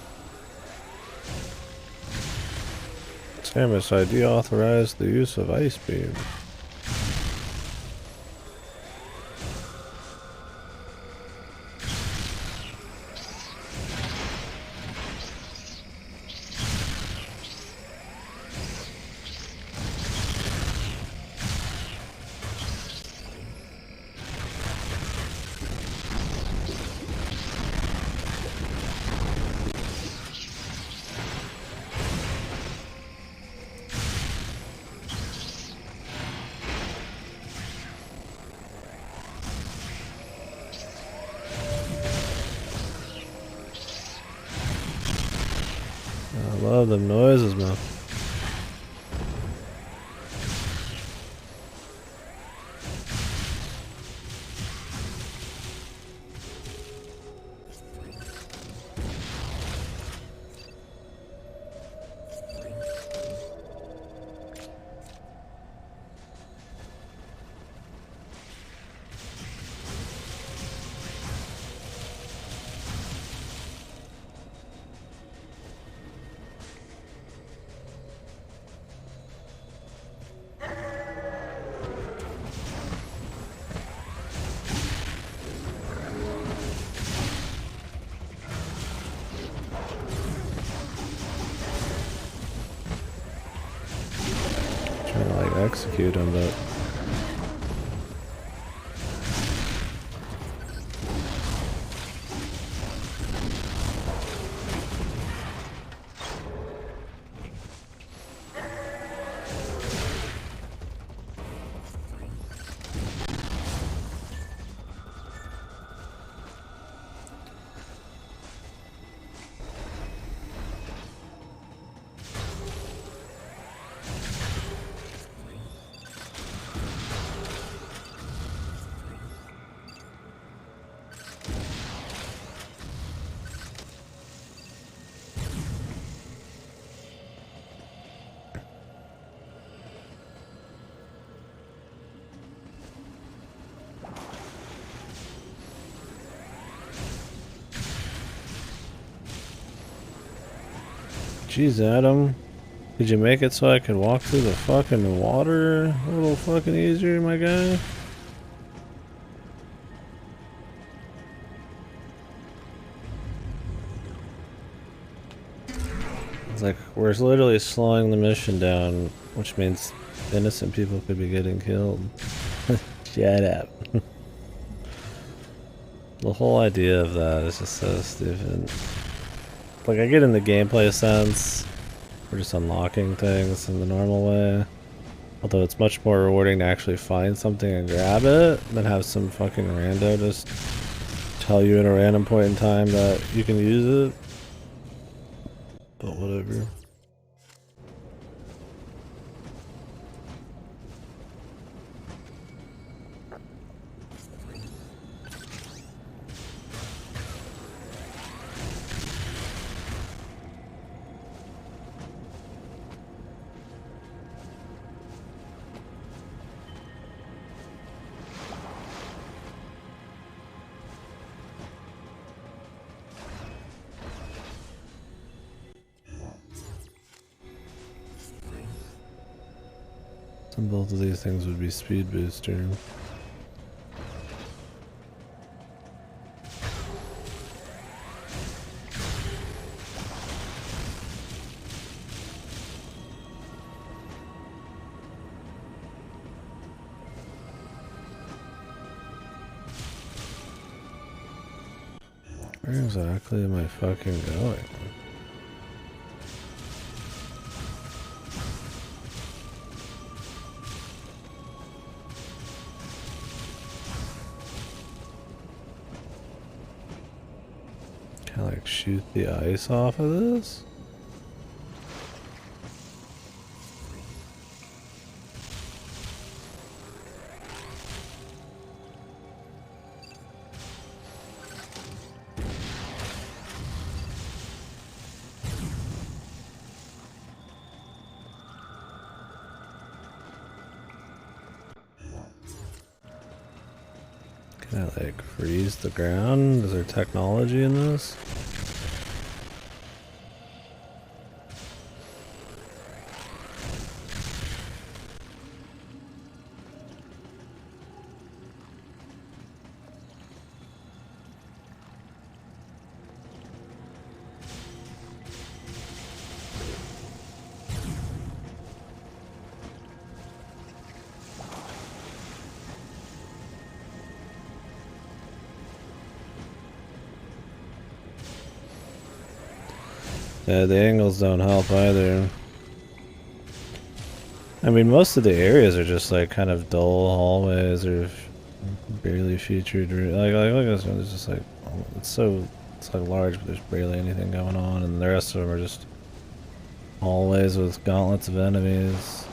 Samus, I deauthorize the use of ice beam. I love them noises, man. Trying to like execute him, but jeez, Adam, did you make it so I could walk through the fucking water a little fucking easier, my guy? It's like, we're literally slowing the mission down, which means innocent people could be getting killed. Shut up. The whole idea of that is just so stupid. Like, I get in the gameplay sense, we're just unlocking things in the normal way. Although it's much more rewarding to actually find something and grab it than have some fucking rando just tell you at a random point in time that you can use it. But whatever. And both of these things would be speed booster. Where exactly am I fucking going? Can I like shoot the ice off of this? Can Can I like freeze the ground? Is there technology in this? Yeah, the angles don't help either. I mean, most of the areas are just like kind of dull hallways or barely featured. Like look at this one. It's just like it's like large, but there's barely anything going on, and the rest of them are just hallways with gauntlets of enemies.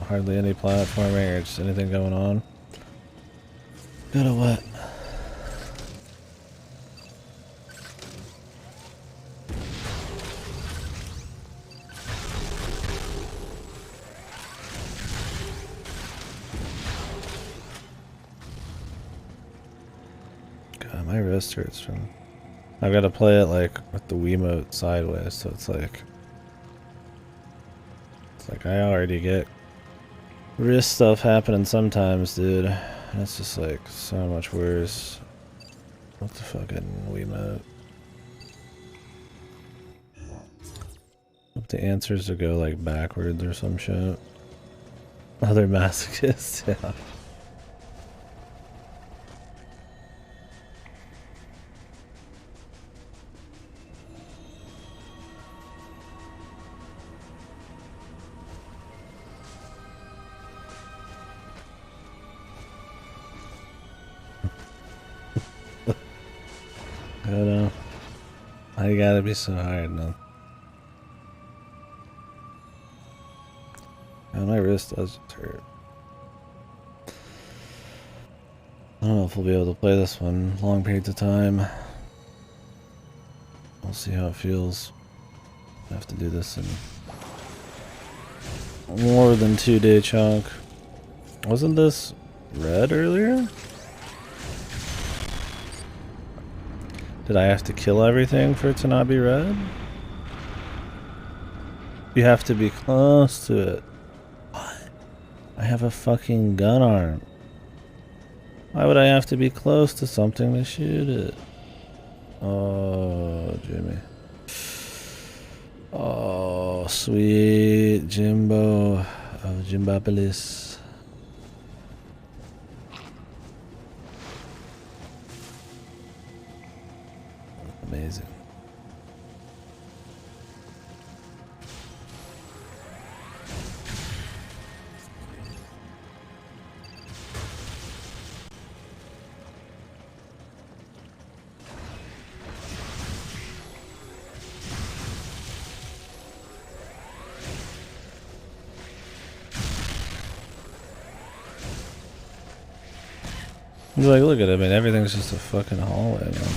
Hardly any platforming or just anything going on. Got a what? God, my wrist hurts from. I've got to play it like with the Wiimote sideways, so it's like I already get wrist stuff happening sometimes, dude. And it's just like so much worse. What the fucking Wiimote? Hope the answers to go like backwards or some shit. Other masochists, yeah. I don't know. I gotta be so hard now. And my wrist does just hurt. I don't know if we'll be able to play this one long periods of time. We'll see how it feels. I have to do this in more than 2-day chunk. Wasn't this red earlier? Did I have to kill everything for it to not be red? You have to be close to it. What? I have a fucking gun arm. Why would I have to be close to something to shoot it? Oh, Jimmy. Oh, sweet Jimbo of Jimbopolis. Amazing. Like, look at it, man. Everything's just a fucking hallway, man.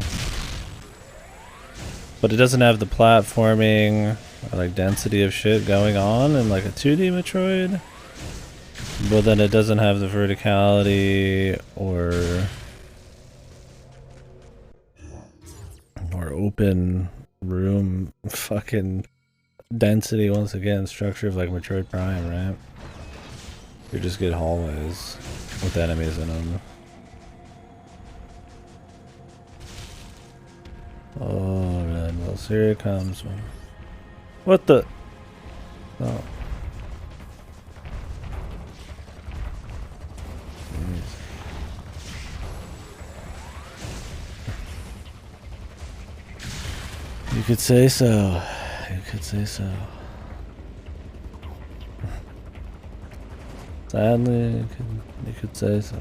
But it doesn't have the platforming or like density of shit going on in like a 2D Metroid. But then it doesn't have the verticality or open room fucking density once again, structure of like Metroid Prime, right? You just get hallways with enemies in them. Oh, Red Wolves, here it comes, man. What the? Oh. Jeez. You could say so. You could say so. Sadly, you could say so.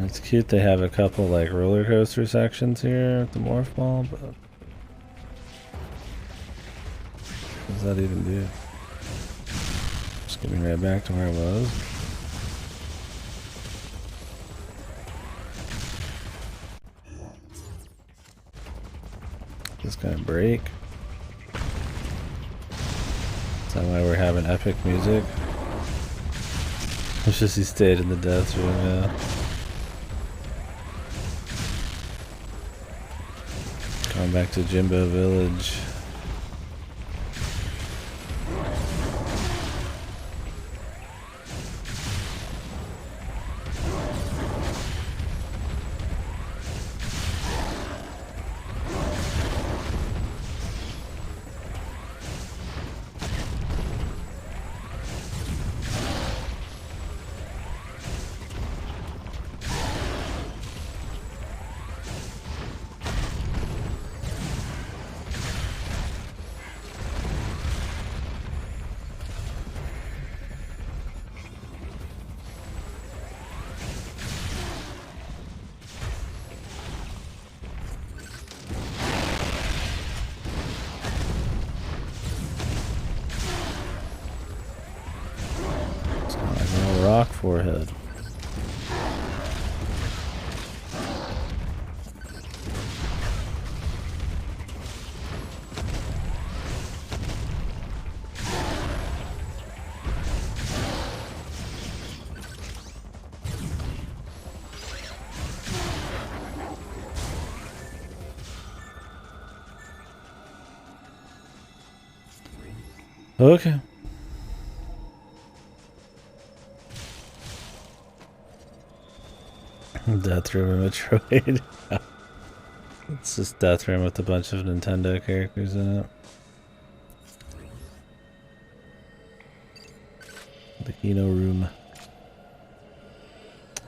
It's cute they have a couple like roller coaster sections here at the Morph Ball, but what does that even do? Just getting right back to where I was. Just gonna break. Is that why we're having epic music? It's just he stayed in the death room, yeah. Going back to Jimbo Village. Rock forehead. Okay. Death Room of Metroid. It's just Death Room with a bunch of Nintendo characters in it. The Kino Room.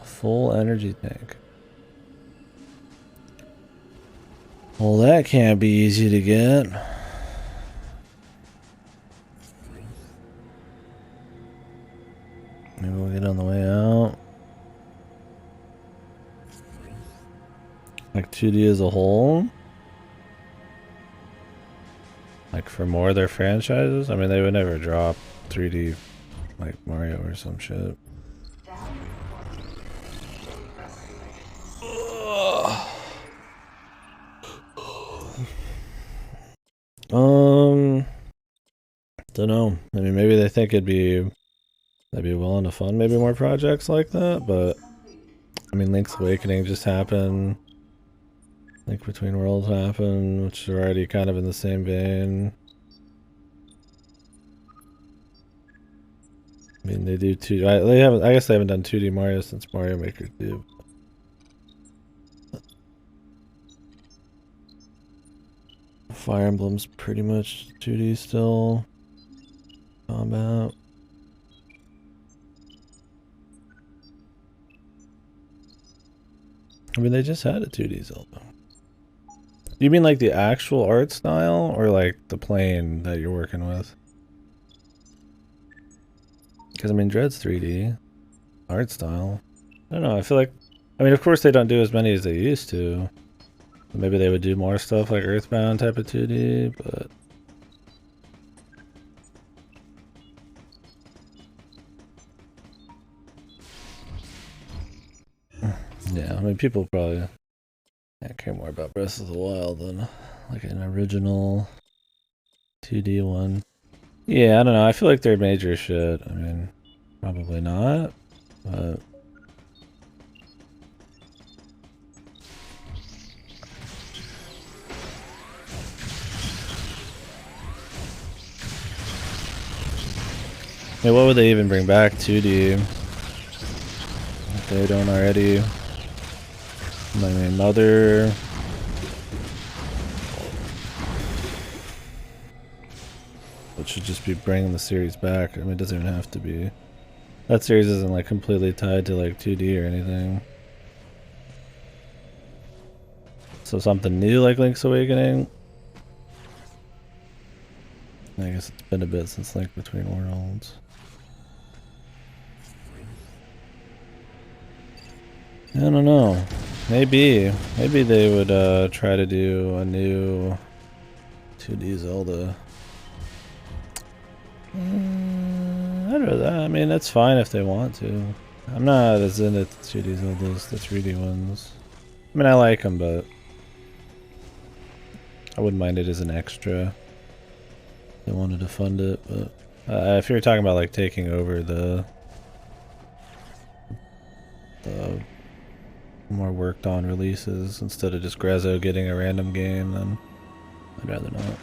Full energy tank. Well, that can't be easy to get. Maybe we'll get on the way out. Like 2D as a whole? Like for more of their franchises? I mean, they would never drop 3D like Mario or some shit. Don't know. I mean, maybe they think they'd be willing to fund maybe more projects like that, but I mean, Link's Awakening just happened. Link Between Worlds happened, which are already kind of in the same vein. I mean, they do 2D. I guess they haven't done 2D Mario since Mario Maker 2. Fire Emblem's pretty much 2D still. Combat. I mean, they just had a 2D Zelda. You mean like the actual art style, or like the plane that you're working with? Because I mean, Dread's 3D art style. I don't know. I feel like, I mean, of course they don't do as many as they used to. Maybe they would do more stuff like Earthbound type of 2D, but yeah, I mean, people probably care more about Breath of the Wild than like an original 2D one. Yeah, I don't know. I feel like they're major shit. I mean, probably not, but I mean, what would they even bring back 2D if they don't already? I mean, Mother. It should just be bringing the series back. I mean, it doesn't even have to be. That series isn't like completely tied to like 2D or anything. So something new like Link's Awakening. I guess it's been a bit since Link Between Worlds. I don't know. Maybe they would try to do a new 2D Zelda. I don't know. I mean, that's fine if they want to. I'm not as into 2D Zeldas, the 3D ones. I mean, I like them, but I wouldn't mind it as an extra. They wanted to fund it, but if you're talking about like taking over the more worked on releases instead of just Grezzo getting a random game, then I'd rather not.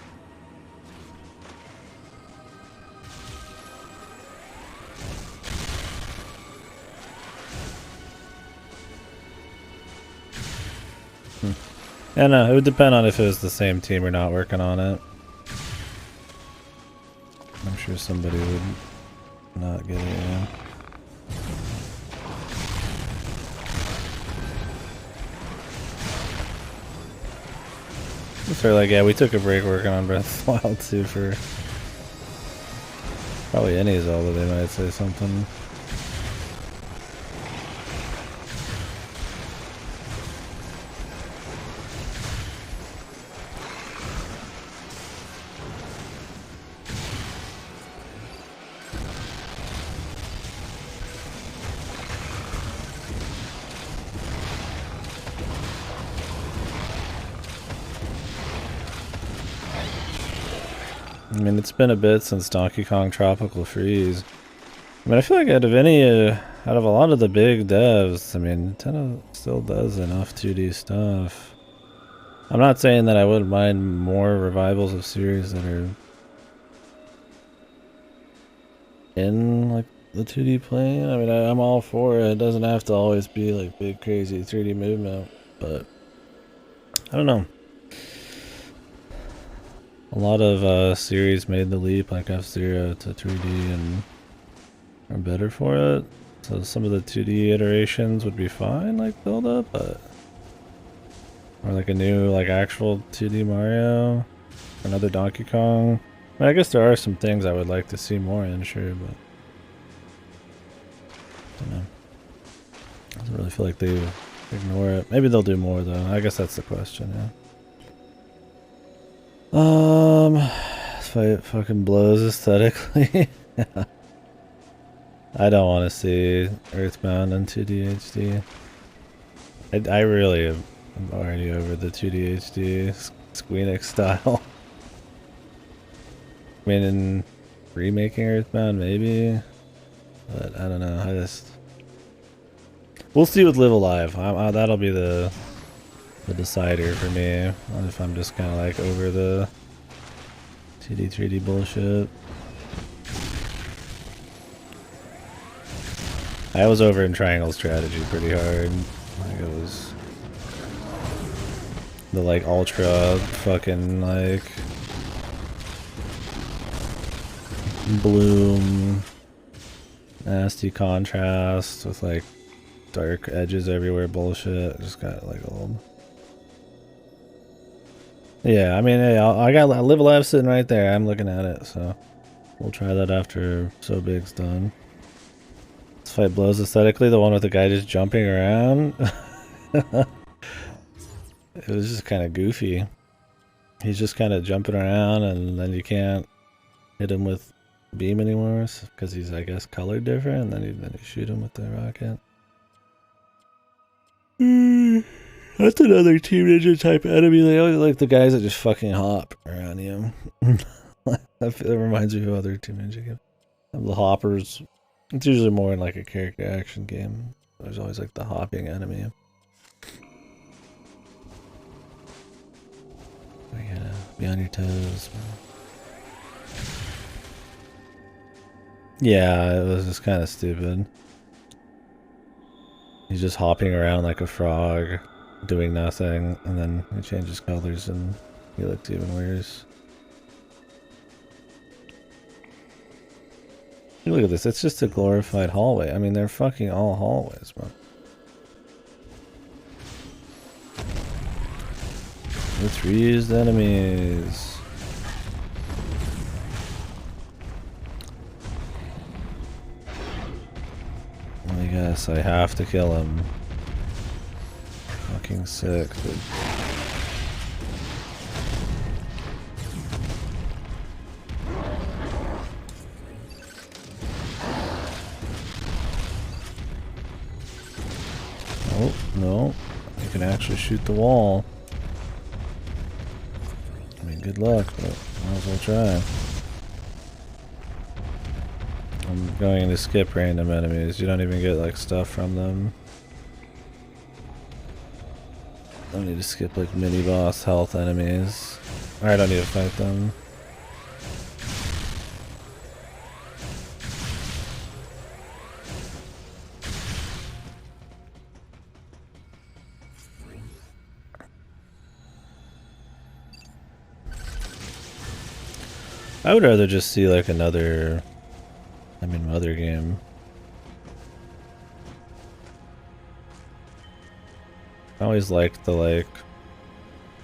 Yeah, no, it would depend on if it was the same team or not working on it. I'm sure somebody would not get it, yeah. They're like, yeah, we took a break working on Breath of the Wild 2 for probably any Zelda, they might say something. I mean, it's been a bit since Donkey Kong Tropical Freeze. I mean, I feel like out of a lot of the big devs, I mean, Nintendo still does enough 2D stuff. I'm not saying that I wouldn't mind more revivals of series that are in, like, the 2D plane. I mean, I'm all for it. It doesn't have to always be, like, big, crazy 3D movement, but I don't know. A lot of series made the leap, like F-Zero to 3D, and are better for it. So some of the 2D iterations would be fine, like build up, but or like a new, like actual 2D Mario, another Donkey Kong. I mean, I guess there are some things I would like to see more in, sure, but I don't know. Doesn't really feel like they ignore it. Maybe they'll do more though. I guess that's the question, yeah. This fight fucking blows aesthetically. I don't want to see Earthbound in 2D HD. I really am already over the 2D HD Squeenix style. I mean, in remaking Earthbound, maybe, but I don't know. We'll see with Live Alive. That'll be the decider for me, if I'm just kind of like over the 2D 3D bullshit. I was over in Triangle Strategy pretty hard. Like it was the like ultra fucking like bloom, nasty contrast with like dark edges everywhere bullshit. It just got like old. Yeah, I mean, hey, I got Live Alive sitting right there. I'm looking at it, so we'll try that after So Big's done. This fight blows aesthetically. The one with the guy just jumping around. It was just kind of goofy. He's just kind of jumping around, and then you can't hit him with beam anymore because he's, I guess, colored different. And then you shoot him with the rocket. That's another Team Ninja type enemy. They always like the guys that just fucking hop around you. That reminds me of other Team Ninja games. The hoppers. It's usually more in like a character action game. There's always like the hopping enemy. You gotta be on your toes. Yeah, it was just kind of stupid. He's just hopping around like a frog, doing nothing, and then he changes colors and he looks even worse. Look at this, it's just a glorified hallway. I mean, they're fucking all hallways, man. With reused enemies. I guess I have to kill him. Fucking sick, dude. Oh, no. You can actually shoot the wall. I mean, good luck, but might as well try. I'm going to skip random enemies. You don't even get, like, stuff from them. I need to skip like mini boss health enemies. Alright, I don't need to fight them. I would rather just see like another, other game. I always liked the like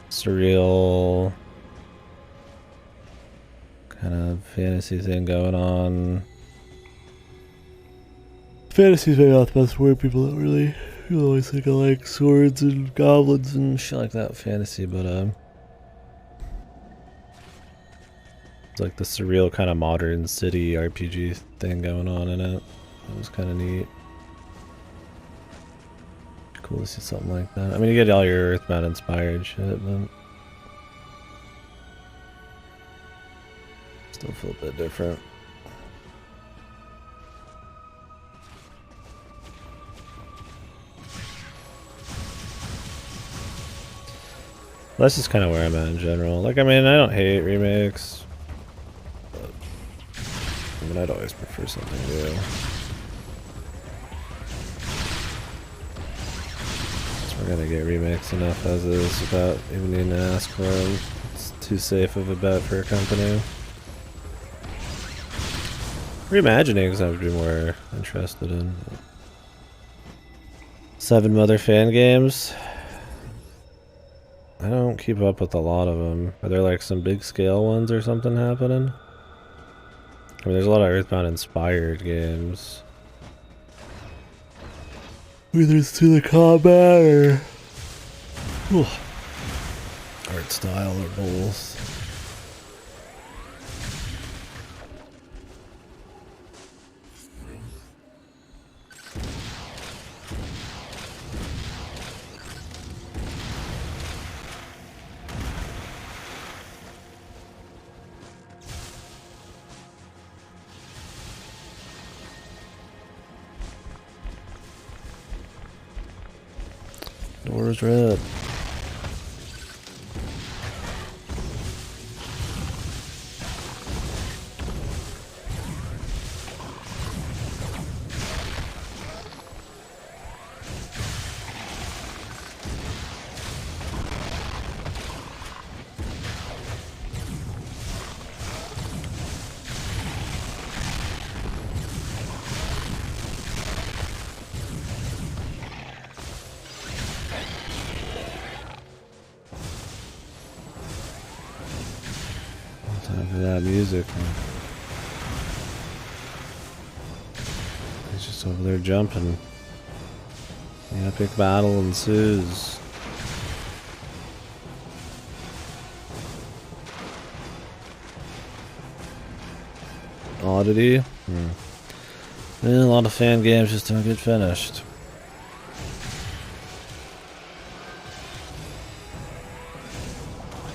surreal kind of fantasy thing going on. Fantasy's maybe not the best word. People don't really always think of like swords and goblins and shit like that fantasy, but it's like the surreal kind of modern city RPG thing going on in it. It was kind of neat. Cool to see something like that. I mean, you get all your Earthbound inspired shit, but still feel a bit different. That's just kind of where I'm at in general. Like, I mean, I don't hate remakes, but I mean, I'd always prefer something new. We're gonna get remakes enough as is without even needing to ask for them. It's too safe of a bet for a company. Reimaginings I would be more interested in. 7 Mother fan games. I don't keep up with a lot of them. Are there like some big scale ones or something happening? I mean, there's a lot of Earthbound inspired games. Whether it's to the combat or art style or both. Door's red. Time for that music. He's just over there jumping. The epic battle ensues. Oddity? Yeah, a lot of fan games just don't get finished.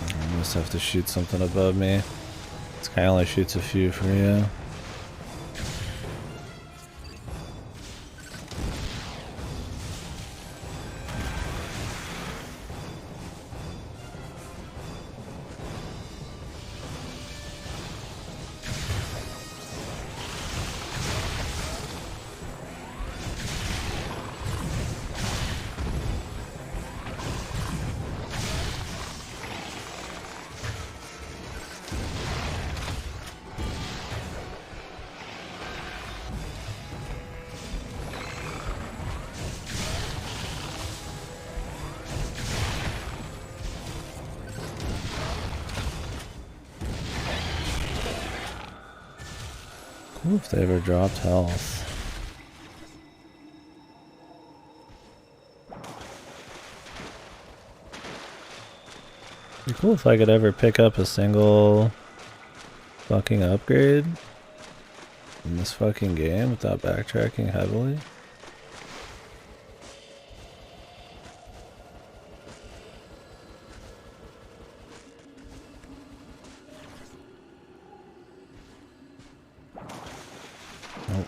I must have to shoot something above me. This guy only shoots a few for you. Cool if they ever dropped health. It'd be cool if I could ever pick up a single fucking upgrade in this fucking game without backtracking heavily. Nope.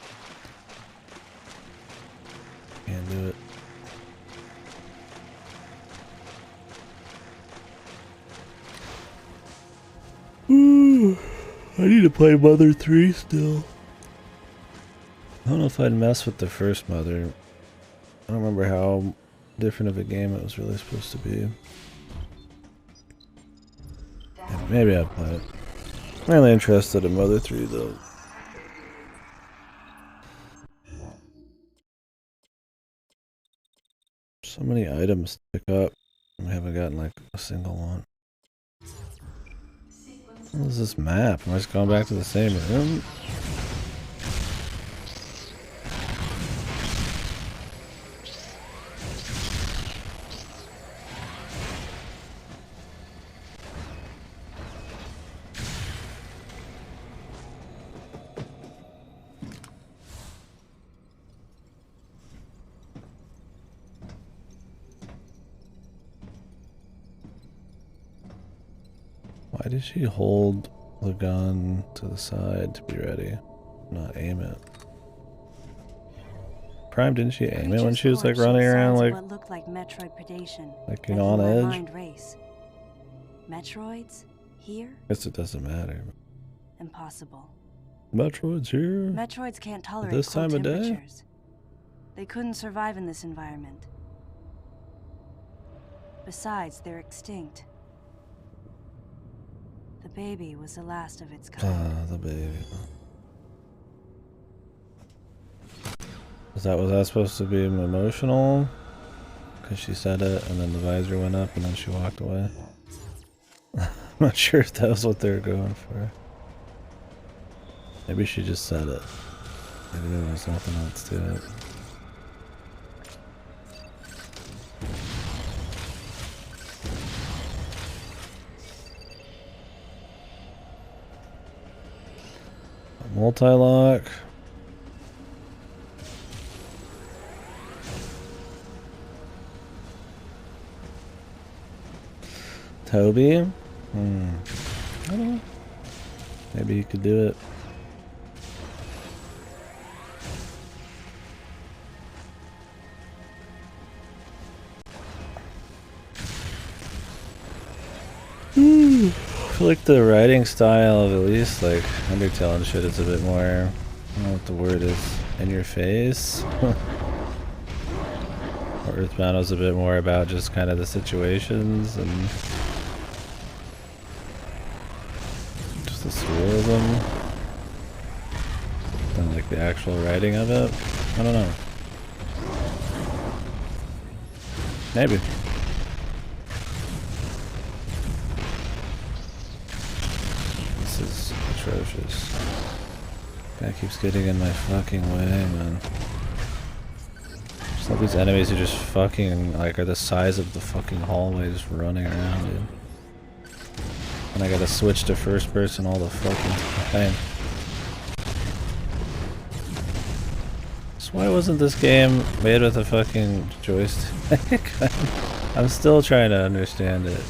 Can't do it. I need to play Mother 3 still. I don't know if I'd mess with the first Mother. I don't remember how different of a game it was really supposed to be. Yeah, maybe I'd play it. I'm really interested in Mother 3 though. So many items to pick up. I haven't gotten like a single one. What is this map? Am I just going back to the same room? Why did she hold the gun to the side to be ready? Not aim it. Prime, didn't she aim it when she was like running around like what looked like Metroid predation, like you know on edge? mind race. Metroids here? Guess it doesn't matter. Impossible. Metroid's here. Metroids can't tolerate this cold time of day. temperatures. They couldn't survive in this environment. Besides, they're extinct. The baby was the last of its kind. Ah, the baby. Was that supposed to be emotional? Because she said it and then the visor went up and then she walked away. I'm not sure if that was what they were going for. Maybe she just said it. Maybe there was nothing else to it. Multi-lock. Toby? I don't know. Maybe you could do it. I feel like the writing style of at least like Undertale and shit is a bit more, I don't know what the word is, in your face. Or Earthbound was a bit more about just kind of the situations and just the surrealism than like the actual writing of it. I don't know. Maybe. This is atrocious. Guy keeps getting in my fucking way, man. Just all these enemies are just fucking, like, are the size of the fucking hallway just running around, dude. And I gotta switch to first person all the fucking time. So why wasn't this game made with a fucking joystick? I'm still trying to understand it.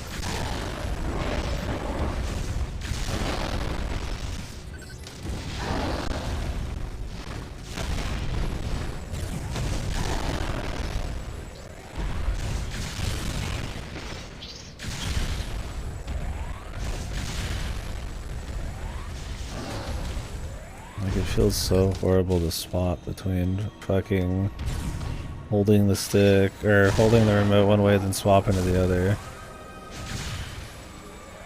Like, it feels so horrible to swap between fucking holding the stick or holding the remote one way then swapping to the other.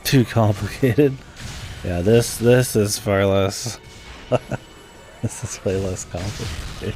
Too complicated. Yeah, this is far less. This is way less complicated.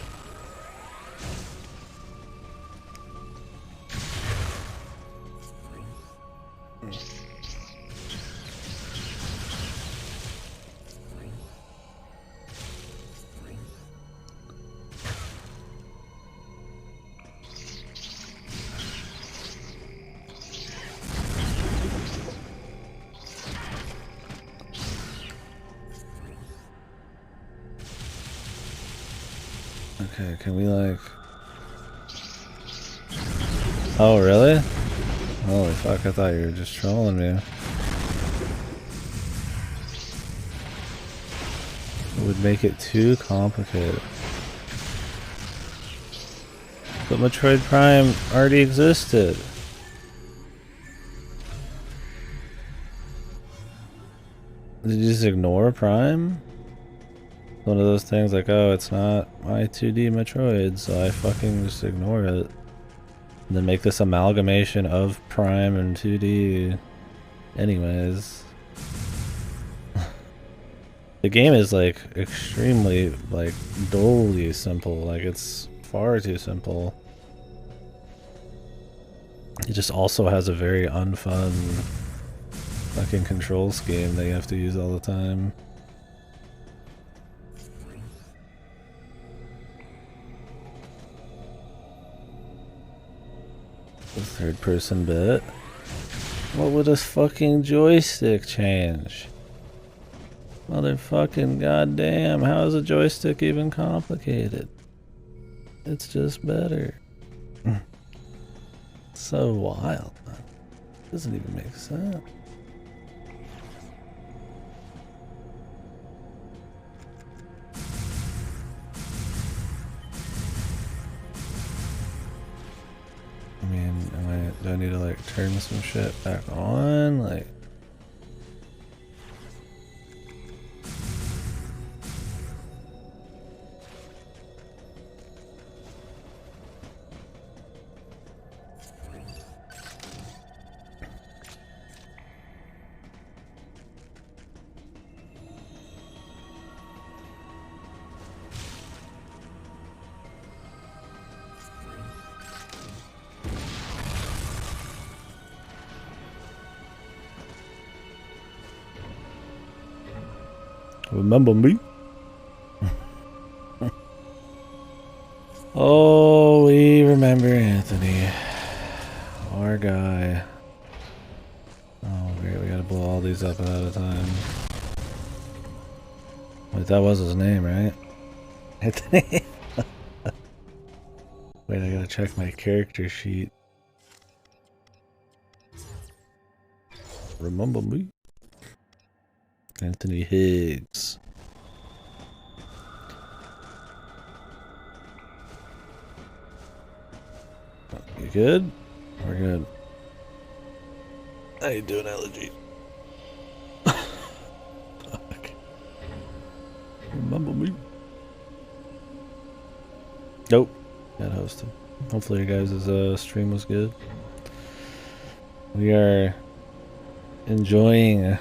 Okay, can we like... Oh, really? Holy fuck, I thought you were just trolling me. It would make it too complicated. But Metroid Prime already existed. Did you just ignore Prime? One of those things like, oh, it's not my 2D Metroid, so I fucking just ignore it. And then make this amalgamation of Prime and 2D anyways. The game is like extremely like dully simple, like it's far too simple. It just also has a very unfun fucking control scheme that you have to use all the time. The third person bit. What would a fucking joystick change? Motherfucking goddamn, how is a joystick even complicated? It's just better. So wild. Doesn't even make sense. I mean, do I need to like turn some shit back on? Like, remember me? Oh, we remember Anthony. Our guy. Oh, great, we gotta blow all these up ahead of time. Wait, that was his name, right? Anthony? Wait, I gotta check my character sheet. Remember me? Anthony Higgs. You good? We're good. How you doing, Elegy? Fuck. Remember me? Nope. Got hosted. Hopefully your guys' stream was good. We are enjoying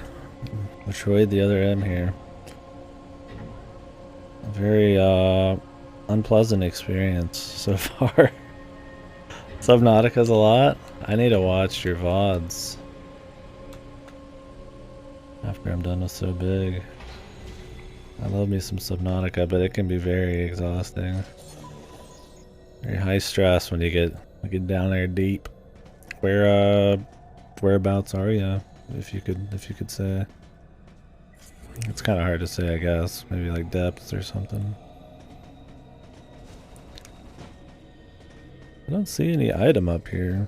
Metroid the Other M here. A very unpleasant experience so far. Subnautica's a lot. I need to watch your VODs after I'm done with So Big. I love me some Subnautica, but it can be very exhausting. Very high stress when you get down there deep. Whereabouts are you? If you could say. It's kind of hard to say, I guess. Maybe like depths or something. I don't see any item up here.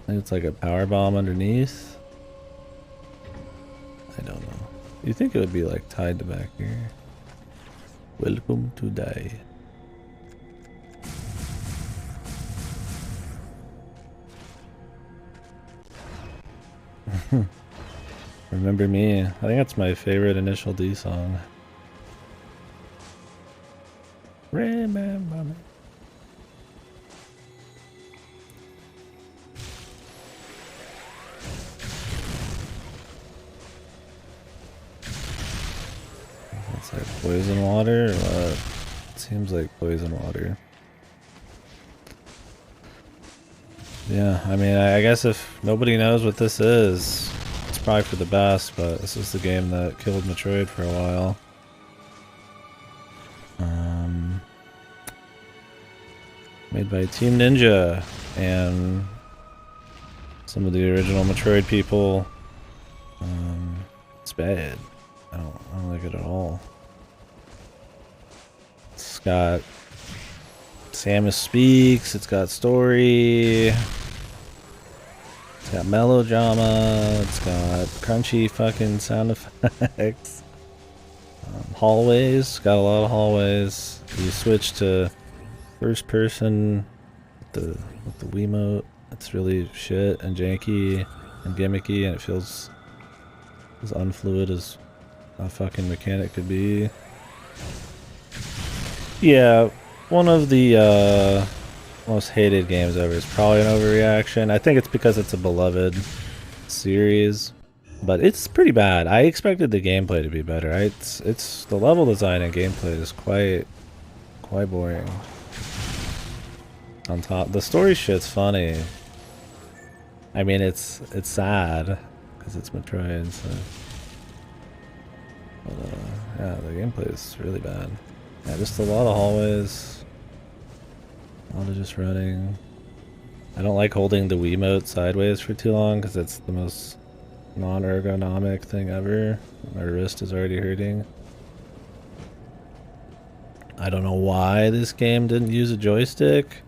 I think it's like a power bomb underneath. I don't know. You think it would be like tied to back here? Welcome to die. Remember me. I think that's my favorite Initial D song. Remember me. It's like poison water or what? It seems like poison water. Yeah, I mean, I guess if nobody knows what this is, it's probably for the best, but this is the game that killed Metroid for a while. Made by Team Ninja and some of the original Metroid people. It's bad. I don't like it at all. It's got Samus Speaks, it's got story, it's got melodrama, it's got crunchy fucking sound effects. Hallways, got a lot of hallways. You switch to first person with the Wiimote. it's really shit and janky and gimmicky, and it feels as unfluid as a fucking mechanic could be. Yeah, one of the most hated games ever is probably an overreaction. I think it's because it's a beloved series, but it's pretty bad. I expected the gameplay to be better. It's the level design and gameplay is quite boring. On top, the story shit's funny. I mean, it's sad because it's Metroid. So. But, yeah, the gameplay is really bad. Yeah, just a lot of hallways. A lot of just running. I don't like holding the Wiimote sideways for too long because it's the most non-ergonomic thing ever. My wrist is already hurting. I don't know why this game didn't use a joystick.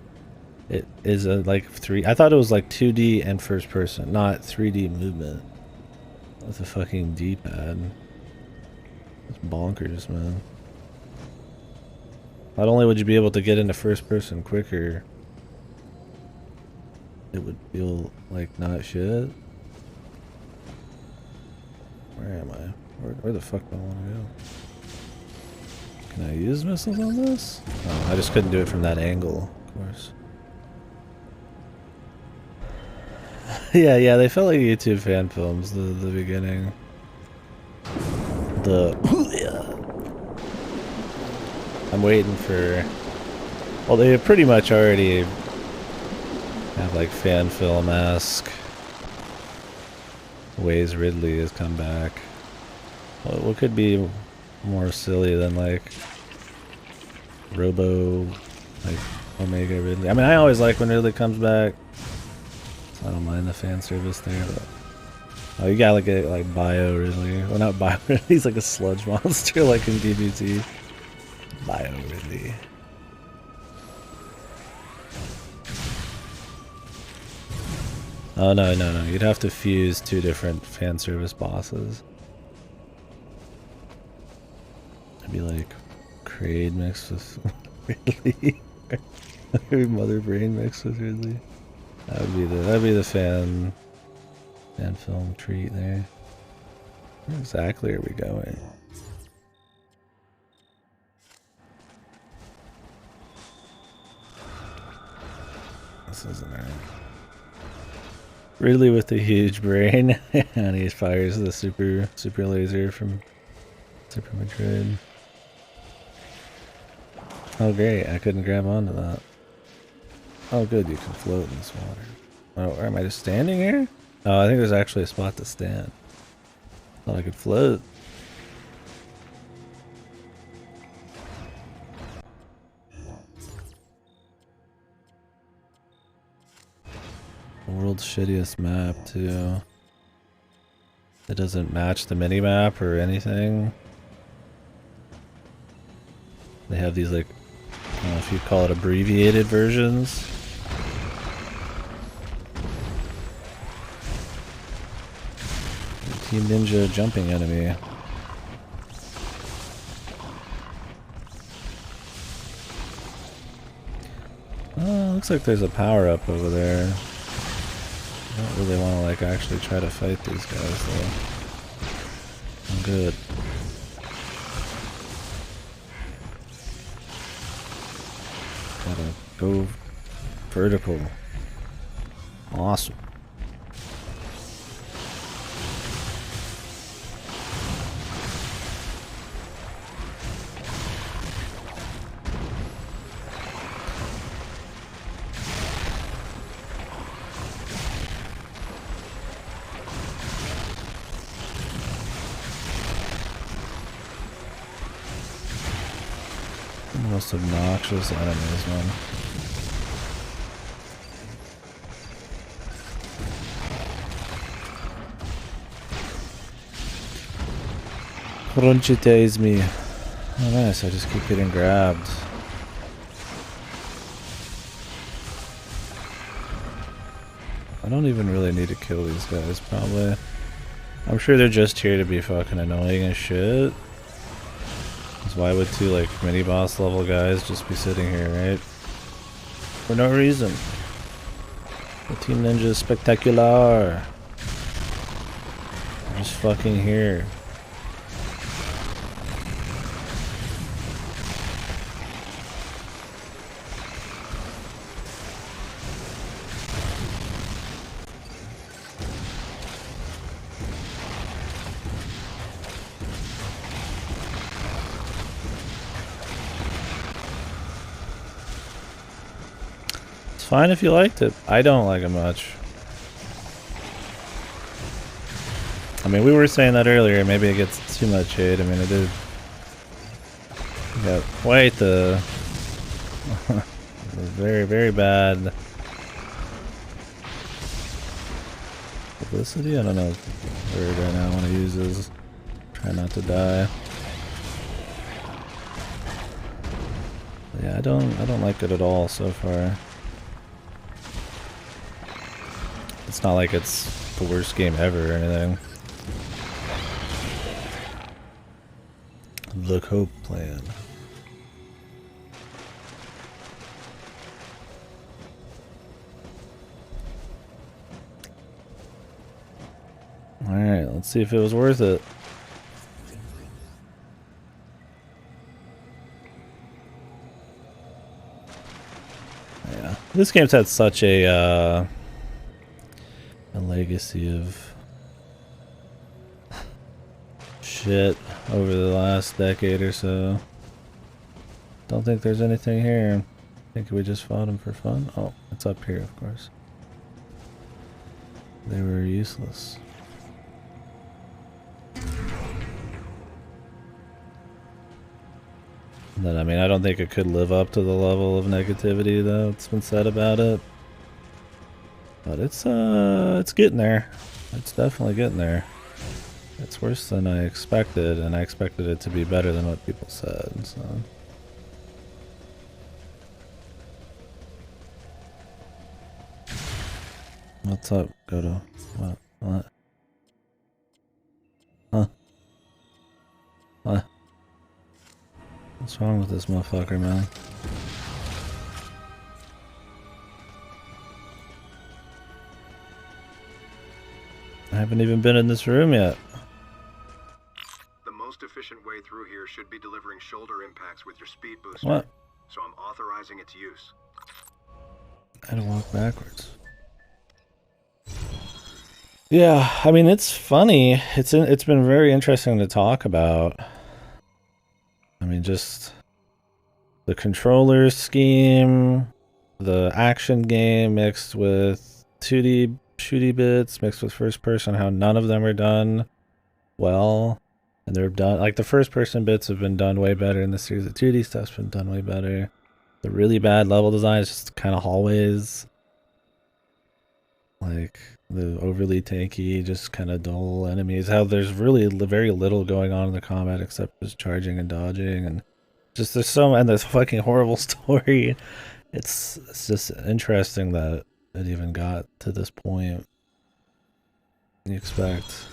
It is a I thought it was like 2D and first person, not 3D movement. With a fucking D-pad. It's bonkers, man. Not only would you be able to get into first person quicker, it would feel like not shit. Where am I? Where the fuck do I want to go? Can I use missiles on this? Oh, I just couldn't do it from that angle, of course. yeah, they felt like YouTube fan films, the beginning. I'm waiting for... Well, they pretty much already have like fan film-esque ways Ridley has come back. What could be more silly than like Robo, like Omega Ridley? I mean, I always like when Ridley comes back, so I don't mind the fan service there. But oh, you gotta get like Bio Ridley. Well, not Bio Ridley. He's like a sludge monster, like in DBT. Bio Ridley. Oh no, you'd have to fuse two different fan service bosses. It'd be like Kraid mixed with Ridley. Maybe Mother Brain mixed with Ridley. That'd be the fan film treat there. Where exactly are we going? This isn't right. Ridley with the huge brain, and he fires the super laser from Super Metroid. Oh great, I couldn't grab onto that. Oh good, you can float in this water. Oh, where am I, just standing here? Oh, I think there's actually a spot to stand. Thought I could float. World's shittiest map too. It doesn't match the mini-map or anything. They have these like, I don't know if you call it abbreviated versions. Team Ninja jumping enemy. Oh, looks like there's a power-up over there. I don't really want to like actually try to fight these guys though. I'm good. Gotta go vertical. Awesome. Most obnoxious enemies, man. Crunchitaze me. Oh nice, I just keep getting grabbed. I don't even really need to kill these guys, probably. I'm sure they're just here to be fucking annoying as shit. Why would two like mini boss level guys just be sitting here, right? For no reason. The Team Ninja Spectacular. I'm just fucking here. Fine if you liked it. I don't like it much. I mean, we were saying that earlier. Maybe it gets too much hate. I mean, it did. Got quite the very, very bad publicity. I don't know what word right now I want to use is try not to die. But yeah, I don't like it at all so far. It's not like it's the worst game ever or anything. The Cope Plan. Alright, let's see if it was worth it. Yeah, this game's had such a legacy of shit over the last decade or so. Don't think there's anything here. I think we just fought them for fun. Oh, it's up here, of course. They were useless. But I mean, I don't think it could live up to the level of negativity that's been said about it. But it's getting there. It's definitely getting there. It's worse than I expected, and I expected it to be better than what people said, so. What's up, Goto? What? Huh? What? What's wrong with this motherfucker, man? I haven't even been in this room yet. The most efficient way through here should be delivering shoulder impacts with your speed booster. What? So I'm authorizing its use. I had to walk backwards. Yeah, I mean, it's funny. It's been very interesting to talk about. I mean, just the controller scheme, the action game mixed with 2D shooty bits, mixed with first person, how none of them are done well. And they're done, like the first person bits have been done way better in the series. The 2D stuff's been done way better. The really bad level design is just kind of hallways. Like the overly tanky, just kind of dull enemies. How there's really very little going on in the combat except just charging and dodging, and just and there's fucking horrible story. It's just interesting that it even got to this point. You expect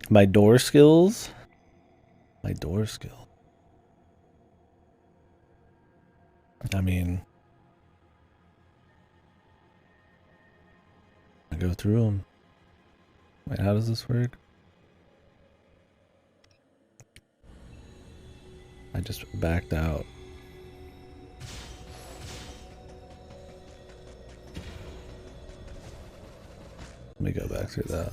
my door skills? My door skill. I mean, I go through them. Wait, how does this work? I just backed out. Let me go back through that.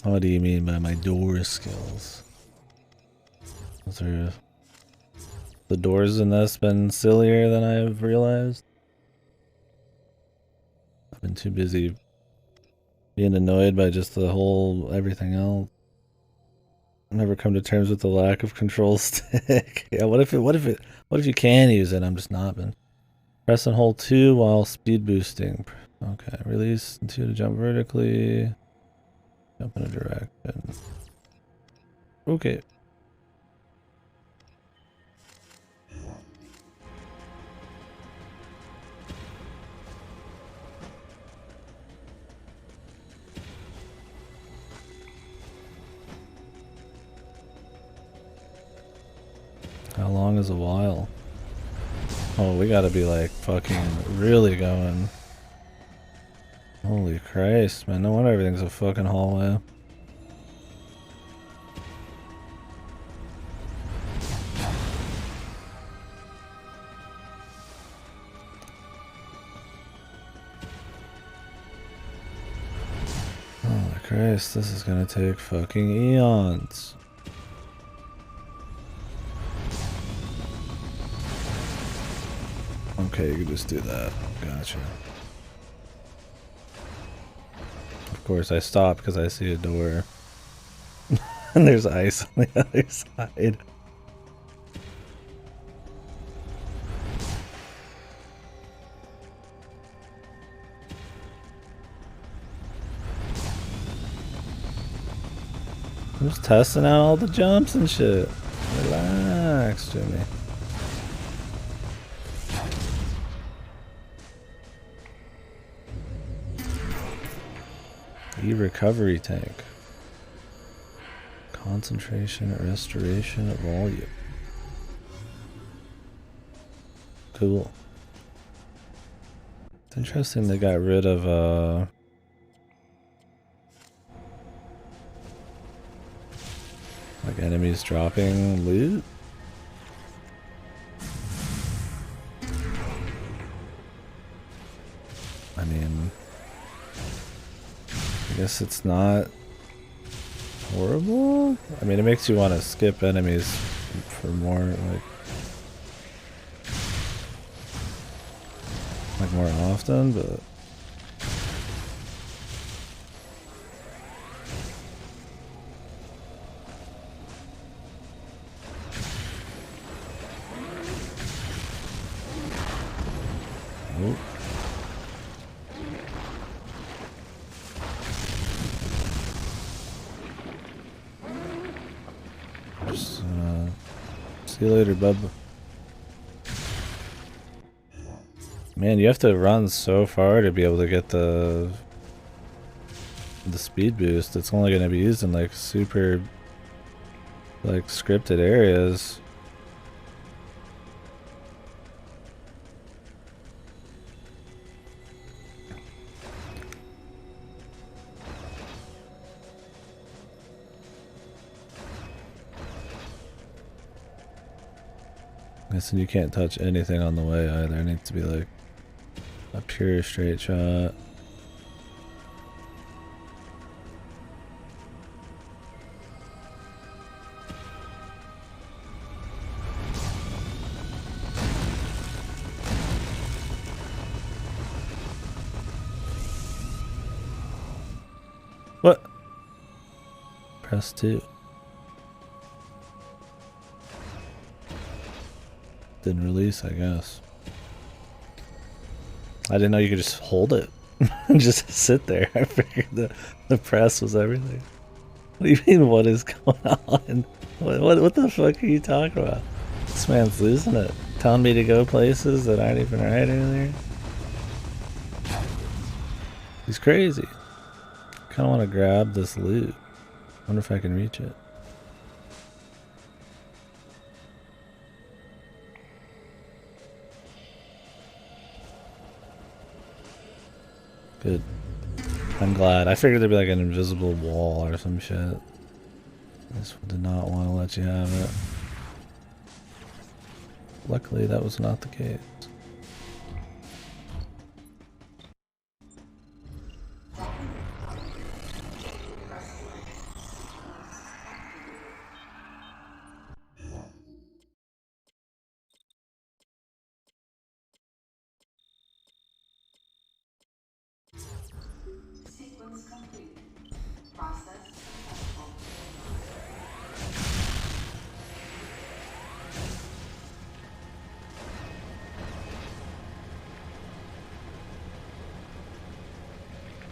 What do you mean by my door skills? The doors in this been sillier than I've realized? I've been too busy being annoyed by just the whole everything else. I've never come to terms with the lack of control stick. Yeah, what if you can use it? I'm just not been. Press and hold 2 while speed boosting. Okay, release 2 to jump vertically. Jump in a direction. Okay. How long is a while? Oh, we gotta be like fucking really going. Holy Christ, man. No wonder everything's a fucking hallway. Holy Christ, this is gonna take fucking eons. Okay, you can just do that. Gotcha. Of course, I stop because I see a door. And there's ice on the other side. I'm just testing out all the jumps and shit. Relax, Jimmy. E-recovery tank. Concentration, restoration, volume. Cool. It's interesting they got rid of, like enemies dropping loot. I mean, I guess it's not horrible. I mean, it makes you want to skip enemies for more, like more often, but oh. Just, see you later, bub. Man, you have to run so far to be able to get the speed boost. It's only going to be used in like super like scripted areas. Guessing you can't touch anything on the way either. It needs to be like a pure straight shot. What? Press 2. Didn't release, I guess. I didn't know you could just hold it and just sit there. I figured the press was everything. What do you mean, what is going on? What the fuck are you talking about? This man's losing it. Telling me to go places that aren't even right earlier. He's crazy. Kinda wanna grab this loot. Wonder if I can reach it. Good. I'm glad. I figured there'd be like an invisible wall or some shit. This did not want to let you have it. Luckily, that was not the case. Sequence complete. Process successful.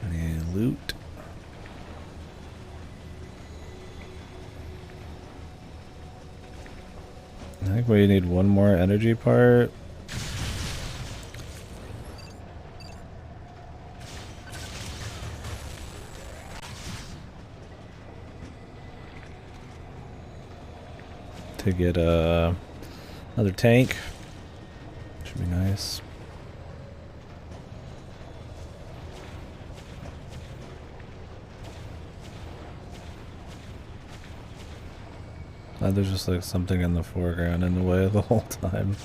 Any loot? I think we need one more energy part. To get another tank. Should be nice. There's just like something in the foreground in the way the whole time.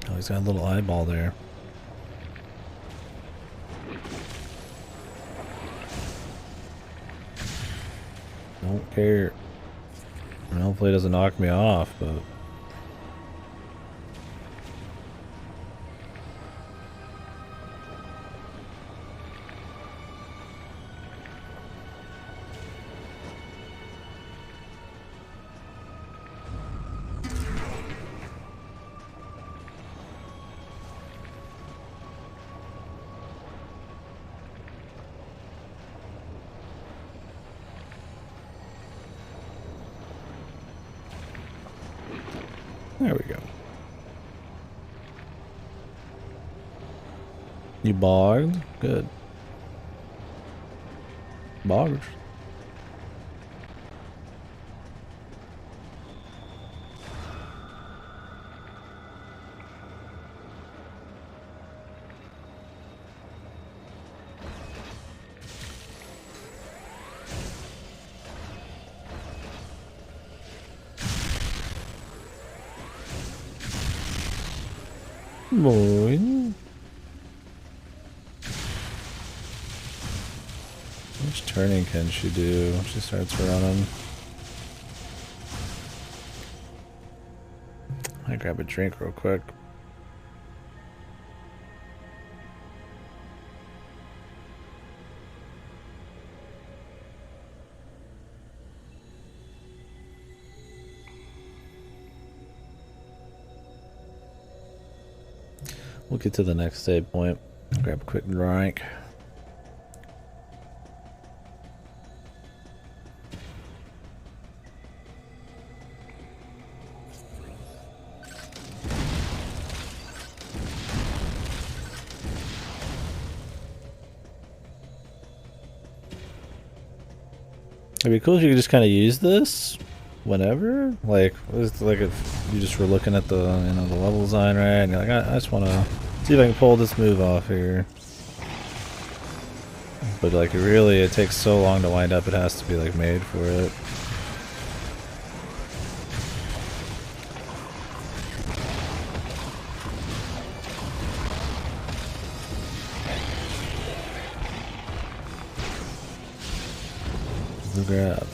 Oh, he's got a little eyeball there. Don't care. I mean, hopefully it doesn't knock me off, but... There we go. You bogged? Good. Bogged. Boy. Which turning can she do? She starts running. I grab a drink real quick. We'll get to the next save point. Grab a quick drink. It'd be cool if you could just kind of use this whenever, like if you just were looking at the the level design, right, and you're like, I just want to see if I can pull this move off here. But like really, it takes so long to wind up. It has to be like made for it. The grab.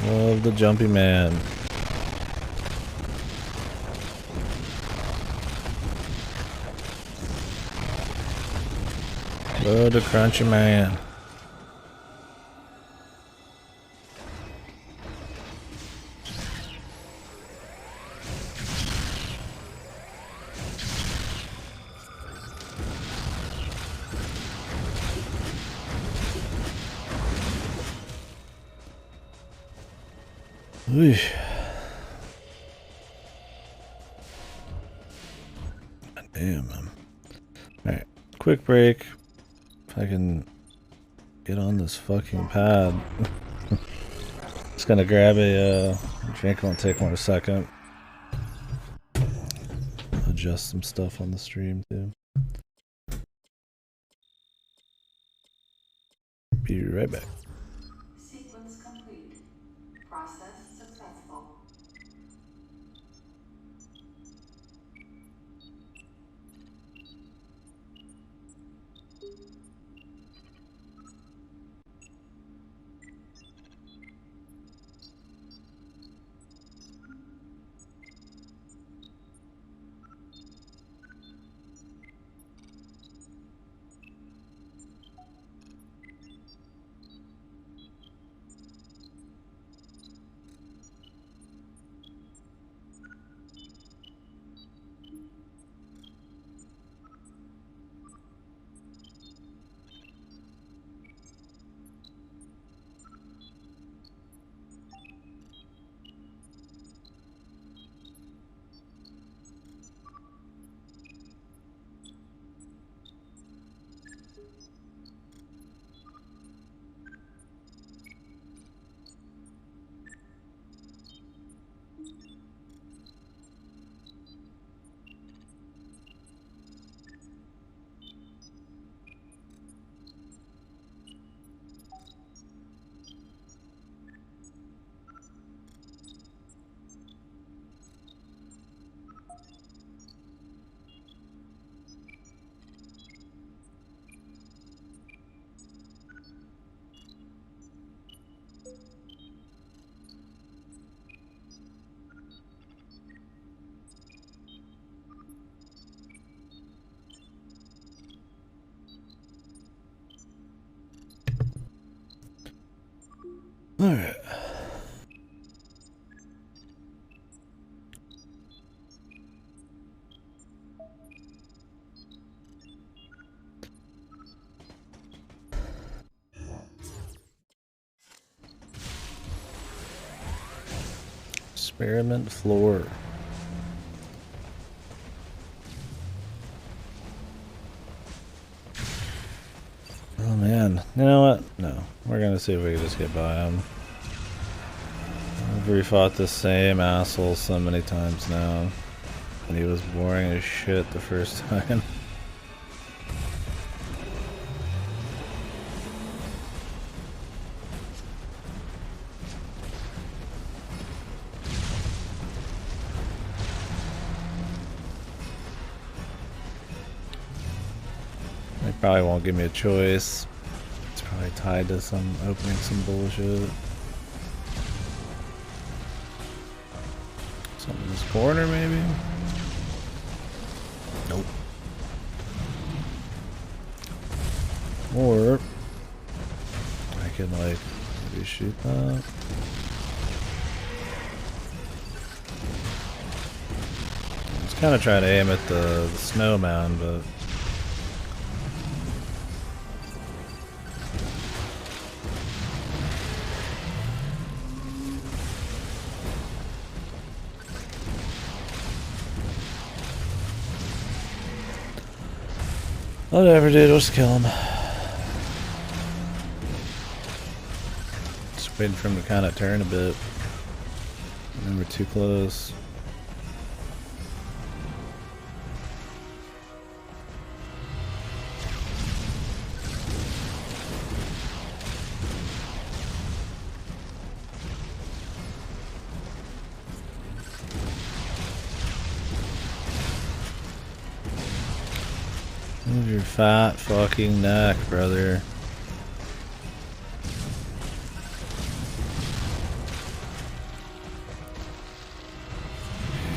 Love the jumpy man. Love the crunchy man. Oof. Damn, man. Alright, quick break. If I can get on this fucking pad. Just gonna grab a drink, won't take one a second. Adjust some stuff on the stream too. Be right back. Sequence complete. Process successful. Alright. Experiment floor. Oh man, you know what? No, we're gonna see if we can just get by him. I've refought the same asshole so many times now, and he was boring as shit the first time. They probably won't give me a choice. It's probably tied to some opening some bullshit. Something in this corner, maybe? Nope. Or I can like maybe shoot that. I was kind of trying to aim at the snowman, but whatever, dude, let's kill him. Just waiting for him to kind of turn a bit. And then we're too close. Move your fat fucking neck, brother.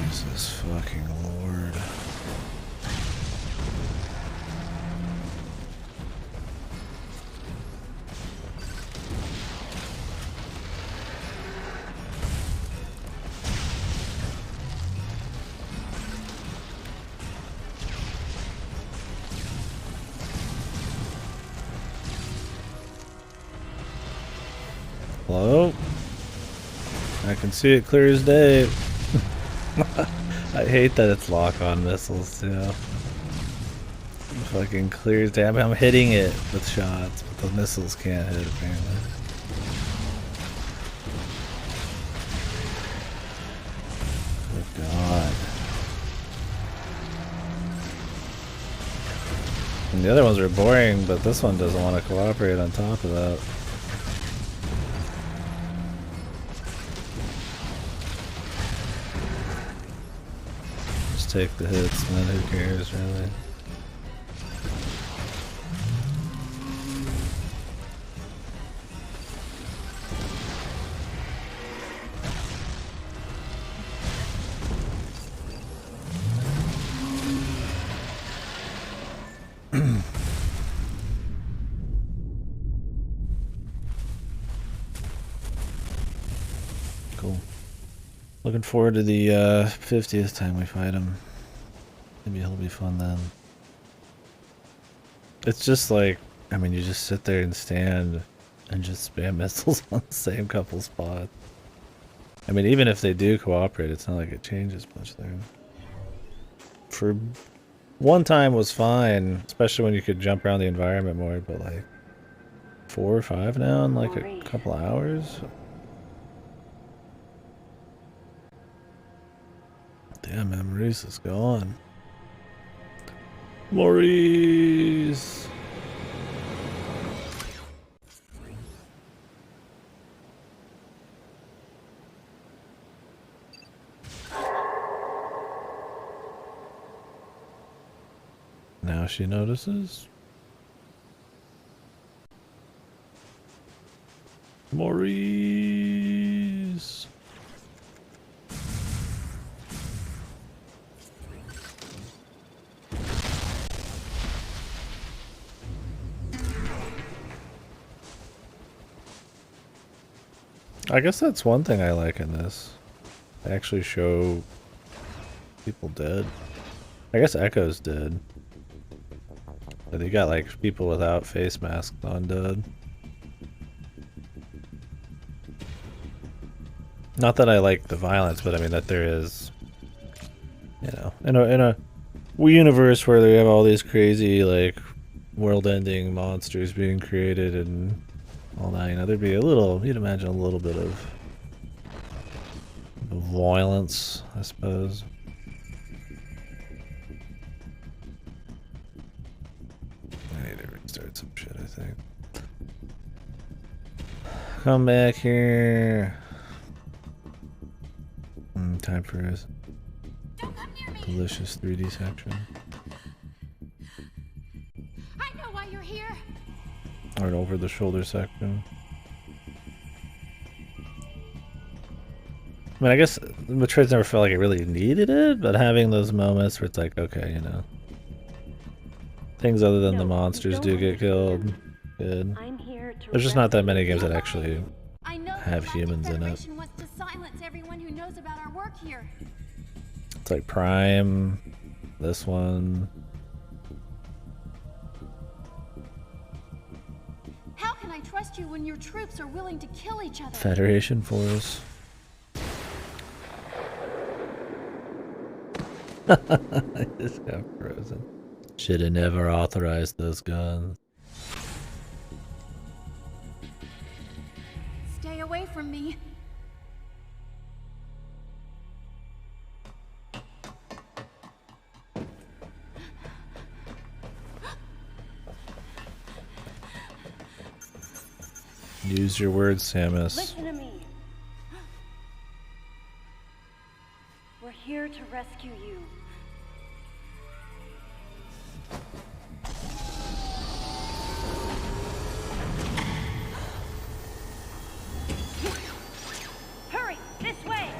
Jesus fucking Lord. Hello? I can see it clear as day. I hate that it's lock-on missiles too. Fucking clear as day. I mean, I'm hitting it with shots, but the missiles can't hit apparently. Good God. And the other ones are boring, but this one doesn't want to cooperate on top of that. Take the hits, man, who cares, really? Cool. Looking forward to the 50th time we fight him. Maybe he'll be fun then. It's just like, I mean, you just sit there and stand and just spam missiles on the same couple spots. I mean, even if they do cooperate, it's not like it changes much there. For one time was fine, especially when you could jump around the environment more, but like 4 or 5 now in like a couple hours? Damn, man, Maurice is gone. Maurice! Now she notices. Maurice! I guess that's one thing I like in this. They actually show people dead. I guess Echo's dead. But they got like people without face masks on dead. Not that I like the violence, but I mean that there is, you know, in a universe where they have all these crazy like world-ending monsters being created and all that, you know, there'd be a little, you'd imagine a little bit of violence, I suppose. I need to restart some shit, I think. Come back here. Time for a delicious 3D section. I know why you're here. Or an over-the-shoulder section. I mean, I guess Metroid's never felt like it really needed it, but having those moments where it's like, okay, you know, things other than the monsters do get killed. Good. There's just not that many games that actually have humans in it. Wants to silence everyone who knows about our work here. It's like Prime, this one. How can I trust you when your troops are willing to kill each other? Federation Force. I just got frozen. Should have never authorized those guns. Stay away from me. Use your words, Samus. Listen to me. We're here to rescue you. Hurry, this way.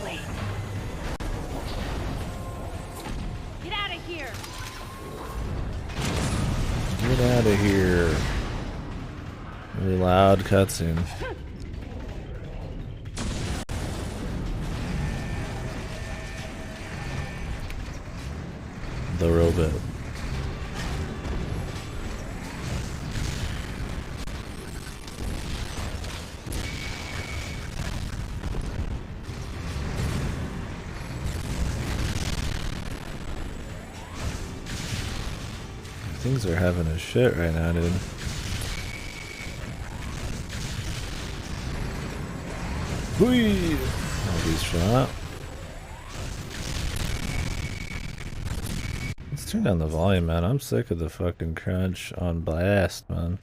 Wait. Get out of here. Get out of here. Really loud cutscene. The robot. Things are having a shit right now, dude. Whee! I'll be shot. Let's turn down the volume, man. I'm sick of the fucking crunch on blast, man.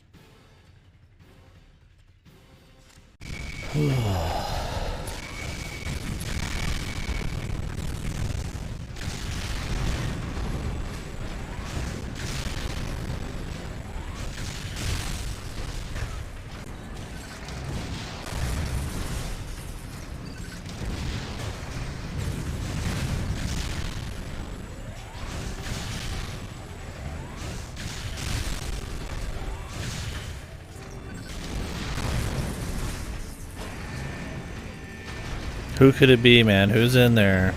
Who could it be, man? Who's in there?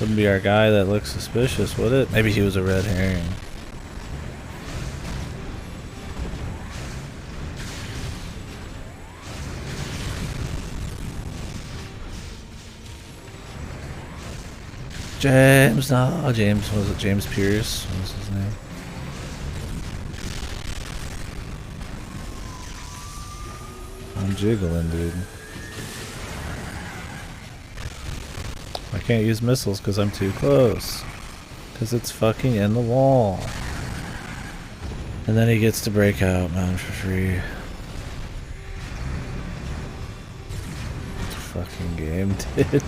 Wouldn't be our guy that looks suspicious, would it? Maybe he was a red herring. James, no, James, was it James Pierce? What was his name? I'm jiggling, dude. I can't use missiles because I'm too close. Because it's fucking in the wall. And then he gets to break out, man, for free. It's a fucking game, dude. Okay,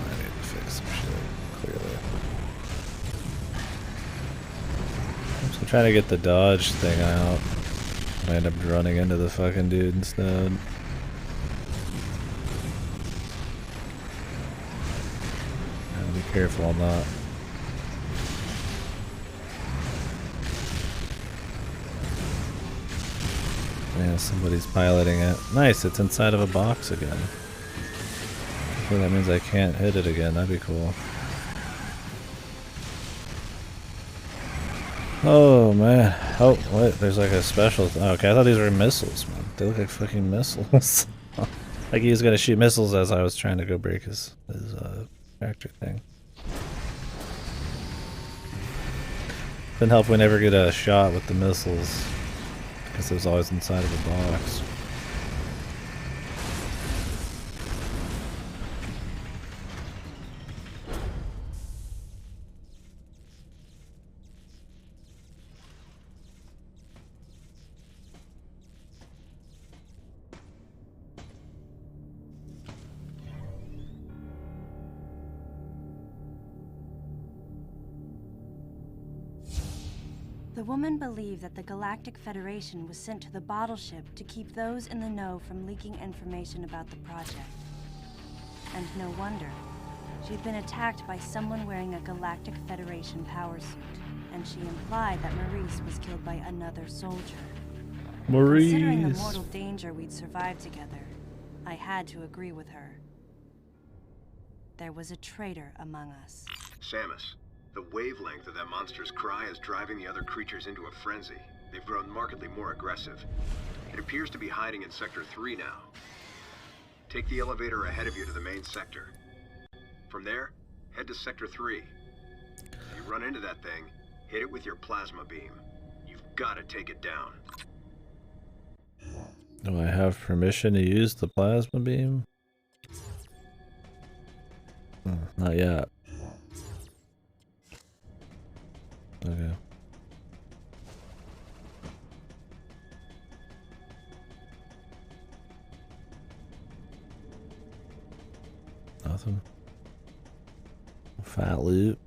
I need to fix some shit, clearly. I'm still trying to get the dodge thing out. I end up running into the fucking dude instead. careful on that. Yeah, somebody's piloting it. Nice, it's inside of a box again. Hopefully that means I can't hit it again. That'd be cool. Oh man. Oh, what? There's like a special. Oh, okay, I thought these were missiles, man. They look like fucking missiles. Like he was gonna shoot missiles as I was trying to go break his factory thing. Didn't help we never get a shot with the missiles because it was always inside of a box. The woman believed that the Galactic Federation was sent to the bottle ship to keep those in the know from leaking information about the project. And no wonder. She'd been attacked by someone wearing a Galactic Federation power suit, and she implied that Maurice was killed by another soldier. Maurice! Considering the mortal danger we'd survived together, I had to agree with her. There was a traitor among us. Samus, the wavelength of that monster's cry is driving the other creatures into a frenzy. They've grown markedly more aggressive. It appears to be hiding in Sector 3 now. Take the elevator ahead of you to the main sector. From there, head to Sector 3. If you run into that thing, hit it with your plasma beam. You've got to take it down. Do I have permission to use the plasma beam? Not yet. Okay. Nothing. Fat loot.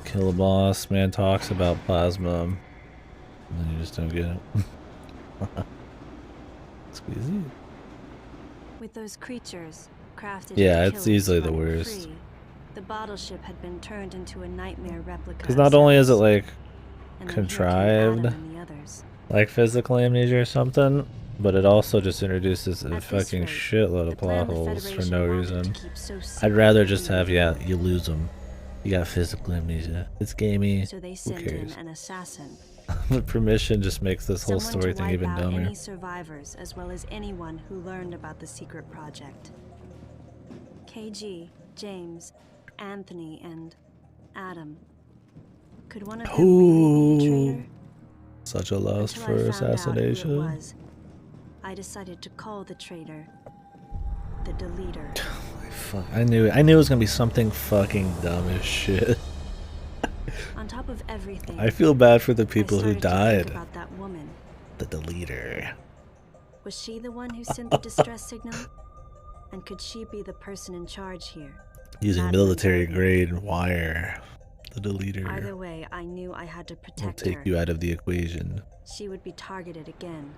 Kill a boss, man talks about plasma, and then you just don't get it. Squeezy. With those creatures crafted Yeah, to it's kill easily us the running worst. free, the bottle ship had been turned into a nightmare replica. Because not only is it like and then here came contrived, Adam and the others. like physical amnesia or something, but it also just introduces a At this fucking rate, shitload the of plan plot the holes for Federation no wanted to reason. keep so I'd secret rather just and have, yeah, you lose them. You got physical amnesia. It's gamey. So they Who sent in cares? an assassin. The permission just makes this whole Someone story to thing wipe even out dumber. any survivors as well as anyone who learned about the secret project. KG, James, Anthony, and Adam. Could one of them really be a traitor? Such a lust Until for I found assassination. out who it was, I decided to call the traitor the Deleter. Fuck, I knew it was gonna be something fucking dumb as shit. On top of everything, I feel bad for the people who I started to think died. about that woman. The Deleter. Was she the one who sent the distress signal? And could she be the person in charge here? Using Madeline military Bergman. grade wire. The Deleter. Either way, I knew I had to Will protect take her. you out of the equation. She would be targeted again.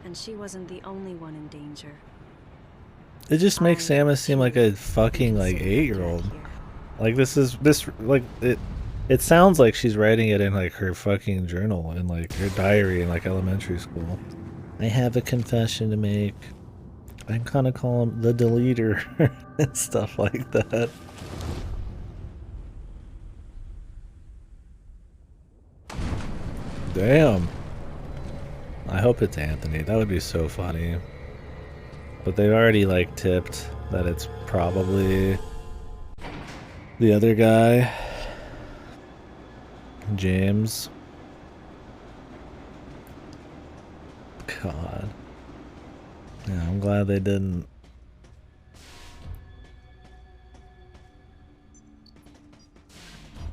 And she wasn't the only one in danger. It just makes Samus seem like a fucking like 8-year-old. Like it sounds like she's writing it in like her fucking journal and like her diary in like elementary school. I have a confession to make. I kind of call him the Deleter and stuff like that. Damn. I hope it's Anthony. That would be so funny. But they already like tipped that it's probably the other guy, James. God. Yeah, I'm glad they didn't.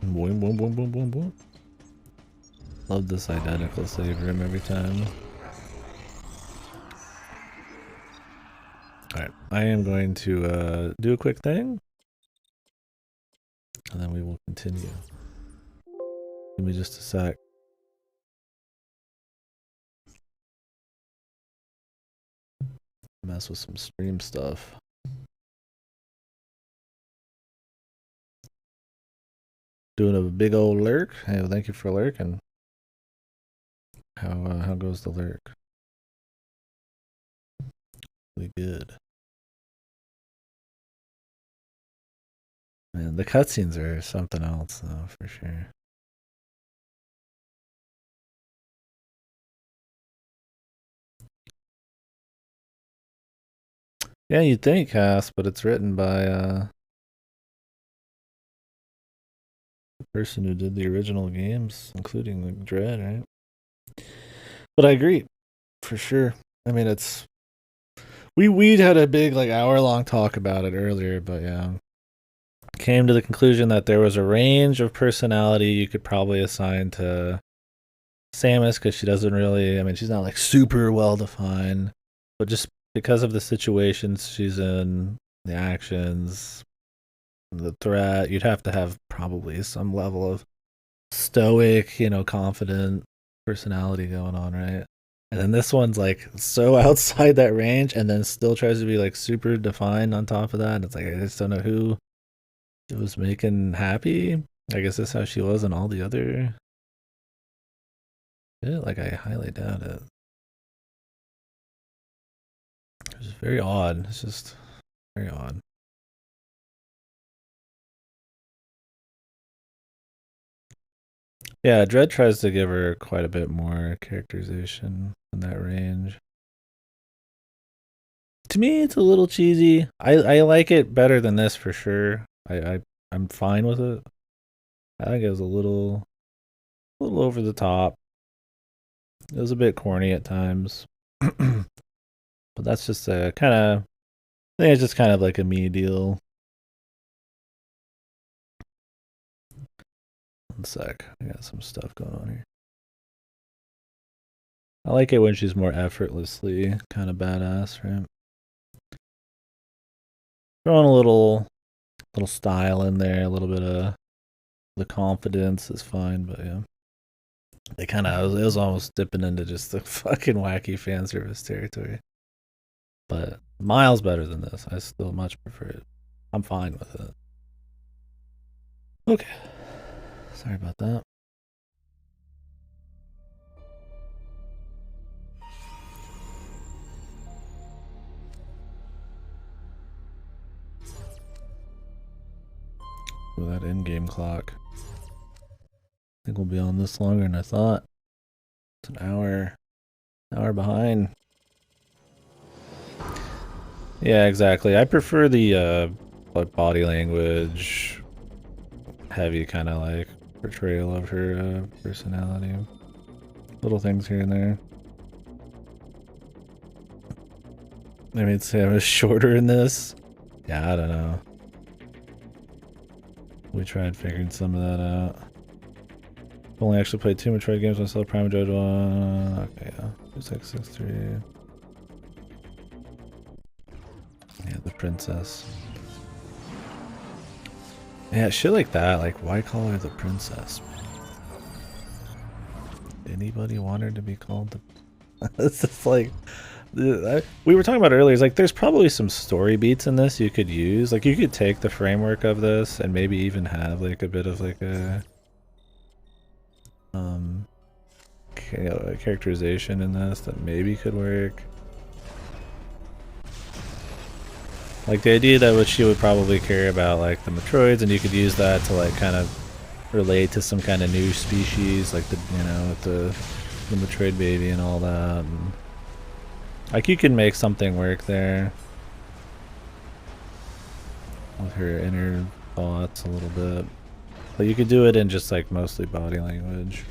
Boom, boom, boom, boom, boom, boom. Love this identical save room every time. Alright, I am going to do a quick thing, and then we will continue. Give me just a sec. Mess with some stream stuff. Doing a big old lurk. Hey, well, thank you for lurking. How goes the lurk? Really good. Man, the cutscenes are something else, though, for sure. Yeah, you'd think, Cass, but it's written by the person who did the original games, including the Dread, right? But I agree, for sure. I mean, it's we had a big like hour-long talk about it earlier, but yeah, came to the conclusion that there was a range of personality you could probably assign to Samus because she doesn't really. I mean, she's not like super well defined, but just because of the situations she's in, the actions, the threat, you'd have to have probably some level of stoic, confident personality going on, right? And then this one's like so outside that range and then still tries to be like super defined on top of that. And it's like, I just don't know who it was making happy. I guess that's how she was in all the other. Yeah, like I highly doubt it. It's just very odd. It's just very odd. Yeah, Dread tries to give her quite a bit more characterization in that range. To me, it's a little cheesy. I like it better than this for sure. I'm fine with it. I think it was a little over the top. It was a bit corny at times, but that's just a kind of. I think it's just kind of like a me deal. One sec, I got some stuff going on here. I like it when she's more effortlessly kind of badass, right? Throwing a little style in there, a little bit of the confidence is fine, but yeah. They kind of, it was almost dipping into just the fucking wacky fan service territory. But miles better than this. I still much prefer it. I'm fine with it. Okay. Sorry about that. With that in-game clock. I think we'll be on this longer than I thought. It's an hour behind. Yeah, exactly. I prefer the like body language, heavy kind of like portrayal of her personality. Little things here and there. I mean, Sam is shorter in this. Yeah, I don't know. We tried figuring some of that out. I've only actually played 2 Metroid games myself. Prime Metroid 1. Okay, yeah. 2663. Yeah, the princess. Yeah, shit like that. Like, why call her the princess? Anybody want her to be called the... It's just like... We were talking about earlier, it's like there's probably some story beats in this you could use. Like, you could take the framework of this and maybe even have like a bit of like a... characterization in this that maybe could work. Like the idea that what she would probably care about like the Metroids, and you could use that to like kind of relate to some kind of new species, like the with the Metroid baby and all that. And like you can make something work there with her inner thoughts a little bit, but you could do it in just like mostly body language.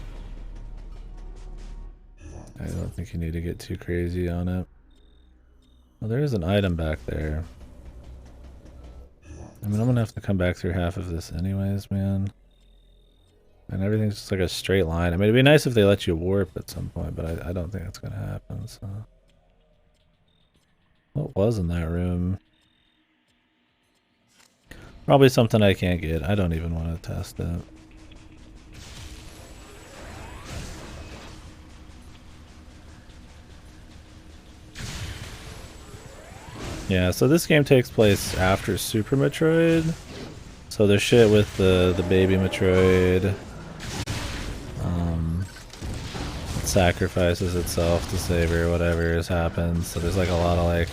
I don't think you need to get too crazy on it. Well, there is an item back there. I mean, I'm gonna have to come back through half of this anyways, man. And everything's just like a straight line. I mean, it'd be nice if they let you warp at some point, but I don't think it's gonna happen, so... What was in that room? Probably something I can't get. I don't even want to test it. Yeah, so this game takes place after Super Metroid. So there's shit with the baby Metroid. It sacrifices itself to save her, whatever has happened. So there's like a lot of like